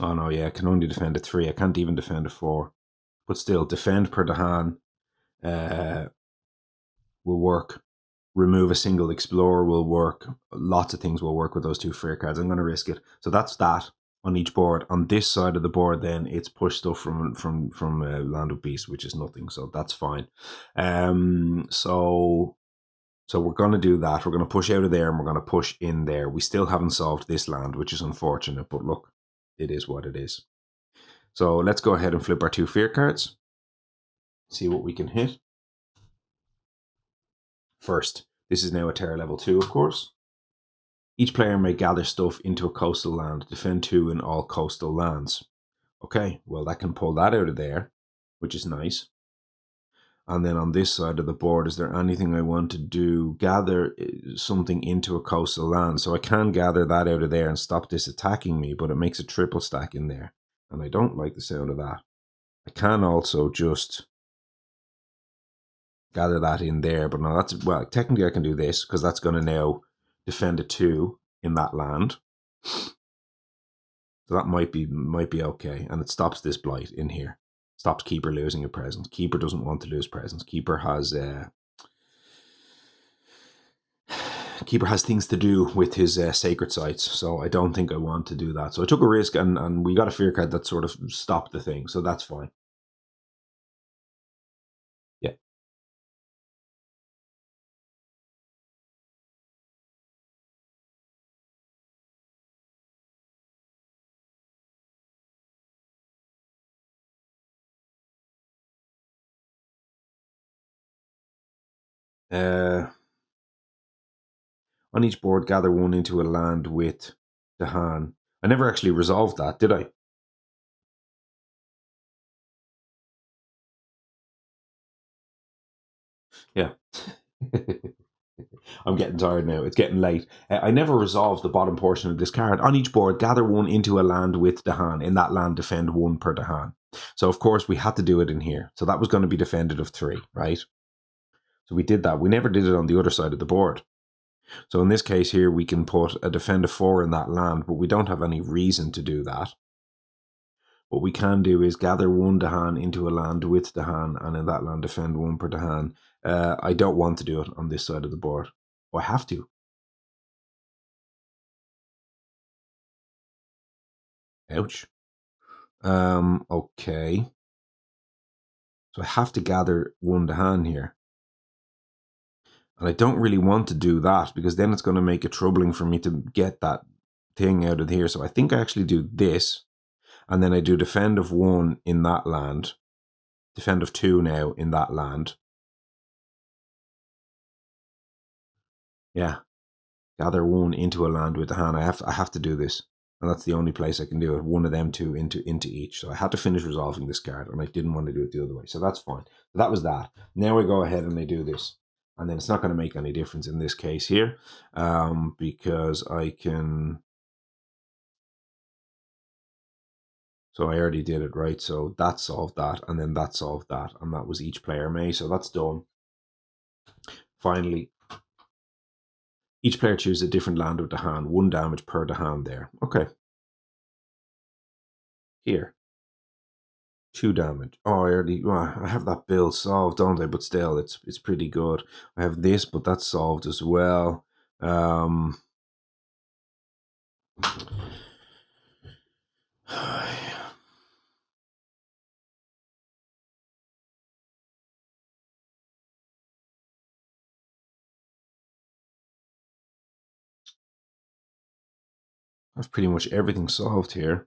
Oh no, yeah, I can only defend a 3. I can't even defend a 4. But still, defend per Dahan will work. Remove a single explorer will work. Lots of things will work with those 2 fear cards. I'm going to risk it. So that's that on each board. On this side of the board, then it's push stuff from Land of Beast, which is nothing. So that's fine. So we're going to do that. We're going to push out of there and we're going to push in there. We still haven't solved this land, which is unfortunate. But look, it is what it is. So let's go ahead and flip our 2 fear cards. See what we can hit. First, this is now a terror level 2, of course. Each player may gather stuff into a coastal land, defend 2 in all coastal lands. Okay, well, that can pull that out of there, which is nice. And then on this side of the board, is there anything I want to do? Gather something into a coastal land. So I can gather that out of there and stop this attacking me, but it makes a triple stack in there. And I don't like the sound of that. I can also just gather that in there, but no, that's, well, technically I can do this because that's going to now defend a 2 in that land. So that might be okay, and it stops this blight in here. Stops Keeper losing a presence. Keeper doesn't want to lose presence. Keeper has things to do with his sacred sites, so I don't think I want to do that. So I took a risk, and we got a fear card that sort of stopped the thing, so that's fine. Yeah. On each board, gather one into a land with Dahan. I never actually resolved that, did I? Yeah. I'm getting tired now. It's getting late. I never resolved the bottom portion of this card. On each board, gather one into a land with Dahan. In that land, defend one per Dahan. So, of course, we had to do it in here. So that was going to be defended of 3, right? So we did that. We never did it on the other side of the board. So in this case here, we can put a defend of 4 in that land, but we don't have any reason to do that. What we can do is gather one Dahan into a land with Dahan, and in that land defend 1 per Dahan. I don't want to do it on this side of the board. Oh, I have to. Ouch. Okay. So I have to gather 1 Dahan here. And I don't really want to do that because then it's going to make it troubling for me to get that thing out of here. So I think I actually do this. And then I do defend of 1 in that land. Defend of 2 now in that land. Yeah. Gather 1 into a land with the hand. I have to do this. And that's the only place I can do it. One of them 2 into each. So I had to finish resolving this card, and I didn't want to do it the other way. So that's fine. So that was that. Now I go ahead and I do this. And then it's not going to make any difference in this case here, because I can... So I already did it, right? So that solved that, and then that solved that, and that was each player may. So that's done. Finally, each player chooses a different land with the hand. 1 damage per the hand there. Okay. Here. 2 damage. Oh, I have that build solved, don't I? But still, it's pretty good. I have this, but that's solved as well. I've pretty much everything solved here.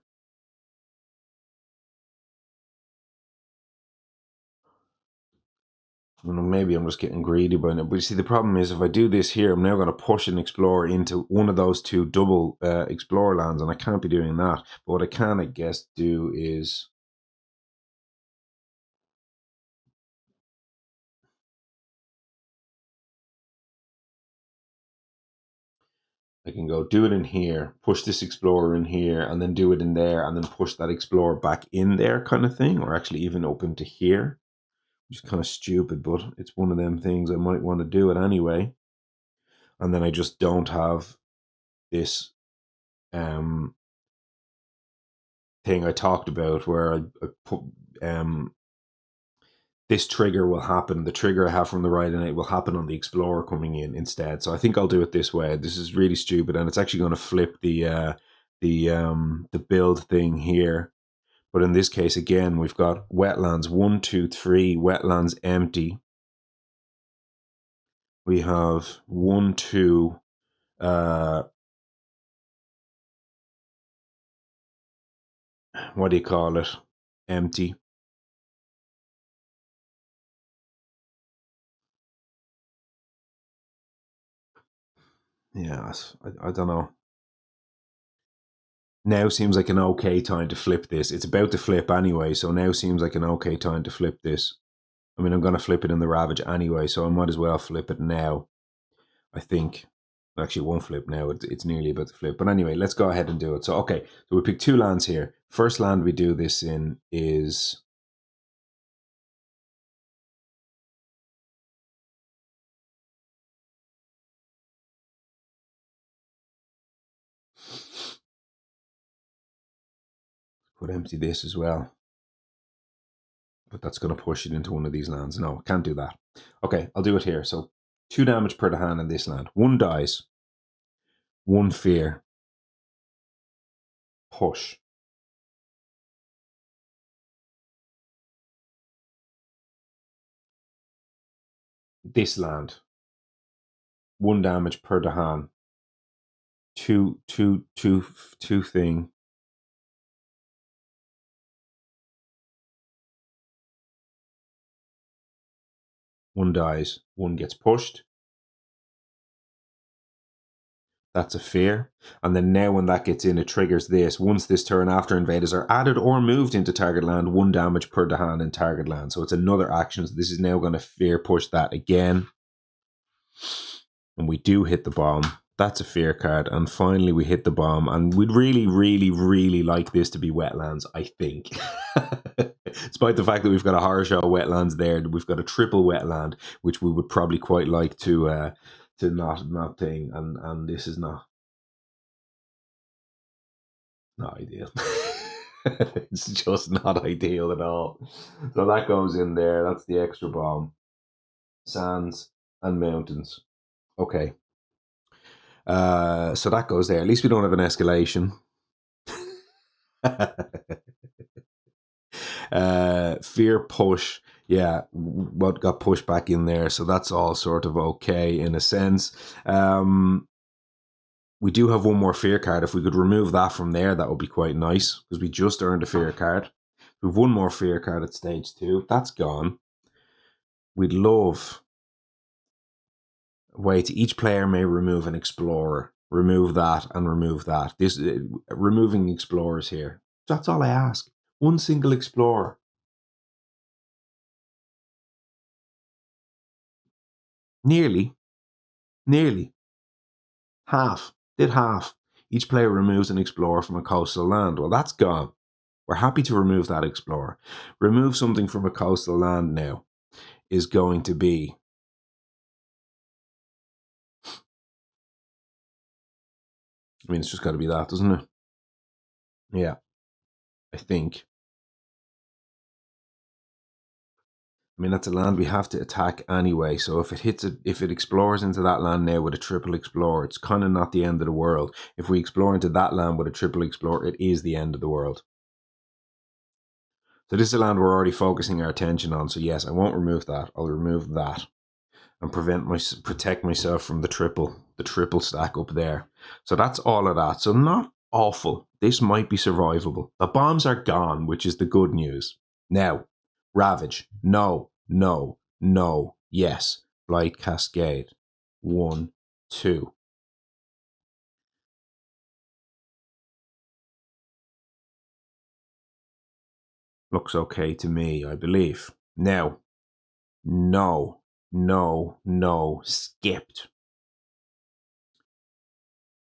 Maybe I'm just getting greedy by now. But you see, the problem is if I do this here, I'm now going to push an explorer into one of those 2 double explorer lands, and I can't be doing that. But what I can, I guess, do is... I can go do it in here, push this explorer in here, and then do it in there, and then push that explorer back in there kind of thing, or actually even up into here. Which is kind of stupid, but it's one of them things I might want to do it anyway. And then I just don't have this thing I talked about where I put this trigger will happen. The trigger I have from the right and it will happen on the explorer coming in instead. So I think I'll do it this way. This is really stupid, and it's actually going to flip the build thing here. But in this case, again, we've got wetlands 1, 2, 3. Wetlands empty. We have 1, 2. What do you call it? Empty. Yes, I don't know. Now seems like an okay time to flip this. It's about to flip anyway, so now seems like an okay time to flip this. I mean, I'm going to flip it in the Ravage anyway, so I might as well flip it now. I think. Actually, it won't flip now. It's nearly about to flip. But anyway, let's go ahead and do it. So, okay. So we pick 2 lands here. First land we do this in is... Could empty this as well. But that's going to push it into one of these lands. No, can't do that. Okay, I'll do it here. So 2 damage per the hand in this land. 1 dies. 1 fear. Push. This land. 1 damage per the hand. 2 thing. One dies, one gets pushed. That's a fear. And then now when that gets in, it triggers this. Once this turn, after invaders are added or moved into target land, 1 damage per hand in target land. So it's another action. So this is now going to fear push that again. And we do hit the bomb. That's a fear card. And finally we hit the bomb. And we'd really, really, really like this to be wetlands, I think. Despite the fact that we've got a horror show wetlands there, we've got a triple wetland, which we would probably quite like to not thing, and this is not ideal. It's just not ideal at all. So that goes in there. That's the extra bomb. Sands and mountains. Okay. So that goes there. At least we don't have an escalation. Fear push. Yeah, what got pushed back in there. So that's all sort of okay in a sense. We do have one more fear card. If we could remove that from there, that would be quite nice, because we just earned a fear card. We have one more fear card at stage 2. That's gone. We'd love a way to each player may remove an explorer. Remove that and remove that. This removing explorers here. That's all I ask. One single explorer. Nearly. Half. Did half. Each player removes an explorer from a coastal land. Well, that's gone. We're happy to remove that explorer. Remove something from a coastal land now is going to be... I mean, it's just got to be that, doesn't it? Yeah. I think. I mean, that's a land we have to attack anyway. So if it hits it, if it explores into that land now with a triple explorer, it's kind of not the end of the world. If we explore into that land with a triple explorer, it is the end of the world. So this is a land we're already focusing our attention on. So yes, I won't remove that. I'll remove that and protect myself from the triple stack up there. So that's all of that. So not awful. This might be survivable. The bombs are gone, which is the good news. Now, Ravage. No. Yes. Blight Cascade. 1, 2. Looks okay to me, I believe. Now, no. Skipped.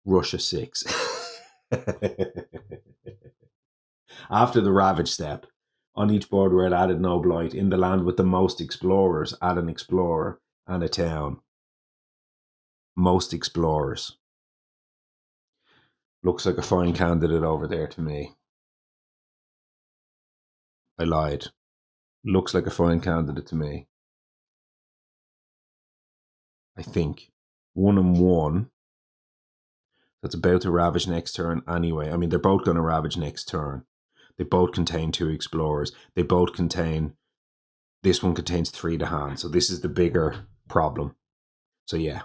Russia 6. After the Ravage step, on each board where it added no blight, in the land with the most explorers, add an explorer and a town. Most explorers. Looks like a fine candidate over there to me. I lied. Looks like a fine candidate to me. I think. 1 and 1. That's about to Ravage next turn anyway. I mean, they're both going to Ravage next turn. They both contain 2 explorers. They both contain... This one contains 3 to hand. So this is the bigger problem. So yeah.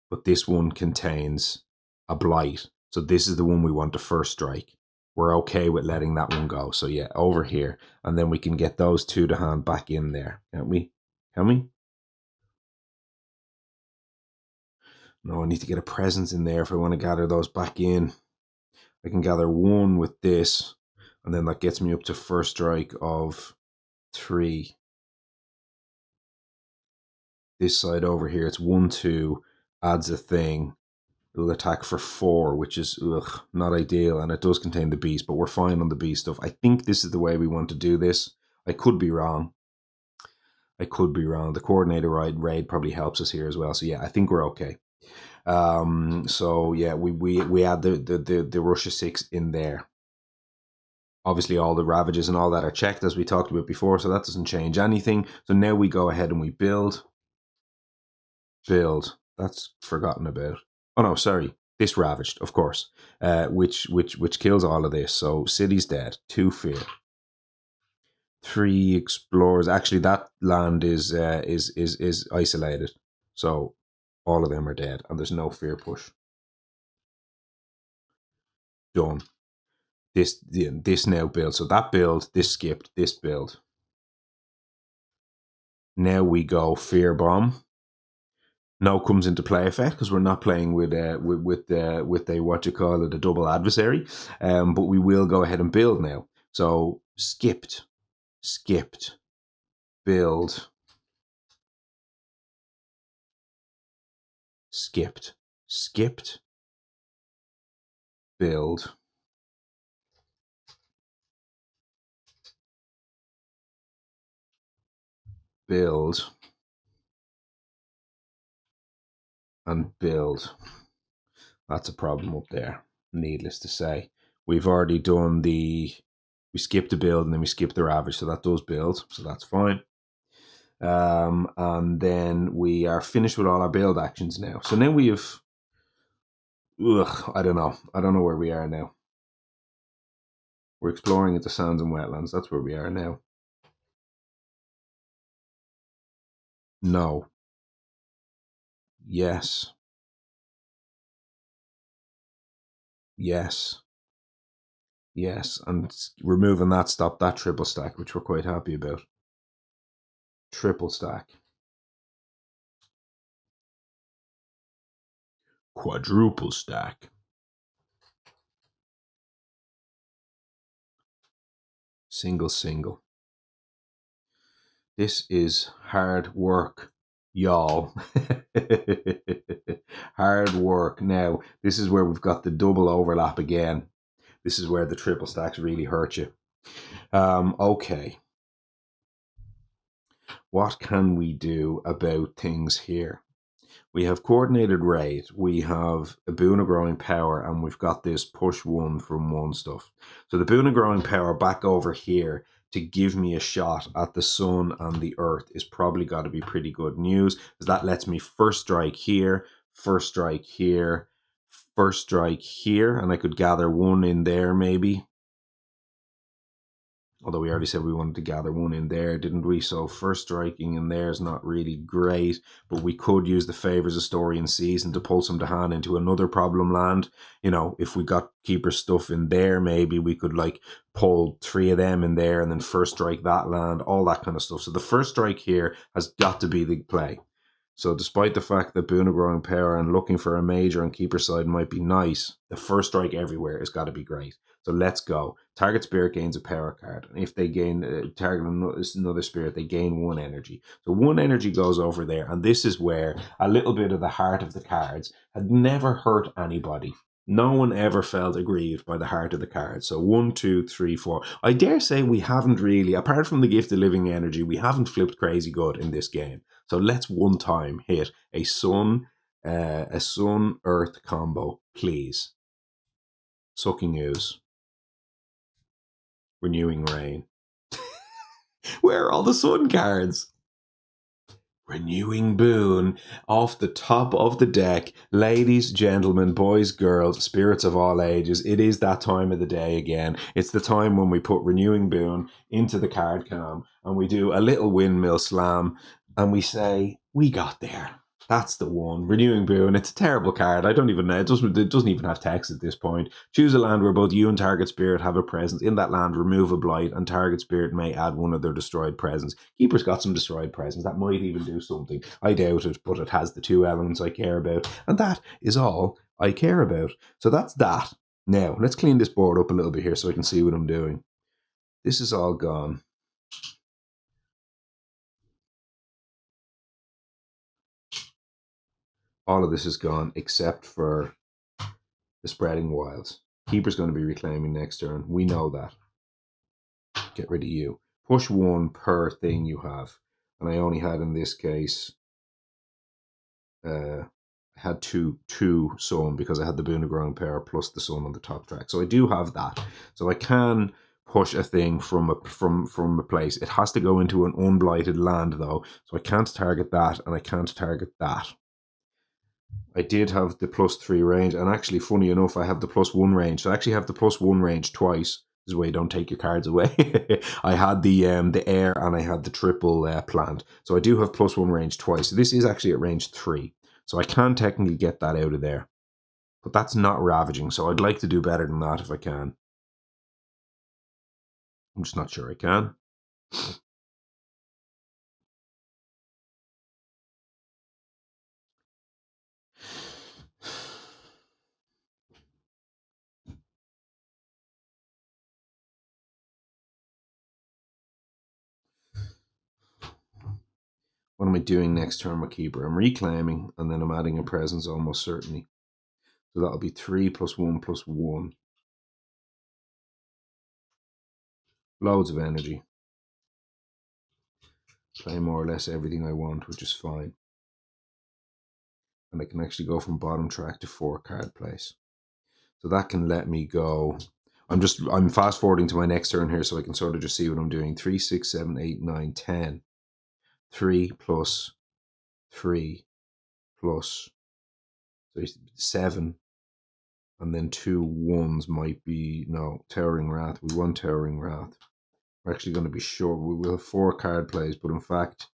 But this one contains a blight. So this is the one we want to first strike. We're okay with letting that one go. So yeah, over here. And then we can get those 2 to hand back in there. Can't we? Can we? No, I need to get a presence in there if I want to gather those back in. I can gather 1 with this. And then that gets me up to first strike of 3. This side over here, it's 1, 2, adds a thing. It'll attack for 4, which is not ideal, and it does contain the beast, but we're fine on the beast stuff. I think this is the way we want to do this. I could be wrong. The coordinator raid probably helps us here as well. So yeah, I think we're okay. So yeah, we add the Russia 6 in there. Obviously, all the ravages and all that are checked as we talked about before, so that doesn't change anything. So now we go ahead and we build. That's forgotten about. Oh no, sorry. This ravaged, of course, which kills all of this. So city's dead. 2 fear. 3 explorers. Actually, that land is isolated. So all of them are dead, and there's no fear push. Done. This now build. So that build, this skipped, this build. Now we go Fear Bomb. No comes into play effect because we're not playing with a what you call it, a double adversary. But we will go ahead and build now. So skipped, build, skipped, build, build, and build. That's a problem up there, needless to say. We've already done we skipped the build and then we skipped the ravage, so that does build, so that's fine. And then we are finished with all our build actions now. So now we have, I don't know where we are now. We're exploring into sands and wetlands. That's where we are now. No. Yes. Yes. Yes. And removing that stopped that triple stack, which we're quite happy about. Triple stack. Quadruple stack. Single. This is hard work, y'all. Hard work. Now, this is where we've got the double overlap again. This is where the triple stacks really hurt you. Okay. What can we do about things here? We have coordinated raid, we have a boon of growing power, and we've got this push 1 from 1 stuff. So the boon of growing power back over here to give me a shot at the sun and the earth is probably got to be pretty good news, because that lets me first strike here, first strike here, first strike here, and I could gather 1 in there maybe. Although we already said we wanted to gather 1 in there, didn't we? So first striking in there is not really great, but we could use the Favors of Story and Season to pull some to hand into another problem land. You know, if we got Keeper stuff in there, maybe we could like pull 3 of them in there and then first strike that land, all that kind of stuff. So the first strike here has got to be the play. So despite the fact that Boon of Growing Power and looking for a major on Keeper side might be nice, the first strike everywhere has got to be great. So let's go. Target spirit gains a power card. And if they gain target another spirit, they gain 1 energy. So 1 energy goes over there. And this is where a little bit of the heart of the cards had never hurt anybody. No one ever felt aggrieved by the heart of the cards. So 1, 2, 3, 4. I dare say we haven't really, apart from the Gift of Living Energy, we haven't flipped crazy good in this game. So let's one time hit a sun earth combo, please. Sucking Ooze. Renewing Rain. Where are all the sun cards? Renewing Boon off the top of the deck. Ladies, gentlemen, boys, girls, spirits of all ages, it is that time of the day again. It's the time when we put Renewing Boon into the card cam and we do a little windmill slam and we say, we got there. That's the one. Renewing Boon. It's a terrible card. I don't even know. It doesn't even have text at this point. Choose a land where both you and target spirit have a presence. In that land, remove a blight, and target spirit may add 1 of their destroyed presence. Keeper's got some destroyed presence. That might even do something. I doubt it, but it has the 2 elements I care about. And that is all I care about. So that's that. Now, let's clean this board up a little bit here so I can see what I'm doing. This is all gone. All of this is gone except for the Spreading Wilds. Keeper's going to be reclaiming next turn. We know that. Get rid of you. Push 1 per thing you have. And I only had, in this case, I had two sun because I had the Boon of Growing Power plus the sun on the top track. So I do have that. So I can push a thing from a place. It has to go into an unblighted land though. So I can't target that and I can't target that. I did have the +3 range, and actually, funny enough, I have the +1 range. So I actually have the +1 range twice. This is why you don't take your cards away. I had the air and I had the triple plant. So I do have +1 range twice. So this is actually at range 3. So I can technically get that out of there. But that's not ravaging, so I'd like to do better than that if I can. I'm just not sure I can. What am I doing next turn, my keeper? I'm reclaiming, and then I'm adding a presence almost certainly. So that'll be 3 + 1 + 1. Loads of energy. Play more or less everything I want, which is fine. And I can actually go from bottom track to 4 card place. So that can let me go. I'm fast forwarding to my next turn here, so I can sort of just see what I'm doing. 3, 6, 7, 8, 9, 10. 3 + 3 + 7. And then 2 1s might be, no, Towering Wrath. We want Towering Wrath. We're actually going to be short. We will have 4 card plays, but in fact,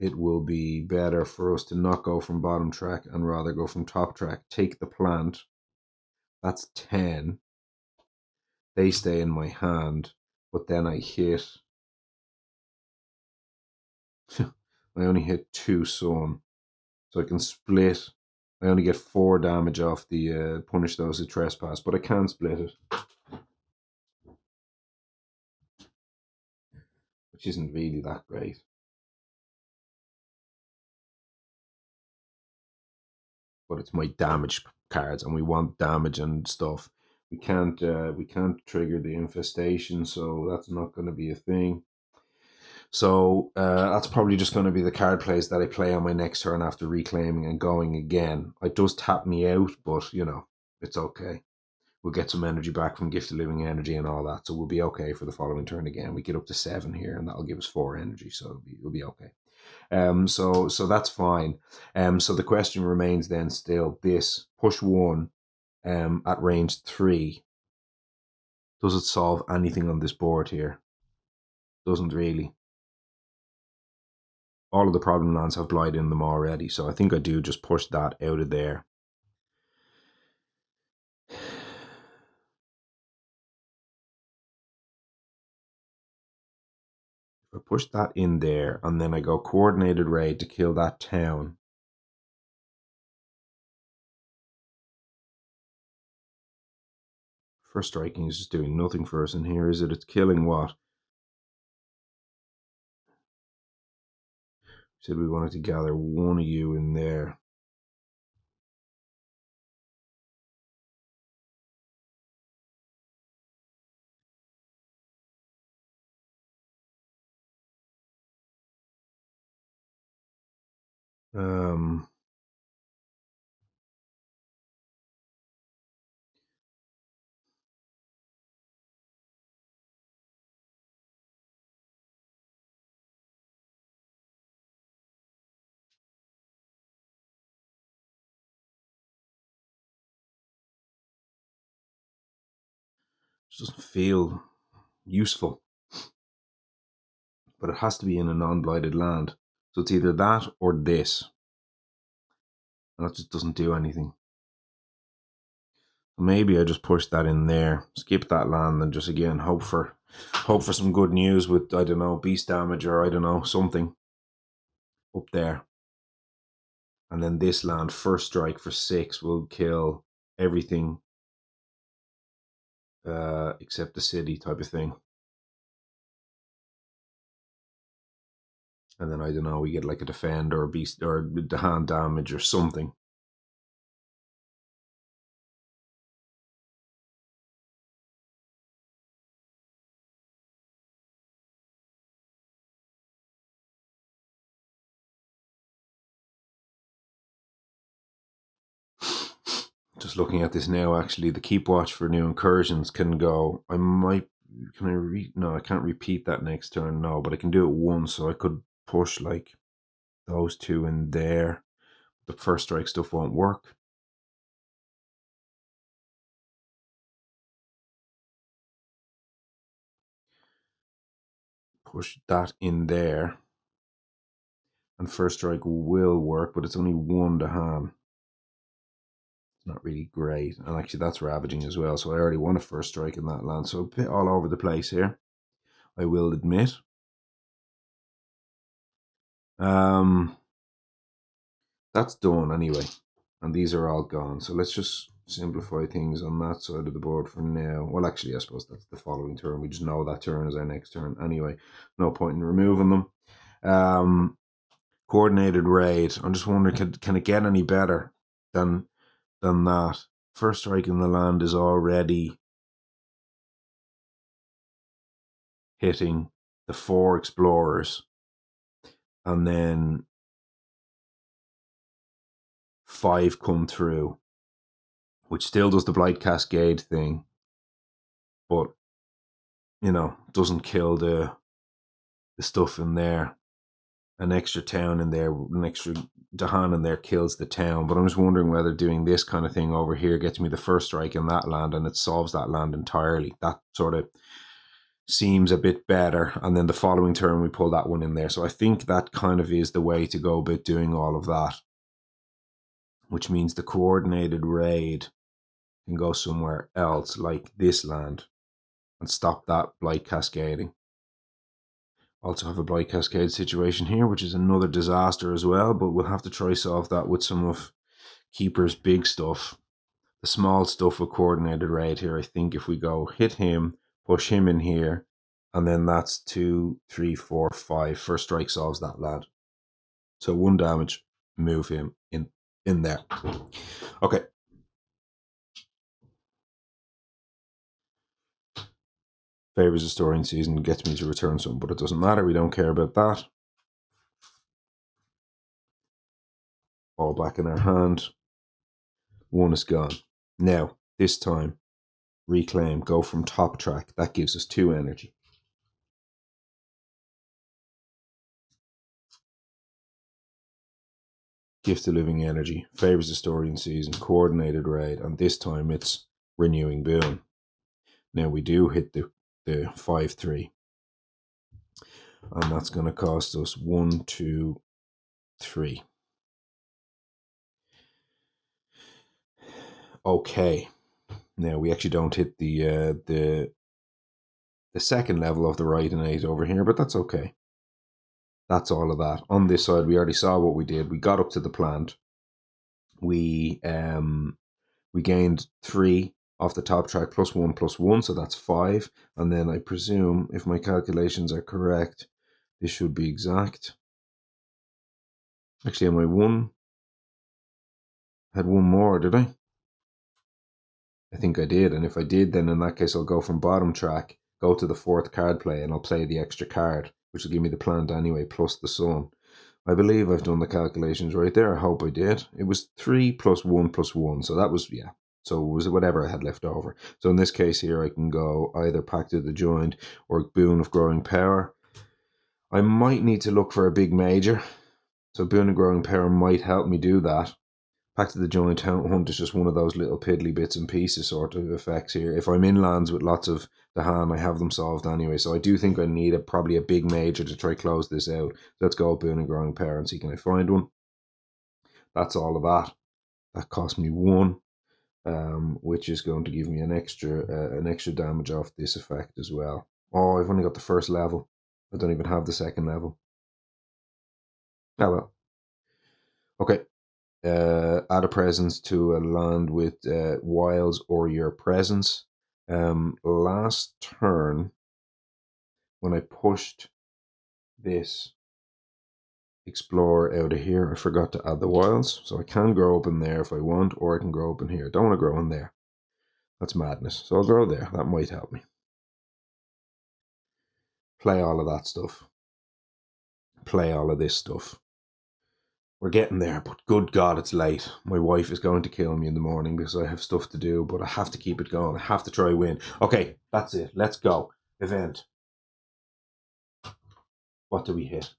it will be better for us to not go from bottom track and rather go from top track. Take the plant. That's 10. They stay in my hand, but then I hit. I only hit 2 sun, so I can split. I only get 4 damage off the punish those who trespass, but I can split it, which isn't really that great. But it's my damage cards, and we want damage and stuff. We can't trigger the infestation, so that's not going to be a thing. So that's probably just going to be the card plays that I play on my next turn after reclaiming and going again. It does tap me out, but you know, it's okay. We'll get some energy back from Gift of Living Energy and all that, so we'll be okay for the following turn again. We get up to 7 here, and that'll give us 4 energy, so it'll be okay. So that's fine. So the question remains then still this: push 1 at range 3. Does it solve anything on this board here? Doesn't really. All of the problem lands have Blight in them already, so I think I do just push that out of there. If I push that in there, and then I go Coordinated Raid to kill that town. First striking is just doing nothing for us in here, is it? It's killing what? Said we wanted to gather 1 of you in there. It doesn't feel useful, but it has to be in a non-blighted land. So it's either that or this, and that just doesn't do anything. Maybe I just push that in there, skip that land, and just again hope for some good news with, I don't know, beast damage, or I don't know, something up there. And then this land, first strike for 6, will kill everything except the city, type of thing. And then I don't know, we get like a defend or a beast or the hand damage or something. Just looking at this now, actually, the keep watch for new incursions can go. No, I can't repeat that next turn. No, but I can do it once, so I could push like those 2 in there. The first strike stuff won't work. Push that in there, and first strike will work, but it's only 1 to hand. Not really great, and actually that's ravaging as well, so I already want a first strike in that land, so a bit all over the place here, I will admit. That's done anyway, and these are all gone, so let's just simplify things on that side of the board for now. Well, actually I suppose that's the following turn. We just know that turn is our next turn anyway, no point in removing them. Coordinated raid. I'm just wondering, can it get any better than that? First strike in the land is already hitting the 4 explorers, and then 5 come through, which still does the Blight Cascade thing, but doesn't kill the stuff in there. An extra town in there, an extra Dahan in there kills the town. But I'm just wondering whether doing this kind of thing over here gets me the first strike in that land and it solves that land entirely. That sort of seems a bit better. And then the following turn we pull that one in there. So I think that kind of is the way to go about doing all of that, which means the coordinated raid can go somewhere else, like this land, and stop that Blight cascading. Also have a Blight Cascade situation here, which is another disaster as well, but we'll have to try solve that with some of Keeper's big stuff. The small stuff with coordinated raid here, I think if we go hit him, push him in here, and then that's 2, 3, 4, 5. First strike solves that lad. So 1 damage, move him in there. Okay. Favors the storing season, gets me to return something, but it doesn't matter. We don't care about that. All back in our hand. 1 is gone. Now, this time, reclaim, go from top track. That gives us 2 energy. Gift of living energy, favors the story in season, coordinated raid, and this time it's renewing boon. Now we do hit the 5/3, and that's going to cost us 1, 2, 3. Okay, now we actually don't hit the second level of the right innate over here, but that's okay. That's all of that. On this side, we already saw what we did. We got up to the plant. We gained 3 off the top track, +1, so that's 5. And then I presume, if my calculations are correct, this should be exact. Actually, am I 1? Had 1 more, did I? I think I did. And if I did, then in that case, I'll go from bottom track, go to the 4th card play, and I'll play the extra card, which will give me the plant anyway, plus the sun. I believe I've done the calculations right there. I hope I did. It was 3 + 1 + 1. So that was, yeah. So it was whatever I had left over. So in this case here, I can go either Pact of the Joined or Boon of Growing Power. I might need to look for a big major. So Boon of Growing Power might help me do that. Pact of the Joint Hunt is just one of those little piddly bits and pieces sort of effects here. If I'm in lands with lots of the hand, I have them solved anyway. So I do think I need probably a big major to try close this out. Let's go Boon and Growing Power and see can I find one. That's all of that. That cost me 1, which is going to give me an extra damage off this effect as well. Oh, I've only got the first level. I don't even have the second level. Oh well. Okay. Add a presence to a land with wilds or your presence. Last turn, when I pushed this explorer out of here, I forgot to add the wilds. So I can grow up in there if I want, or I can grow up in here. I don't want to grow in there. That's madness. So I'll grow there. That might help me. Play all of that stuff. Play all of this stuff. We're getting there, but good God, it's late. My wife is going to kill me in the morning because I have stuff to do, but I have to keep it going. I have to try win. Okay, that's it. Let's go. Event. What do we hit?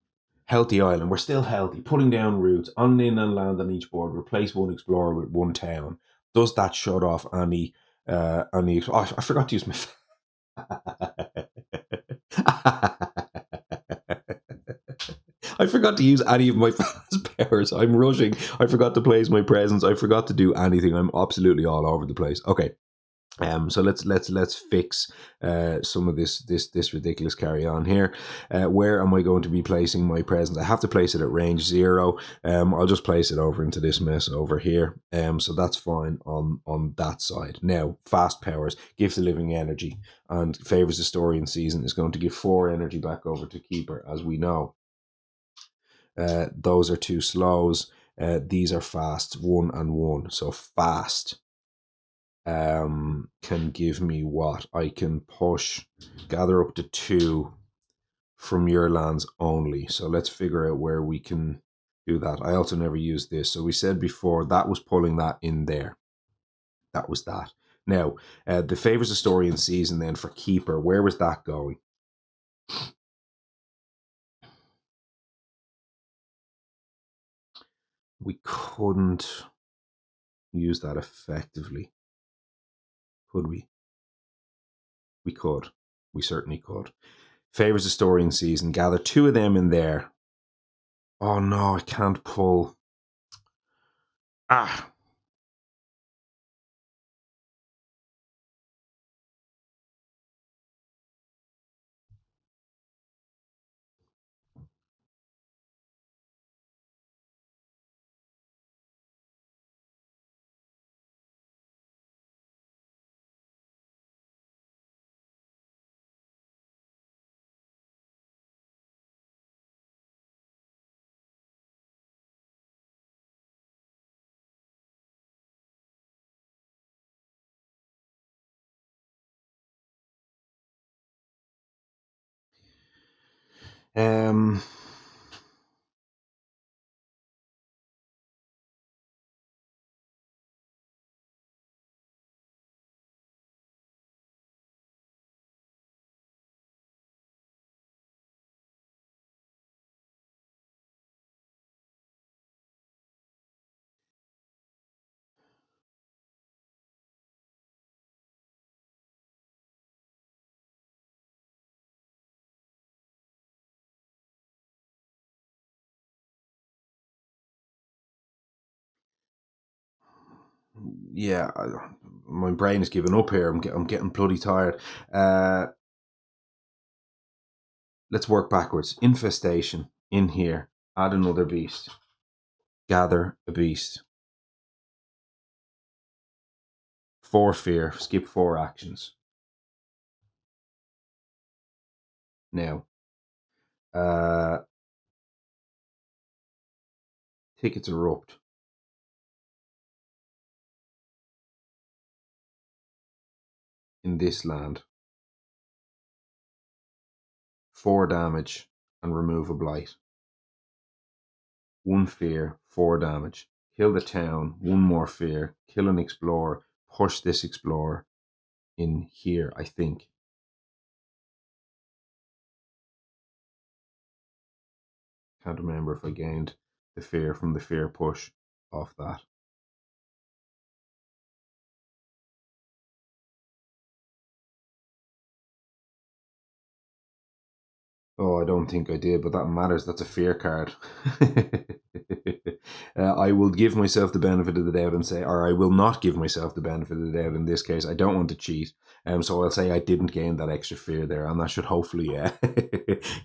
Healthy Island. We're still healthy. Putting down roots on in and land on each board. Replace 1 explorer with 1 town. Does that shut off any? Oh, I forgot to use my. I forgot to use any of my fast powers. I'm rushing. I forgot to place my presence. I forgot to do anything. I'm absolutely all over the place. Okay. So let's fix some of this ridiculous carry on here. Where am I going to be placing my presence? I have to place it at range 0. I'll just place it over into this mess over here. So that's fine on that side. Now, fast powers, gives the living energy, and favors the story in season is going to give 4 energy back over to Keeper, as we know. Those are 2 slows. These are fasts, 1 and 1. So fast can give me what? I can push, gather up to 2 from your lands only. So let's figure out where we can do that. I also never used this. So we said before that was pulling that in there. That was that. Now, the favors of story and season then for keeper, where was that going? We couldn't use that effectively, could we? We could. We certainly could. Favors of story and season, gather 2 of them in there. Oh no, I can't pull. Ah. Um. Yeah, my brain is giving up here. I'm getting bloody tired. Let's work backwards. Infestation in here. Add another beast. Gather a beast. 4 fear. Skip 4 actions. Now, tickets erupt. In this land. 4 damage and remove a blight. 1 fear, 4 damage. Kill the town, 1 more fear. Kill an explorer. Push this explorer in here, I think. Can't remember if I gained the fear from the fear push off that. Oh, I don't think I did, but that matters. That's a fear card. I will give myself the benefit of the doubt and say, or I will not give myself the benefit of the doubt in this case. I don't want to cheat. So I'll say I didn't gain that extra fear there, and that should hopefully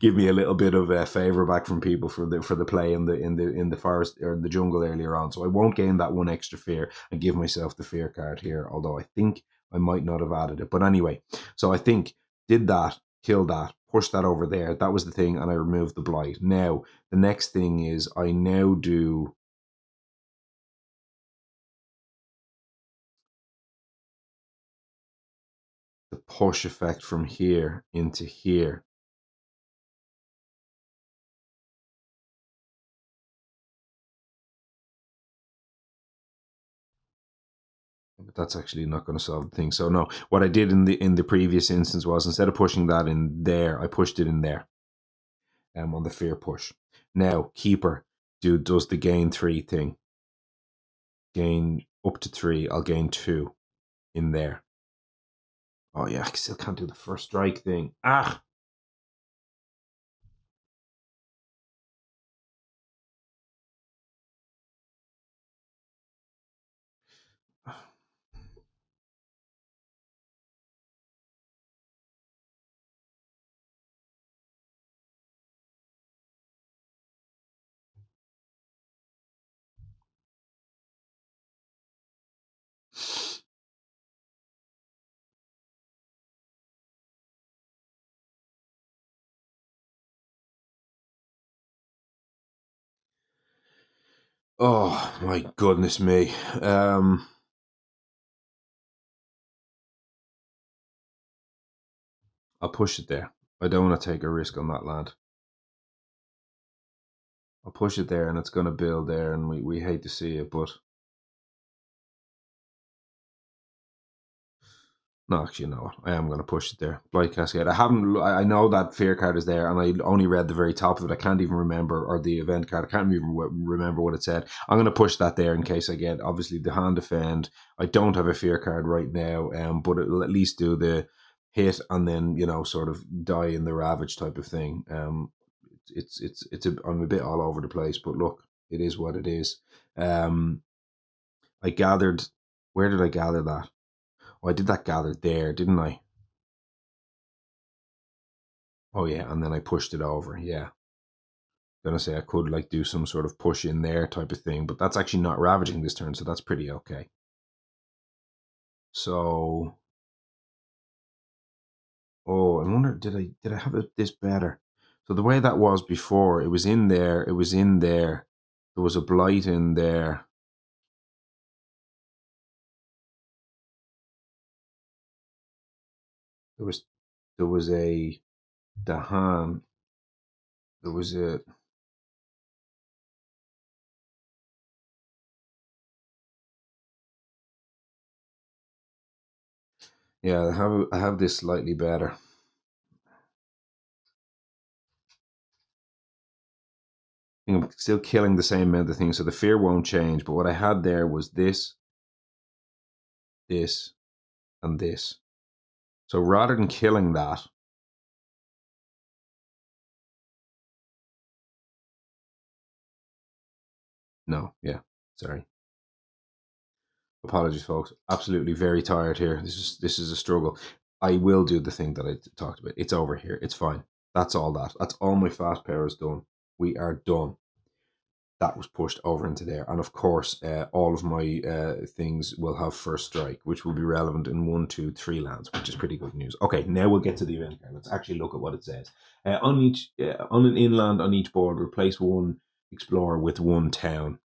give me a little bit of favor back from people for the play in the forest or the jungle earlier on. So I won't gain that 1 extra fear and give myself the fear card here, although I think I might not have added it. But anyway, so I think did that, kill that, push that over there. That was the thing, and I removed the blight. Now, the next thing is I now do the push effect from here into here. But that's actually not going to solve the thing. So no, what I did in the previous instance was instead of pushing that in there, I pushed it in there. On the fear push. Now, keeper does the gain 3 thing. Gain up to 3. I'll gain 2 in there. Oh yeah, I still can't do the first strike thing. Ah. Oh my goodness me. I'll push it there. I don't want to take a risk on that land. I'll push it there and it's going to build there, and we hate to see it, but no, actually, no. I am going to push it there. Blight Cascade. I know that fear card is there, and I only read the very top of it. I can't even remember, or the event card. I can't even remember what it said. I'm going to push that there in case I get, obviously, the hand defend. I don't have a fear card right now, but it'll at least do the hit and then, sort of die in the ravage type of thing. I'm a bit all over the place, but look, it is what it is. I gathered. Where did I gather that? Oh, I did that gathered there, didn't I? Oh yeah, and then I pushed it over. Yeah, gonna say I could like do some sort of push in there type of thing, but that's actually not ravaging this turn, so that's pretty okay. So, oh, I wonder, did I have it this better? So the way that was before, it was in there. It was in there. There was a blight in there. There was a Dahan. There was a. Yeah, I have this slightly better. I'm still killing the same amount of things, so the fear won't change. But what I had there was this, and this. So rather than killing that, no, yeah, sorry. Apologies, folks. Absolutely very tired here. This is a struggle. I will do the thing that I talked about. It's over here. It's fine. That's all that. That's all my fast power is done. We are done. That was pushed over into there. And of course, all of my things will have first strike, which will be relevant in 1, 2, 3 lands, which is pretty good news. Okay, now we'll get to the event card. Let's actually look at what it says. On an inland on each board, replace one explorer with one town.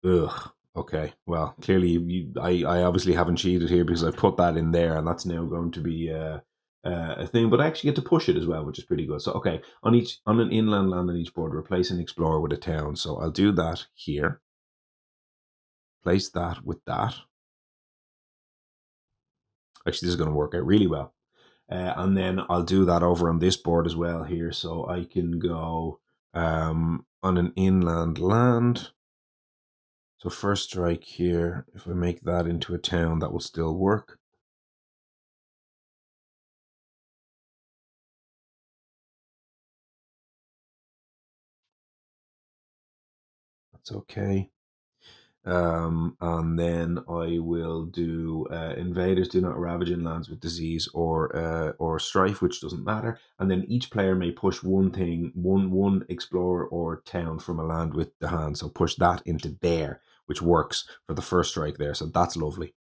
Ugh. Okay. Well, clearly, I obviously haven't cheated here because I put that in there, and that's now going to be a thing. But I actually get to push it as well, which is pretty good. So, okay, on an inland land on each board, replace an explorer with a town. So I'll do that here. Place that with that. Actually, this is going to work out really well. And then I'll do that over on this board as well here, so I can go on an inland land. So first strike here, if I make that into a town, that will still work. That's okay. And then I will do invaders do not ravage inlands with disease or strife, which doesn't matter. And then each player may push one explorer or town from a land with the hand. So push that into there, which works for the first strike there. So that's lovely.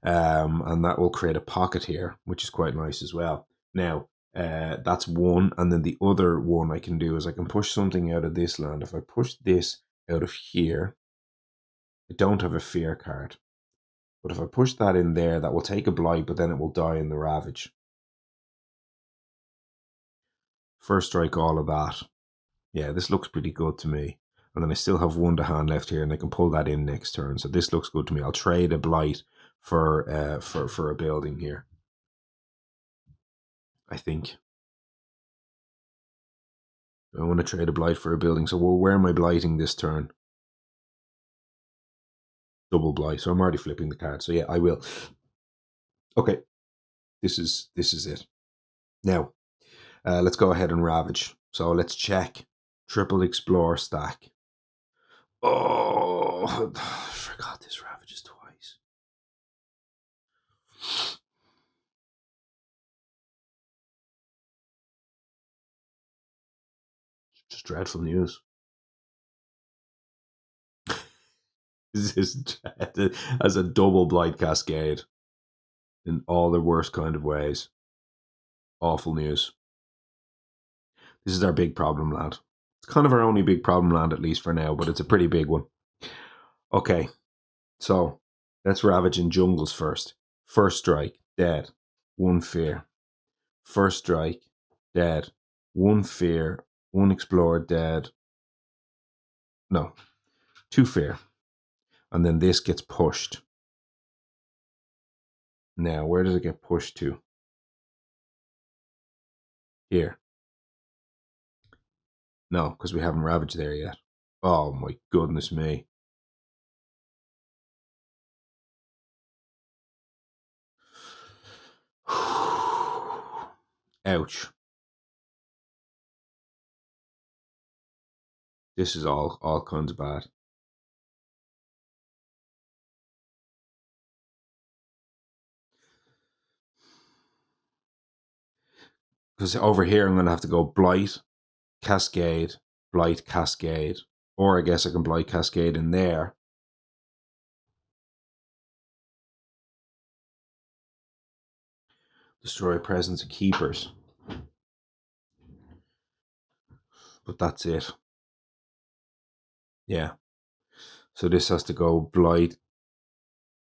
And that will create a pocket here, which is quite nice as well. Now, that's one, and then the other one I can do is I can push something out of this land. If I push this out of here, I don't have a fear card. But if I push that in there, that will take a blight, but then it will die in the ravage. First strike, all of that. Yeah, this looks pretty good to me. And then I still have one to hand left here, and I can pull that in next turn. So this looks good to me. I'll trade a blight for a building here, I think. I want to trade a blight for a building. So where am I blighting this turn? Double blight. So I'm already flipping the card. So yeah, I will. Okay, this is it. Now, let's go ahead and ravage. So let's check. Triple explore stack. Oh, I forgot this ravages twice. Just dreadful news. This is as a double blight cascade in all the worst kind of ways. Awful news. This is our big problem, lad. kind of our only big problem land, at least for now, but it's a pretty big one. Okay, so let's ravage in jungles first. First strike, dead. 1 fear. First strike, dead. 1 fear. 1 explorer, dead. No, 2 fear. And then this gets pushed. Now, where does it get pushed to? Here. No, because we haven't ravaged there yet. Oh my goodness me. Ouch. This is all kinds of bad. Because over here I'm going to have to go Blight, Cascade, Blight, Cascade. Or I guess I can Blight, Cascade in there. Destroy presence of keepers. But that's it. Yeah. So this has to go Blight,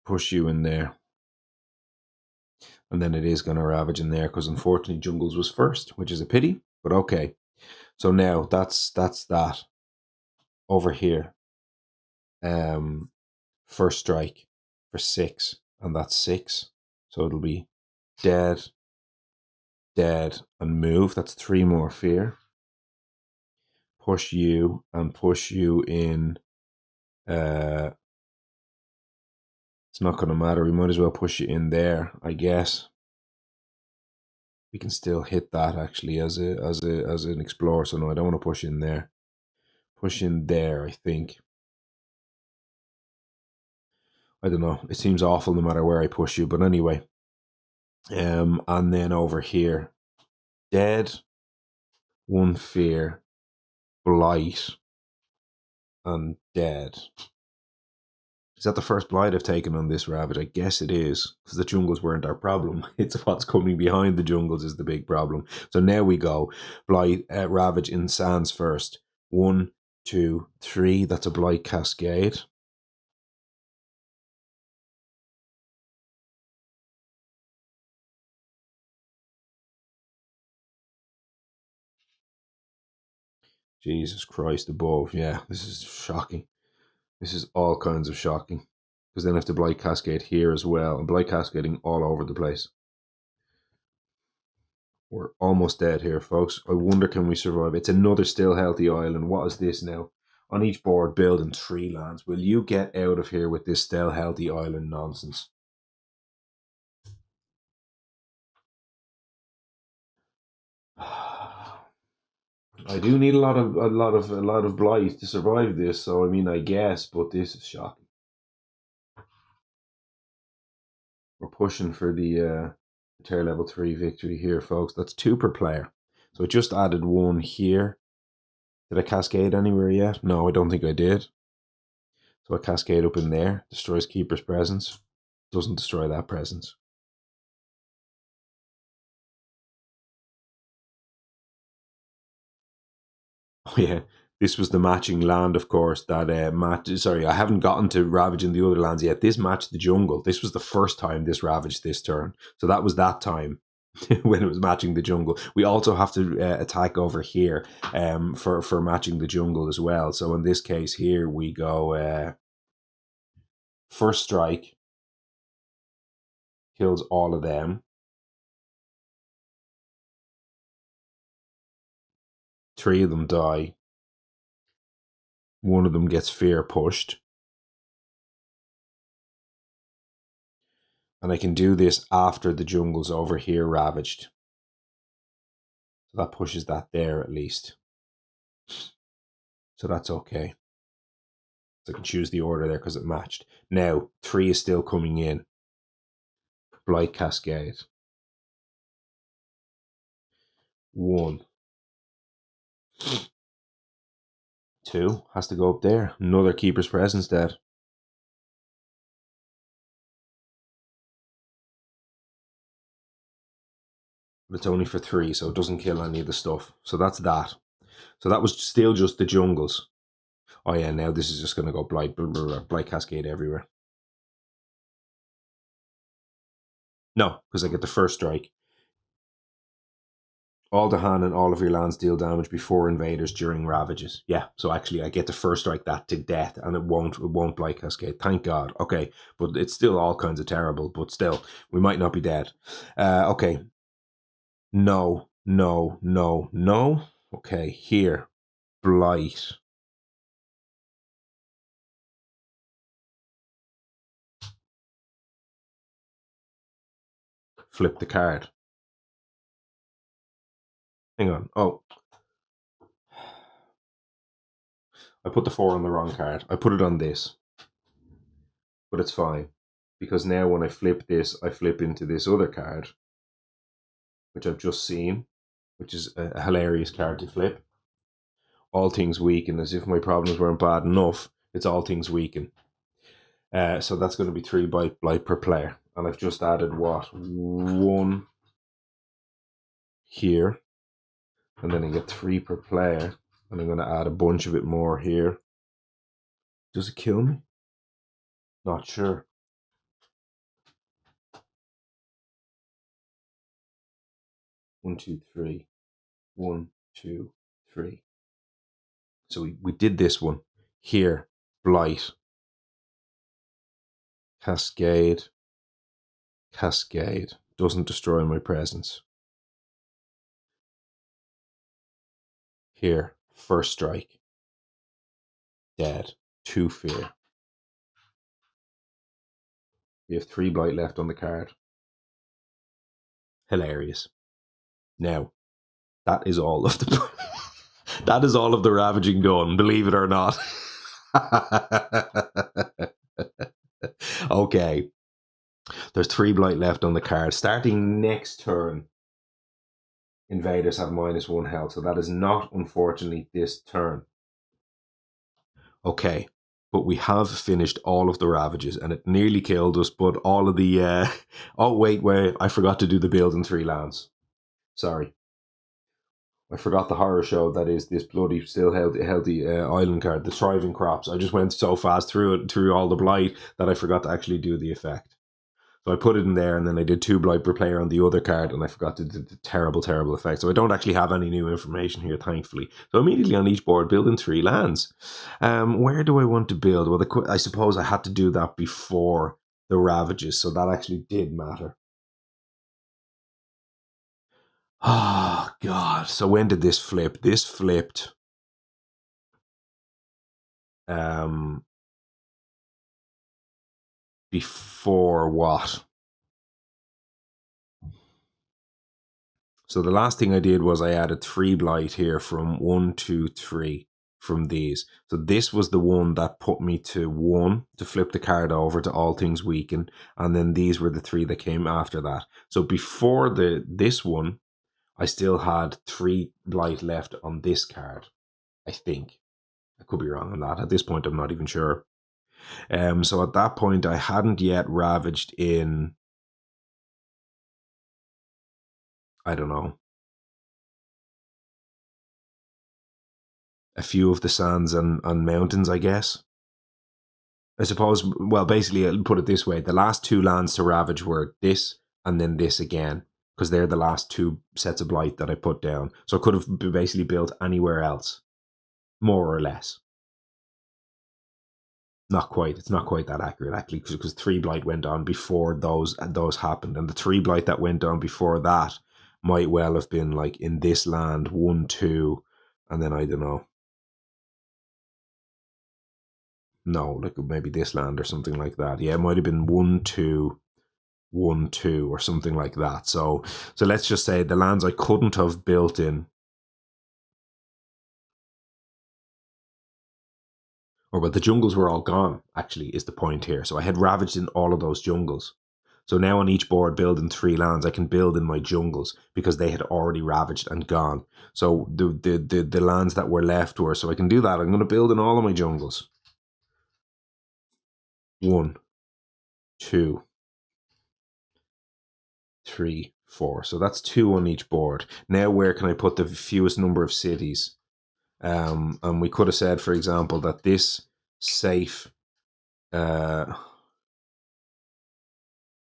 push you in there. And then it is going to ravage in there because unfortunately jungles was first, which is a pity, but okay. So now that's that over here. First strike for 6, and that's 6. So it'll be dead, dead, and move. That's 3 more fear. Push you and push you in. It's not going to matter. We might as well push you in there, I guess. We can still hit that actually as an explorer. So no, I don't want to push in there. Push in there, I think. I don't know. It seems awful no matter where I push you, but anyway. And then over here, dead, 1 fear, blight, and dead. Is that the first blight I've taken on this ravage? I guess it is, because the jungles weren't our problem. It's what's coming behind the jungles is the big problem. So now we go blight, ravage in sands first. 1, 2, 3. That's a blight cascade. Jesus Christ above. Yeah, this is shocking. This is all kinds of shocking. Because then I have to Blight Cascade here as well. And Blight Cascading all over the place. We're almost dead here, folks. I wonder can we survive. It's another still healthy island. What is this now? On each board, building 3 lands. Will you get out of here with this still healthy island nonsense? I do need a lot of blight to survive this, so I mean I guess, but this is shocking. We're pushing for the tier level 3 victory here, folks. That's 2 per player. So I just added 1 here. Did I cascade anywhere yet? No, I don't think I did. So I cascade up in there. Destroys keeper's presence. Doesn't destroy that presence. Oh yeah, this was the matching land, of course, that sorry, I haven't gotten to ravaging the other lands yet. This matched the jungle. This was the first time this ravaged this turn. So that was that time when it was matching the jungle. We also have to attack over here for matching the jungle as well. So in this case here, we go first strike. Kills all of them. 3 of them die. 1 of them gets fear pushed. And I can do this after the jungle's over here ravaged. So that pushes that there at least. So that's okay. So I can choose the order there because it matched. Now, 3 is still coming in. Blight Cascade. 1. 2 has to go up there. Another Keeper's Presence dead. But it's only for 3, so it doesn't kill any of the stuff. So that's that. So that was still just the jungles. Oh yeah, now this is just going to go blight, blight cascade everywhere. No, because I get the first strike. All the hand and all of your lands deal damage before invaders during ravages. Yeah, so actually I get to first strike that to death, and it won't blight cascade. Thank God. Okay, but it's still all kinds of terrible. But still, we might not be dead. Okay. No. Okay, here, blight. Flip the card. Hang on. Oh. I put the 4 on the wrong card. I put it on this. But it's fine. Because now when I flip this, I flip into this other card, which I've just seen, which is a hilarious card to flip. All things weaken, as if my problems weren't bad enough. It's all things weaken. So that's going to be 3 blight per player. And I've just added what? 1 here. And then I get 3 per player. And I'm going to add a bunch of it more here. Does it kill me? Not sure. One, two, three. 1, 2, 3. So we did this one. Here, blight. Cascade. Cascade. Doesn't destroy my presence. Here, first strike. Dead. 2 fear. We have 3 blight left on the card. Hilarious. Now, that is all of the that is all of the ravaging done, believe it or not. Okay. There's 3 blight left on the card. Starting next turn, invaders have -1 health, so that is not, unfortunately, this turn. Okay, but we have finished all of the ravages, and it nearly killed us, but all of the... Oh, wait, I forgot to do the build in 3 lands. Sorry. I forgot the horror show that is this bloody still healthy island card, the Thriving Crops. I just went so fast through all the blight that I forgot to actually do the effect. So I put it in there, and then I did 2 blight per player on the other card, and I forgot to do the terrible effect. So I don't actually have any new information here, thankfully. So immediately on each board, building 3 lands. Where do I want to build? Well, I suppose I had to do that before the ravages, so that actually did matter. Oh, God. So when did this flip? This flipped before what? So the last thing I did was I added 3 blight here from 1, 2, 3 from these. So this was the one that put me to 1 to flip the card over to all things weaken, and then these were the 3 that came after that. So before this one, I still had 3 blight left on this card, I think. I could be wrong on that. At this point, I'm not even sure. So at that point, I hadn't yet ravaged in, I don't know, a few of the sands and mountains, I guess. I suppose, well, basically, I'll put it this way. The last 2 lands to ravage were this and then this again, because they're the last 2 sets of blight that I put down. So I could have basically built anywhere else, more or less. Not quite. It's not quite that accurate, actually, because 3 blight went on before those happened. And the 3 blight that went on before that might well have been like in this land, 1, 2, and then I don't know. No, like maybe this land or something like that. Yeah, it might have been 1, 2, 1, 2 or something like that. So let's just say the lands I couldn't have built in, or well, the jungles were all gone, actually, is the point here. So I had ravaged in all of those jungles. So now on each board building 3 lands, I can build in my jungles because they had already ravaged and gone. So the lands that were left were, so I can do that. I'm going to build in all of my jungles. 1, 2, 3, 4. So that's 2 on each board. Now where can I put the fewest number of cities? And we could have said, for example, that this safe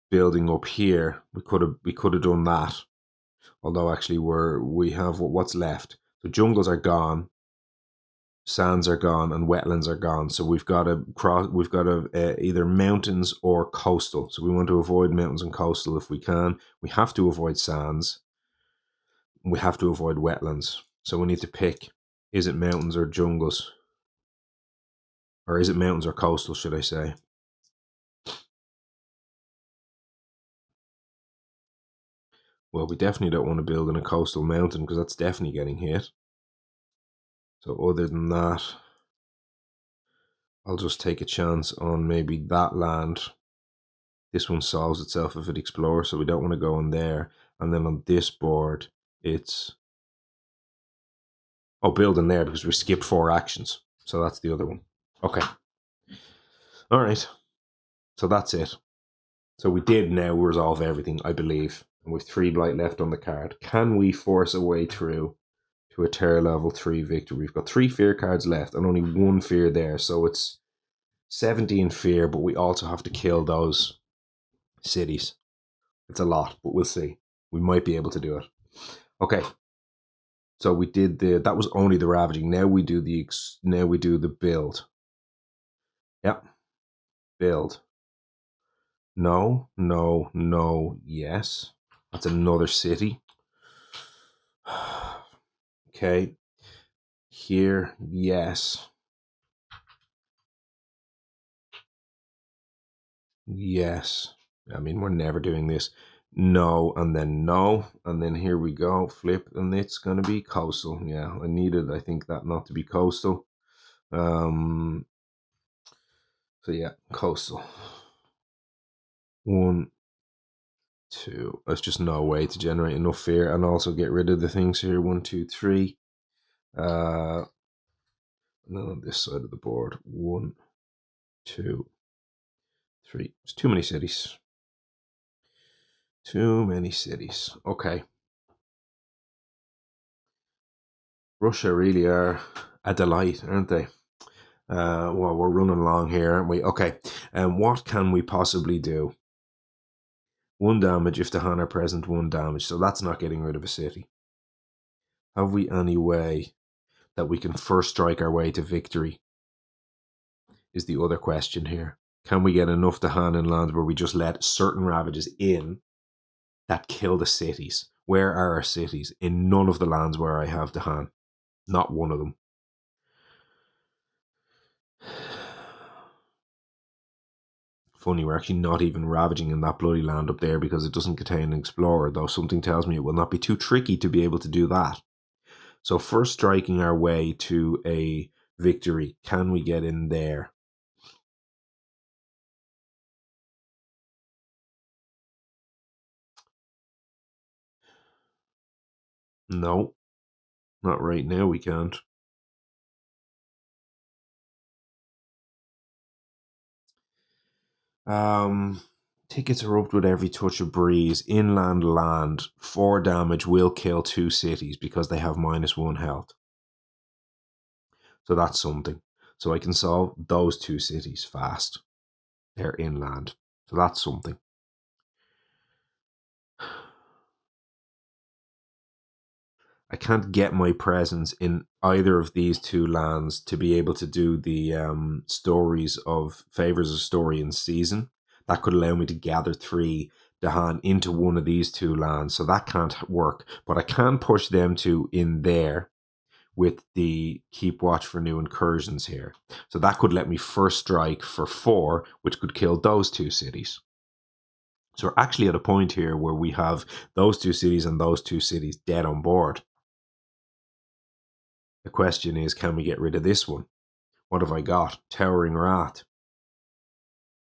building up here, we could have done that. Although actually we have what's left. So jungles are gone, sands are gone, and wetlands are gone. So we've got to either mountains or coastal. So we want to avoid mountains and coastal if we can. We have to avoid sands. We have to avoid wetlands. So we need to pick: is it mountains or jungles? Or is it mountains or coastal, should I say? Well, we definitely don't want to build in a coastal mountain because that's definitely getting hit. So other than that, I'll just take a chance on maybe that land. This one solves itself if it explores, so we don't want to go in there. And then on this board, it's... oh, building there because we skipped 4 actions. So that's the other one. Okay. All right. So that's it. So we did now resolve everything, I believe. And with 3 blight left on the card. Can we force a way through to a tier level 3 victory? We've got 3 fear cards left and only 1 fear there. So it's 17 fear, but we also have to kill those cities. It's a lot, but we'll see. We might be able to do it. Okay. So we did that was only the ravaging. Now we do the build. Yep. Build. No, no, no, yes. That's another city. Okay. Here, yes. Yes. I mean, we're never doing this. No, and then no, and then here we go. Flip, and it's going to be coastal. Yeah, I think, that not to be coastal. So yeah, coastal. 1, 2. There's just no way to generate enough fear and also get rid of the things here. 1, 2, 3. And then on this side of the board, 1, 2, 3. It's too many cities. Too many cities. Okay. Russia really are a delight, aren't they? Well, we're running along here, aren't we? Okay. What can we possibly do? 1 damage if the Han are present, 1 damage. So that's not getting rid of a city. Have we any way that we can first strike our way to victory? Is the other question here. Can we get enough to Han in lands where we just let certain ravages in that kill the cities? Where are our cities? In none of the lands where I have the Han. Not one of them. Funny, we're actually not even ravaging in that bloody land up there because it doesn't contain an explorer, though something tells me it will not be too tricky to be able to do that. So first striking our way to a victory, can we get in there? No, not right now we can't. Tickets erupt with every touch of breeze. Inland land, 4 damage will kill 2 cities because they have -1 health. So that's something. So I can solve those 2 cities fast. They're inland. So that's something. I can't get my presence in either of these 2 lands to be able to do the stories of favors of story in season. That could allow me to gather 3 Dahan into one of these 2 lands. So that can't work. But I can push them 2 in there with the keep watch for new incursions here. So that could let me first strike for 4, which could kill those 2 cities. So we're actually at a point here where we have those 2 cities and those 2 cities dead on board. The question is, can we get rid of this one? What have I got? Towering Wrath.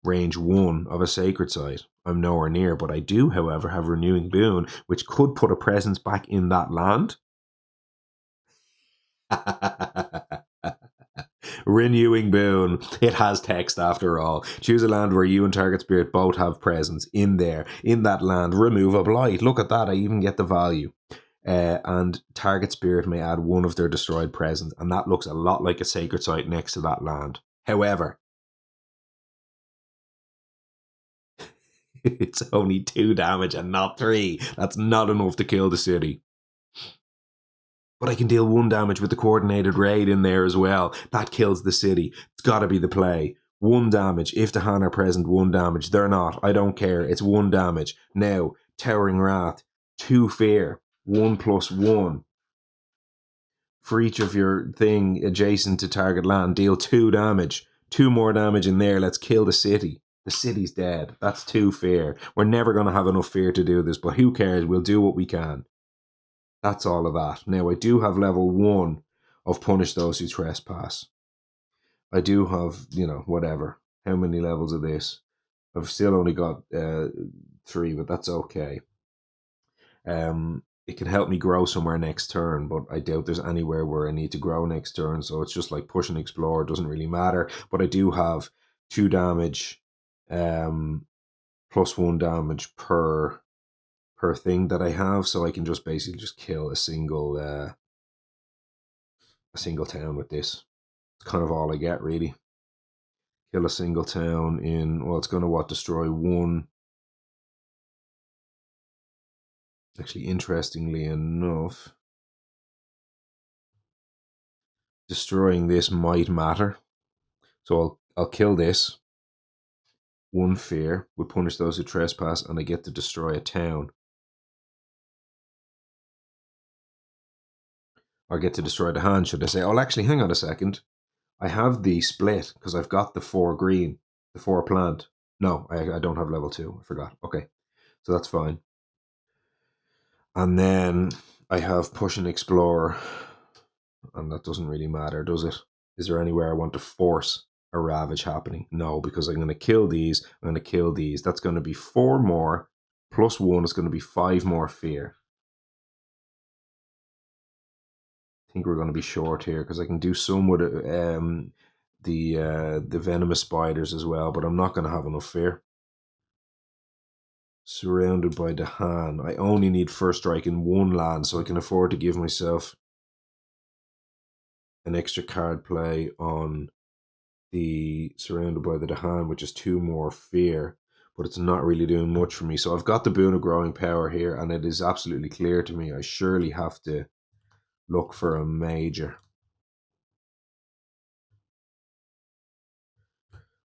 Range 1 of a Sacred Site. I'm nowhere near, but I do, however, have Renewing Boon, which could put a presence back in that land. Renewing Boon. It has text after all. Choose a land where you and target spirit both have presence in there. In that land, remove a blight. Look at that. I even get the value. and target spirit may add one of their destroyed presence, and that looks a lot like a sacred site next to that land. However, it's only 2 damage and not 3. That's not enough to kill the city. But I can deal 1 damage with the coordinated raid in there as well. That kills the city. It's got to be the play. 1 damage. If the Han are present, 1 damage. They're not. I don't care. It's 1 damage. Now, Towering Wrath. 2 fear. 1+1. For each of your thing adjacent to target land, deal 2 damage. 2 more damage in there. Let's kill the city. The city's dead. That's 2 fear. We're never going to have enough fear to do this, but who cares? We'll do what we can. That's all of that. Now, I do have level 1 of Punish Those Who Trespass. I do have, whatever. How many levels of this? I've still only got 3, but that's okay. It can help me grow somewhere next turn, but I doubt there's anywhere where I need to grow next turn, so it's just like push and explore. It doesn't really matter. But I do have 2 damage, +1 damage per thing that I have, so I can just basically just kill a single town with this. It's kind of all I get, really. Kill a single town in, well, it's going to destroy 1. Actually, interestingly enough, destroying this might matter. So I'll kill this. 1 fear would punish those who trespass, and I get to destroy a town. Or get to destroy the hand, should I say. Oh, actually, hang on a second. I have the split, because I've got the 4 green, the 4 plant. No, I don't have level 2. I forgot. Okay, so that's fine. And then I have push and explore, and that doesn't really matter, does it? Is there anywhere I want to force a ravage happening? No, because I'm going to kill these, I'm going to kill these. That's going to be 4 more, +1 is going to be 5 more fear. I think we're going to be short here, because I can do some with the venomous spiders as well, but I'm not going to have enough fear. Surrounded by the Han. I only need first strike in 1 land, so I can afford to give myself an extra card play on the Surrounded by the Dahan, which is 2 more fear, but it's not really doing much for me. So I've got the Boon of Growing Power here, and it is absolutely clear to me I surely have to look for a major.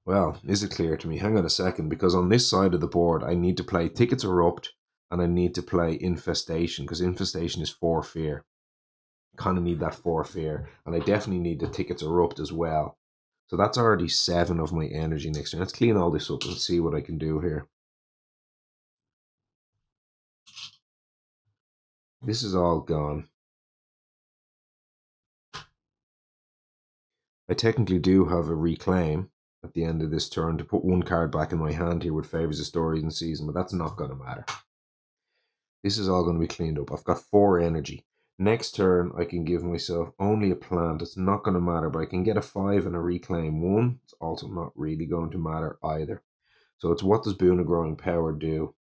Well, is it clear to me? Hang on a second, because on this side of the board, I need to play Tickets Erupt, and I need to play Infestation, because Infestation is 4 fear. Kind of need that 4 fear, and I definitely need the Tickets Erupt as well. So that's already 7 of my energy next turn. Let's clean all this up and see what I can do here. This is all gone. I technically do have a reclaim at the end of this turn to put 1 card back in my hand here with Favors of Stories and Season, but that's not going to matter. This is all going to be cleaned up. I've got 4 energy. Next turn, I can give myself only a plant. It's not going to matter, but I can get a 5 and a reclaim 1. It's also not really going to matter either. So it's what does Boon of Growing Power do?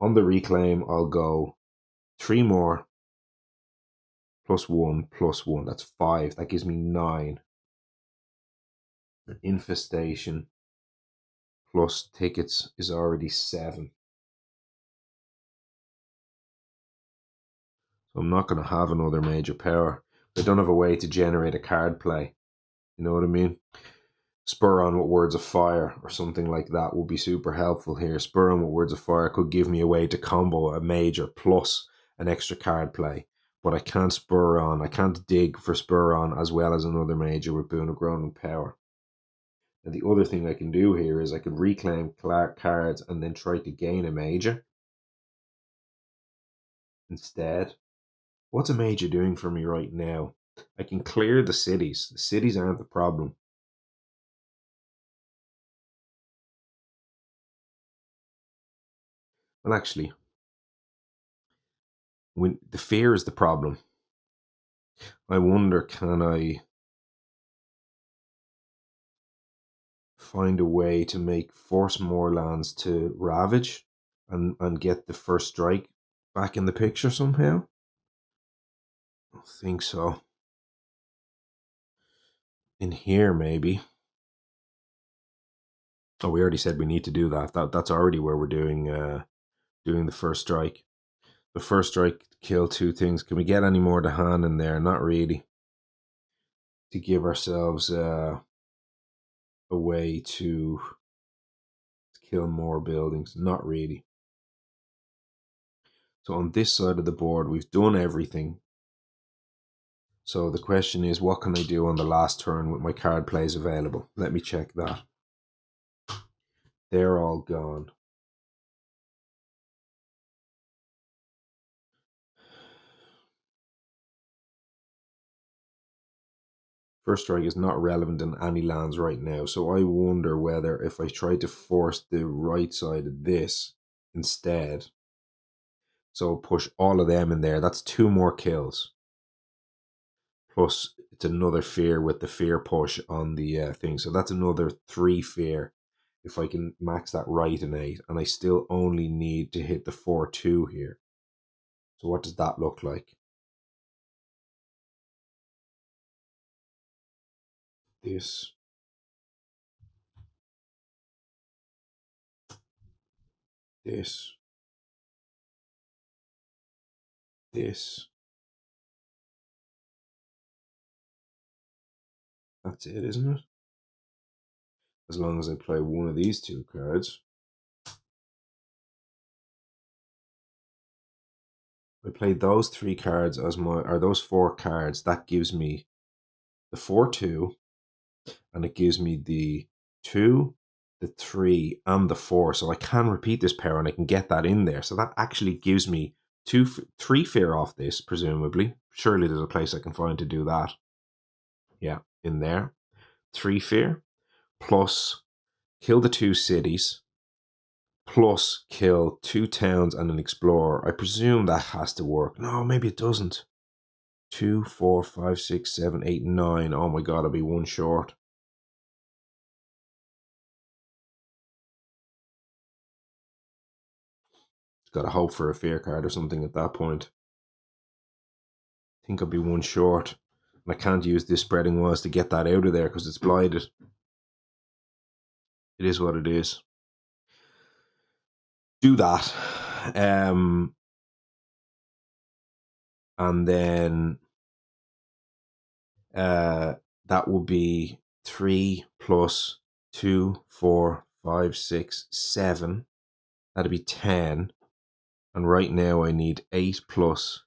On the reclaim, I'll go 3 more, +1, That's 5. That gives me 9. Infestation plus tickets is already 7. So I'm not going to have another major power. I don't have a way to generate a card play. You know what I mean? Spur on with Words of Fire or something like that would be super helpful here. Spur on with Words of Fire could give me a way to combo a major plus an extra card play. But I can't spur on. I can't dig for spur on as well as another major with Boon of Growing Power. And the other thing I can do here is I could reclaim cards and then try to gain a major instead. What's a major doing for me right now? I can clear the cities. The cities aren't the problem. Well, actually, when the fear is the problem, I wonder, can I find a way to force more lands to ravage and get the first strike back in the picture somehow? I don't think so. In here, maybe. Oh, we already said we need to do that. That's already where we're doing the first strike. The first strike kill 2 things. Can we get any more to hand in there? Not really. To give ourselves a way to kill more buildings. Not really. So on this side of the board, we've done everything. So the question is, what can I do on the last turn with my card plays available? Let me check that. They're all gone. First strike is not relevant in any lands right now, so I wonder whether if I try to force the right side of this instead, so push all of them in there, that's 2 more kills. Plus, it's another fear with the fear push on the thing, so that's another 3 fear if I can max that right innate, and I still only need to hit the 4-2 here. So what does that look like? This. This. This. That's it, isn't it? As long as I play one of these 2 cards. I play those 3 cards as those 4 cards. That gives me the 4-2, and it gives me the 2, the 3, and the 4. So I can repeat this power and I can get that in there. So that actually gives me 3 fear off this, presumably. Surely there's a place I can find to do that. Yeah, in there. 3 fear, plus kill the 2 cities, plus kill 2 towns and an explorer. I presume that has to work. No, maybe it doesn't. 2, 4, 5, 6, 7, 8, 9. Oh my god, I'll be 1 short. Got to hope for a fear card or something at that point. I think I'll be 1 short. And I can't use this spreading walls to get that out of there because it's blighted. It is what it is. Do that. And then that will be 3 plus 2, 4, 5, 6, 7. That'd be 10. And right now I need 8 plus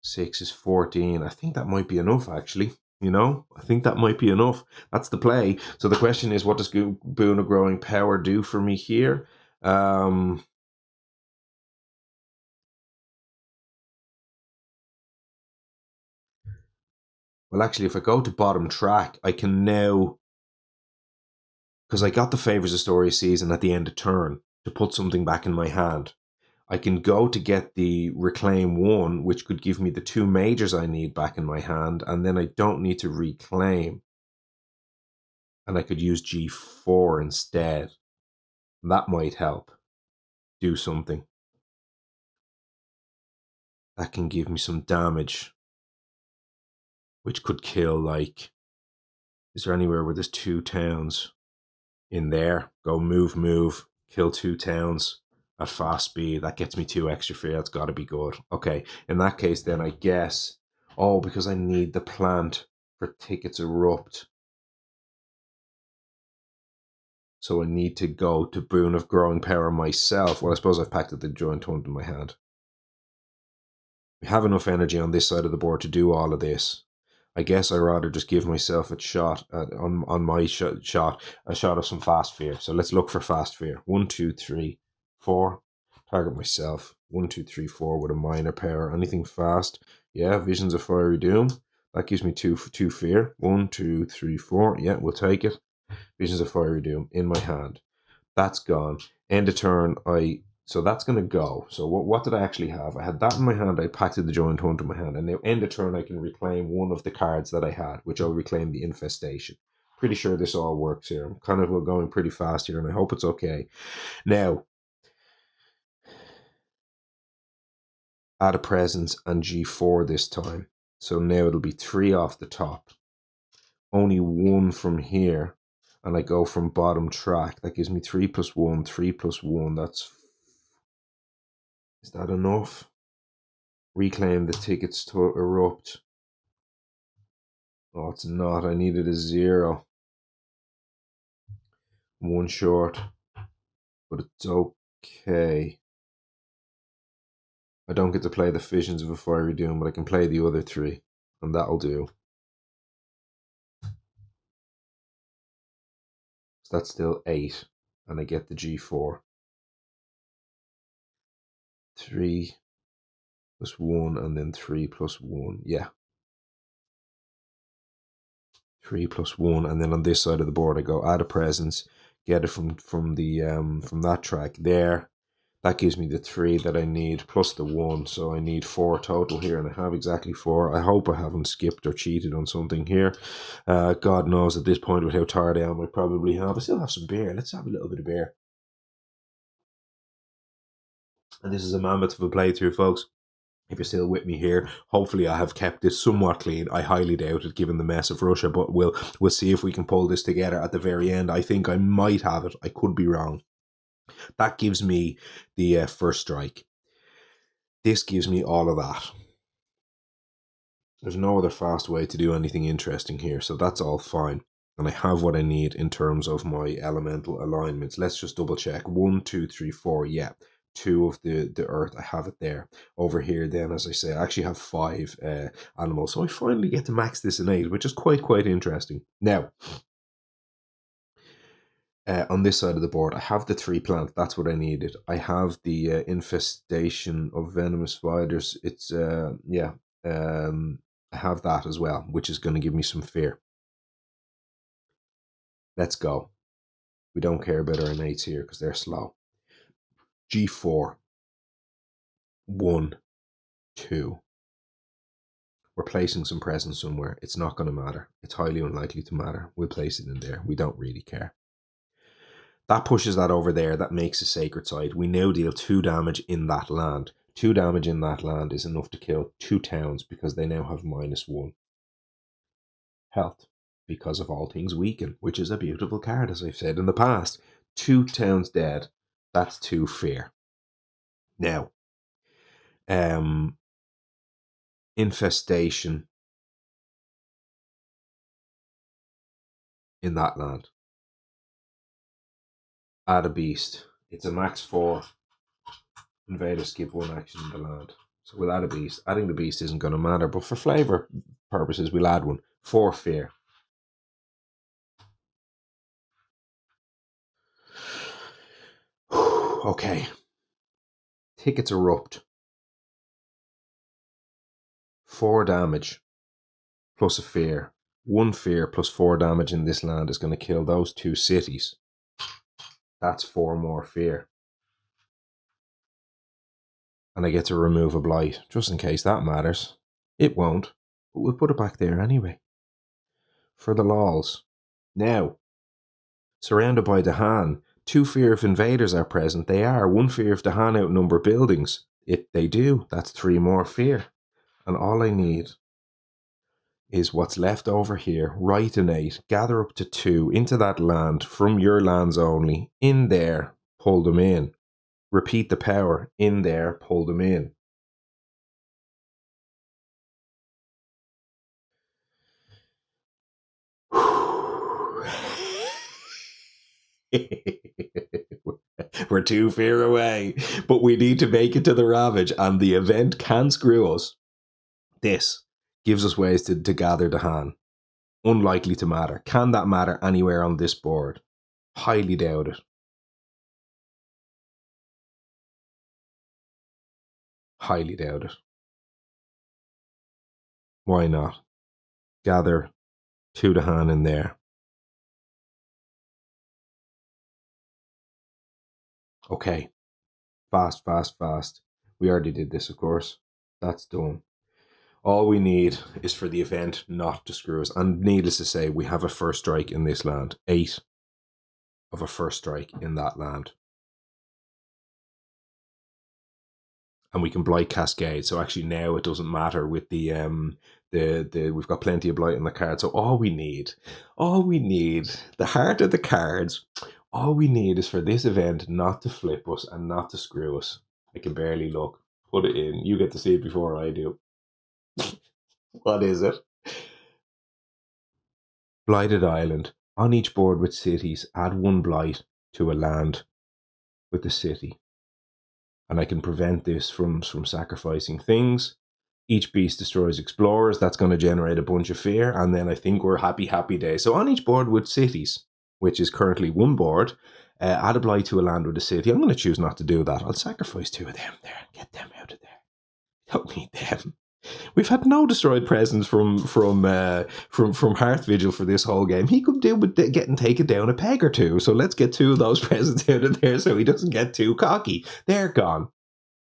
6 is 14. I think that might be enough, actually. You know, I think that might be enough. That's the play. So the question is, what does Boon of Growing Power do for me here? Well, actually, if I go to bottom track, I can now, because I got the Favors of Story Season at the end of turn to put something back in my hand. I can go to get the Reclaim 1, which could give me the 2 majors I need back in my hand, and then I don't need to reclaim. And I could use G4 instead. That might help do something. That can give me some damage, which could kill, like, is there anywhere where there's 2 towns in there? Go move, kill 2 towns at fast speed. That gets me 2 extra fear. That's got to be good. Okay, in that case, then I guess, oh, because I need the plant for Tickets Erupt. So I need to go to Boon of Growing Power myself. Well, I suppose I've packed the Joint Hunt in my hand. We have enough energy on this side of the board to do all of this. I guess I'd rather just give myself a shot on my shot, a shot of some fast fear. So let's look for fast fear. 1, 2, 3, 4. Target myself. 1, 2, 3, 4 with a minor power. Anything fast? Yeah, Visions of Fiery Doom. That gives me 2 fear. 1, 2, 3, 4. Yeah, we'll take it. Visions of Fiery Doom in my hand. That's gone. End of turn, so that's going to go. So what did I actually have? I had that in my hand. I packed the Joint Hunt in my hand. And now end of turn, I can reclaim one of the cards that I had, which I'll reclaim the Infestation. Pretty sure this all works here. I'm kind of going pretty fast here, and I hope it's okay. Now, add a presence, and G4 this time. So now it'll be 3 off the top. Only 1 from here, and I go from bottom track. That gives me 3 plus 1, 3 plus 1. Is that enough? Reclaim the tickets to erupt. Oh, it's not. I needed a 0. 1 short, but it's okay. I don't get to play the Visions of a Fiery Doom, but I can play the other 3, and that'll do. So that's still 8, and I get the G4. 3 plus 1, and then 3 plus 1. Yeah. 3 plus 1, and then on this side of the board I go add a presence, get it from that track there. That gives me the 3 that I need plus the 1, so I need 4 total here, and I have exactly 4. I hope I haven't skipped or cheated on something here. God knows at this point with how tired I am, I probably have. I still have some beer. Let's have a little bit of beer. And this is a mammoth of a playthrough, folks. If you're still with me here, hopefully I have kept this somewhat clean. I highly doubt it given the mess of Russia, but we'll see if we can pull this together at the very end. I think I might have it. I could be wrong. That gives me the first strike. This gives me all of that. There's no other fast way to do anything interesting here, so that's all fine. And I have what I need in terms of my elemental alignments. Let's just double check. 1, 2, 3, 4. Yeah. 2 of the earth, I have it there. Over here then, as I say, I actually have 5 animals, so I finally get to max this in 8, which is quite interesting. Now, on this side of the board, I have the 3 plant. That's what I needed. I have the infestation of venomous spiders. It's I have that as well, which is going to give me some fear. Let's go. We don't care about our innates here because they're slow. G4. 1, 2. We're placing some presence somewhere. It's not going to matter. It's highly unlikely to matter. We'll place it in there. We don't really care. That pushes that over there. That makes a sacred site. We now deal 2 damage in that land. 2 damage in that land is enough to kill 2 towns because they now have -1 health because of all things weaken, which is a beautiful card, as I've said in the past. 2 towns dead. That's 2 fear. Now, infestation in that land. Add a beast. It's a max 4. Invaders skip 1 action in the land. So we'll add a beast. Adding the beast isn't going to matter, but for flavor purposes, we'll add 1. 4 fear. Okay. Tickets erupt. 4 damage plus a fear. 1 fear plus 4 damage in this land is going to kill those 2 cities. That's 4 more fear. And I get to remove a blight, just in case that matters. It won't, but we'll put it back there anyway. For the lols. Now, surrounded by Dahan, 2 fear if invaders are present. They are. 1 fear if Dahan outnumber buildings. If they do, that's 3 more fear. And all I need is what's left over here. Right innate. Gather up to 2 into that land from your lands only. In there, pull them in. Repeat the power. In there, pull them in. We're 2 fear away, but we need to make it to the Ravage, and the event can screw us. This gives us ways to gather Dahan. Unlikely to matter. Can that matter anywhere on this board? Highly doubt it. Highly doubt it. Why not? Gather 2 Dahan in there. Okay. Fast. We already did this, of course. That's done. All we need is for the event not to screw us. And needless to say, we have a first strike in this land. 8 of a first strike in that land. and we can blight cascade. So actually now it doesn't matter with the we've got plenty of blight on the card. So all we need, the heart of the cards, all we need is for this event not to flip us and not to screw us. I can barely look. Put it in. You get to see it before I do. What is it? Blighted Island. On each board with cities, add 1 blight to a land with the city. And I can prevent this from sacrificing things. Each beast destroys explorers. That's going to generate a bunch of fear. And then I think we're happy day. So on each board with cities, which is currently 1 board, add a blight to a land with a city. I'm going to choose not to do that. I'll sacrifice 2 of them there. Get them out of there. Don't need them. We've had no destroyed presence from Hearth Vigil for this whole game. He could do with getting taken down a peg or 2. So let's get 2 of those presents out of there so he doesn't get too cocky. They're gone.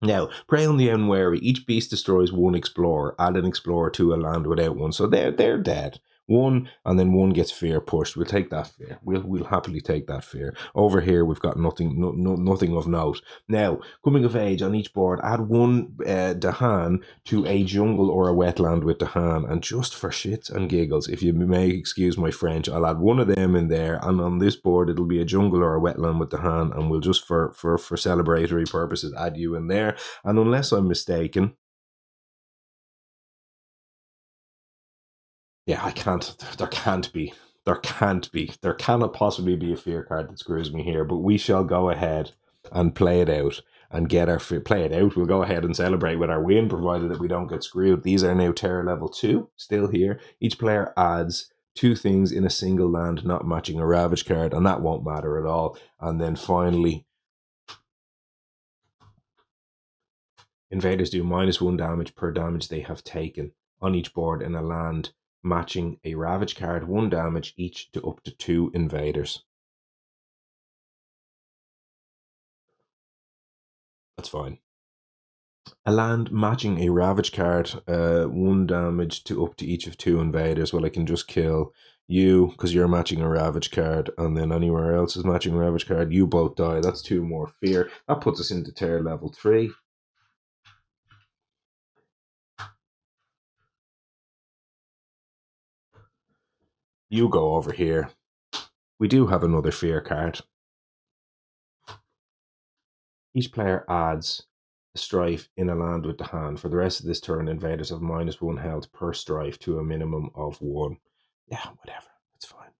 Now, Prey on the Unwary. Each beast destroys 1 explorer. Add an explorer to a land without 1. So they're dead. 1, and then 1 gets fear pushed. We'll take that fear. We'll happily take that fear. Over here, we've got nothing of note. Now, coming of age on each board, add 1 Dahan to a jungle or a wetland with Dahan. And just for shits and giggles, if you may excuse my French, I'll add 1 of them in there. And on this board, it'll be a jungle or a wetland with Dahan. And we'll just, for celebratory purposes, add you in there. And unless I'm mistaken, yeah, I can't. There cannot possibly be a fear card that screws me here. But we shall go ahead and play it out and get our play it out. We'll go ahead and celebrate with our win, provided that we don't get screwed. These are now terror level 2, still here. Each player adds 2 things in a single land not matching a Ravage card, and that won't matter at all. And then finally, invaders do -1 damage per damage they have taken on each board in a land matching a Ravage card, 1 damage each to up to 2 invaders. That's fine. A land matching a Ravage card, 1 damage to up to each of 2 invaders. Well, I can just kill you because you're matching a Ravage card, and then anywhere else is matching a Ravage card. You both die. That's 2 more fear. That puts us into terror level 3. You go over here. We do have another fear card. Each player adds a strife in a land with the hand. For the rest of this turn, invaders have -1 health per strife to a minimum of 1. Yeah, whatever. That's fine.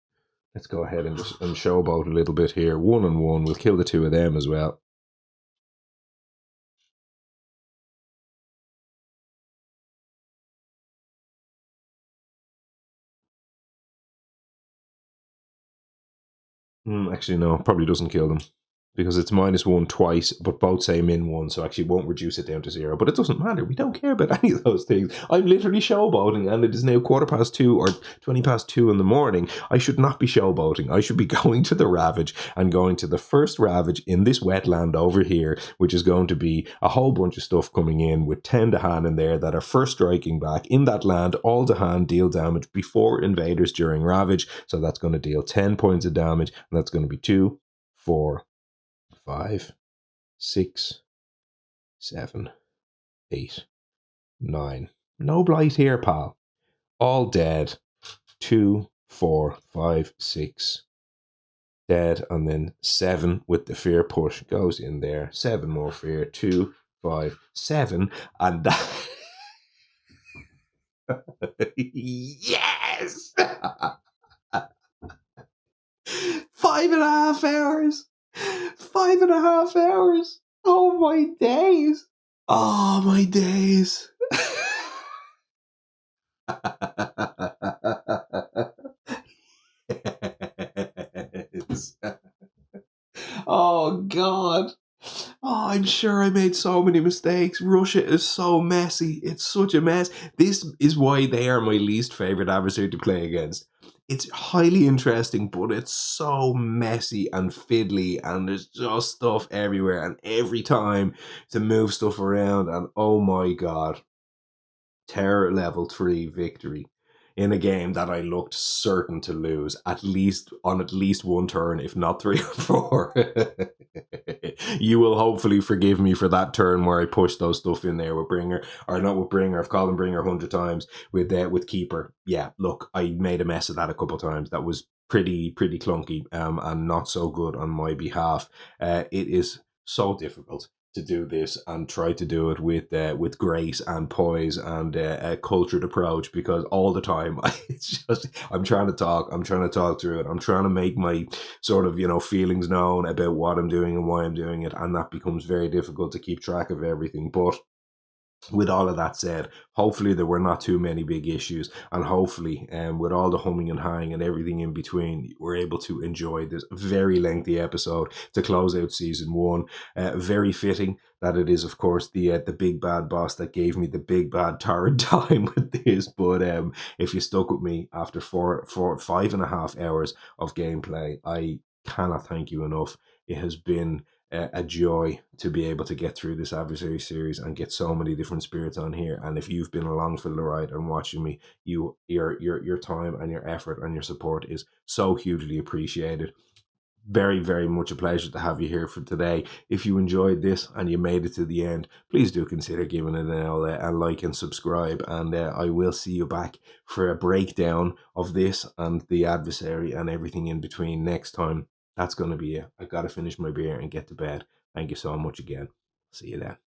Let's go ahead and just showboat a little bit here. 1 and 1. We'll kill the 2 of them as well. Actually, no. Probably doesn't kill them. Because it's -1 twice, but both say -1, so actually won't reduce it down to 0. But it doesn't matter. We don't care about any of those things. I'm literally showboating, and it is now 2:15 or 2:20 in the morning. I should not be showboating. I should be going to the Ravage and going to the first Ravage in this wetland over here, which is going to be a whole bunch of stuff coming in with 10 Dahan in there that are first striking back. In that land, all Dahan deal damage before invaders during Ravage, so that's going to deal 10 points of damage, and that's going to be 2, 4, 5, 6, 7, 8, 9. No blight here, pal. All dead. 2, 4, 5, 6. Dead, and then 7 with the fear push goes in there. 7 more fear. 2, 5, 7. And that. Yes! 5.5 hours. 5.5 hours. Oh my days. Oh my days. Yes. Oh God. Oh, I'm sure I made so many mistakes. Russia is so messy. It's such a mess. This is why they are my least favorite adversary to play against. It's highly interesting, but it's so messy and fiddly, and there's just stuff everywhere, and every time to move stuff around, and oh my God. Terror level 3 victory. in a game that I looked certain to lose at least one turn, if not 3 or 4. You will hopefully forgive me for that turn where I pushed those stuff in there with Bringer, or not with Bringer. I've called him Bringer 100 times with Keeper. Yeah, look, I made a mess of that a couple of times. That was pretty clunky, and not so good on my behalf. It is so difficult to do this and try to do it with grace and poise and a cultured approach, because all the time it's just I'm trying to talk through it. I'm trying to make my sort of feelings known about what I'm doing and why I'm doing it, and that becomes very difficult to keep track of everything. But with all of that said, hopefully there were not too many big issues, and hopefully with all the humming and hawing and everything in between, we're able to enjoy this very lengthy episode to close out season 1. Very fitting that it is, of course, the big bad boss that gave me the big bad torrid time with this. But if you stuck with me after 5.5 hours of gameplay, I cannot thank you enough. It has been a joy to be able to get through this adversary series and get so many different spirits on here. And if you've been along for the ride and watching me, your time and your effort and your support is so hugely appreciated. Very, very much a pleasure to have you here for today. If you enjoyed this and you made it to the end, please do consider giving it a like and subscribe, and I will see you back for a breakdown of this and the adversary and everything in between next time. That's going to be it. I got to finish my beer and get to bed. Thank you so much again. See you then.